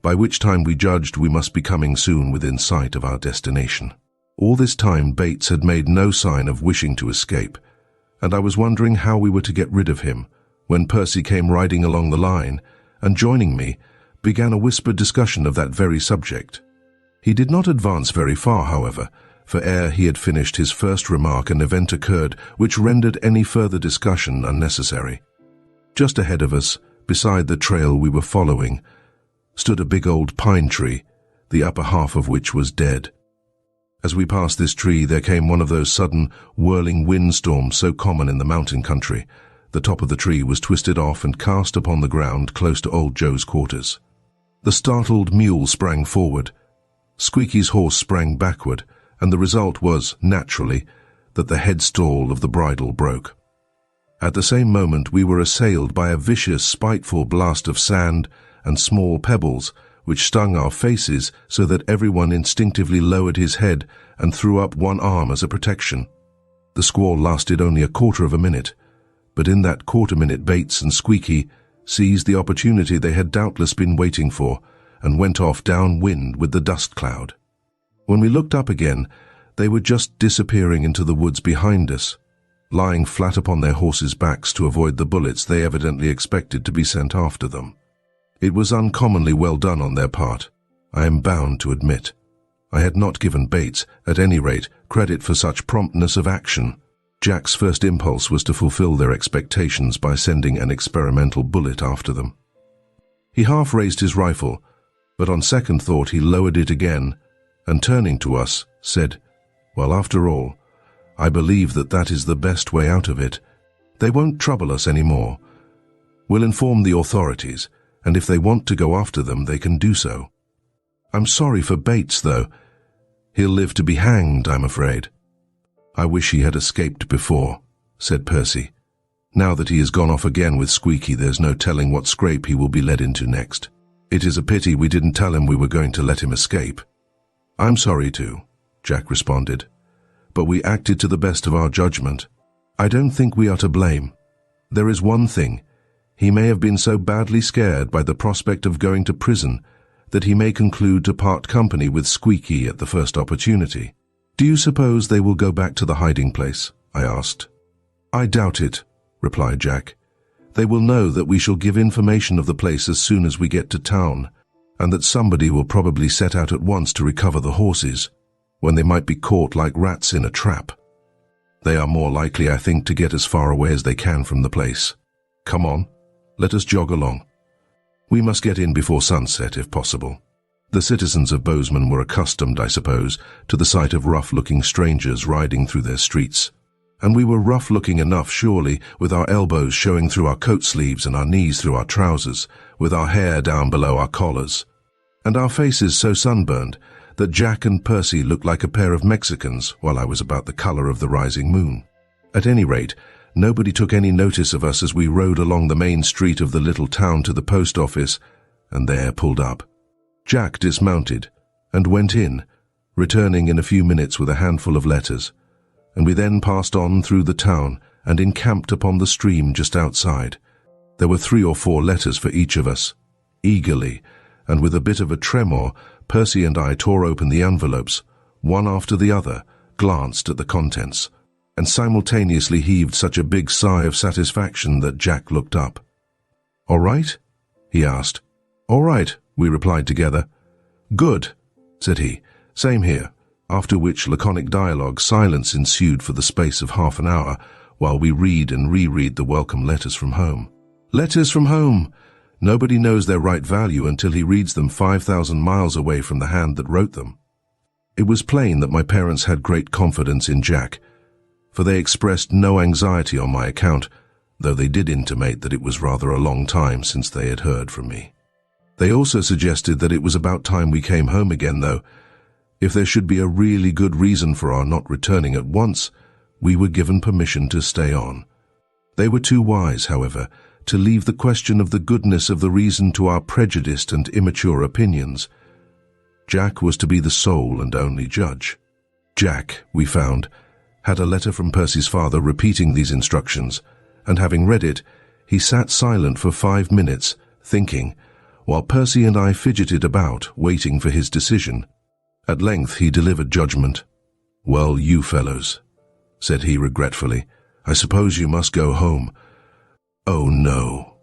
by which time we judged we must be coming soon within sight of our destination. All this time Bates had made no sign of wishing to escape, and I was wondering how we were to get rid of him, when Percy came riding along the line, and joining me, began a whispered discussion of that very subject. He did not advance very far, however, for ere he had finished his first remark an event occurred which rendered any further discussion unnecessary. Just ahead of us, beside the trail we were following, stood a big old pine tree, the upper half of which was dead. As we passed this tree, there came one of those sudden, whirling windstorms so common in the mountain country. The top of the tree was twisted off and cast upon the ground close to old Joe's quarters. The startled mule sprang forward. Squeaky's horse sprang backward, and the result was, naturally, that the headstall of the bridle broke. At the same moment we were assailed by a vicious, spiteful blast of sand and small pebbles, which stung our faces so that everyone instinctively lowered his head and threw up one arm as a protection. The squall lasted only a quarter of a minute, but in that quarter-minute Bates and Squeaky seized the opportunity they had doubtless been waiting for and went off downwind with the dust cloud. When we looked up again, they were just disappearing into the woods behind us, lying flat upon their horses' backs to avoid the bullets they evidently expected to be sent after them. It was uncommonly well done on their part, I am bound to admit. I had not given Bates, at any rate, credit for such promptness of action. Jack's first impulse was to fulfill their expectations by sending an experimental bullet after them. He half raised his rifle, but on second thought he lowered it again, and turning to us, said, "Well, after all, I believe that is the best way out of it. They won't trouble us any more. We'll inform the authorities, and if they want to go after them, they can do so. I'm sorry for Bates, though. He'll live to be hanged, I'm afraid." "I wish he had escaped before," said Percy. "Now that he has gone off again with Squeaky, there's no telling what scrape he will be led into next. It is a pity we didn't tell him we were going to let him escape." "I'm sorry too," Jack responded, "but we acted to the best of our judgment. I don't think we are to blame. There is one thing. He may have been so badly scared by the prospect of going to prison that he may conclude to part company with Squeaky at the first opportunity." "Do you suppose they will go back to the hiding place?" I asked. "I doubt it," replied Jack. "They will know that we shall give information of the place as soon as we get to town, and that somebody will probably set out at once to recover the horses, when they might be caught like rats in a trap. They are more likely, I think, to get as far away as they can from the place. Come on, let us jog along. We must get in before sunset, if possible." The citizens of Bozeman were accustomed, I suppose, to the sight of rough-looking strangers riding through their streets, and we were rough-looking enough, surely, with our elbows showing through our coat sleeves and our knees through our trousers, with our hair down below our collars, and our faces so sunburned that Jack and Percy looked like a pair of Mexicans while I was about the color of the rising moon. At any rate, nobody took any notice of us as we rode along the main street of the little town to the post office, and there pulled up. Jack dismounted and went in, returning in a few minutes with a handful of letters, and we then passed on through the town and encamped upon the stream just outside. There were 3 or 4 letters for each of us. Eagerly, and with a bit of a tremor, Percy and I tore open the envelopes, one after the other, glanced at the contents, and simultaneously heaved such a big sigh of satisfaction that Jack looked up. "All right?" he asked. "All right," we replied together. "Good," said he. "Same here," after which laconic dialogue silence ensued for the space of half an hour, while we read and reread the welcome letters from home. Letters from home! Nobody knows their right value until he reads them 5,000 miles away from the hand that wrote them. It was plain that my parents had great confidence in Jack, for they expressed no anxiety on my account, though they did intimate that it was rather a long time since they had heard from me. They also suggested that it was about time we came home again, though. If there should be a really good reason for our not returning at once, we were given permission to stay on. They were too wise, however, to leave the question of the goodness of the reason to our prejudiced and immature opinions. Jack was to be the sole and only judge. Jack, we found, had a letter from Percy's father repeating these instructions, and having read it, he sat silent for 5 minutes, thinking, while Percy and I fidgeted about, waiting for his decision. At length he delivered judgment. "Well, you fellows," said he regretfully, I suppose you must go home." "Oh no,"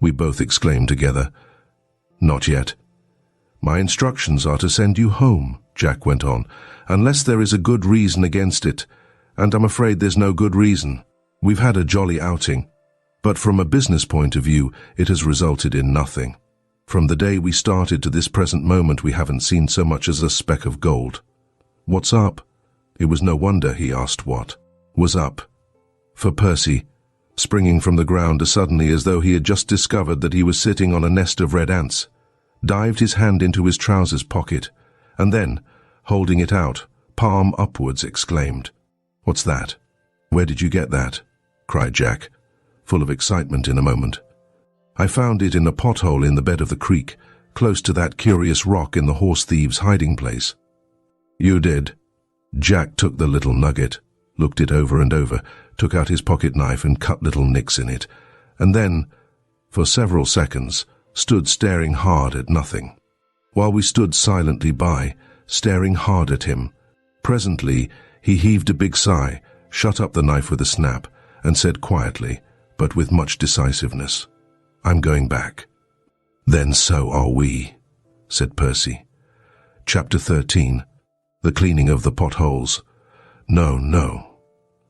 we both exclaimed together. "Not yet. My instructions are to send you home," Jack went on, "unless there is a good reason against it, and I'm afraid there's no good reason. We've had a jolly outing, but from a business point of view, it has resulted in nothing. From the day we started to this present moment, we haven't seen so much as a speck of gold." "What's up?" It was no wonder he asked what was up. For Percy, springing from the ground as suddenly as though he had just discovered that he was sitting on a nest of red ants, dived his hand into his trousers pocket, and then, holding it out, palm upwards, exclaimed, "What's that? Where did you get that?" cried Jack, full of excitement in a moment. "I found it in a pothole in the bed of the creek, close to that curious rock in the horse thieves' hiding place." "You did?" Jack took the little nugget, looked it over and over, took out his pocket knife and cut little nicks in it, and then, for several seconds, stood staring hard at nothing. While we stood silently by, staring hard at him, presently he heaved a big sigh, shut up the knife with a snap, and said quietly, but with much decisiveness, "I'm going back." "Then so are we," said Percy. Chapter 13. The Cleaning of the Potholes. No,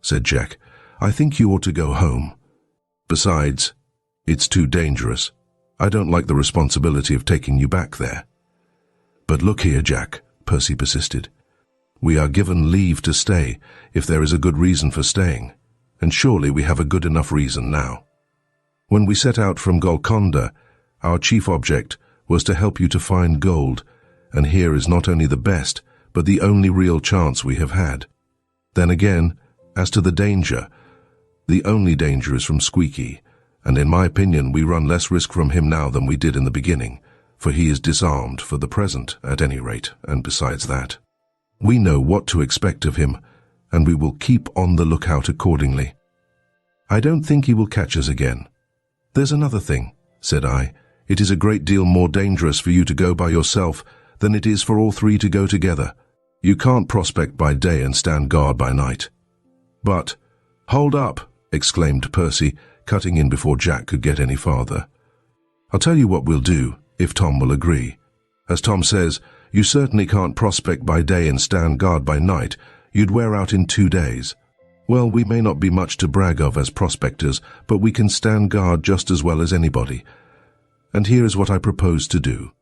said Jack. "I think you ought to go home. Besides, it's too dangerous. I don't like the responsibility of taking you back there." "But look here, Jack," Percy persisted. "We are given leave to stay if there is a good reason for staying, and surely we have a good enough reason now. When we set out from Golconda, our chief object was to help you to find gold, and here is not only the best, but the only real chance we have had. Then again, as to the danger, the only danger is from Squeaky, and in my opinion we run less risk from him now than we did in the beginning, for he is disarmed for the present, at any rate, and besides that, we know what to expect of him, and we will keep on the lookout accordingly. I don't think he will catch us again. There's another thing," said I. "It is a great deal more dangerous for you to go by yourself than it is for all three to go together. You can't prospect by day and stand guard by night." "But—" "Hold up!" exclaimed Percy, cutting in before Jack could get any farther. "I'll tell you what we'll do, if Tom will agree. As Tom says, you certainly can't prospect by day and stand guard by night. You'd wear out in 2 days. Well, we may not be much to brag of as prospectors, but we can stand guard just as well as anybody. And here is what I propose to do.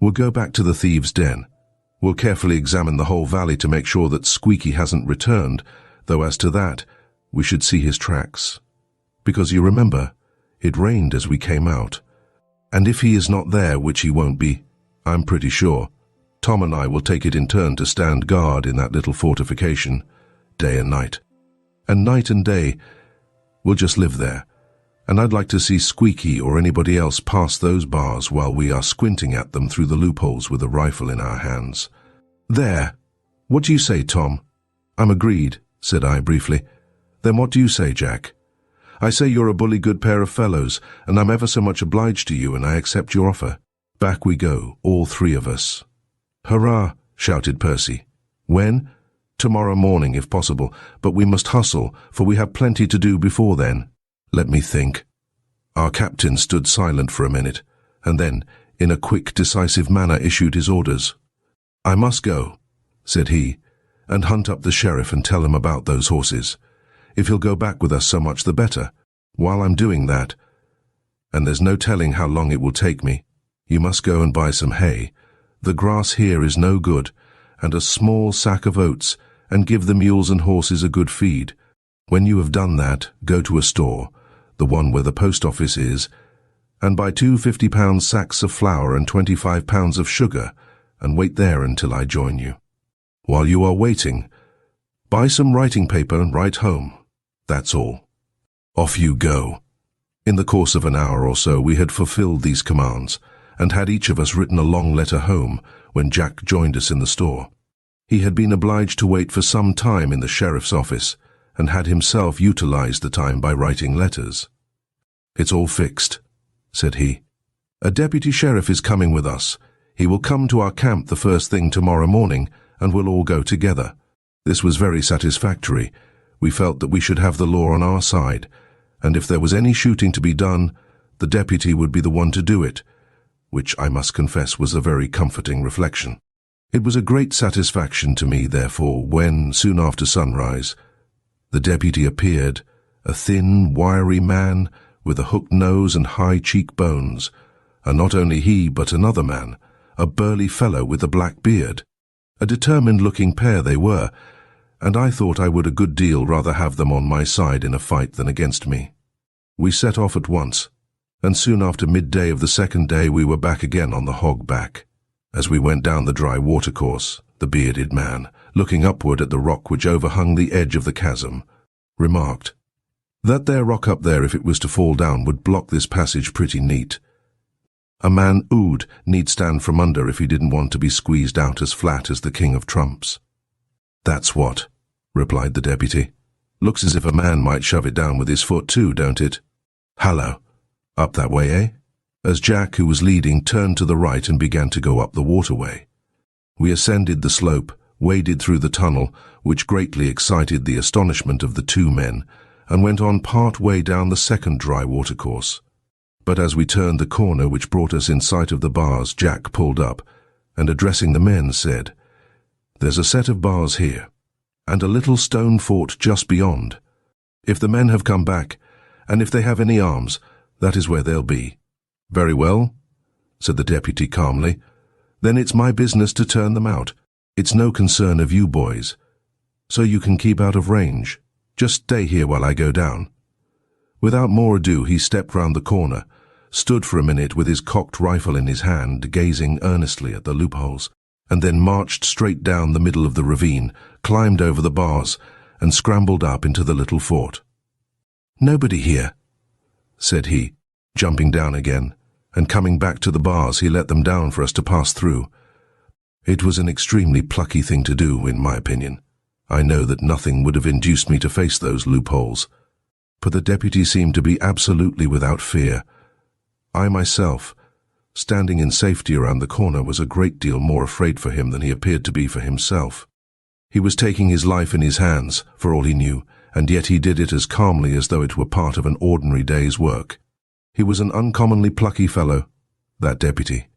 We'll go back to the thieves' den. We'll carefully examine the whole valley to make sure that Squeaky hasn't returned, though as to that, we should see his tracks. Because you remember, it rained as we came out. And if he is not there, which he won't be, I'm pretty sure, Tom and I will take it in turn to stand guard in that little fortification, day and night. And night and day, we'll just live there. And I'd like to see Squeaky or anybody else pass those bars while we are squinting at them through the loopholes with a rifle in our hands. There! What do you say, Tom?" "I'm agreed," said I briefly. "Then what do you say, Jack?" "I say you're a bully good pair of fellows, and I'm ever so much obliged to you, and I accept your offer. Back we go, all three of us." "Hurrah!" shouted Percy. "When?" "Tomorrow morning, if possible, but we must hustle, for we have plenty to do before then." "Let me think." Our captain stood silent for a minute, and then, in a quick, decisive manner, issued his orders. "I must go," said he, "and hunt up the sheriff and tell him about those horses. If he'll go back with us, so much the better. While I'm doing that, and there's no telling how long it will take me, you must go and buy some hay. The grass here is no good, and a small sack of oats, and give the mules and horses a good feed. When you have done that, go to a store, the one where the post office is, and buy 2 50-pound sacks of flour and 25 pounds of sugar, and wait there until I join you. While you are waiting, buy some writing paper and write home. That's all. Off you go." In the course of an hour or so we had fulfilled these commands, and had each of us written a long letter home when Jack joined us in the store. He had been obliged to wait for some time in the sheriff's office, and had himself utilized the time by writing letters. "It's all fixed," said he. "A deputy sheriff is coming with us. He will come to our camp the first thing tomorrow morning, and we'll all go together." This was very satisfactory. We felt that we should have the law on our side, and if there was any shooting to be done, the deputy would be the one to do it, which I must confess was a very comforting reflection. It was a great satisfaction to me, therefore, when, soon after sunrise, the deputy appeared, a thin, wiry man with a hooked nose and high cheekbones, and not only he but another man, a burly fellow with a black beard. A determined-looking pair they were, and I thought I would a good deal rather have them on my side in a fight than against me. We set off at once, and soon after midday of the second day we were back again on the hog back. As we went down the dry watercourse, the bearded man, looking upward at the rock which overhung the edge of the chasm, remarked, "That there rock up there, if it was to fall down, would block this passage pretty neat. A man ood need stand from under if he didn't want to be squeezed out as flat as the King of Trumps." "That's what," replied the deputy. "Looks as if a man might shove it down with his foot too, don't it? Hallo, up that way, eh?" As Jack, who was leading, turned to the right and began to go up the waterway. We ascended the slope, waded through the tunnel, which greatly excited the astonishment of the two men, and went on part way down the second dry watercourse. But as we turned the corner which brought us in sight of the bars, Jack pulled up, and addressing the men said, "There's a set of bars here, and a little stone fort just beyond. If the men have come back, and if they have any arms, that is where they'll be." "Very well," said the deputy calmly. "Then it's my business to turn them out. It's no concern of you boys. So you can keep out of range. Just stay here while I go down." Without more ado, he stepped round the corner, stood for a minute with his cocked rifle in his hand, gazing earnestly at the loopholes, and then marched straight down the middle of the ravine, climbed over the bars, and scrambled up into the little fort. "Nobody here," said he, jumping down again, and coming back to the bars he let them down for us to pass through. It was an extremely plucky thing to do, in my opinion. I know that nothing would have induced me to face those loopholes, but the deputy seemed to be absolutely without fear. I myself, standing in safety around the corner, was a great deal more afraid for him than he appeared to be for himself. He was taking his life in his hands, for all he knew, and yet he did it as calmly as though it were part of an ordinary day's work. He was an uncommonly plucky fellow, that deputy.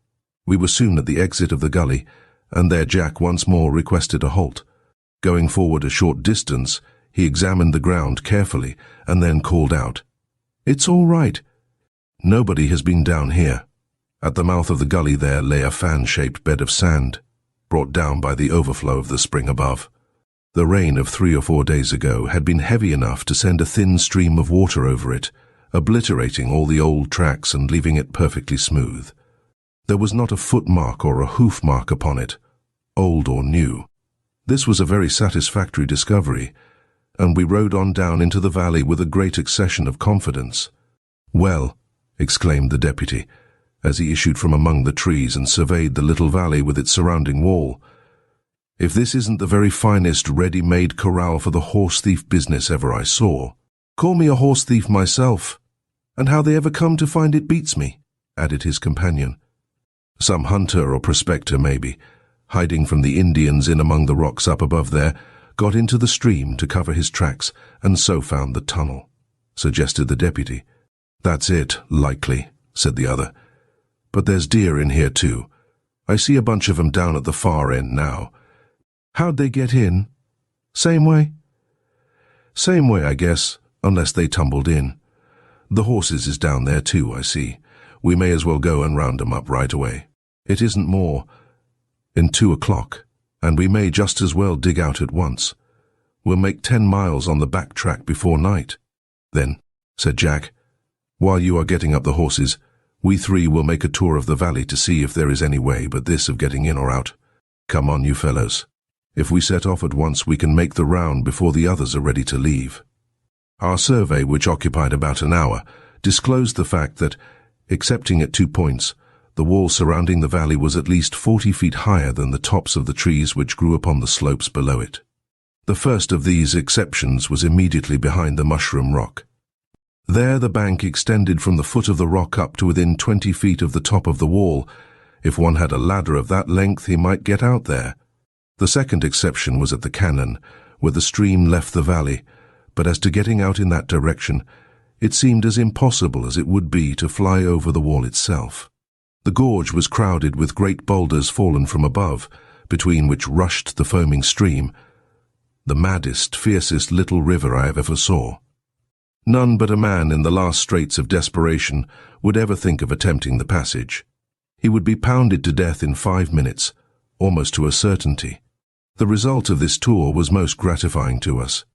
We were soon at the exit of the gully, and there Jack once more requested a halt. Going forward a short distance, he examined the ground carefully, and then called out, "It's all right. Nobody has been down here." At the mouth of the gully there lay a fan-shaped bed of sand, brought down by the overflow of the spring above. The rain of 3 or 4 days ago had been heavy enough to send a thin stream of water over it, obliterating all the old tracks and leaving it perfectly smooth. There was not a footmark or a hoof mark upon it, old or new. This was a very satisfactory discovery, and we rode on down into the valley with a great accession of confidence. "Well," exclaimed the deputy, as he issued from among the trees and surveyed the little valley with its surrounding wall, "if this isn't the very finest ready-made corral for the horse-thief business ever I saw." "Call me a horse-thief myself, and how they ever come to find it beats me," added his companion. "Some hunter or prospector, maybe, hiding from the Indians in among the rocks up above there, got into the stream to cover his tracks, and so found the tunnel," suggested the deputy. "That's it, likely," said the other. "But there's deer in here too. I see a bunch of 'em down at the far end now." "How'd they get in? Same way?" "Same way, I guess, unless they tumbled in. The horses is down there too, I see. We may as well go and round 'em up right away. It isn't more in 2 o'clock, and we may just as well dig out at once. We'll make 10 miles on the back track before night." "Then," said Jack, "while you are getting up the horses, we 3 will make a tour of the valley to see if there is any way but this of getting in or out. Come on, you fellows. If we set off at once, we can make the round before the others are ready to leave." Our survey, which occupied about an hour, disclosed the fact that, excepting at 2 points, the wall surrounding the valley was at least 40 feet higher than the tops of the trees which grew upon the slopes below it. The first of these exceptions was immediately behind the mushroom rock. There the bank extended from the foot of the rock up to within 20 feet of the top of the wall. If one had a ladder of that length, he might get out there. The second exception was at the cannon, where the stream left the valley, but as to getting out in that direction, it seemed as impossible as it would be to fly over the wall itself. The gorge was crowded with great boulders fallen from above, between which rushed the foaming stream, the maddest, fiercest little river I ever saw. None but a man in the last straits of desperation would ever think of attempting the passage. He would be pounded to death in 5 minutes, almost to a certainty. The result of this tour was most gratifying to us.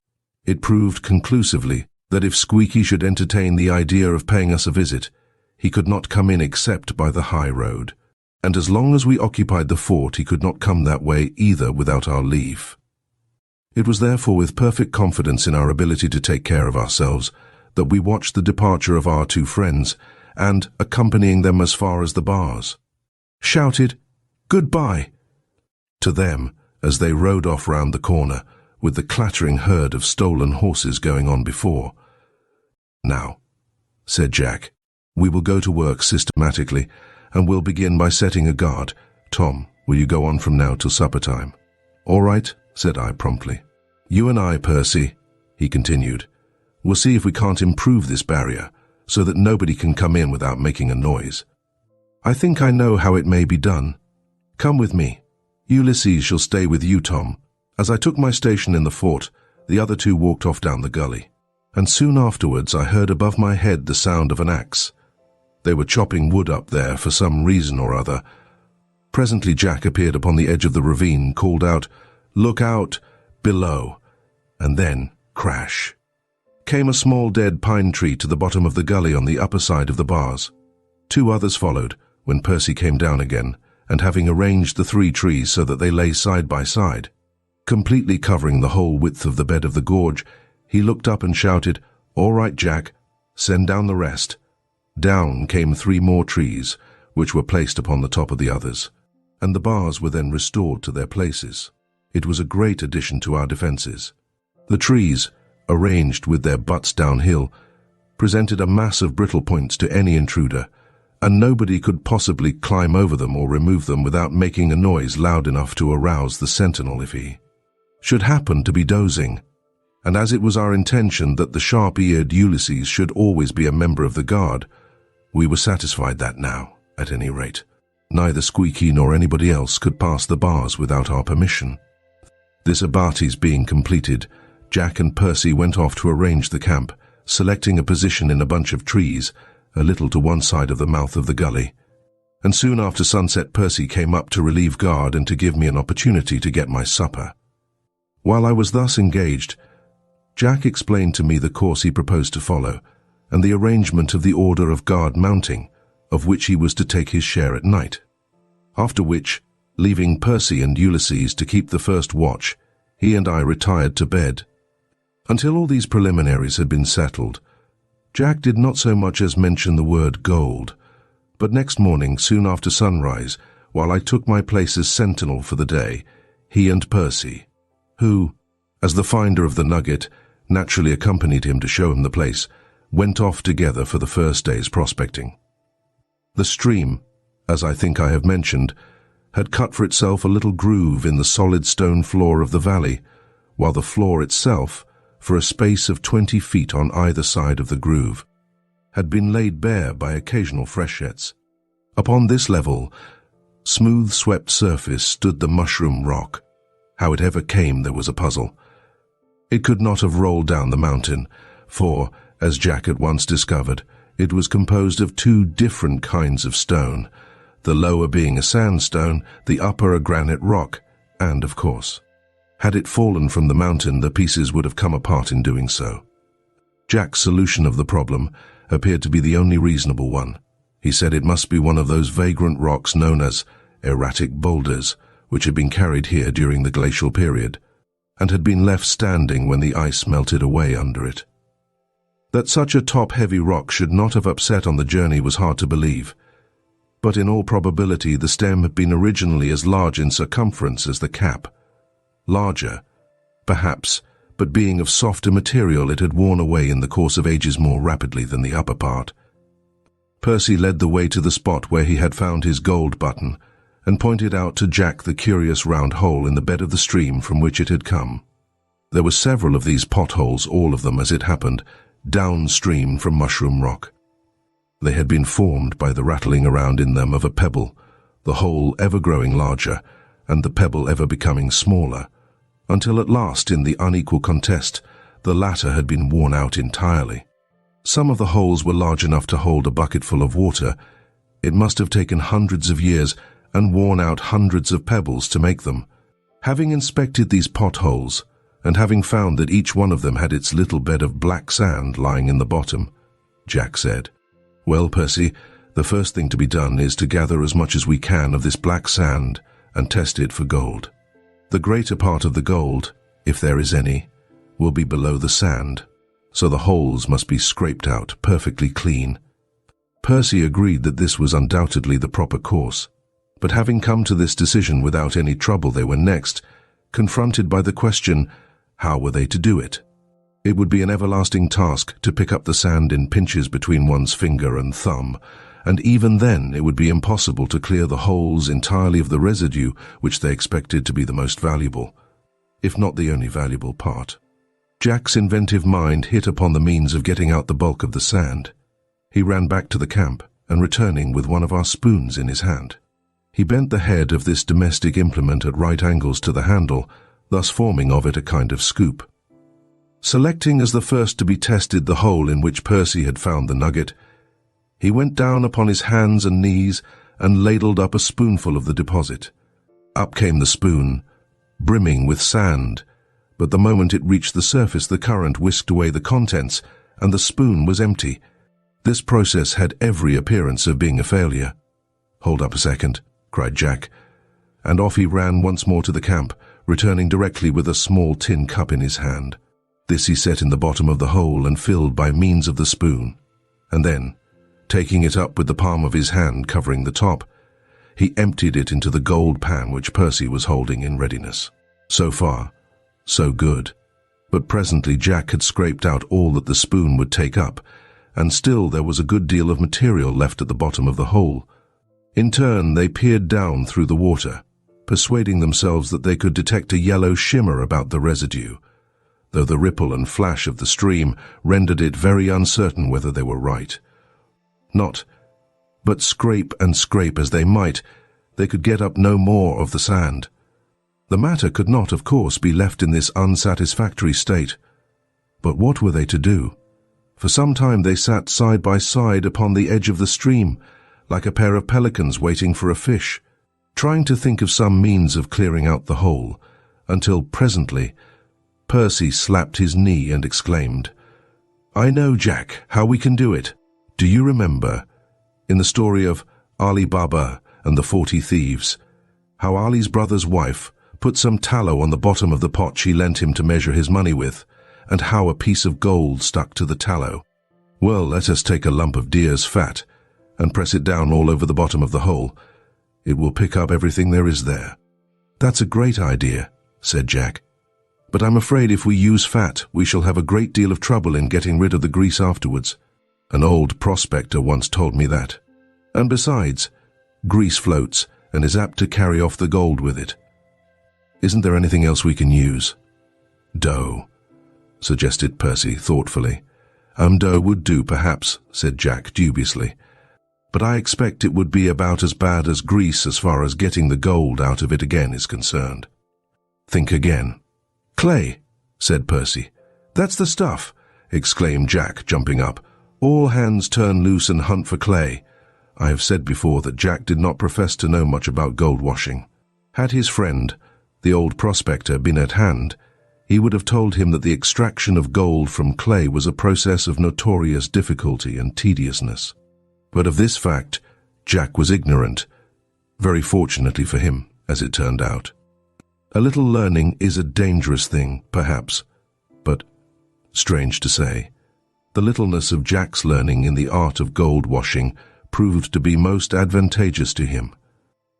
It proved conclusively that if Squeaky should entertain the idea of paying us a visit, he could not come in except by the high road, and as long as we occupied the fort he could not come that way either without our leave. It was therefore with perfect confidence in our ability to take care of ourselves that we watched the departure of our 2 friends, and, accompanying them as far as the bars, shouted, "Goodbye!" to them as they rode off round the corner, with the clattering herd of stolen horses going on before. "Now," said Jack, "we will go to work systematically, and we'll begin by setting a guard. Tom, will you go on from now till supper time?" "All right," said I promptly. "You and I, Percy," he continued, "will see if we can't improve this barrier, so that nobody can come in without making a noise. I think I know how it may be done. Come with me. Ulysses shall stay with you, Tom." As I took my station in the fort, the other 2 walked off down the gully, and soon afterwards I heard above my head the sound of an axe. They were chopping wood up there for some reason or other. Presently Jack appeared upon the edge of the ravine, called out, "Look out! Below!" and then, crash, came a small dead pine tree to the bottom of the gully on the upper side of the bars. 2 others followed, when Percy came down again, and having arranged the 3 trees so that they lay side by side, completely covering the whole width of the bed of the gorge, he looked up and shouted, "All right, Jack, send down the rest." Down came 3 more trees, which were placed upon the top of the others, and the bars were then restored to their places. It was a great addition to our defences. The trees, arranged with their butts downhill, presented a mass of brittle points to any intruder, and nobody could possibly climb over them or remove them without making a noise loud enough to arouse the sentinel if he should happen to be dozing. And as it was our intention that the sharp-eared Ulysses should always be a member of the guard, we were satisfied that now, at any rate, neither Squeaky nor anybody else could pass the bars without our permission. This abatis being completed, Jack and Percy went off to arrange the camp, selecting a position in a bunch of trees, a little to one side of the mouth of the gully, and soon after sunset Percy came up to relieve guard and to give me an opportunity to get my supper. While I was thus engaged, Jack explained to me the course he proposed to follow, and the arrangement of the order of guard mounting, of which he was to take his share at night. After which, leaving Percy and Ulysses to keep the first watch, he and I retired to bed. Until all these preliminaries had been settled, Jack did not so much as mention the word gold, but next morning, soon after sunrise, while I took my place as sentinel for the day, he and Percy, who, as the finder of the nugget, naturally accompanied him to show him the place, went off together for the first day's prospecting. The stream, as I think I have mentioned, had cut for itself a little groove in the solid stone floor of the valley, while the floor itself, for a space of 20 feet on either side of the groove, had been laid bare by occasional freshets. Upon this level, smooth-swept surface stood the mushroom rock. How it ever came there was a puzzle. It could not have rolled down the mountain, for, as Jack at once discovered, it was composed of 2 different kinds of stone, the lower being a sandstone, the upper a granite rock, and, of course, had it fallen from the mountain, the pieces would have come apart in doing so. Jack's solution of the problem appeared to be the only reasonable one. He said it must be one of those vagrant rocks known as erratic boulders, which had been carried here during the glacial period, and had been left standing when the ice melted away under it. That such a top-heavy rock should not have upset on the journey was hard to believe, but in all probability the stem had been originally as large in circumference as the cap. Larger, perhaps, but being of softer material it had worn away in the course of ages more rapidly than the upper part. Percy led the way to the spot where he had found his gold button, and pointed out to Jack the curious round hole in the bed of the stream from which it had come. There were several of these potholes, all of them, as it happened, downstream from Mushroom Rock. They had been formed by the rattling around in them of a pebble, the hole ever growing larger, and the pebble ever becoming smaller, until at last, in the unequal contest, the latter had been worn out entirely. Some of the holes were large enough to hold a bucketful of water. It must have taken hundreds of years and worn out hundreds of pebbles to make them. Having inspected these potholes, and having found that each one of them had its little bed of black sand lying in the bottom, Jack said, "Well, Percy, the first thing to be done is to gather as much as we can of this black sand and test it for gold. The greater part of the gold, if there is any, will be below the sand, so the holes must be scraped out perfectly clean." Percy agreed that this was undoubtedly the proper course, but having come to this decision without any trouble, they were next confronted by the question, how were they to do it? It would be an everlasting task to pick up the sand in pinches between one's finger and thumb, and even then it would be impossible to clear the holes entirely of the residue which they expected to be the most valuable, if not the only valuable part. Jack's inventive mind hit upon the means of getting out the bulk of the sand. He ran back to the camp, and returning with one of our spoons in his hand, he bent the head of this domestic implement at right angles to the handle, thus forming of it a kind of scoop. Selecting as the first to be tested the hole in which Percy had found the nugget, he went down upon his hands and knees and ladled up a spoonful of the deposit. Up came the spoon, brimming with sand, but the moment it reached the surface, the current whisked away the contents, and the spoon was empty. This process had every appearance of being a failure. "Hold up a second," cried Jack, and off he ran once more to the camp, returning directly with a small tin cup in his hand. This he set in the bottom of the hole and filled by means of the spoon, and then, taking it up with the palm of his hand covering the top, he emptied it into the gold pan which Percy was holding in readiness. So far, so good, but presently Jack had scraped out all that the spoon would take up, and still there was a good deal of material left at the bottom of the hole. In turn, they peered down through the water, persuading themselves that they could detect a yellow shimmer about the residue, though the ripple and flash of the stream rendered it very uncertain whether they were right. But scrape and scrape as they might, they could get up no more of the sand. The matter could not, of course, be left in this unsatisfactory state. But what were they to do? For some time they sat side by side upon the edge of the stream, like a pair of pelicans waiting for a fish, trying to think of some means of clearing out the hole, until presently Percy slapped his knee and exclaimed, "I know, Jack, how we can do it. Do you remember, in the story of Ali Baba and the 40 Thieves, how Ali's brother's wife put some tallow on the bottom of the pot she lent him to measure his money with, and how a piece of gold stuck to the tallow? Well, let us take a lump of deer's fat and press it down all over the bottom of the hole. It will pick up everything there is there." "That's a great idea," said Jack. "But I'm afraid if we use fat, we shall have a great deal of trouble in getting rid of the grease afterwards. An old prospector once told me that. And besides, grease floats and is apt to carry off the gold with it. Isn't there anything else we can use?" "Dough," suggested Percy thoughtfully. "Dough would do, perhaps," said Jack dubiously. "But I expect it would be about as bad as grease as far as getting the gold out of it again is concerned." "Think again." "Clay," said Percy. "That's the stuff," exclaimed Jack, jumping up. "All hands turn loose and hunt for clay." I have said before that Jack did not profess to know much about gold washing. Had his friend, the old prospector, been at hand, he would have told him that the extraction of gold from clay was a process of notorious difficulty and tediousness. But of this fact, Jack was ignorant, very fortunately for him, as it turned out. A little learning is a dangerous thing, perhaps, but, strange to say, the littleness of Jack's learning in the art of gold washing proved to be most advantageous to him.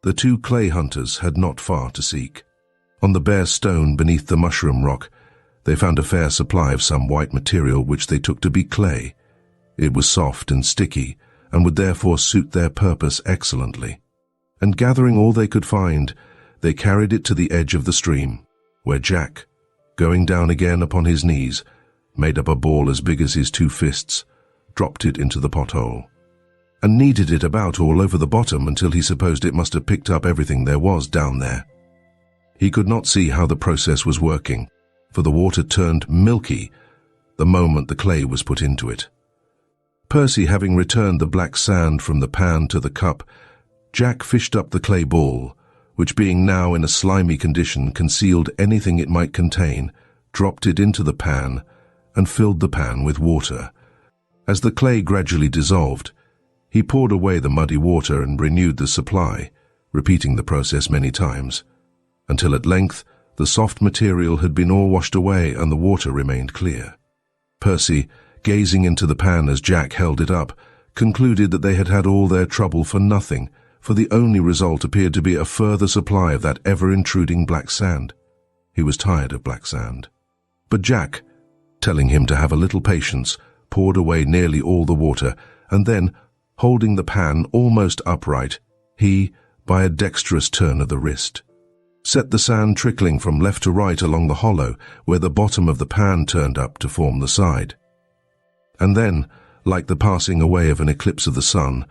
The two clay hunters had not far to seek. On the bare stone beneath the mushroom rock, they found a fair supply of some white material which they took to be clay. It was soft and sticky, and would therefore suit their purpose excellently. And gathering all they could find, they carried it to the edge of the stream, where Jack, going down again upon his knees, made up a ball as big as his 2 fists, dropped it into the pothole, and kneaded it about all over the bottom until he supposed it must have picked up everything there was down there. He could not see how the process was working, for the water turned milky the moment the clay was put into it. Percy having returned the black sand from the pan to the cup, Jack fished up the clay ball, which being now in a slimy condition concealed anything it might contain, dropped it into the pan, and filled the pan with water. As the clay gradually dissolved, he poured away the muddy water and renewed the supply, repeating the process many times, until at length the soft material had been all washed away and the water remained clear. Percy, gazing into the pan as Jack held it up, concluded that they had had all their trouble for nothing, for the only result appeared to be a further supply of that ever-intruding black sand. He was tired of black sand. But Jack, telling him to have a little patience, poured away nearly all the water, and then, holding the pan almost upright, he, by a dexterous turn of the wrist, set the sand trickling from left to right along the hollow where the bottom of the pan turned up to form the side. And then, like the passing away of an eclipse of the sun,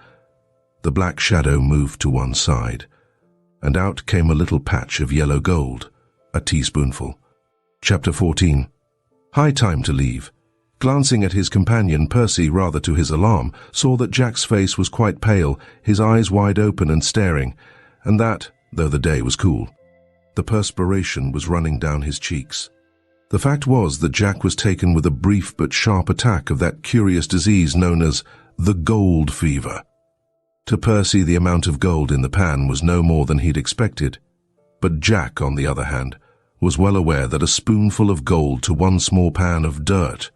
the black shadow moved to one side, and out came a little patch of yellow gold, a teaspoonful. Chapter 14. High time to leave. Glancing at his companion, Percy, rather to his alarm, saw that Jack's face was quite pale, his eyes wide open and staring, and that, though the day was cool, the perspiration was running down his cheeks. The fact was that Jack was taken with a brief but sharp attack of that curious disease known as the gold fever. To Percy, the amount of gold in the pan was no more than he'd expected, but Jack, on the other hand, was well aware that a spoonful of gold to one small pan of dirt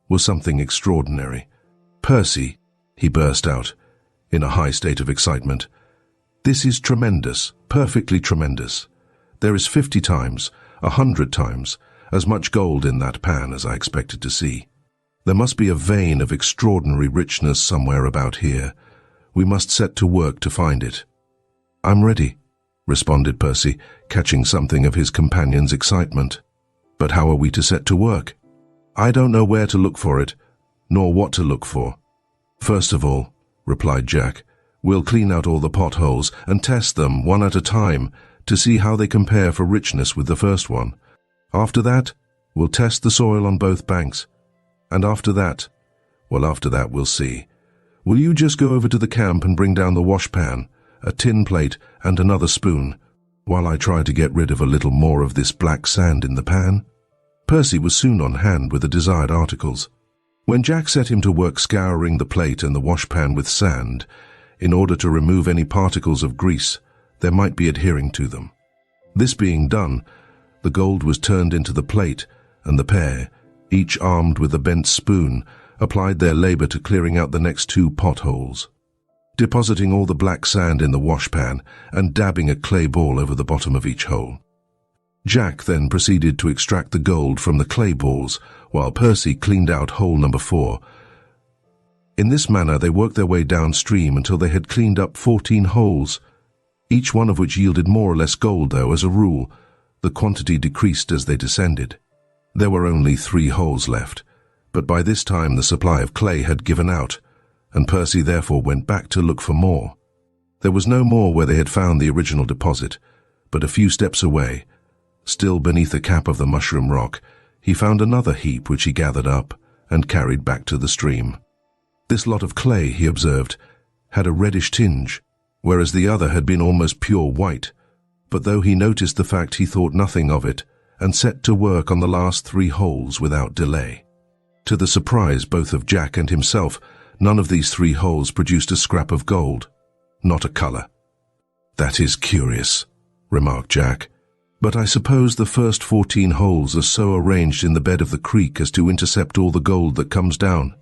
was something extraordinary. "Percy," he burst out, in a high state of excitement, "this is tremendous, perfectly tremendous. There is 50 times, 100 times, as much gold in that pan as I expected to see. There must be a vein of extraordinary richness somewhere about here. We must set to work to find it." "I'm ready," responded Percy, catching something of his companion's excitement. "But how are we to set to work?" "I don't know where to look for it, nor what to look for." "First of all," replied Jack, "we'll clean out all the potholes and test them one at a time to see how they compare for richness with the first one. After that, we'll test the soil on both banks. And after that we'll see. Will you just go over to the camp and bring down the washpan, a tin plate, and another spoon, while I try to get rid of a little more of this black sand in the pan?" Percy was soon on hand with the desired articles. When Jack set him to work scouring the plate and the washpan with sand, in order to remove any particles of grease there might be adhering to them. This being done, the gold was turned into the plate, and the pair, each armed with a bent spoon, applied their labor to clearing out the next 2 potholes, depositing all the black sand in the washpan and dabbing a clay ball over the bottom of each hole. Jack then proceeded to extract the gold from the clay balls, while Percy cleaned out hole number 4. In this manner they worked their way downstream until they had cleaned up 14 holes, each one of which yielded more or less gold, though, as a rule, the quantity decreased as they descended. There were only 3 holes left, but by this time the supply of clay had given out, and Percy therefore went back to look for more. There was no more where they had found the original deposit, but a few steps away, still beneath the cap of the mushroom rock, he found another heap which he gathered up and carried back to the stream. This lot of clay, he observed, had a reddish tinge, whereas the other had been almost pure white, but though he noticed the fact he thought nothing of it, and set to work on the last 3 holes without delay. To the surprise both of Jack and himself, none of these 3 holes produced a scrap of gold, not a color. "That is curious," remarked Jack, "but I suppose the first 14 holes are so arranged in the bed of the creek as to intercept all the gold that comes down.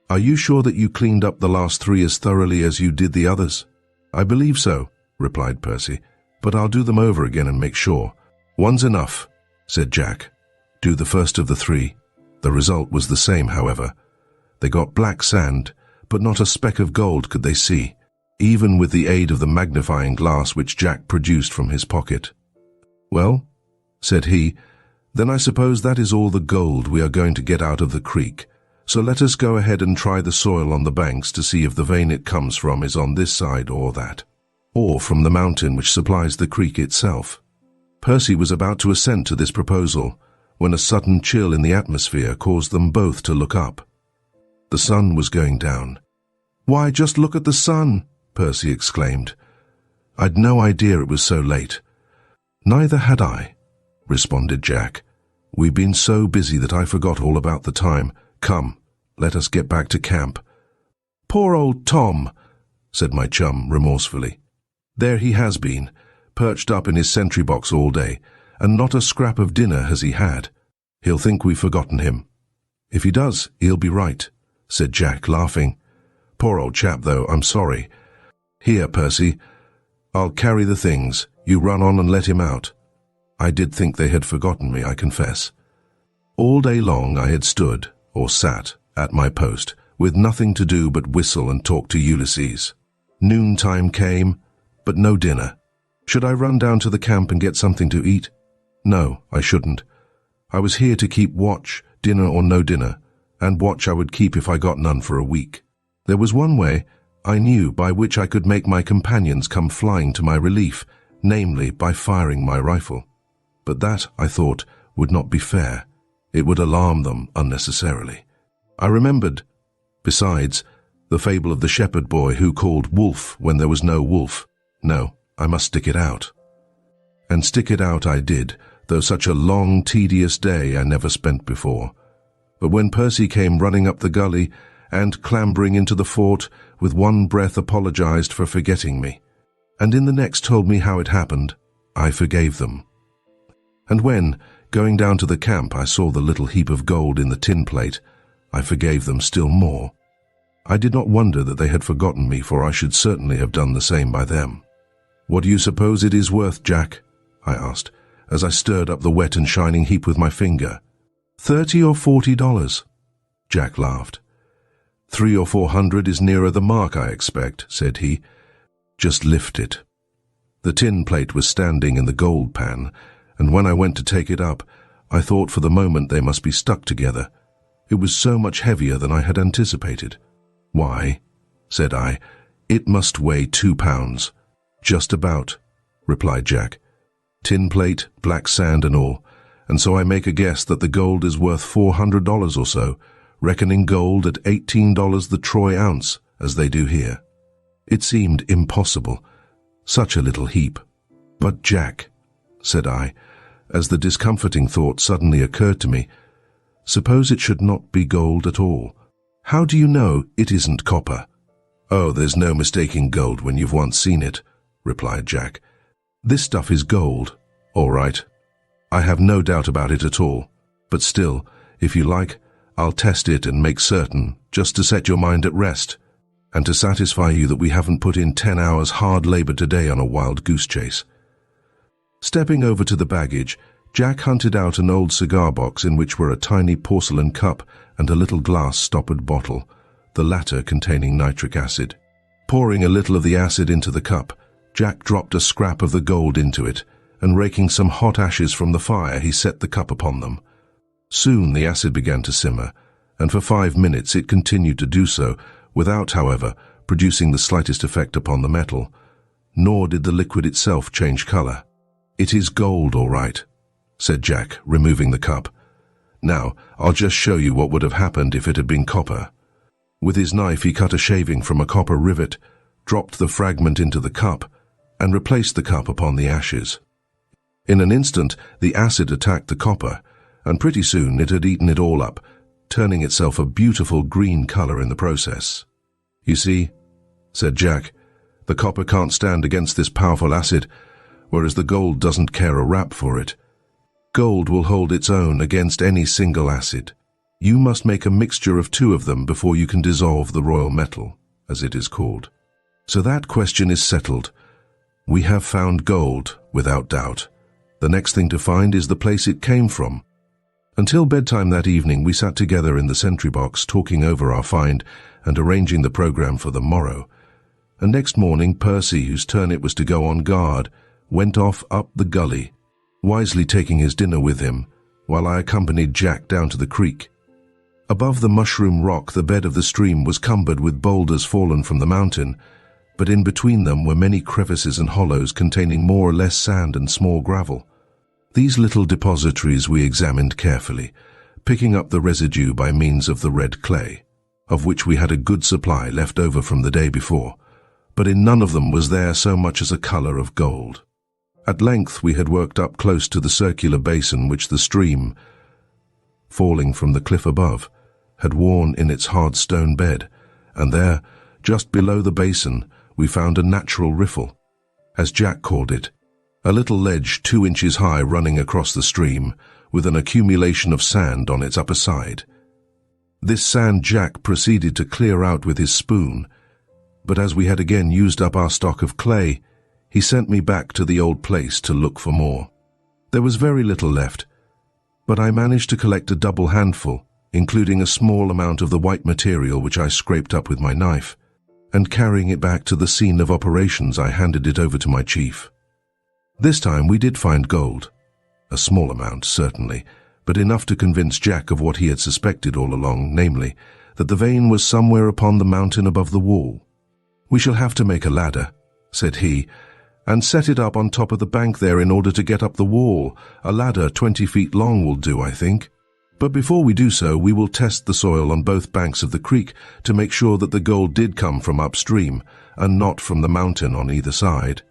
Are you sure that you cleaned up the last 3 as thoroughly as you did the others?" "I believe so," replied Percy, "but I'll do them over again and make sure." "One's enough," said Jack. "Do the first of the 3. The result was the same, however. They got black sand, but not a speck of gold could they see, even with the aid of the magnifying glass which Jack produced from his pocket. "Well," said he, Then I suppose that is all the gold we are going to get out of the creek. So let us go ahead and try the soil on the banks to see if the vein it comes from is on this side or that, or from the mountain which supplies the creek itself. Percy was about to assent to this proposal when a sudden chill in the atmosphere caused them both to look up. The sun was going down. "Why, just look at the sun!" Percy exclaimed. "I'd no idea it was so late." "Neither had I," responded Jack. "We've been so busy that I forgot all about the time. Come, let us get back to camp." "Poor old Tom," said my chum remorsefully. "There he has been, perched up in his sentry box all day, and not a scrap of dinner has he had. He'll think we've forgotten him." "If he does, he'll be right," said Jack, laughing. "Poor old chap, though, I'm sorry. Here, Percy, I'll carry the things. You run on and let him out." I did think they had forgotten me, I confess. All day long I had stood, or sat, at my post, with nothing to do but whistle and talk to Ulysses. Noontime came, but no dinner. Should I run down to the camp and get something to eat? No, I shouldn't. I was here to keep watch, dinner or no dinner, and watch I would keep if I got none for a week. There was one way, I knew, by which I could make my companions come flying to my relief, namely by firing my rifle. But that, I thought, would not be fair. It would alarm them unnecessarily. I remembered, besides, the fable of the shepherd boy who called wolf when there was no wolf. No, I must stick it out. And stick it out I did, though such a long, tedious day I never spent before. But when Percy came running up the gully and clambering into the fort, with one breath apologized for forgetting me, and in the next told me how it happened, I forgave them. And when, going down to the camp, I saw the little heap of gold in the tin plate, I forgave them still more. I did not wonder that they had forgotten me, for I should certainly have done the same by them. "What do you suppose it is worth, Jack?" I asked, as I stirred up the wet and shining heap with my finger. $30 or $40. Jack laughed. $300 or $400 is nearer the mark, I expect, said he. Just lift it. The tin plate was standing in the gold pan, and when I went to take it up, I thought for the moment they must be stuck together. It was so much heavier than I had anticipated. "Why," said I, "it must weigh 2 pounds. "Just about," replied Jack. "Tin plate, black sand and all, and so I make a guess that the gold is worth $400 or so, reckoning gold at $18 the troy ounce, as they do here." It seemed impossible, such a little heap. "But Jack," said I, as the discomforting thought suddenly occurred to me, "suppose it should not be gold at all. How do you know it isn't copper?" "Oh, there's no mistaking gold when you've once seen it," replied Jack. "This stuff is gold, all right. I have no doubt about it at all. But still, if you like, I'll test it and make certain, just to set your mind at rest, and to satisfy you that we haven't put in 10 hours hard labor today on a wild goose chase." Stepping over to the baggage, Jack hunted out an old cigar box in which were a tiny porcelain cup and a little glass stoppered bottle, the latter containing nitric acid. Pouring a little of the acid into the cup, Jack dropped a scrap of the gold into it, and raking some hot ashes from the fire, he set the cup upon them. Soon the acid began to simmer, and for 5 minutes it continued to do so, without, however, producing the slightest effect upon the metal. Nor did the liquid itself change color. "It is gold, all right," said Jack, removing the cup. "Now, I'll just show you what would have happened if it had been copper." With his knife he cut a shaving from a copper rivet, dropped the fragment into the cup, and replaced the cup upon the ashes. In an instant the acid attacked the copper, and pretty soon it had eaten it all up, turning itself a beautiful green color in the process. "You see," said Jack, "the copper can't stand against this powerful acid, whereas the gold doesn't care a rap for it. Gold will hold its own against any single acid. You must make a mixture of 2 of them before you can dissolve the royal metal, as it is called. So that question is settled. We have found gold, without doubt. The next thing to find is the place it came from." Until bedtime that evening we sat together in the sentry box, talking over our find and arranging the program for the morrow. And next morning Percy, whose turn it was to go on guard, went off up the gully, wisely taking his dinner with him, while I accompanied Jack down to the creek. Above the mushroom rock, the bed of the stream was cumbered with boulders fallen from the mountain, but in between them were many crevices and hollows containing more or less sand and small gravel. These little depositories we examined carefully, picking up the residue by means of the red clay, of which we had a good supply left over from the day before, but in none of them was there so much as a colour of gold. At length we had worked up close to the circular basin which the stream, falling from the cliff above, had worn in its hard stone bed, and there, just below the basin, we found a natural riffle, as Jack called it, a little ledge 2 inches high running across the stream, with an accumulation of sand on its upper side. This sand Jack proceeded to clear out with his spoon, but as we had again used up our stock of clay, he sent me back to the old place to look for more. There was very little left, but I managed to collect a double handful, including a small amount of the white material which I scraped up with my knife, and carrying it back to the scene of operations I handed it over to my chief. This time we did find gold. A small amount, certainly, but enough to convince Jack of what he had suspected all along, namely, that the vein was somewhere upon the mountain above the wall. "We shall have to make a ladder," said he, "and set it up on top of the bank there in order to get up the wall. A ladder 20 feet long will do, I think. But before we do so, we will test the soil on both banks of the creek to make sure that the gold did come from upstream and not from the mountain on either side."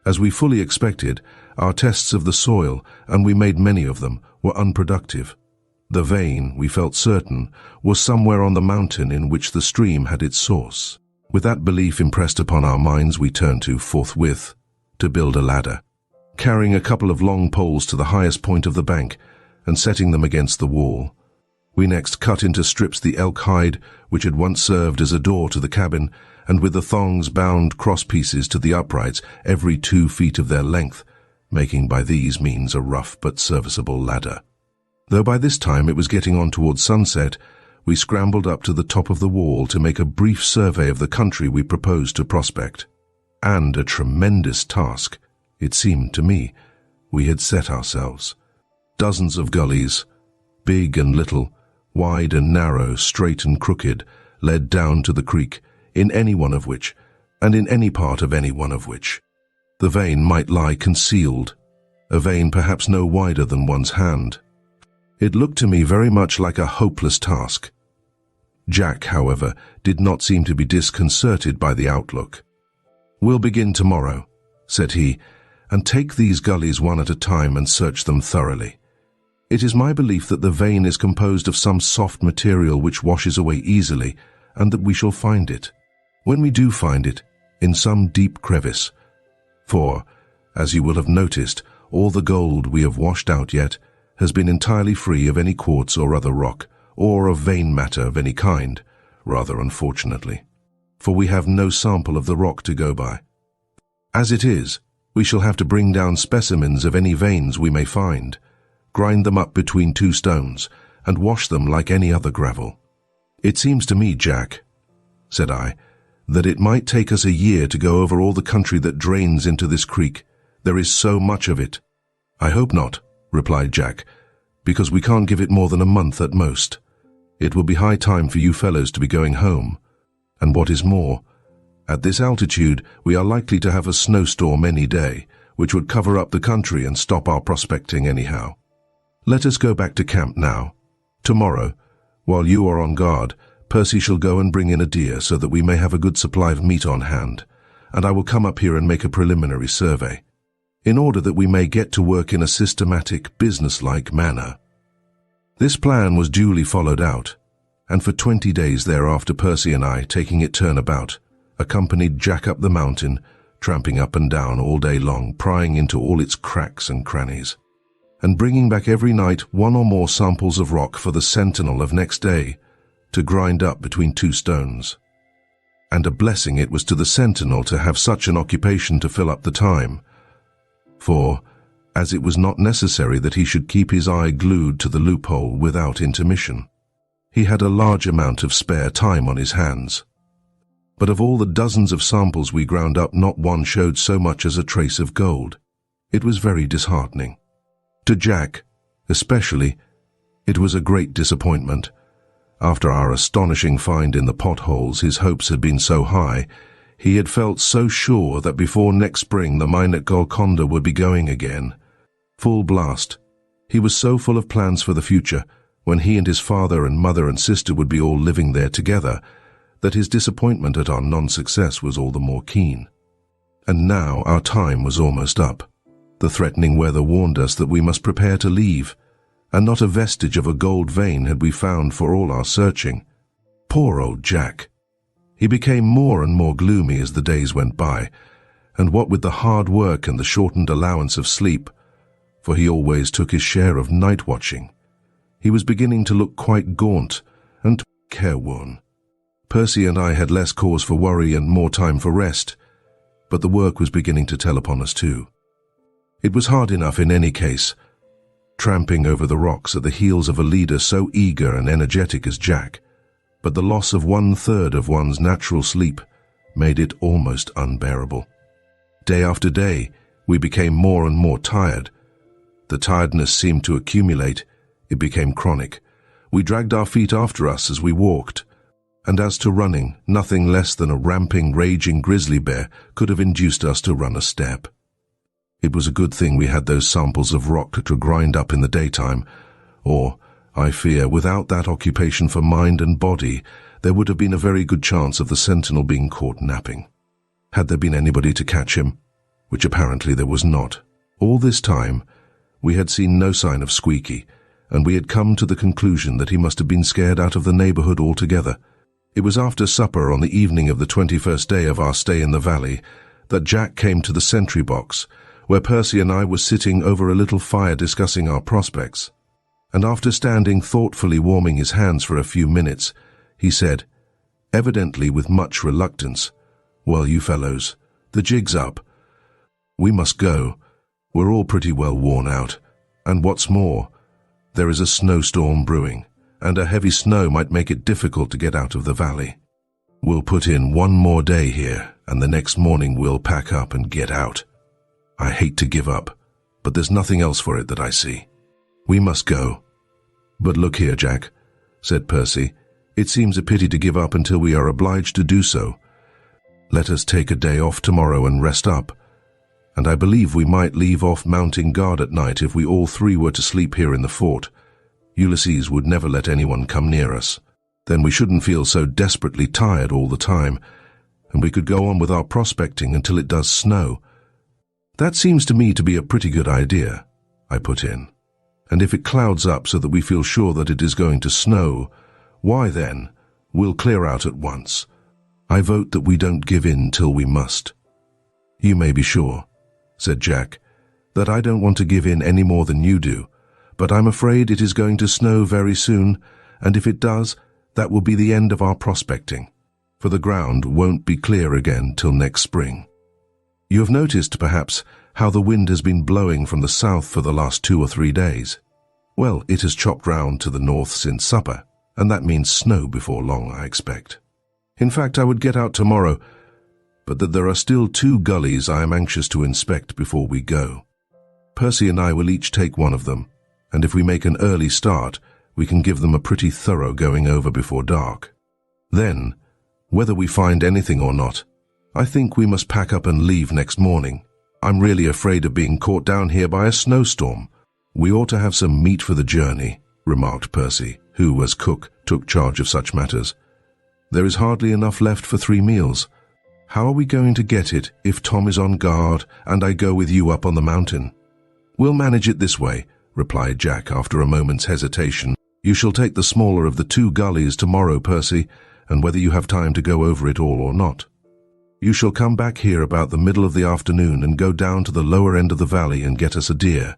As we fully expected, our tests of the soil, and we made many of them, were unproductive. The vein, we felt certain, was somewhere on the mountain in which the stream had its source. With that belief impressed upon our minds, we turned to, forthwith, to build a ladder, carrying a couple of long poles to the highest point of the bank and setting them against the wall. We next cut into strips the elk hide which had once served as a door to the cabin, and with the thongs bound cross pieces to the uprights every 2 feet of their length, making by these means a rough but serviceable ladder. Though by this time it was getting on towards sunset, we scrambled up to the top of the wall to make a brief survey of the country we proposed to prospect. And a tremendous task, it seemed to me, we had set ourselves. Dozens of gullies, big and little, wide and narrow, straight and crooked, led down to the creek, in any one of which, and in any part of any one of which, the vein might lie concealed, a vein perhaps no wider than one's hand. It looked to me very much like a hopeless task. Jack, however, did not seem to be disconcerted by the outlook. "We'll begin tomorrow," said he, "and take these gullies one at a time and search them thoroughly. It is my belief that the vein is composed of some soft material which washes away easily, and that we shall find it. When we do find it, in some deep crevice, for, as you will have noticed, all the gold we have washed out yet has been entirely free of any quartz or other rock, or of vein matter of any kind, rather unfortunately, for we have no sample of the rock to go by. As it is, we shall have to bring down specimens of any veins we may find, grind them up between 2 stones, and wash them like any other gravel. It seems to me, Jack," said I, "that it might take us a year to go over all the country that drains into this creek. There is so much of it." "I hope not," replied Jack, "because we can't give it more than a month at most. It will be high time for you fellows to be going home. And what is more, at this altitude we are likely to have a snowstorm any day, which would cover up the country and stop our prospecting anyhow. Let us go back to camp now. Tomorrow, while you are on guard, Percy shall go and bring in a deer so that we may have a good supply of meat on hand, and I will come up here and make a preliminary survey, in order that we may get to work in a systematic, business-like manner." This plan was duly followed out, and for 20 days thereafter Percy and I, taking it turn about, accompanied Jack up the mountain, tramping up and down all day long, prying into all its cracks and crannies, and bringing back every night 1 or more samples of rock for the sentinel of next day to grind up between 2 stones. And a blessing it was to the sentinel to have such an occupation to fill up the time, for, as it was not necessary that he should keep his eye glued to the loophole without intermission, he had a large amount of spare time on his hands. But of all the dozens of samples we ground up, not one showed so much as a trace of gold. It was very disheartening. To Jack, Especially, it was a great disappointment. After our astonishing find in the potholes, his hopes had been so high. He had felt so sure that before next spring the mine at Golconda would be going again. Full blast. He was so full of plans for the future, when he and his father and mother and sister would be all living there together, that his disappointment at our non-success was all the more keen. And now our time was almost up. The threatening weather warned us that we must prepare to leave, and not a vestige of a gold vein had we found for all our searching. Poor old Jack. He became more and more gloomy as the days went by, and what with the hard work and the shortened allowance of sleep, for he always took his share of night watching, he was beginning to look quite gaunt and careworn. Percy and I had less cause for worry and more time for rest, but the work was beginning to tell upon us too. It was hard enough in any case, tramping over the rocks at the heels of a leader so eager and energetic as Jack, but the loss of 1/3 of one's natural sleep made it almost unbearable. Day after day, we became more and more tired. The tiredness seemed to accumulate. It became chronic. We dragged our feet after us as we walked, and as to running, nothing less than a ramping, raging grizzly bear could have induced us to run a step. It was a good thing we had those samples of rock to grind up in the daytime, or, I fear, without that occupation for mind and body, there would have been a very good chance of the sentinel being caught napping. Had there been anybody to catch him, which apparently there was not. All this time, we had seen no sign of Squeaky, and we had come to the conclusion that he must have been scared out of the neighborhood altogether. It was after supper on the evening of the 21st day of our stay in the valley that Jack came to the sentry box, where Percy and I were sitting over a little fire discussing our prospects, and after standing thoughtfully warming his hands for a few minutes, he said, evidently with much reluctance, "Well, you fellows, the jig's up. We must go. We're all pretty well worn out, and what's more, there is a snowstorm brewing, and a heavy snow might make it difficult to get out of the valley. We'll put in one more day here, and the next morning we'll pack up and get out. I hate to give up, but there's nothing else for it that I see. We must go." "But look here, Jack," said Percy, "it seems a pity to give up until we are obliged to do so. Let us take a day off tomorrow and rest up, and I believe we might leave off mounting guard at night if we all three were to sleep here in the fort. Ulysses would never let anyone come near us. Then we shouldn't feel so desperately tired all the time, and we could go on with our prospecting until it does snow." "That seems to me to be a pretty good idea," I put in. "And if it clouds up so that we feel sure that it is going to snow, why then, we'll clear out at once. I vote that we don't give in till we must." "You may be sure," said Jack, "that I don't want to give in any more than you do, but I'm afraid it is going to snow very soon, and if it does, that will be the end of our prospecting, for the ground won't be clear again till next spring. You have noticed, perhaps, how the wind has been blowing from the south for the last 2 or 3 days. Well, it has chopped round to the north since supper, and that means snow before long, I expect. In fact, I would get out tomorrow, but that there are still 2 gullies I am anxious to inspect before we go. Percy and I will each take one of them, and if we make an early start, we can give them a pretty thorough going over before dark. Then, whether we find anything or not, I think we must pack up and leave next morning. I'm really afraid of being caught down here by a snowstorm. We ought to have some meat for the journey," remarked Percy, who, as cook, took charge of such matters. "There is hardly enough left for 3 meals. How are we going to get it if Tom is on guard and I go with you up on the mountain?" "We'll manage it this way," replied Jack after a moment's hesitation. "You shall take the smaller of the 2 gullies tomorrow, Percy, and whether you have time to go over it all or not. You shall come back here about the middle of the afternoon and go down to the lower end of the valley and get us a deer.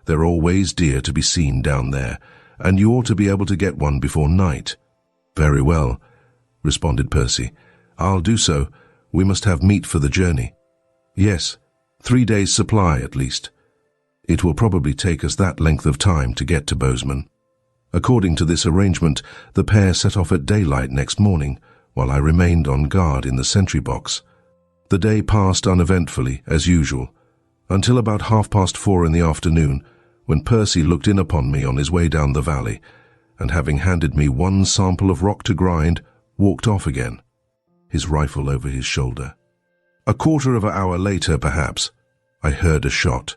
There are always deer to be seen down there, and you ought to be able to get one before night." "Very well," responded Percy. "I'll do so. We must have meat for the journey." "Yes, 3 days' supply at least. It will probably take us that length of time to get to Bozeman." According to this arrangement, the pair set off at daylight next morning, while I remained on guard in the sentry box. The day passed uneventfully, as usual, until about 4:30 in the afternoon, when Percy looked in upon me on his way down the valley, and having handed me one sample of rock to grind, walked off again, his rifle over his shoulder. A quarter of an hour later, perhaps, I heard a shot.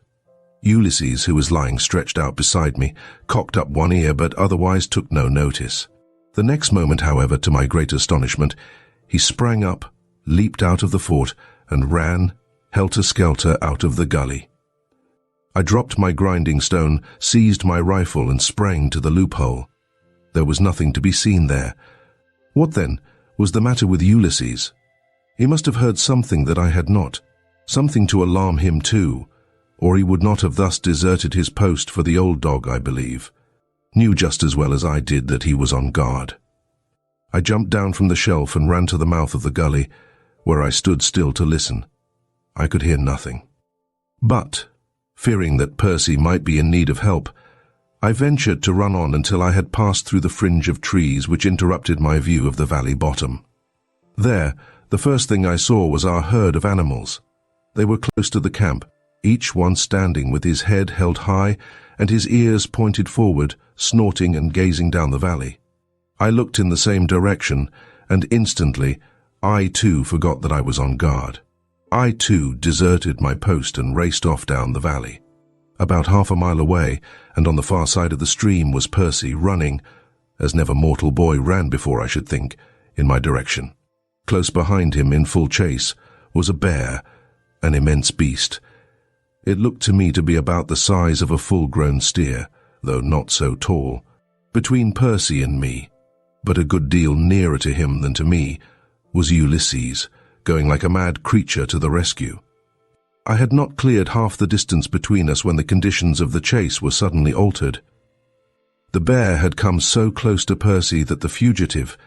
Ulysses, who was lying stretched out beside me, cocked up one ear but otherwise took no notice. The next moment, however, to my great astonishment, he sprang up, leaped out of the fort, and ran, helter-skelter, out of the gully. I dropped my grinding stone, seized my rifle, and sprang to the loophole. There was nothing to be seen there. What, then, was the matter with Ulysses? He must have heard something that I had not, something to alarm him too, or he would not have thus deserted his post for the old dog, I believe. Knew just as well as I did that he was on guard. I jumped down from the shelf and ran to the mouth of the gully, where I stood still to listen. I could hear nothing. But, fearing that Percy might be in need of help, I ventured to run on until I had passed through the fringe of trees which interrupted my view of the valley bottom. There, the first thing I saw was our herd of animals. They were close to the camp, each one standing with his head held high and his ears pointed forward, snorting and gazing down the valley. I looked in the same direction, and instantly I too forgot that I was on guard. I too deserted my post and raced off down the valley. About half a mile away, and on the far side of the stream, was Percy running, as never mortal boy ran before, I should think, in my direction. Close behind him, in full chase, was a bear, an immense beast. It looked to me to be about the size of a full-grown steer, though not so tall. Between Percy and me, but a good deal nearer to him than to me, was Ulysses, going like a mad creature to the rescue. I had not cleared half the distance between us when the conditions of the chase were suddenly altered. The bear had come so close to Percy that the fugitive,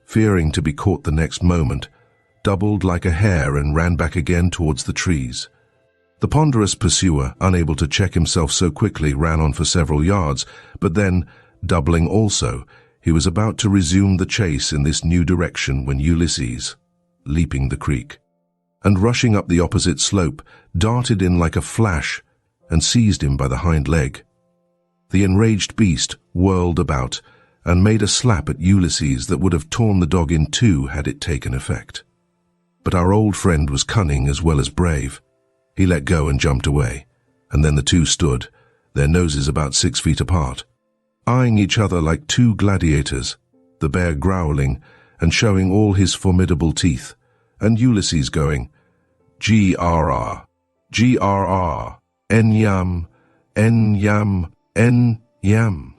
fearing to be caught the next moment, doubled like a hare and ran back again towards the trees. The ponderous pursuer, unable to check himself so quickly, ran on for several yards, but then, doubling also, he was about to resume the chase in this new direction when Ulysses, leaping the creek, and rushing up the opposite slope, darted in like a flash and seized him by the hind leg. The enraged beast whirled about and made a slap at Ulysses that would have torn the dog in two had it taken effect. But our old friend was cunning as well as brave. He let go and jumped away, and then the two stood, their noses about 6 feet apart, eyeing each other like two gladiators, the bear growling and showing all his formidable teeth, and Ulysses going, "Grr, grr, en-yam, en-yam, en-yam,"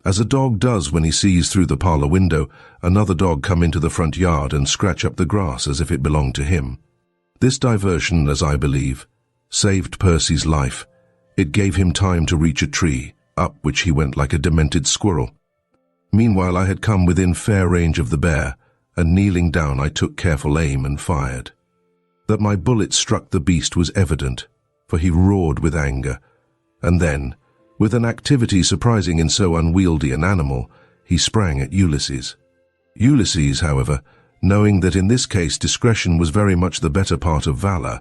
as a dog does when he sees through the parlor window another dog come into the front yard and scratch up the grass as if it belonged to him. This diversion, as I believe, saved Percy's life. It gave him time to reach a tree, up which he went like a demented squirrel. Meanwhile I had come within fair range of the bear, and kneeling down I took careful aim and fired. That my bullet struck the beast was evident, for he roared with anger, and then, with an activity surprising in so unwieldy an animal, he sprang at Ulysses. Ulysses, however, knowing that in this case discretion was very much the better part of valor,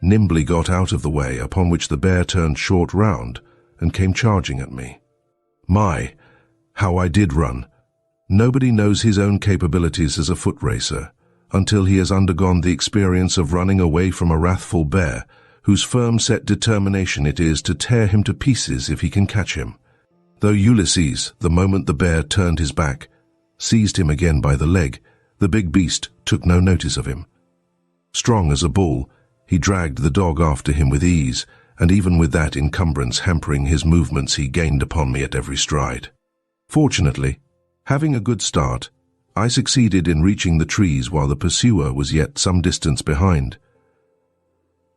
nimbly got out of the way, upon which the bear turned short round and came charging at me. My, how I did run! Nobody knows his own capabilities as a foot racer until he has undergone the experience of running away from a wrathful bear, whose firm-set determination it is to tear him to pieces if he can catch him. Though Ulysses, the moment the bear turned his back, seized him again by the leg, the big beast took no notice of him. Strong as a bull, he dragged the dog after him with ease, and even with that encumbrance hampering his movements, he gained upon me at every stride. Fortunately, having a good start, I succeeded in reaching the trees while the pursuer was yet some distance behind.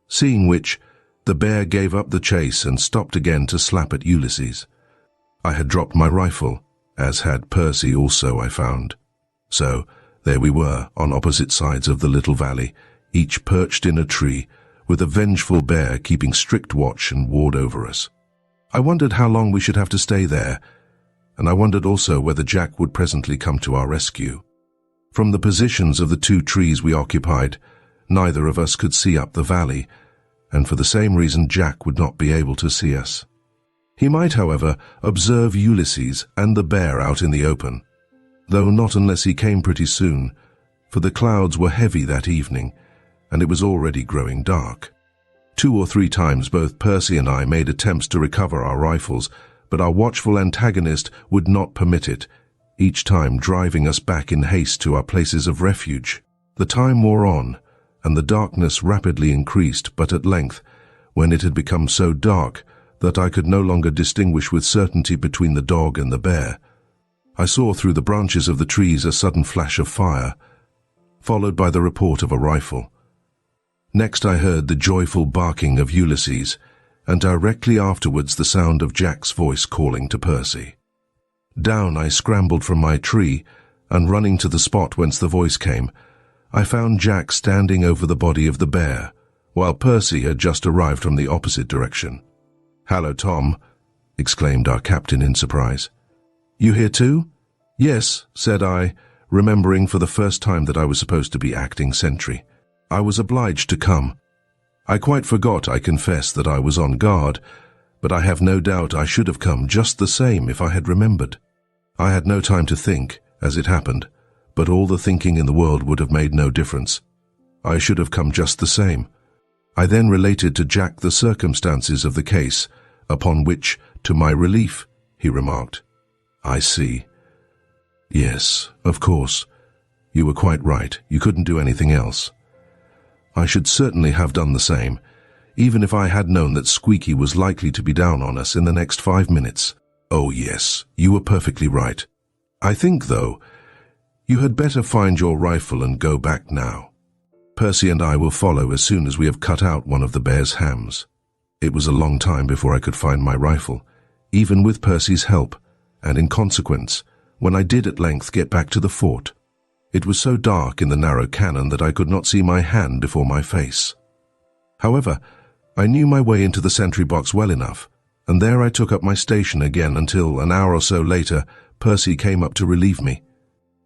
Seeing which, the bear gave up the chase and stopped again to slap at Ulysses. I had dropped my rifle, as had Percy also, I found. So, there we were, on opposite sides of the little valley, each perched in a tree, with a vengeful bear keeping strict watch and ward over us. I wondered how long we should have to stay there, and I wondered also whether Jack would presently come to our rescue. From the positions of the two trees we occupied, neither of us could see up the valley, and for the same reason Jack would not be able to see us. He might, however, observe Ulysses and the bear out in the open, though not unless he came pretty soon, for the clouds were heavy that evening, and it was already growing dark. 2 or 3 times both Percy and I made attempts to recover our rifles, but our watchful antagonist would not permit it, each time driving us back in haste to our places of refuge. The time wore on, and the darkness rapidly increased, but at length, when it had become so dark that I could no longer distinguish with certainty between the dog and the bear, I saw through the branches of the trees a sudden flash of fire, followed by the report of a rifle. Next I heard the joyful barking of Ulysses, and directly afterwards the sound of Jack's voice calling to Percy. Down I scrambled from my tree, and running to the spot whence the voice came, I found Jack standing over the body of the bear, while Percy had just arrived from the opposite direction. "Hallo, Tom," exclaimed our captain in surprise. "You here too?" "Yes," said I, remembering for the first time that I was supposed to be acting sentry. "I was obliged to come. I quite forgot, I confess, that I was on guard, but I have no doubt I should have come just the same if I had remembered. I had no time to think, as it happened, but all the thinking in the world would have made no difference. I should have come just the same." I then related to Jack the circumstances of the case, upon which, to my relief, he remarked, "I see. Yes, of course. You were quite right. You couldn't do anything else. I should certainly have done the same, even if I had known that Squeaky was likely to be down on us in the next 5 minutes. Oh yes, you were perfectly right. I think, though, you had better find your rifle and go back now. Percy and I will follow as soon as we have cut out one of the bear's hams." It was a long time before I could find my rifle, even with Percy's help, and in consequence, when I did at length get back to the fort, it was so dark in the narrow canon that I could not see my hand before my face. However, I knew my way into the sentry box well enough, and there I took up my station again until, an hour or so later, Percy came up to relieve me.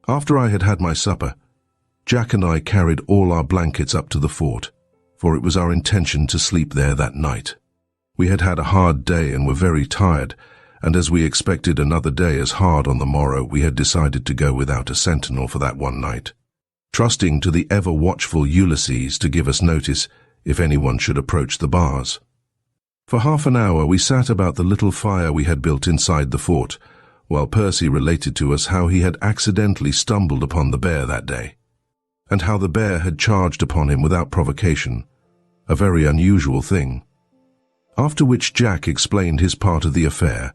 After I had had my supper, Jack and I carried all our blankets up to the fort, for it was our intention to sleep there that night. We had had a hard day and were very tired, and as we expected another day as hard on the morrow, we had decided to go without a sentinel for that one night, trusting to the ever-watchful Ulysses to give us notice if anyone should approach the bars. For half an hour we sat about the little fire we had built inside the fort, while Percy related to us how he had accidentally stumbled upon the bear that day, and how the bear had charged upon him without provocation, a very unusual thing. After which Jack explained his part of the affair,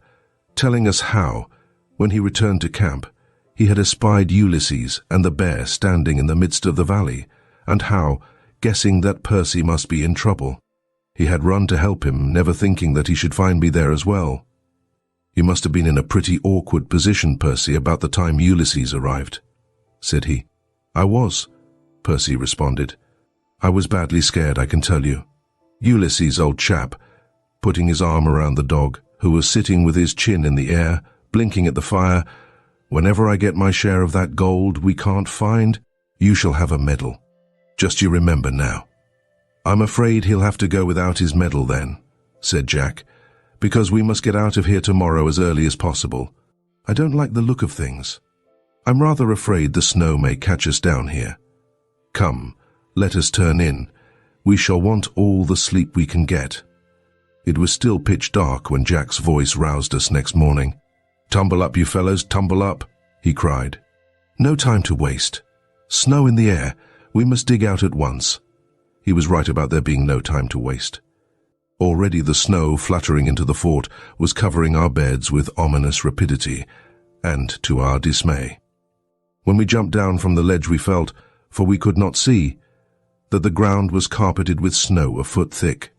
telling us how, when he returned to camp, he had espied Ulysses and the bear standing in the midst of the valley, and how, guessing that Percy must be in trouble, he had run to help him, never thinking that he should find me there as well. "You must have been in a pretty awkward position, Percy, about the time Ulysses arrived," said he. "I was," Percy responded. "I was badly scared, I can tell you. Ulysses, old chap," putting his arm around the dog, who was sitting with his chin in the air, blinking at the fire, "whenever I get my share of that gold we can't find, you shall have a medal. Just you remember now." "I'm afraid he'll have to go without his medal then," said Jack, "because we must get out of here tomorrow as early as possible. I don't like the look of things. I'm rather afraid the snow may catch us down here. Come, let us turn in. We shall want all the sleep we can get." It was still pitch dark when Jack's voice roused us next morning. "Tumble up, you fellows, tumble up," he cried. "No time to waste. Snow in the air. We must dig out at once." He was right about there being no time to waste. Already the snow fluttering into the fort was covering our beds with ominous rapidity, and to our dismay. When we jumped down from the ledge we felt, for we could not see, that the ground was carpeted with snow a foot thick,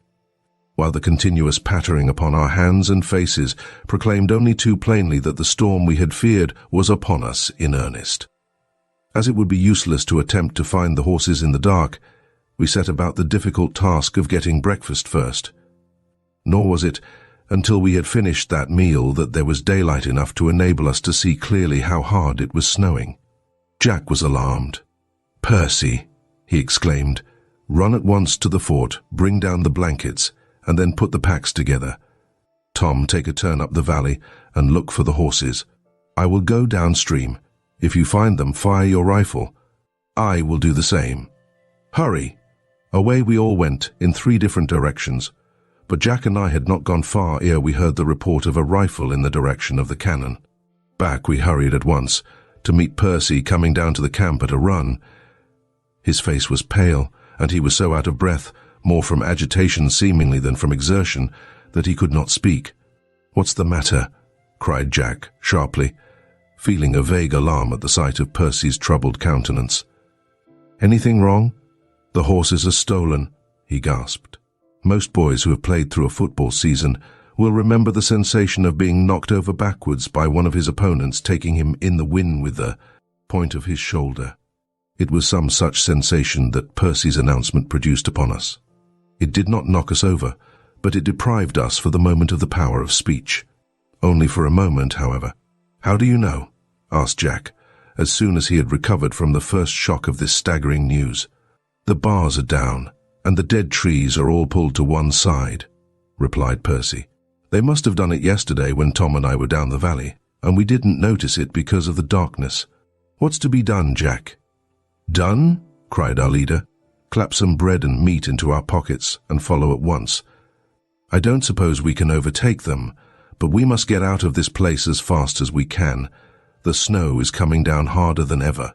while the continuous pattering upon our hands and faces proclaimed only too plainly that the storm we had feared was upon us in earnest. As it would be useless to attempt to find the horses in the dark, we set about the difficult task of getting breakfast first. Nor was it until we had finished that meal that there was daylight enough to enable us to see clearly how hard it was snowing. Jack was alarmed. "Percy," he exclaimed, "run at once to the fort, bring down the blankets, and then put the packs together. Tom, take a turn up the valley and look for the horses. I will go downstream. If you find them, fire your rifle. I will do the same. Hurry! Away we all went, in 3 different directions. But Jack and I had not gone far ere we heard the report of a rifle in the direction of the cannon. Back we hurried at once, to meet Percy coming down to the camp at a run. His face was pale, and he was so out of breath, more from agitation seemingly than from exertion, that he could not speak. "What's the matter?" cried Jack, sharply, feeling a vague alarm at the sight of Percy's troubled countenance. "Anything wrong?" "The horses are stolen," he gasped. Most boys who have played through a football season will remember the sensation of being knocked over backwards by one of his opponents taking him in the wind with the point of his shoulder. It was some such sensation that Percy's announcement produced upon us. It did not knock us over, but it deprived us for the moment of the power of speech. Only for a moment, however. "How do you know?" asked Jack, as soon as he had recovered from the first shock of this staggering news. "The bars are down, and the dead trees are all pulled to one side," replied Percy. "They must have done it yesterday when Tom and I were down the valley, and we didn't notice it because of the darkness. What's to be done, Jack?" "Done?" cried our leader. "Clap some bread and meat into our pockets and follow at once. I don't suppose we can overtake them, but we must get out of this place as fast as we can. The snow is coming down harder than ever."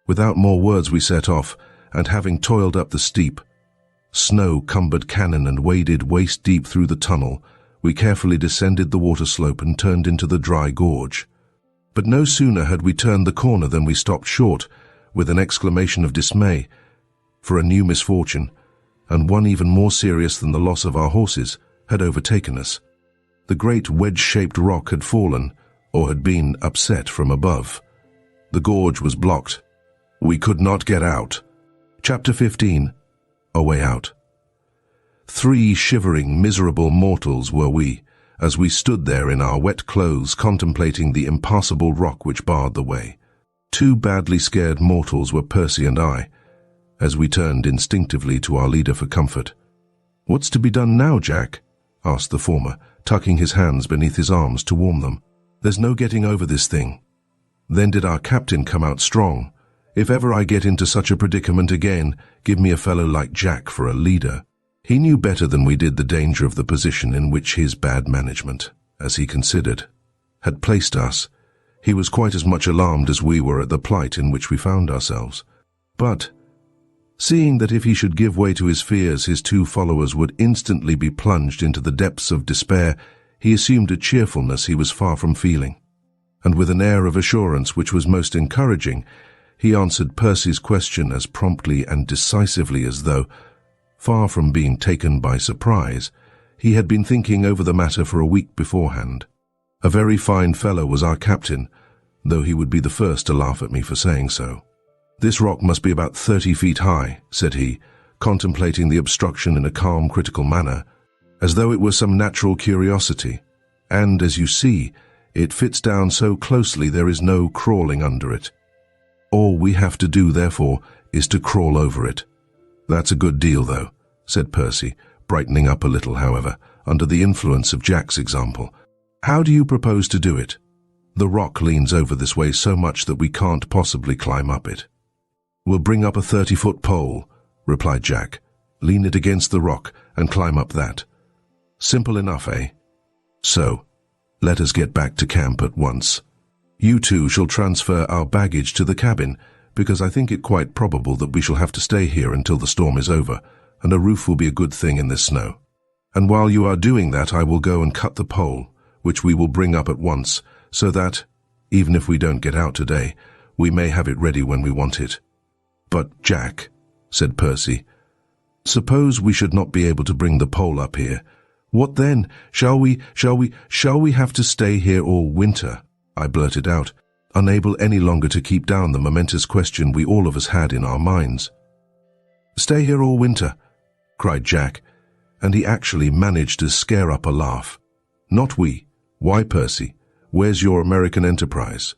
Without more words we set off, and having toiled up the steep, snow-cumbered canon and waded waist-deep through the tunnel, we carefully descended the water slope and turned into the dry gorge. But no sooner had we turned the corner than we stopped short, with an exclamation of dismay, for a new misfortune, and one even more serious than the loss of our horses, had overtaken us. The great wedge-shaped rock had fallen, or had been upset from above. The gorge was blocked. We could not get out. Chapter 15. A Way Out. 3 shivering, miserable mortals were we, as we stood there in our wet clothes contemplating the impassable rock which barred the way. 2 badly scared mortals were Percy and I, as we turned instinctively to our leader for comfort. "What's to be done now, Jack?" asked the former, tucking his hands beneath his arms to warm them. "There's no getting over this thing. Then did our captain come out strong. If ever I get into such a predicament again, give me a fellow like Jack for a leader." He knew better than we did the danger of the position in which his bad management, as he considered, had placed us. He was quite as much alarmed as we were at the plight in which we found ourselves. But, seeing that if he should give way to his fears, his 2 followers would instantly be plunged into the depths of despair, he assumed a cheerfulness he was far from feeling. And with an air of assurance which was most encouraging, he answered Percy's question as promptly and decisively as though, far from being taken by surprise, he had been thinking over the matter for a week beforehand. A very fine fellow was our captain, though he would be the first to laugh at me for saying so. "This rock must be about 30 feet high," said he, contemplating the obstruction in a calm, critical manner, as though it were some natural curiosity. "And, as you see, it fits down so closely there is no crawling under it. All we have to do, therefore, is to crawl over it." "That's a good deal, though," said Percy, brightening up a little, however, under the influence of Jack's example. "How do you propose to do it? The rock leans over this way so much that we can't possibly climb up it." "We'll bring up a 30-foot pole," replied Jack. "Lean it against the rock and climb up that. Simple enough, eh? So, let us get back to camp at once. You 2 shall transfer our baggage to the cabin, because I think it quite probable that we shall have to stay here until the storm is over, and a roof will be a good thing in this snow. And while you are doing that, I will go and cut the pole, which we will bring up at once, so that, even if we don't get out today, we may have it ready when we want it." "But, Jack," said Percy, "suppose we should not be able to bring the pole up here. What then? Shall we have to stay here all winter?" I blurted out, unable any longer to keep down the momentous question we all of us had in our minds. "Stay here all winter?" cried Jack, and he actually managed to scare up a laugh. "Not we. Why, Percy? Where's your American enterprise?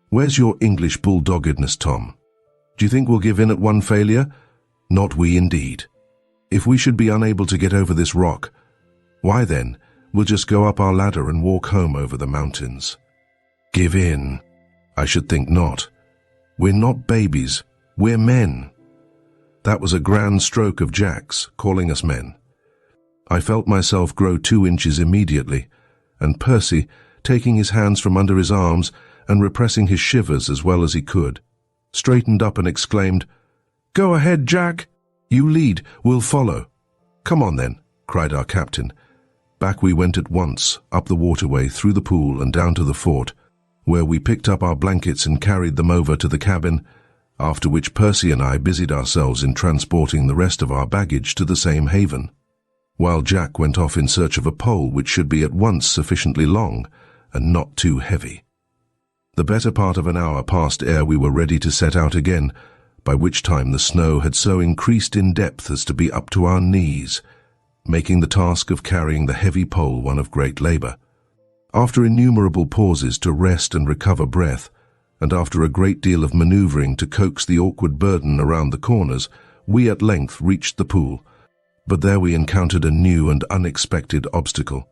Where's your English bulldoggedness, Tom? Do you think we'll give in at one failure? Not we indeed. If we should be unable to get over this rock, why then, We'll just go up our ladder and walk home over the mountains." "Give in? I should think not. We're not babies, we're men." That was a grand stroke of Jack's, calling us men. I felt myself grow 2 inches immediately, and Percy, taking his hands from under his arms and repressing his shivers as well as he could, straightened up and exclaimed, "Go ahead, Jack. You lead, we'll follow." "Come on then," cried our captain. Back we went at once, up the waterway, through the pool and down to the fort, where we picked up our blankets and carried them over to the cabin, after which Percy and I busied ourselves in transporting the rest of our baggage to the same haven, while Jack went off in search of a pole which should be at once sufficiently long and not too heavy. The better part of an hour passed ere we were ready to set out again, by which time the snow had so increased in depth as to be up to our knees, making the task of carrying the heavy pole one of great labor. After innumerable pauses to rest and recover breath, and after a great deal of maneuvering to coax the awkward burden around the corners, we at length reached the pool, but there we encountered a new and unexpected obstacle.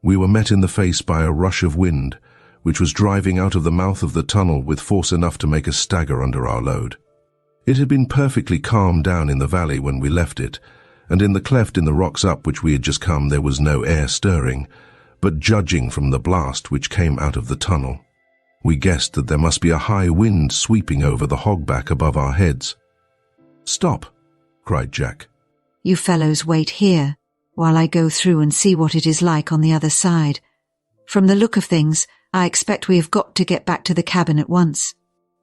We were met in the face by a rush of wind, which was driving out of the mouth of the tunnel with force enough to make us stagger under our load. It had been perfectly calm down in the valley when we left it, and in the cleft in the rocks up which we had just come there was no air stirring, but judging from the blast which came out of the tunnel, we guessed that there must be a high wind sweeping over the hogback above our heads. "Stop!" cried Jack. "You fellows wait here, while I go through and see what it is like on the other side. From the look of things, I expect we have got to get back to the cabin at once."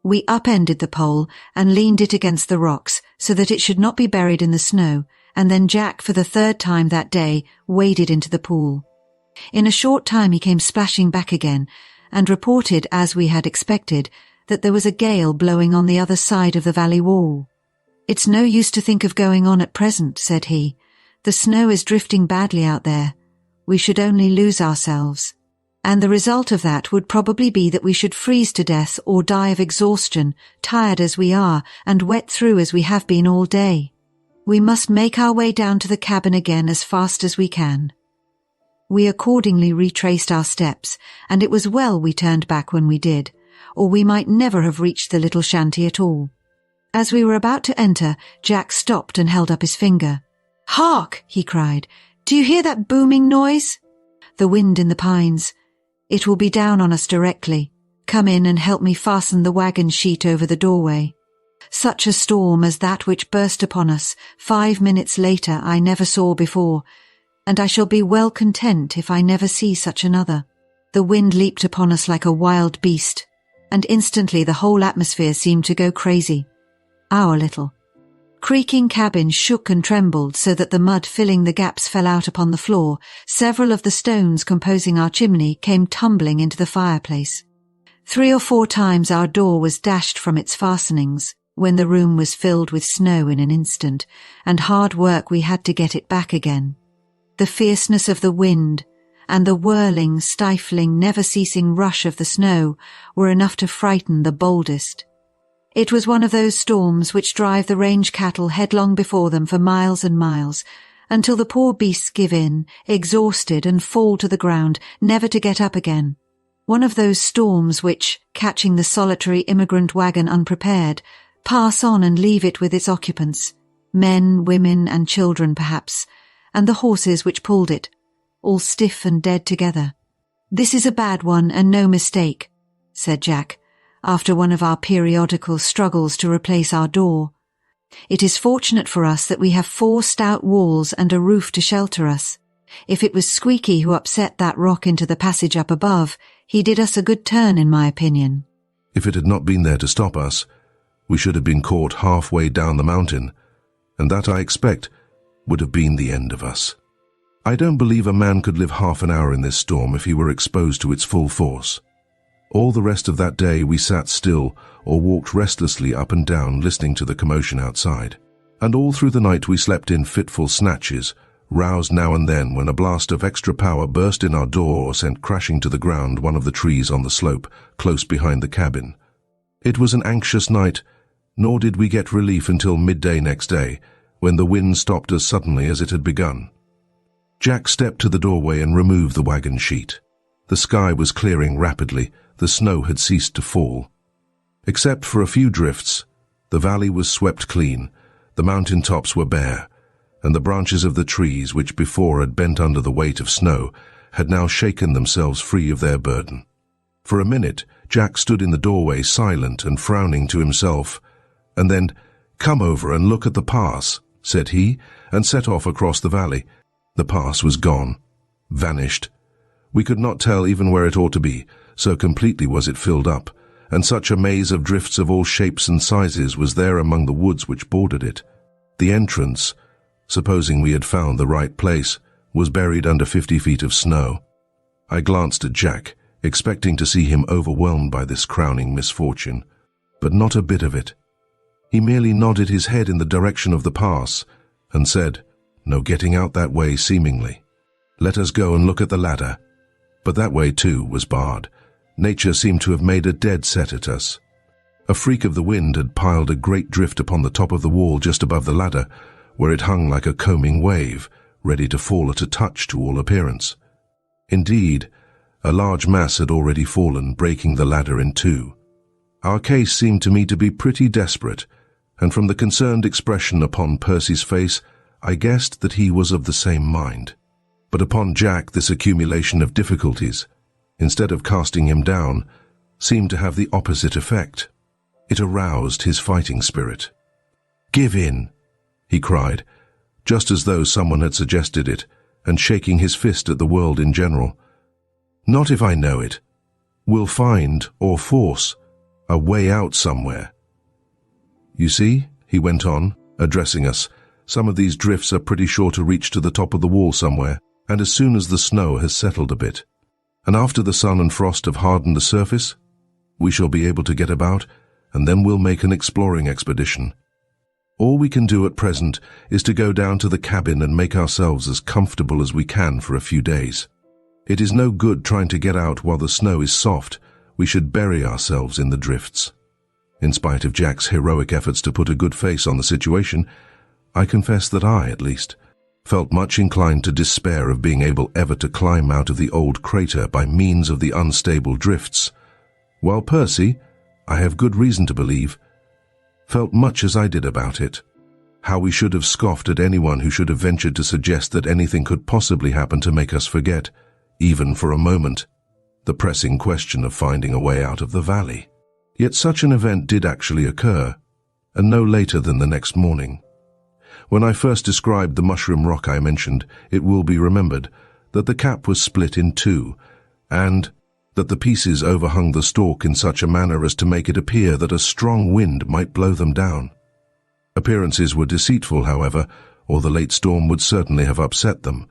We upended the pole and leaned it against the rocks so that it should not be buried in the snow, and then Jack, for the 3rd time that day, waded into the pool. In a short time he came splashing back again, and reported, as we had expected, that there was a gale blowing on the other side of the valley wall. "It's no use to think of going on at present," said he. "The snow is drifting badly out there. We should only lose ourselves. And the result of that would probably be that we should freeze to death or die of exhaustion, tired as we are and wet through as we have been all day. We must make our way down to the cabin again as fast as we can." We accordingly retraced our steps, and it was well we turned back when we did, or we might never have reached the little shanty at all. As we were about to enter, Jack stopped and held up his finger. "Hark!" he cried. "Do you hear that booming noise? The wind in the pines. It will be down on us directly. Come in and help me fasten the wagon sheet over the doorway." Such a storm as that which burst upon us 5 minutes later I never saw before, and I shall be well content if I never see such another. The wind leaped upon us like a wild beast, and instantly the whole atmosphere seemed to go crazy. Our little creaking cabin shook and trembled so that the mud filling the gaps fell out upon the floor. Several of the stones composing our chimney came tumbling into the fireplace. 3 or 4 times our door was dashed from its fastenings, when the room was filled with snow in an instant, and hard work we had to get it back again. The fierceness of the wind and the whirling, stifling, never-ceasing rush of the snow were enough to frighten the boldest. It was one of those storms which drive the range cattle headlong before them for miles and miles, until the poor beasts give in, exhausted, and fall to the ground, never to get up again. One of those storms which, catching the solitary immigrant wagon unprepared, pass on and leave it with its occupants, men, women, and children perhaps, and the horses which pulled it, all stiff and dead together. "This is a bad one and no mistake," said Jack, after one of our periodical struggles to replace our door. "It is fortunate for us that we have 4 stout walls and a roof to shelter us. If it was Squeaky who upset that rock into the passage up above, he did us a good turn, in my opinion." If it had not been there to stop us, we should have been caught halfway down the mountain, and that, I expect, would have been the end of us. I don't believe a man could live half an hour in this storm if he were exposed to its full force. All the rest of that day we sat still or walked restlessly up and down listening to the commotion outside, and all through the night we slept in fitful snatches, roused now and then when a blast of extra power burst in our door or sent crashing to the ground one of the trees on the slope close behind the cabin. It was an anxious night, nor did we get relief until midday next day, when the wind stopped as suddenly as it had begun. Jack stepped to the doorway and removed the wagon sheet. The sky was clearing rapidly. The snow had ceased to fall. Except for a few drifts, the valley was swept clean, the mountain tops were bare, and the branches of the trees, which before had bent under the weight of snow, had now shaken themselves free of their burden. For a minute, Jack stood in the doorway, silent and frowning to himself, and then, "Come over and look at the pass," said he, and set off across the valley. The pass was gone, vanished. We could not tell even where it ought to be, so completely was it filled up, and such a maze of drifts of all shapes and sizes was there among the woods which bordered it. The entrance, supposing we had found the right place, was buried under 50 feet of snow. I glanced at Jack, expecting to see him overwhelmed by this crowning misfortune, but not a bit of it. He merely nodded his head in the direction of the pass and said, "No getting out that way, seemingly. Let us go and look at the ladder." But that way, too, was barred. Nature seemed to have made a dead set at us. A freak of the wind had piled a great drift upon the top of the wall just above the ladder, where it hung like a combing wave, ready to fall at a touch to all appearance. Indeed, a large mass had already fallen, breaking the ladder in two. Our case seemed to me to be pretty desperate, and from the concerned expression upon Percy's face, I guessed that he was of the same mind. But upon Jack, this accumulation of difficulties, instead of casting him down, seemed to have the opposite effect. It aroused his fighting spirit. "Give in," he cried, just as though someone had suggested it, and shaking his fist at the world in general. "Not if I know it. We'll find, or force, a way out somewhere. You see," he went on, addressing us, "some of these drifts are pretty sure to reach to the top of the wall somewhere, and as soon as the snow has settled a bit, and after the sun and frost have hardened the surface, we shall be able to get about, and then we'll make an exploring expedition. All we can do at present is to go down to the cabin and make ourselves as comfortable as we can for a few days. It is no good trying to get out while the snow is soft. We should bury ourselves in the drifts." In spite of Jack's heroic efforts to put a good face on the situation, I confess that I, at least, felt much inclined to despair of being able ever to climb out of the old crater by means of the unstable drifts, while Percy, I have good reason to believe, felt much as I did about it. How we should have scoffed at anyone who should have ventured to suggest that anything could possibly happen to make us forget, even for a moment, the pressing question of finding a way out of the valley. Yet such an event did actually occur, and no later than the next morning. When I first described the mushroom rock I mentioned, it will be remembered that the cap was split in two, and that the pieces overhung the stalk in such a manner as to make it appear that a strong wind might blow them down. Appearances were deceitful, however, or the late storm would certainly have upset them.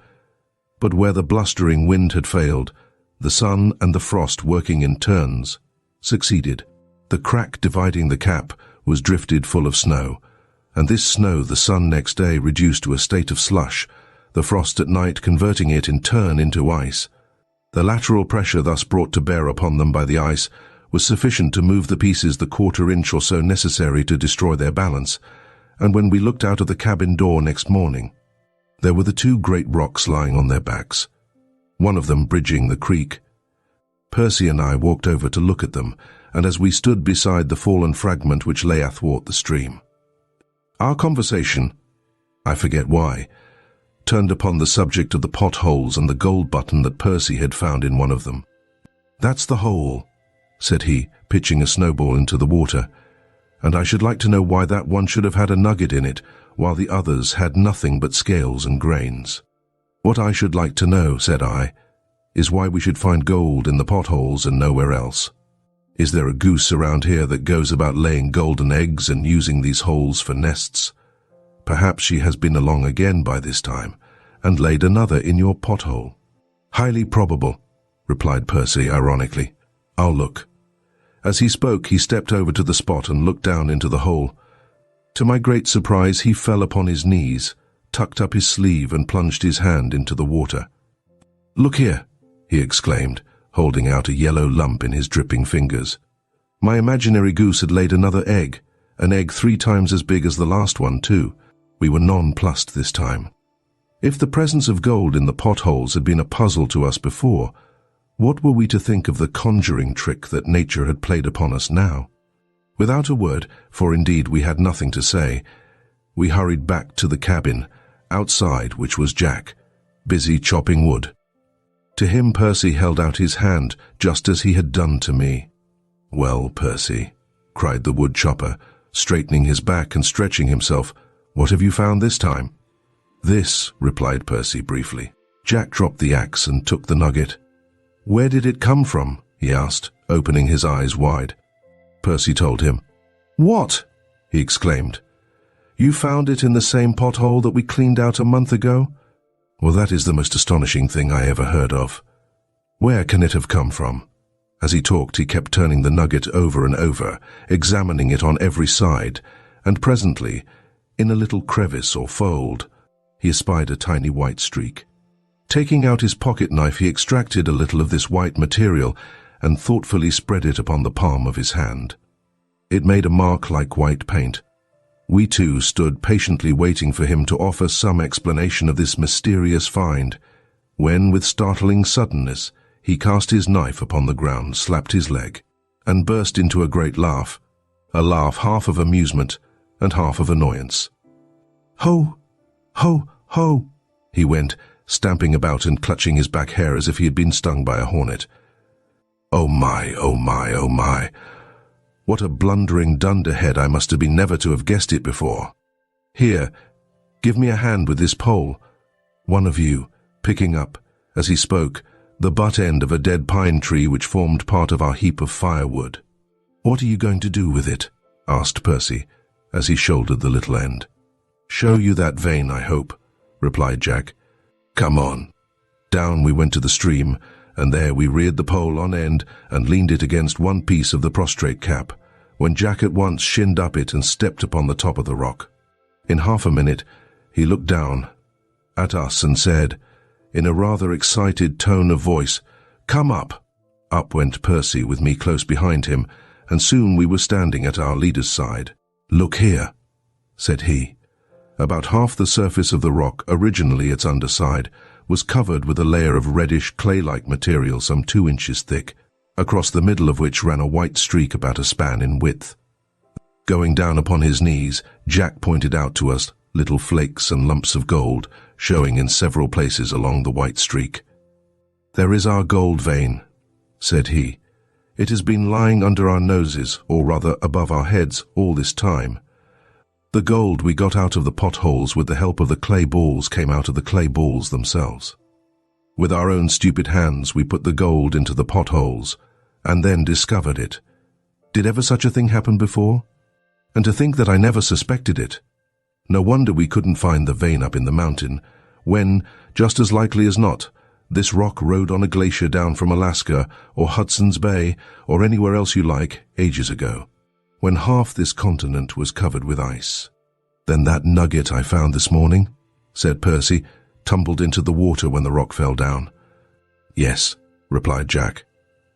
But where the blustering wind had failed, the sun and the frost, working in turns, succeeded. The crack dividing the cap was drifted full of snow, and this snow the sun next day reduced to a state of slush, the frost at night converting it in turn into ice. The lateral pressure thus brought to bear upon them by the ice was sufficient to move the pieces the quarter-inch or so necessary to destroy their balance, and when we looked out of the cabin door next morning, there were the two great rocks lying on their backs, one of them bridging the creek. Percy and I walked over to look at them, and as we stood beside the fallen fragment which lay athwart the stream, our conversation, I forget why, turned upon the subject of the potholes and the gold button that Percy had found in one of them. "That's the hole," said he, pitching a snowball into the water, "and I should like to know why that one should have had a nugget in it, while the others had nothing but scales and grains." "What I should like to know," said I, "is why we should find gold in the potholes and nowhere else. Is there a goose around here that goes about laying golden eggs and using these holes for nests? Perhaps she has been along again by this time, and laid another in your pothole." "Highly probable," replied Percy ironically. "I'll look." As he spoke, he stepped over to the spot and looked down into the hole. To my great surprise, he fell upon his knees, tucked up his sleeve and plunged his hand into the water. "Look here," he exclaimed, holding out a yellow lump in his dripping fingers. My imaginary goose had laid another egg, an egg 3 times as big as the last one, too. We were nonplussed this time. If the presence of gold in the potholes had been a puzzle to us before, what were we to think of the conjuring trick that nature had played upon us now? Without a word, for indeed we had nothing to say, we hurried back to the cabin, outside which was Jack, busy chopping wood. To him Percy held out his hand, just as he had done to me. "Well, Percy," cried the wood chopper, straightening his back and stretching himself, "what have you found this time?" "This," replied Percy briefly. Jack dropped the axe and took the nugget. "Where did it come from?" he asked, opening his eyes wide. Percy told him. "What?" he exclaimed. "You found it in the same pothole that we cleaned out a month ago? Well, that is the most astonishing thing I ever heard of. Where can it have come from?" As he talked, he kept turning the nugget over and over, examining it on every side, and presently, in a little crevice or fold, he espied a tiny white streak. Taking out his pocket knife, he extracted a little of this white material and thoughtfully spread it upon the palm of his hand. It made a mark like white paint. We too stood patiently waiting for him to offer some explanation of this mysterious find, when, with startling suddenness, he cast his knife upon the ground, slapped his leg, and burst into a great laugh, a laugh half of amusement and half of annoyance. "Ho! Ho! Ho!" he went, stamping about and clutching his back hair as if he had been stung by a hornet. "Oh my, oh my, oh my! What a blundering dunderhead I must have been never to have guessed it before. Here, give me a hand with this pole." One of you, picking up, as he spoke, the butt end of a dead pine tree which formed part of our heap of firewood. "What are you going to do with it?" asked Percy, as he shouldered the little end. "Show you that vein, I hope," replied Jack. "Come on." Down we went to the stream, and there we reared the pole on end and leaned it against one piece of the prostrate cap, when Jack at once shinned up it and stepped upon the top of the rock. In half a minute, he looked down at us and said, in a rather excited tone of voice, "Come up." Up went Percy with me close behind him, and soon we were standing at our leader's side. "Look here," said he. About half the surface of the rock, originally its underside, was covered with a layer of reddish clay-like material some 2 inches thick, across the middle of which ran a white streak about a span in width. Going down upon his knees, Jack pointed out to us little flakes and lumps of gold, showing in several places along the white streak. "There is our gold vein," said he. "It has been lying under our noses, or rather above our heads, all this time. The gold we got out of the potholes with the help of the clay balls came out of the clay balls themselves. With our own stupid hands we put the gold into the potholes, and then discovered it. Did ever such a thing happen before? And to think that I never suspected it. No wonder we couldn't find the vein up in the mountain, when, just as likely as not, this rock rode on a glacier down from Alaska, or Hudson's Bay, or anywhere else you like, ages ago, when half this continent was covered with ice. Then that nugget I found this morning," said Percy, "tumbled into the water when the rock fell down." "Yes," replied Jack,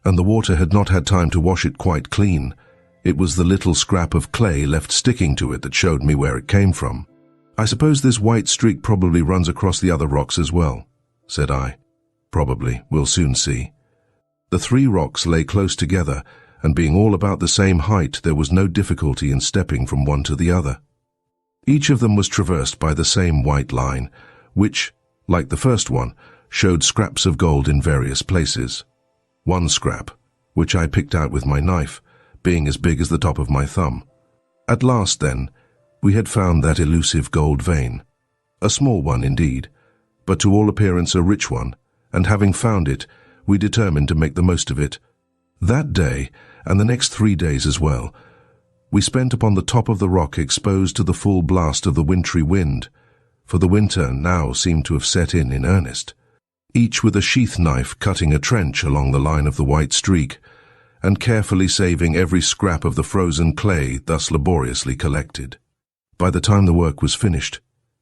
"and the water had not had time to wash it quite clean. It was the little scrap of clay left sticking to it that showed me where it came from." "I suppose this white streak probably runs across the other rocks as well," said I. "Probably. We'll soon see." The 3 rocks lay close together, and being all about the same height, there was no difficulty in stepping from one to the other. Each of them was traversed by the same white line, which, like the first one, showed scraps of gold in various places. One scrap, which I picked out with my knife, being as big as the top of my thumb. At last, then, we had found that elusive gold vein. A small one indeed, but to all appearance a rich one, and having found it, we determined to make the most of it. That day, and the next 3 days as well, we spent upon the top of the rock exposed to the full blast of the wintry wind, for the winter now seemed to have set in earnest, each with a sheath knife cutting a trench along the line of the white streak, and carefully saving every scrap of the frozen clay thus laboriously collected. By the time the work was finished,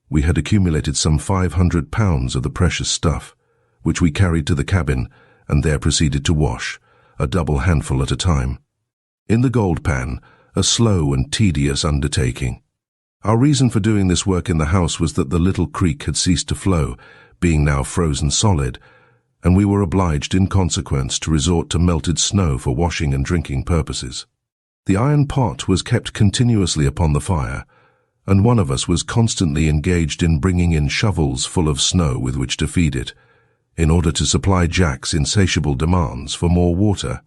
we had accumulated some 500 pounds of the precious stuff, which we carried to the cabin and there proceeded to wash, a double handful at a time. In the gold pan, a slow and tedious undertaking. Our reason for doing this work in the house was that the little creek had ceased to flow, being now frozen solid, and we were obliged in consequence to resort to melted snow for washing and drinking purposes. The iron pot was kept continuously upon the fire, and one of us was constantly engaged in bringing in shovels full of snow with which to feed it, in order to supply Jack's insatiable demands for more water.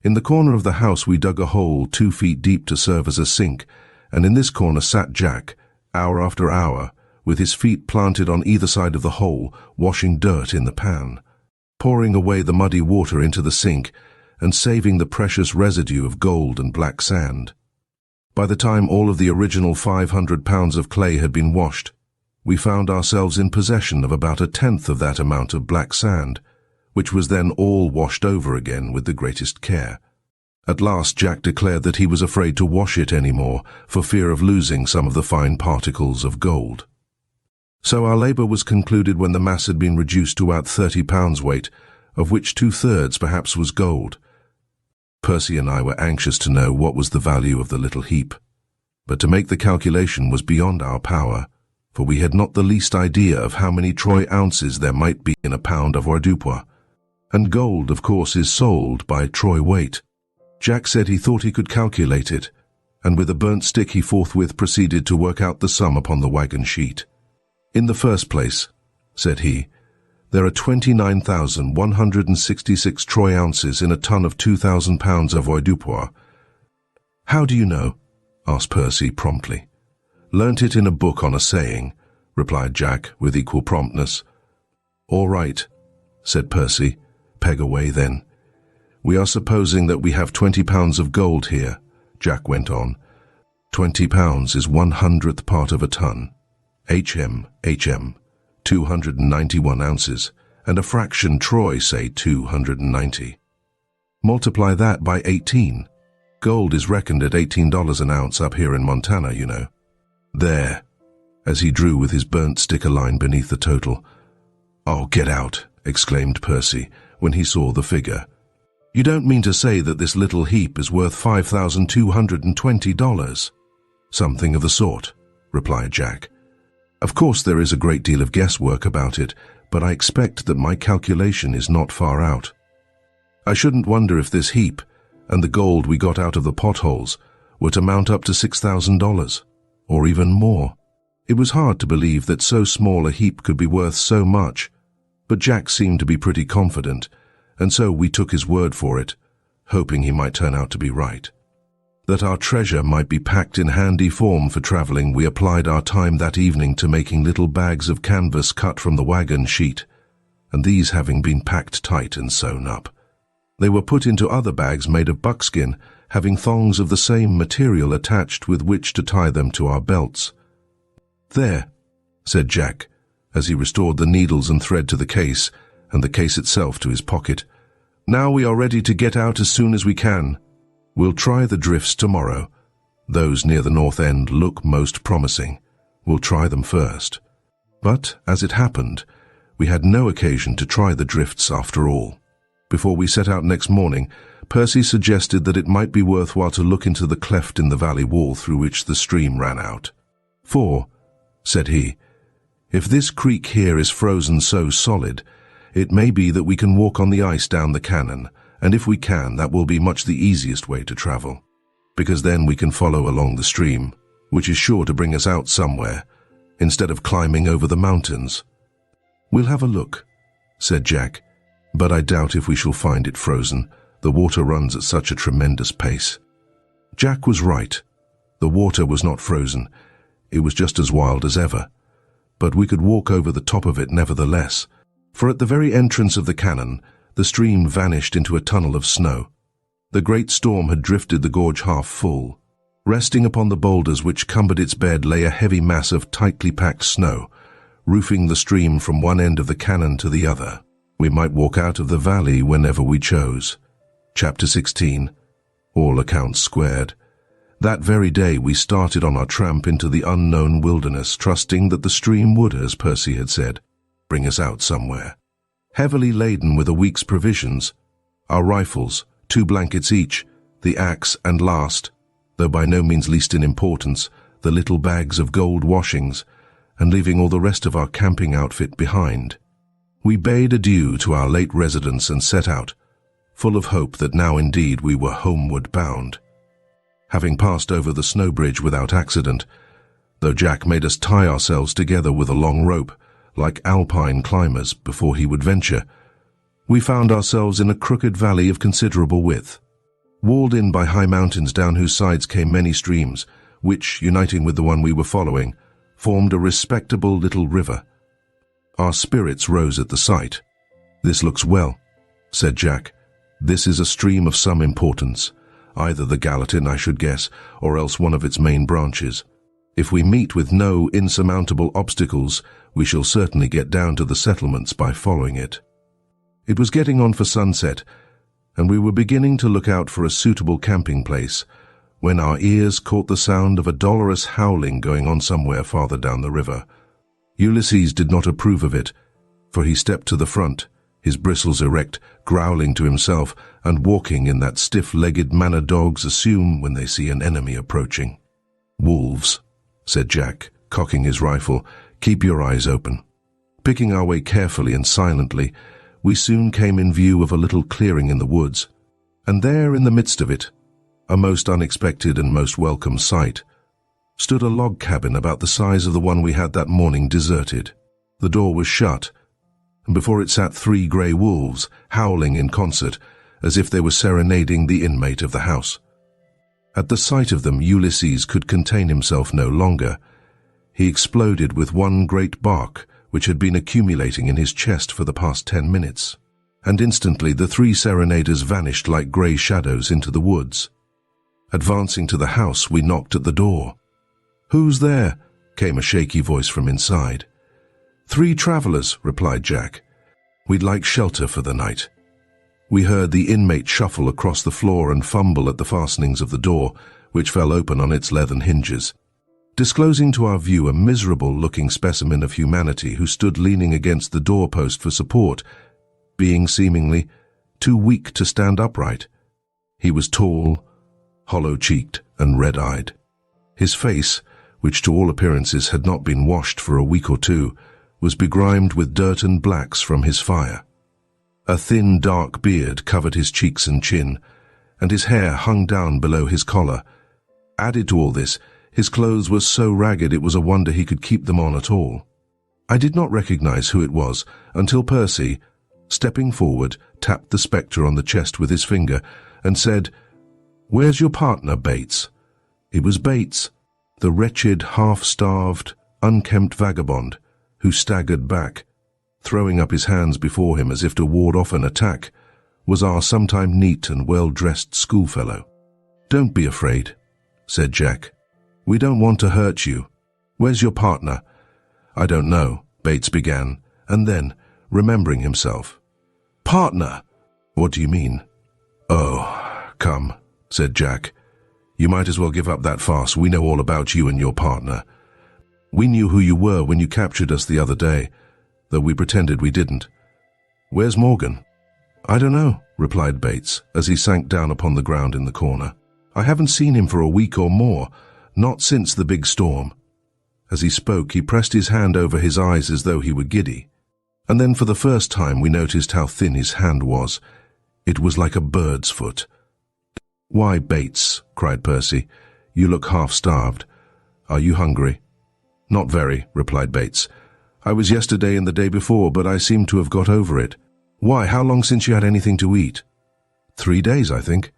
In the corner of the house we dug a hole 2 feet deep to serve as a sink, and in this corner sat Jack, hour after hour, with his feet planted on either side of the hole, washing dirt in the pan, pouring away the muddy water into the sink, and saving the precious residue of gold and black sand. By the time all of the original 500 pounds of clay had been washed, we found ourselves in possession of about 1/10 of that amount of black sand, which was then all washed over again with the greatest care. At last Jack declared that he was afraid to wash it any more for fear of losing some of the fine particles of gold. So our labour was concluded when the mass had been reduced to about 30 pounds weight, of which 2/3 perhaps was gold. Percy and I were anxious to know what was the value of the little heap, but to make the calculation was beyond our power, for we had not the least idea of how many troy ounces there might be in a pound of avoirdupois, and gold, of course, is sold by troy weight. Jack said he thought he could calculate it, and with a burnt stick he forthwith proceeded to work out the sum upon the wagon sheet. "In the first place," said he, "there are 29,166 troy ounces in a ton of 2,000 pounds of avoirdupois." "How do you know?" asked Percy promptly. "Learnt it in a book on a saying," replied Jack with equal promptness. "All right," said Percy. "Peg away then." "We are supposing that we have 20 pounds of gold here," Jack went on. 20 pounds is 1/100th part of a ton. HM, 291 ounces, and a fraction troy, say 290. Multiply that by 18. Gold is reckoned at $18 an ounce up here in Montana, you know. There, as he drew with his burnt stick a line beneath the total. "Oh, get out," exclaimed Percy when he saw the figure. "You don't mean to say that this little heap is worth $5,220? "Something of the sort," replied Jack. "Of course there is a great deal of guesswork about it, but I expect that my calculation is not far out. I shouldn't wonder if this heap, and the gold we got out of the potholes, were to mount up to $6,000, or even more." It was hard to believe that so small a heap could be worth so much, but Jack seemed to be pretty confident, and so we took his word for it, hoping he might turn out to be right. That our treasure might be packed in handy form for travelling, we applied our time that evening to making little bags of canvas cut from the wagon sheet, and these having been packed tight and sewn up, they were put into other bags made of buckskin, having thongs of the same material attached with which to tie them to our belts. "There," said Jack, as he restored the needles and thread to the case, and the case itself to his pocket. "Now we are ready to get out as soon as we can. We'll try the drifts tomorrow. Those near the north end look most promising. We'll try them first." But, as it happened, we had no occasion to try the drifts after all. Before we set out next morning, Percy suggested that it might be worthwhile to look into the cleft in the valley wall through which the stream ran out. "For," said he, "if this creek here is frozen so solid, it may be that we can walk on the ice down the canon, and if we can, that will be much the easiest way to travel, because then we can follow along the stream, which is sure to bring us out somewhere, instead of climbing over the mountains." "We'll have a look," said Jack, "but I doubt if we shall find it frozen. The water runs at such a tremendous pace." Jack was right. The water was not frozen. It was just as wild as ever. But we could walk over the top of it nevertheless, for at the very entrance of the canon, the stream vanished into a tunnel of snow. The great storm had drifted the gorge half full. Resting upon the boulders which cumbered its bed lay a heavy mass of tightly packed snow, roofing the stream from one end of the canon to the other. We might walk out of the valley whenever we chose. Chapter 16. All accounts squared. That very day we started on our tramp into the unknown wilderness, trusting that the stream would, as Percy had said, bring us out somewhere. Heavily laden with a week's provisions, our rifles, 2 blankets each, the axe, and last, though by no means least in importance, the little bags of gold washings, and leaving all the rest of our camping outfit behind. We bade adieu to our late residents and set out, full of hope that now indeed we were homeward bound. Having passed over the snow bridge without accident, though Jack made us tie ourselves together with a long rope, like alpine climbers, before he would venture, we found ourselves in a crooked valley of considerable width, walled in by high mountains down whose sides came many streams, which, uniting with the one we were following, formed a respectable little river. Our spirits rose at the sight. "This looks well," said Jack. "This is a stream of some importance, either the Gallatin, I should guess, or else one of its main branches. If we meet with no insurmountable obstacles, we shall certainly get down to the settlements by following it." It was getting on for sunset, and we were beginning to look out for a suitable camping place, when our ears caught the sound of a dolorous howling going on somewhere farther down the river. Ulysses did not approve of it, for he stepped to the front, his bristles erect, growling to himself, and walking in that stiff-legged manner dogs assume when they see an enemy approaching. "Wolves," said Jack, cocking his rifle. "Keep your eyes open." Picking our way carefully and silently, we soon came in view of a little clearing in the woods, and there in the midst of it, a most unexpected and most welcome sight, stood a log cabin about the size of the one we had that morning deserted. The door was shut, and before it sat 3 grey wolves, howling in concert, as if they were serenading the inmate of the house. At the sight of them, Ulysses could contain himself no longer. He exploded with one great bark, which had been accumulating in his chest for the past 10 minutes, and instantly the 3 serenaders vanished like grey shadows into the woods. Advancing to the house, we knocked at the door. "Who's there?" came a shaky voice from inside. "3 travellers," replied Jack. "We'd like shelter for the night." We heard the inmate shuffle across the floor and fumble at the fastenings of the door, which fell open on its leathern hinges, disclosing to our view a miserable-looking specimen of humanity who stood leaning against the doorpost for support, being seemingly too weak to stand upright. He was tall, hollow-cheeked, and red-eyed. His face, which to all appearances had not been washed for a week or 2, was begrimed with dirt and blacks from his fire. A thin, dark beard covered his cheeks and chin, and his hair hung down below his collar. Added to all this, his clothes were so ragged it was a wonder he could keep them on at all. I did not recognize who it was until Percy, stepping forward, tapped the spectre on the chest with his finger and said, "Where's your partner, Bates?" It was Bates, the wretched, half-starved, unkempt vagabond, who staggered back, throwing up his hands before him as if to ward off an attack, was our sometime neat and well-dressed schoolfellow. "Don't be afraid," said Jack. "We don't want to hurt you. Where's your partner?" "I don't know," Bates began, and then, remembering himself, "Partner? What do you mean?" "Oh, come," said Jack. "You might as well give up that farce. We know all about you and your partner. We knew who you were when you captured us the other day, though we pretended we didn't. Where's Morgan?" "I don't know," replied Bates, as he sank down upon the ground in the corner. "I haven't seen him for a week or more, not since the big storm." As he spoke, he pressed his hand over his eyes as though he were giddy, and then for the first time we noticed how thin his hand was. It was like a bird's foot. "Why, Bates," cried Percy, "you look half-starved. Are you hungry?" "Not very," replied Bates. "I was yesterday and the day before, but I seem to have got over it." "Why, how long since you had anything to eat?" 3 days, I think.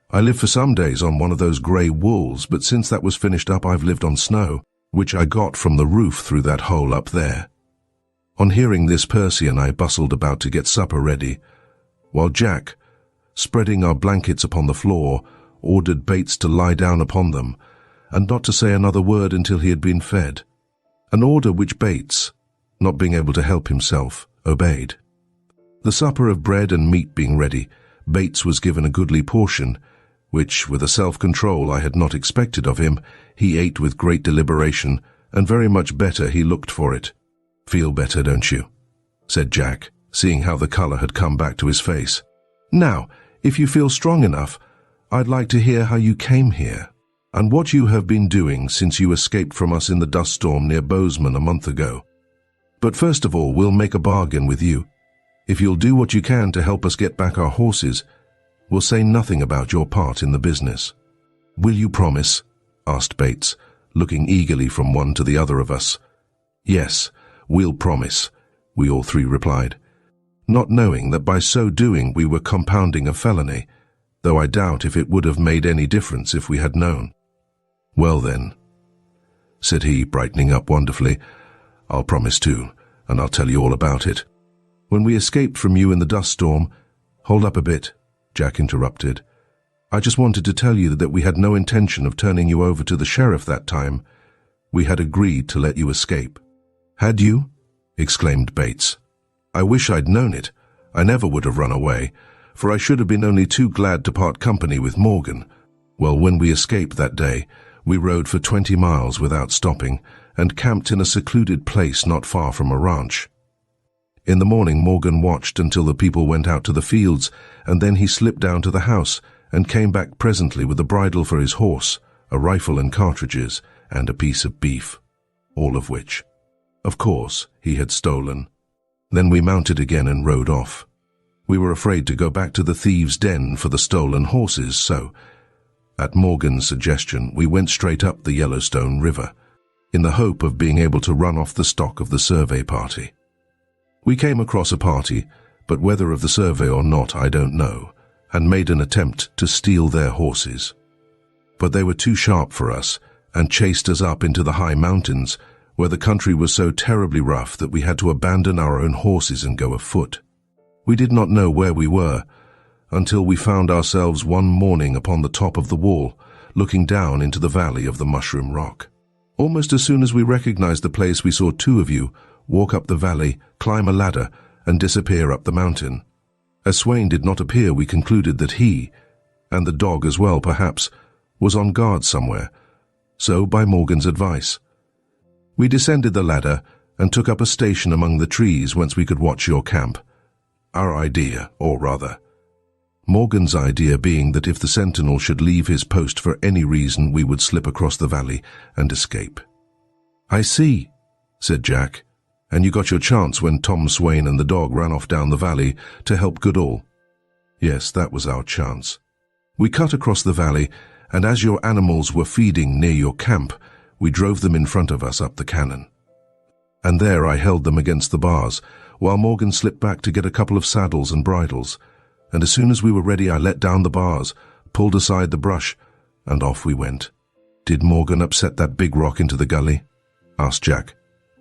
I lived for some days on one of those grey wools, but since that was finished up I've lived on snow, which I got from the roof through that hole up there." On hearing this, Percy and I bustled about to get supper ready, while Jack, spreading our blankets upon the floor, ordered Bates to lie down upon them, and not to say another word until he had been fed, an order which Bates, not being able to help himself, obeyed. The supper of bread and meat being ready, Bates was given a goodly portion, which, with a self-control I had not expected of him, he ate with great deliberation, and very much better he looked for it. "Feel better, don't you?" said Jack, seeing how the colour had come back to his face. "Now, if you feel strong enough, I'd like to hear how you came here." and what you have been doing since you escaped from us in the dust storm near Bozeman a month ago. But first of all, we'll make a bargain with you. If you'll do what you can to help us get back our horses, we'll say nothing about your part in the business." "Will you promise?" asked Bates, looking eagerly from one to the other of us. "Yes, we'll promise," we all three replied, not knowing that by so doing we were compounding a felony, though I doubt if it would have made any difference if we had known. "Well then," said he, brightening up wonderfully, "I'll promise too, and I'll tell you all about it. When we escaped from you in the dust storm—" "Hold up a bit," Jack interrupted. "I just wanted to tell you that we had no intention of turning you over to the sheriff that time. We had agreed to let you escape." "Had you?" exclaimed Bates. "I wish I'd known it. I never would have run away, for I should have been only too glad to part company with Morgan. Well, when we escaped that day, we rode for 20 miles without stopping and camped in a secluded place not far from a ranch. In the morning, Morgan watched until the people went out to the fields, and then he slipped down to the house and came back presently with a bridle for his horse, a rifle and cartridges, and a piece of beef, all of which, of course, he had stolen. Then we mounted again and rode off. We were afraid to go back to the thieves' den for the stolen horses, so, at Morgan's suggestion, we went straight up the Yellowstone River, in the hope of being able to run off the stock of the survey party. We came across a party, but whether of the survey or not I don't know, and made an attempt to steal their horses. But they were too sharp for us and chased us up into the high mountains, where the country was so terribly rough that we had to abandon our own horses and go afoot. We did not know where we were until we found ourselves one morning upon the top of the wall, looking down into the valley of the Mushroom Rock. Almost as soon as we recognized the place, we saw two of you walk up the valley, climb a ladder, and disappear up the mountain. As Swain did not appear, we concluded that he, and the dog as well perhaps, was on guard somewhere. So, by Morgan's advice, we descended the ladder and took up a station among the trees whence we could watch your camp. Our idea, or rather, Morgan's idea being that if the sentinel should leave his post for any reason, we would slip across the valley and escape. "I see," said Jack. "And you got your chance when Tom Swain and the dog ran off down the valley to help Goodall." "Yes, that was our chance. We cut across the valley, and as your animals were feeding near your camp, we drove them in front of us up the cannon. And there I held them against the bars, while Morgan slipped back to get a couple of saddles and bridles, and as soon as we were ready I let down the bars, pulled aside the brush, and off we went." "Did Morgan upset that big rock into the gully?" asked Jack.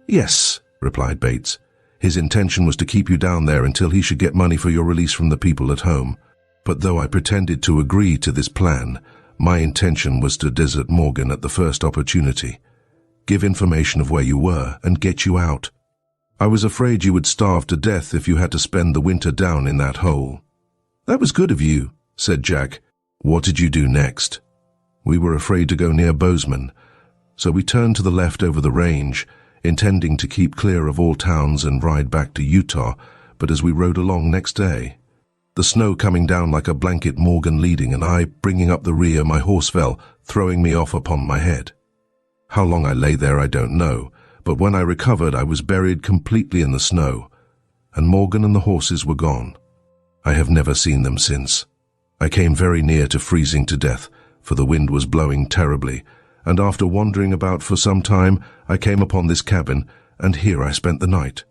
"Yes," replied Bates. "His intention was to keep you down there until he should get money for your release from the people at home. But though I pretended to agree to this plan, my intention was to desert Morgan at the first opportunity, give information of where you were, and get you out. I was afraid you would starve to death if you had to spend the winter down in that hole." "That was good of you," said Jack. "What did you do next?" "We were afraid to go near Bozeman, so we turned to the left over the range, intending to keep clear of all towns and ride back to Utah, but as we rode along next day, the snow coming down like a blanket, Morgan leading and I bringing up the rear, my horse fell, throwing me off upon my head. How long I lay there I don't know, but when I recovered I was buried completely in the snow, and Morgan and the horses were gone. I have never seen them since. I came very near to freezing to death, for the wind was blowing terribly, and after wandering about for some time, I came upon this cabin, and here I spent the night.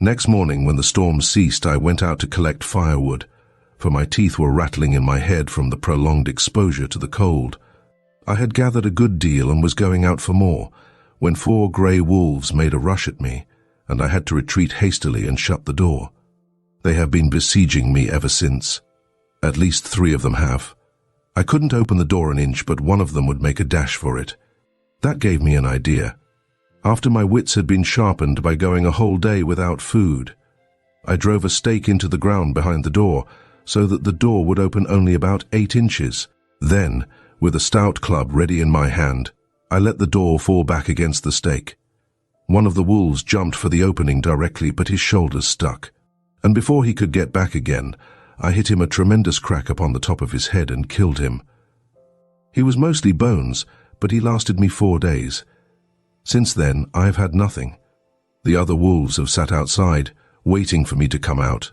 Next morning, when the storm ceased, I went out to collect firewood, for my teeth were rattling in my head from the prolonged exposure to the cold. I had gathered a good deal and was going out for more, when 4 grey wolves made a rush at me, and I had to retreat hastily and shut the door. They have been besieging me ever since. At least 3 of them have. I couldn't open the door an inch, but one of them would make a dash for it. That gave me an idea. After my wits had been sharpened by going a whole day without food, I drove a stake into the ground behind the door, so that the door would open only about 8 inches. Then, with a stout club ready in my hand, I let the door fall back against the stake. One of the wolves jumped for the opening directly, but his shoulders stuck, and before he could get back again, I hit him a tremendous crack upon the top of his head and killed him. He was mostly bones, but he lasted me 4 days. Since then, I have had nothing. The other wolves have sat outside, waiting for me to come out,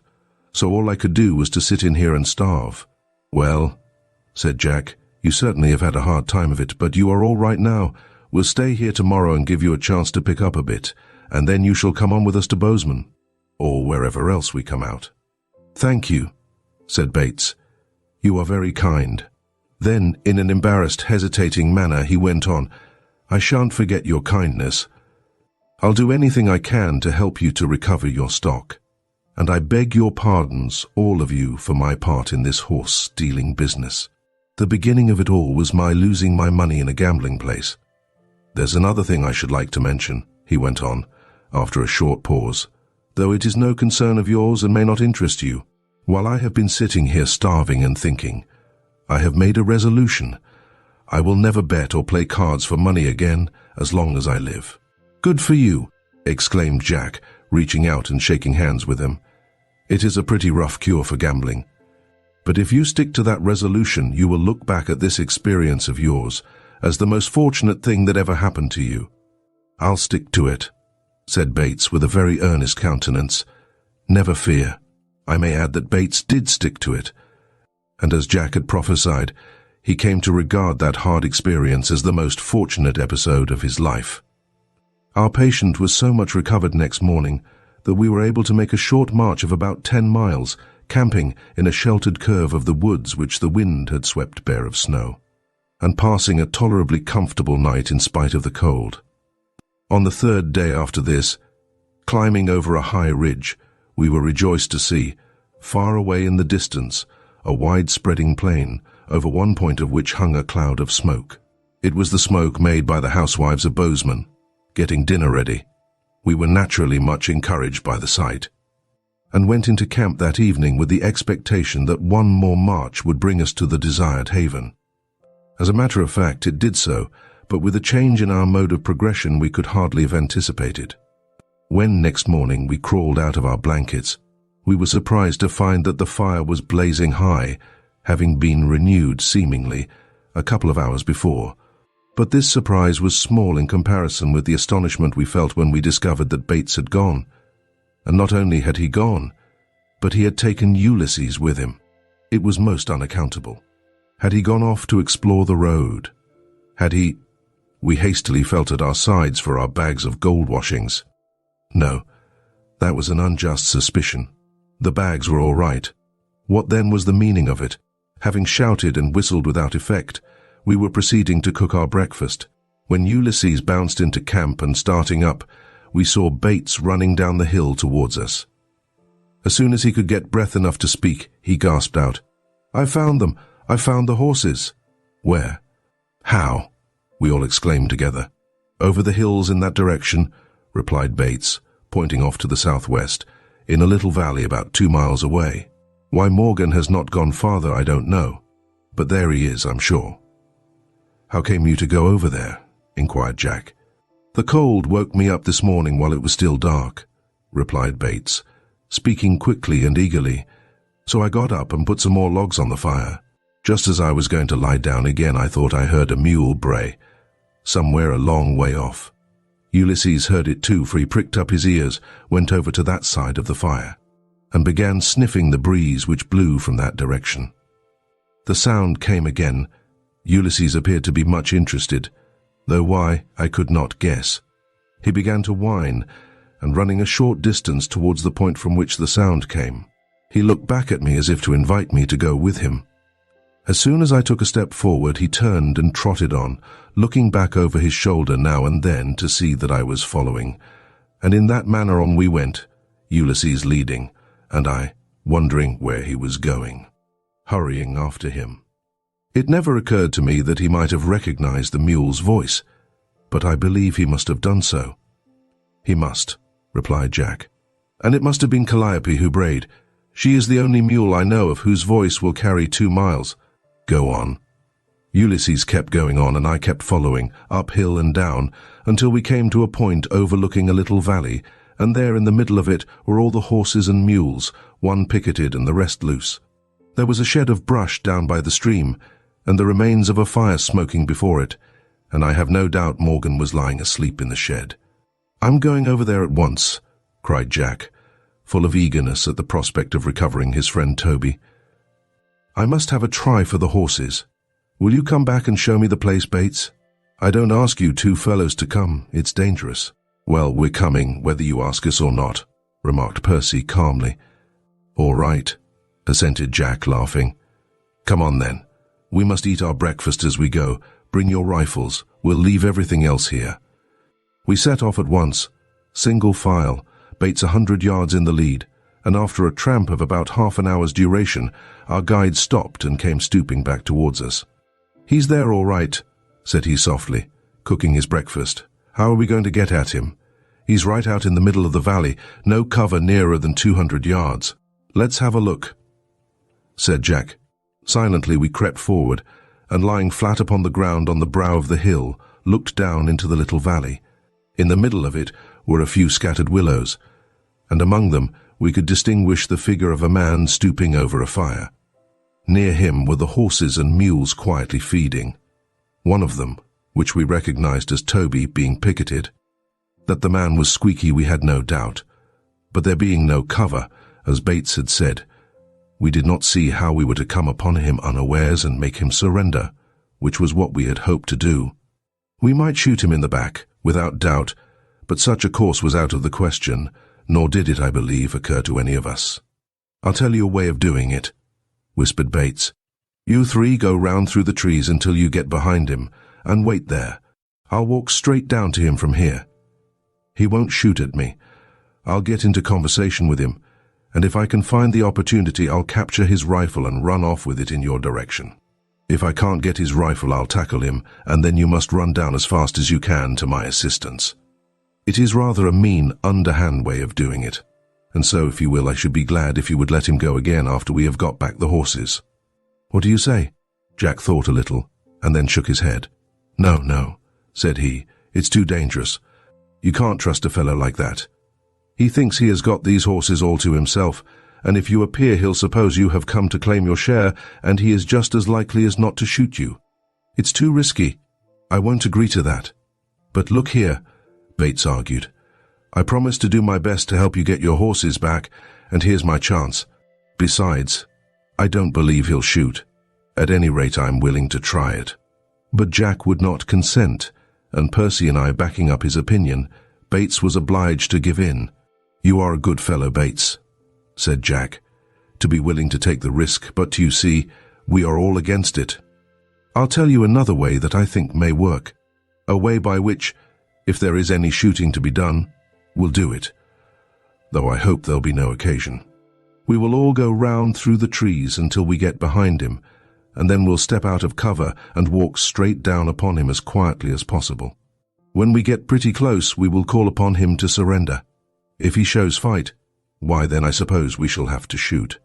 so all I could do was to sit in here and starve. Well, said Jack, you certainly have had a hard time of it, but you are all right now. We'll stay here tomorrow and give you a chance to pick up a bit, and then you shall come on with us to Bozeman, or wherever else we come out. Thank you, said Bates. You are very kind. Then, in an embarrassed, hesitating manner, he went on, I shan't forget your kindness. I'll do anything I can to help you to recover your stock, and I beg your pardons, all of you, for my part in this horse-stealing business. The beginning of it all was my losing my money in a gambling place. There's another thing I should like to mention, he went on, after a short pause, though it is no concern of yours and may not interest you. While I have been sitting here starving and thinking, I have made a resolution. I will never bet or play cards for money again as long as I live. Good for you, exclaimed Jack, reaching out and shaking hands with him. It is a pretty rough cure for gambling. But if you stick to that resolution, you will look back at this experience of yours as the most fortunate thing that ever happened to you. I'll stick to it, said Bates with a very earnest countenance. Never fear. I may add that Bates did stick to it, and as Jack had prophesied, he came to regard that hard experience as the most fortunate episode of his life. Our patient was so much recovered next morning that we were able to make a short march of about 10 miles, camping in a sheltered curve of the woods which the wind had swept bare of snow, and passing a tolerably comfortable night in spite of the cold. On the 3rd day after this, climbing over a high ridge, we were rejoiced to see, far away in the distance, a wide-spreading plain, over one point of which hung a cloud of smoke. It was the smoke made by the housewives of Bozeman, getting dinner ready. We were naturally much encouraged by the sight, and went into camp that evening with the expectation that one more march would bring us to the desired haven. As a matter of fact, it did so, but with a change in our mode of progression we could hardly have anticipated. When next morning we crawled out of our blankets, we were surprised to find that the fire was blazing high, having been renewed, seemingly, a couple of hours before. But this surprise was small in comparison with the astonishment we felt when we discovered that Bates had gone. And not only had he gone, but he had taken Ulysses with him. It was most unaccountable. Had he gone off to explore the road? Had he... We hastily felt at our sides for our bags of gold washings. No, that was an unjust suspicion. The bags were all right. What then was the meaning of it? Having shouted and whistled without effect, we were proceeding to cook our breakfast, when Ulysses bounced into camp, and starting up, we saw Bates running down the hill towards us. As soon as he could get breath enough to speak, he gasped out, "I found them! I found the horses!" "Where? How?" we all exclaimed together. "Over the hills in that direction," replied Bates, pointing off to the southwest, in a little valley about 2 miles away. Why Morgan has not gone farther I don't know, but there he is, I'm sure. "How came you to go over there?" inquired Jack. "The cold woke me up this morning while it was still dark," replied Bates, speaking quickly and eagerly. "So I got up and put some more logs on the fire. Just as I was going to lie down again, I thought I heard a mule bray, somewhere a long way off. Ulysses heard it too, for he pricked up his ears, went over to that side of the fire, and began sniffing the breeze which blew from that direction. The sound came again. Ulysses appeared to be much interested, though why, I could not guess. He began to whine, and running a short distance towards the point from which the sound came, he looked back at me as if to invite me to go with him. As soon as I took a step forward, he turned and trotted on, looking back over his shoulder now and then to see that I was following, and in that manner on we went, Ulysses leading, and I wondering where he was going, hurrying after him. It never occurred to me that he might have recognized the mule's voice, but I believe he must have done so. "He must," replied Jack. "And it must have been Calliope who brayed. She is the only mule I know of whose voice will carry 2 miles. Go on." Ulysses kept going on, and I kept following, up hill and down, until we came to a point overlooking a little valley, and there in the middle of it were all the horses and mules, one picketed and the rest loose. There was a shed of brush down by the stream, and the remains of a fire smoking before it, and I have no doubt Morgan was lying asleep in the shed. "I'm going over there at once," cried Jack, full of eagerness at the prospect of recovering his friend Toby. "I must have a try for the horses. Will you come back and show me the place, Bates? I don't ask you two fellows to come. It's dangerous." "Well, we're coming, whether you ask us or not," remarked Percy calmly. "All right," assented Jack, laughing. "Come on then. We must eat our breakfast as we go. Bring your rifles. We'll leave everything else here." We set off at once, single file, Bates 100 yards in the lead, and after a tramp of about half an hour's duration, our guide stopped and came stooping back towards us. "He's there all right," said he softly, cooking his breakfast. "How are we going to get at him? He's right out in the middle of the valley, no cover nearer than 200 yards. Let's have a look," said Jack. Silently we crept forward, and lying flat upon the ground on the brow of the hill, looked down into the little valley. In the middle of it were a few scattered willows, and among them we could distinguish the figure of a man stooping over a fire. Near him were the horses and mules quietly feeding. One of them, which we recognized as Toby, being picketed. That the man was Squeaky we had no doubt, but there being no cover, as Bates had said, we did not see how we were to come upon him unawares and make him surrender, which was what we had hoped to do. We might shoot him in the back, without doubt, but such a course was out of the question, nor did it, I believe, occur to any of us. "I'll tell you a way of doing it," whispered Bates. "You three go round through the trees until you get behind him, and wait there. I'll walk straight down to him from here. He won't shoot at me. I'll get into conversation with him, and if I can find the opportunity, I'll capture his rifle and run off with it in your direction. If I can't get his rifle, I'll tackle him, and then you must run down as fast as you can to my assistance. It is rather a mean, underhand way of doing it, and so, if you will, I should be glad if you would let him go again after we have got back the horses." "What do you say?" Jack thought a little, and then shook his head. No, said he. "It's too dangerous. You can't trust a fellow like that. He thinks he has got these horses all to himself, and if you appear he'll suppose you have come to claim your share, and he is just as likely as not to shoot you. It's too risky. I won't agree to that." "But look here," Bates argued. "I promised to do my best to help you get your horses back, and here's my chance. Besides, I don't believe he'll shoot. At any rate, I'm willing to try it." But Jack would not consent, and Percy and I backing up his opinion, Bates was obliged to give in. "You are a good fellow, Bates," said Jack, "to be willing to take the risk, but you see, we are all against it. I'll tell you another way that I think may work, a way by which, if there is any shooting to be done, we'll do it, though I hope there'll be no occasion. We will all go round through the trees until we get behind him, and then we'll step out of cover and walk straight down upon him as quietly as possible. When we get pretty close, we will call upon him to surrender. If he shows fight, why then I suppose we shall have to shoot.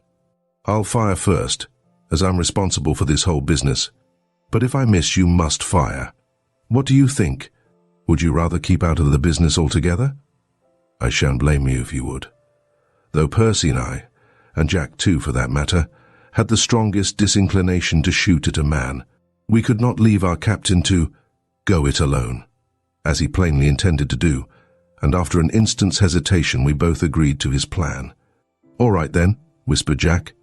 I'll fire first, as I'm responsible for this whole business, but if I miss, you must fire. What do you think? Would you rather keep out of the business altogether? I shan't blame you if you would." Though Percy and I, and Jack too for that matter, had the strongest disinclination to shoot at a man, we could not leave our captain to go it alone, as he plainly intended to do, and after an instant's hesitation we both agreed to his plan. "All right then," whispered Jack.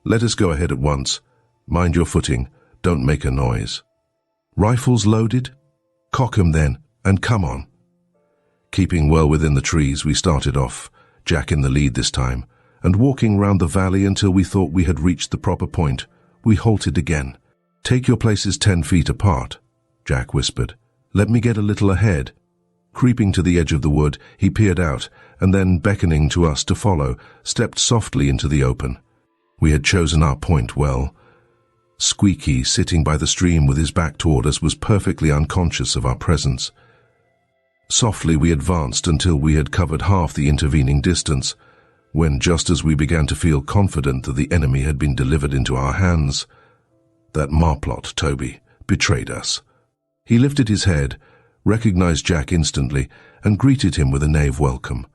"Let us go ahead at once. Mind your footing, don't make a noise. Rifles loaded? Cock 'em then, and come on." Keeping well within the trees, we started off, Jack in the lead this time, and walking round the valley until we thought we had reached the proper point, we halted again. "Take your places 10 feet apart," Jack whispered. "Let me get a little ahead." Creeping to the edge of the wood, he peered out, and then, beckoning to us to follow, stepped softly into the open. We had chosen our point well. Squeaky, sitting by the stream with his back toward us, was perfectly unconscious of our presence. Softly we advanced until we had covered half the intervening distance, when, just as we began to feel confident that the enemy had been delivered into our hands, that marplot, Toby, betrayed us. He lifted his head, recognized Jack instantly, and greeted him with a knave welcome.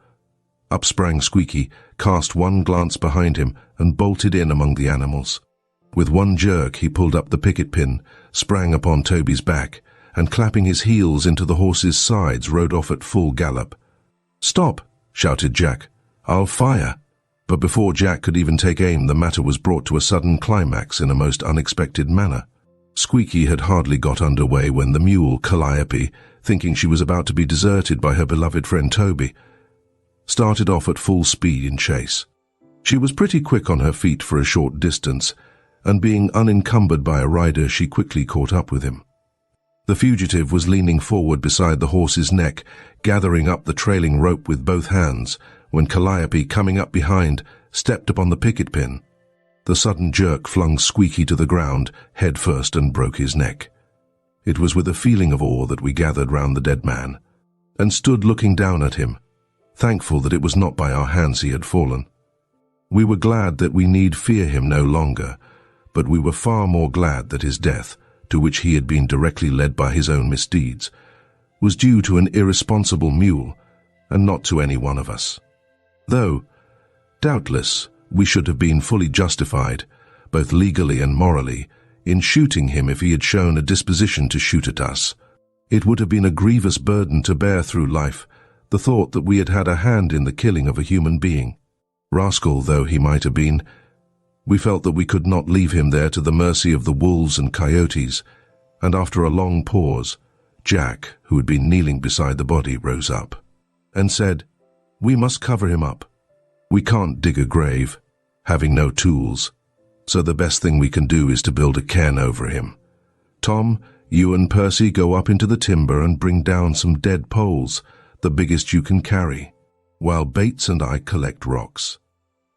Up sprang Squeaky, cast one glance behind him, and bolted in among the animals. With one jerk he pulled up the picket pin, sprang upon Toby's back, and clapping his heels into the horse's sides rode off at full gallop. "Stop!" shouted Jack. "I'll fire!" But before Jack could even take aim, the matter was brought to a sudden climax in a most unexpected manner. Squeaky had hardly got under way when the mule, Calliope, thinking she was about to be deserted by her beloved friend Toby, started off at full speed in chase. She was pretty quick on her feet for a short distance, and being unencumbered by a rider, she quickly caught up with him. The fugitive was leaning forward beside the horse's neck, gathering up the trailing rope with both hands, when Calliope, coming up behind, stepped upon the picket pin. The sudden jerk flung Squeaky to the ground, head first, and broke his neck. It was with a feeling of awe that we gathered round the dead man, and stood looking down at him, thankful that it was not by our hands he had fallen. We were glad that we need fear him no longer, but we were far more glad that his death, to which he had been directly led by his own misdeeds, was due to an irresponsible mule, and not to any one of us. Though, doubtless, we should have been fully justified, both legally and morally, in shooting him if he had shown a disposition to shoot at us. It would have been a grievous burden to bear through life, the thought that we had had a hand in the killing of a human being. Rascal though he might have been, we felt that we could not leave him there to the mercy of the wolves and coyotes, and after a long pause, Jack, who had been kneeling beside the body, rose up and said, "We must cover him up. We can't dig a grave, having no tools, so the best thing we can do is to build a cairn over him. Tom, you and Percy go up into the timber and bring down some dead poles, the biggest you can carry, while Bates and I collect rocks."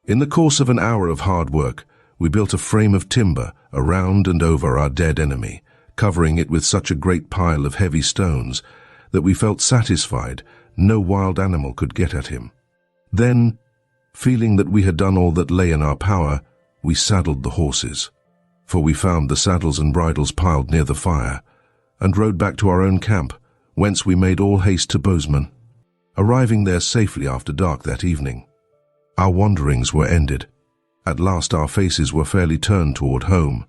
In the course of an hour of hard work, we built a frame of timber around and over our dead enemy, covering it with such a great pile of heavy stones that we felt satisfied no wild animal could get at him. Then, feeling that we had done all that lay in our power, we saddled the horses, for we found the saddles and bridles piled near the fire, and rode back to our own camp, whence we made all haste to Bozeman, arriving there safely after dark that evening. Our wanderings were ended. At last our faces were fairly turned toward home.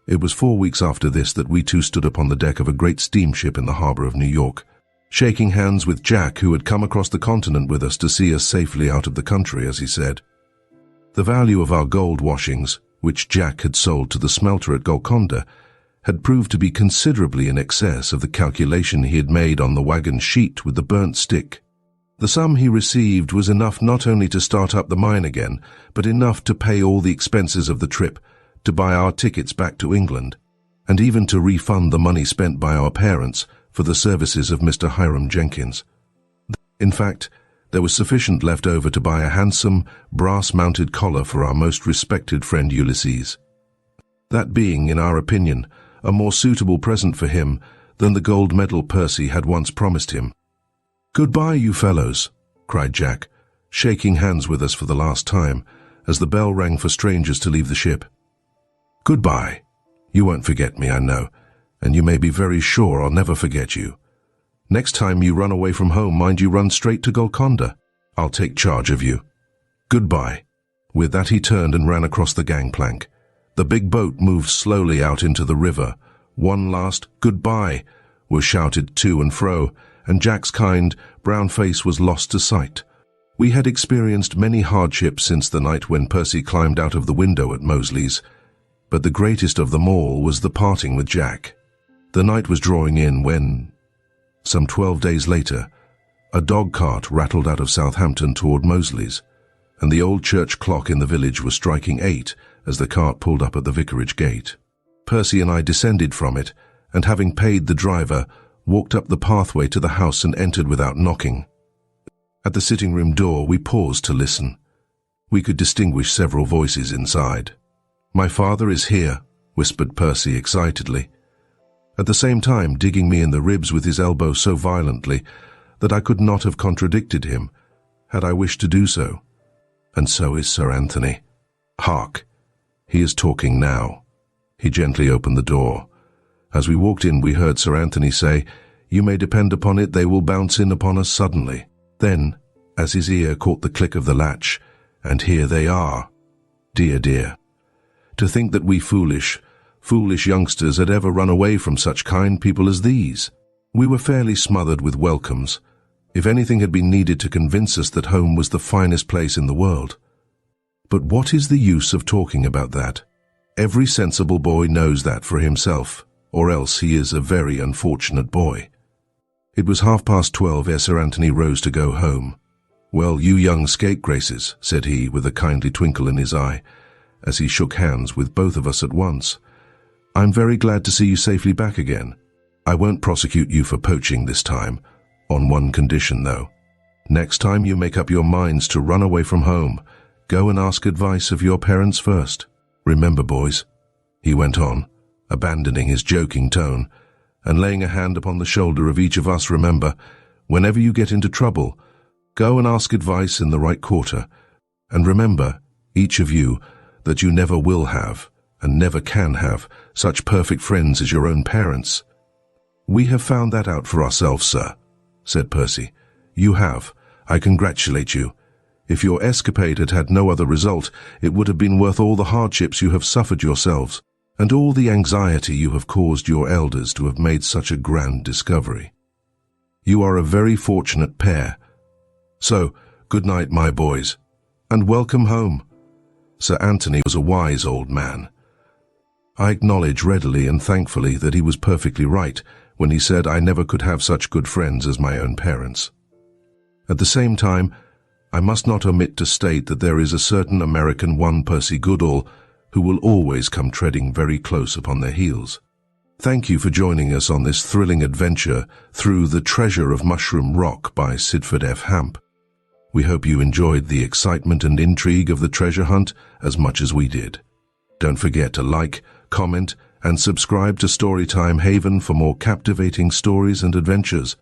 It was 4 weeks after this that we two stood upon the deck of a great steamship in the harbor of New York, shaking hands with Jack, who had come across the continent with us to see us safely out of the country, as he said. The value of our gold washings, which Jack had sold to the smelter at Golconda, had proved to be considerably in excess of the calculation he had made on the wagon sheet with the burnt stick. The sum he received was enough not only to start up the mine again, but enough to pay all the expenses of the trip, to buy our tickets back to England, and even to refund the money spent by our parents for the services of Mr. Hiram Jenkins. In fact, there was sufficient left over to buy a handsome, brass-mounted collar for our most respected friend Ulysses, that being, in our opinion, a more suitable present for him than the gold medal Percy had once promised him. "Goodbye, you fellows," cried Jack, shaking hands with us for the last time, as the bell rang for strangers to leave the ship. "Goodbye. You won't forget me, I know, and you may be very sure I'll never forget you. Next time you run away from home, mind you run straight to Golconda. I'll take charge of you. Goodbye." With that he turned and ran across the gangplank. The big boat moved slowly out into the river. One last "goodbye" was shouted to and fro, and Jack's kind, brown face was lost to sight. We had experienced many hardships since the night when Percy climbed out of the window at Moseley's, but the greatest of them all was the parting with Jack. The night was drawing in when, some 12 days later, a dog cart rattled out of Southampton toward Moseley's, and the old church clock in the village was striking 8 as the cart pulled up at the vicarage gate. Percy and I descended from it, and having paid the driver, walked up the pathway to the house and entered without knocking. At the sitting-room door we paused to listen. We could distinguish several voices inside. "My father is here," whispered Percy excitedly, at the same time digging me in the ribs with his elbow so violently that I could not have contradicted him, had I wished to do so. "And so is Sir Anthony. Hark! He is talking now." He gently opened the door. As we walked in, we heard Sir Anthony say, "You may depend upon it they will bounce in upon us suddenly." Then, as his ear caught the click of the latch, "And here they are. Dear, dear." To think that we foolish youngsters had ever run away from such kind people as these. We were fairly smothered with welcomes, if anything had been needed to convince us that home was the finest place in the world. But what is the use of talking about that? Every sensible boy knows that for himself, or else he is a very unfortunate boy. It was 12:30 ere Sir Anthony rose to go home. "Well, you young scapegraces," said he, with a kindly twinkle in his eye, as he shook hands with both of us at once. "I'm very glad to see you safely back again. I won't prosecute you for poaching this time, on one condition though. Next time you make up your minds to run away from home, go and ask advice of your parents first. Remember, boys," he went on, abandoning his joking tone, and laying a hand upon the shoulder of each of us, "remember, whenever you get into trouble, go and ask advice in the right quarter, and remember, each of you, that you never will have, and never can have, such perfect friends as your own parents." "We have found that out for ourselves, sir," said Percy. "You have. I congratulate you. If your escapade had had no other result, it would have been worth all the hardships you have suffered yourselves, and all the anxiety you have caused your elders to have made such a grand discovery. You are a very fortunate pair. So, good night, my boys, and welcome home." Sir Anthony was a wise old man. I acknowledge readily and thankfully that he was perfectly right when he said I never could have such good friends as my own parents. At the same time, I must not omit to state that there is a certain American one Percy Goodall who will always come treading very close upon their heels. Thank you for joining us on this thrilling adventure through The Treasure of Mushroom Rock by Sidford F. Hamp. We hope you enjoyed the excitement and intrigue of the treasure hunt as much as we did. Don't forget to like, comment, and subscribe to Storytime Haven for more captivating stories and adventures.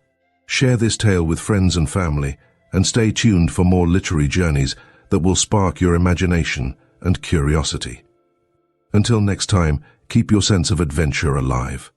Share this tale with friends and family, and stay tuned for more literary journeys that will spark your imagination and curiosity. Until next time, keep your sense of adventure alive.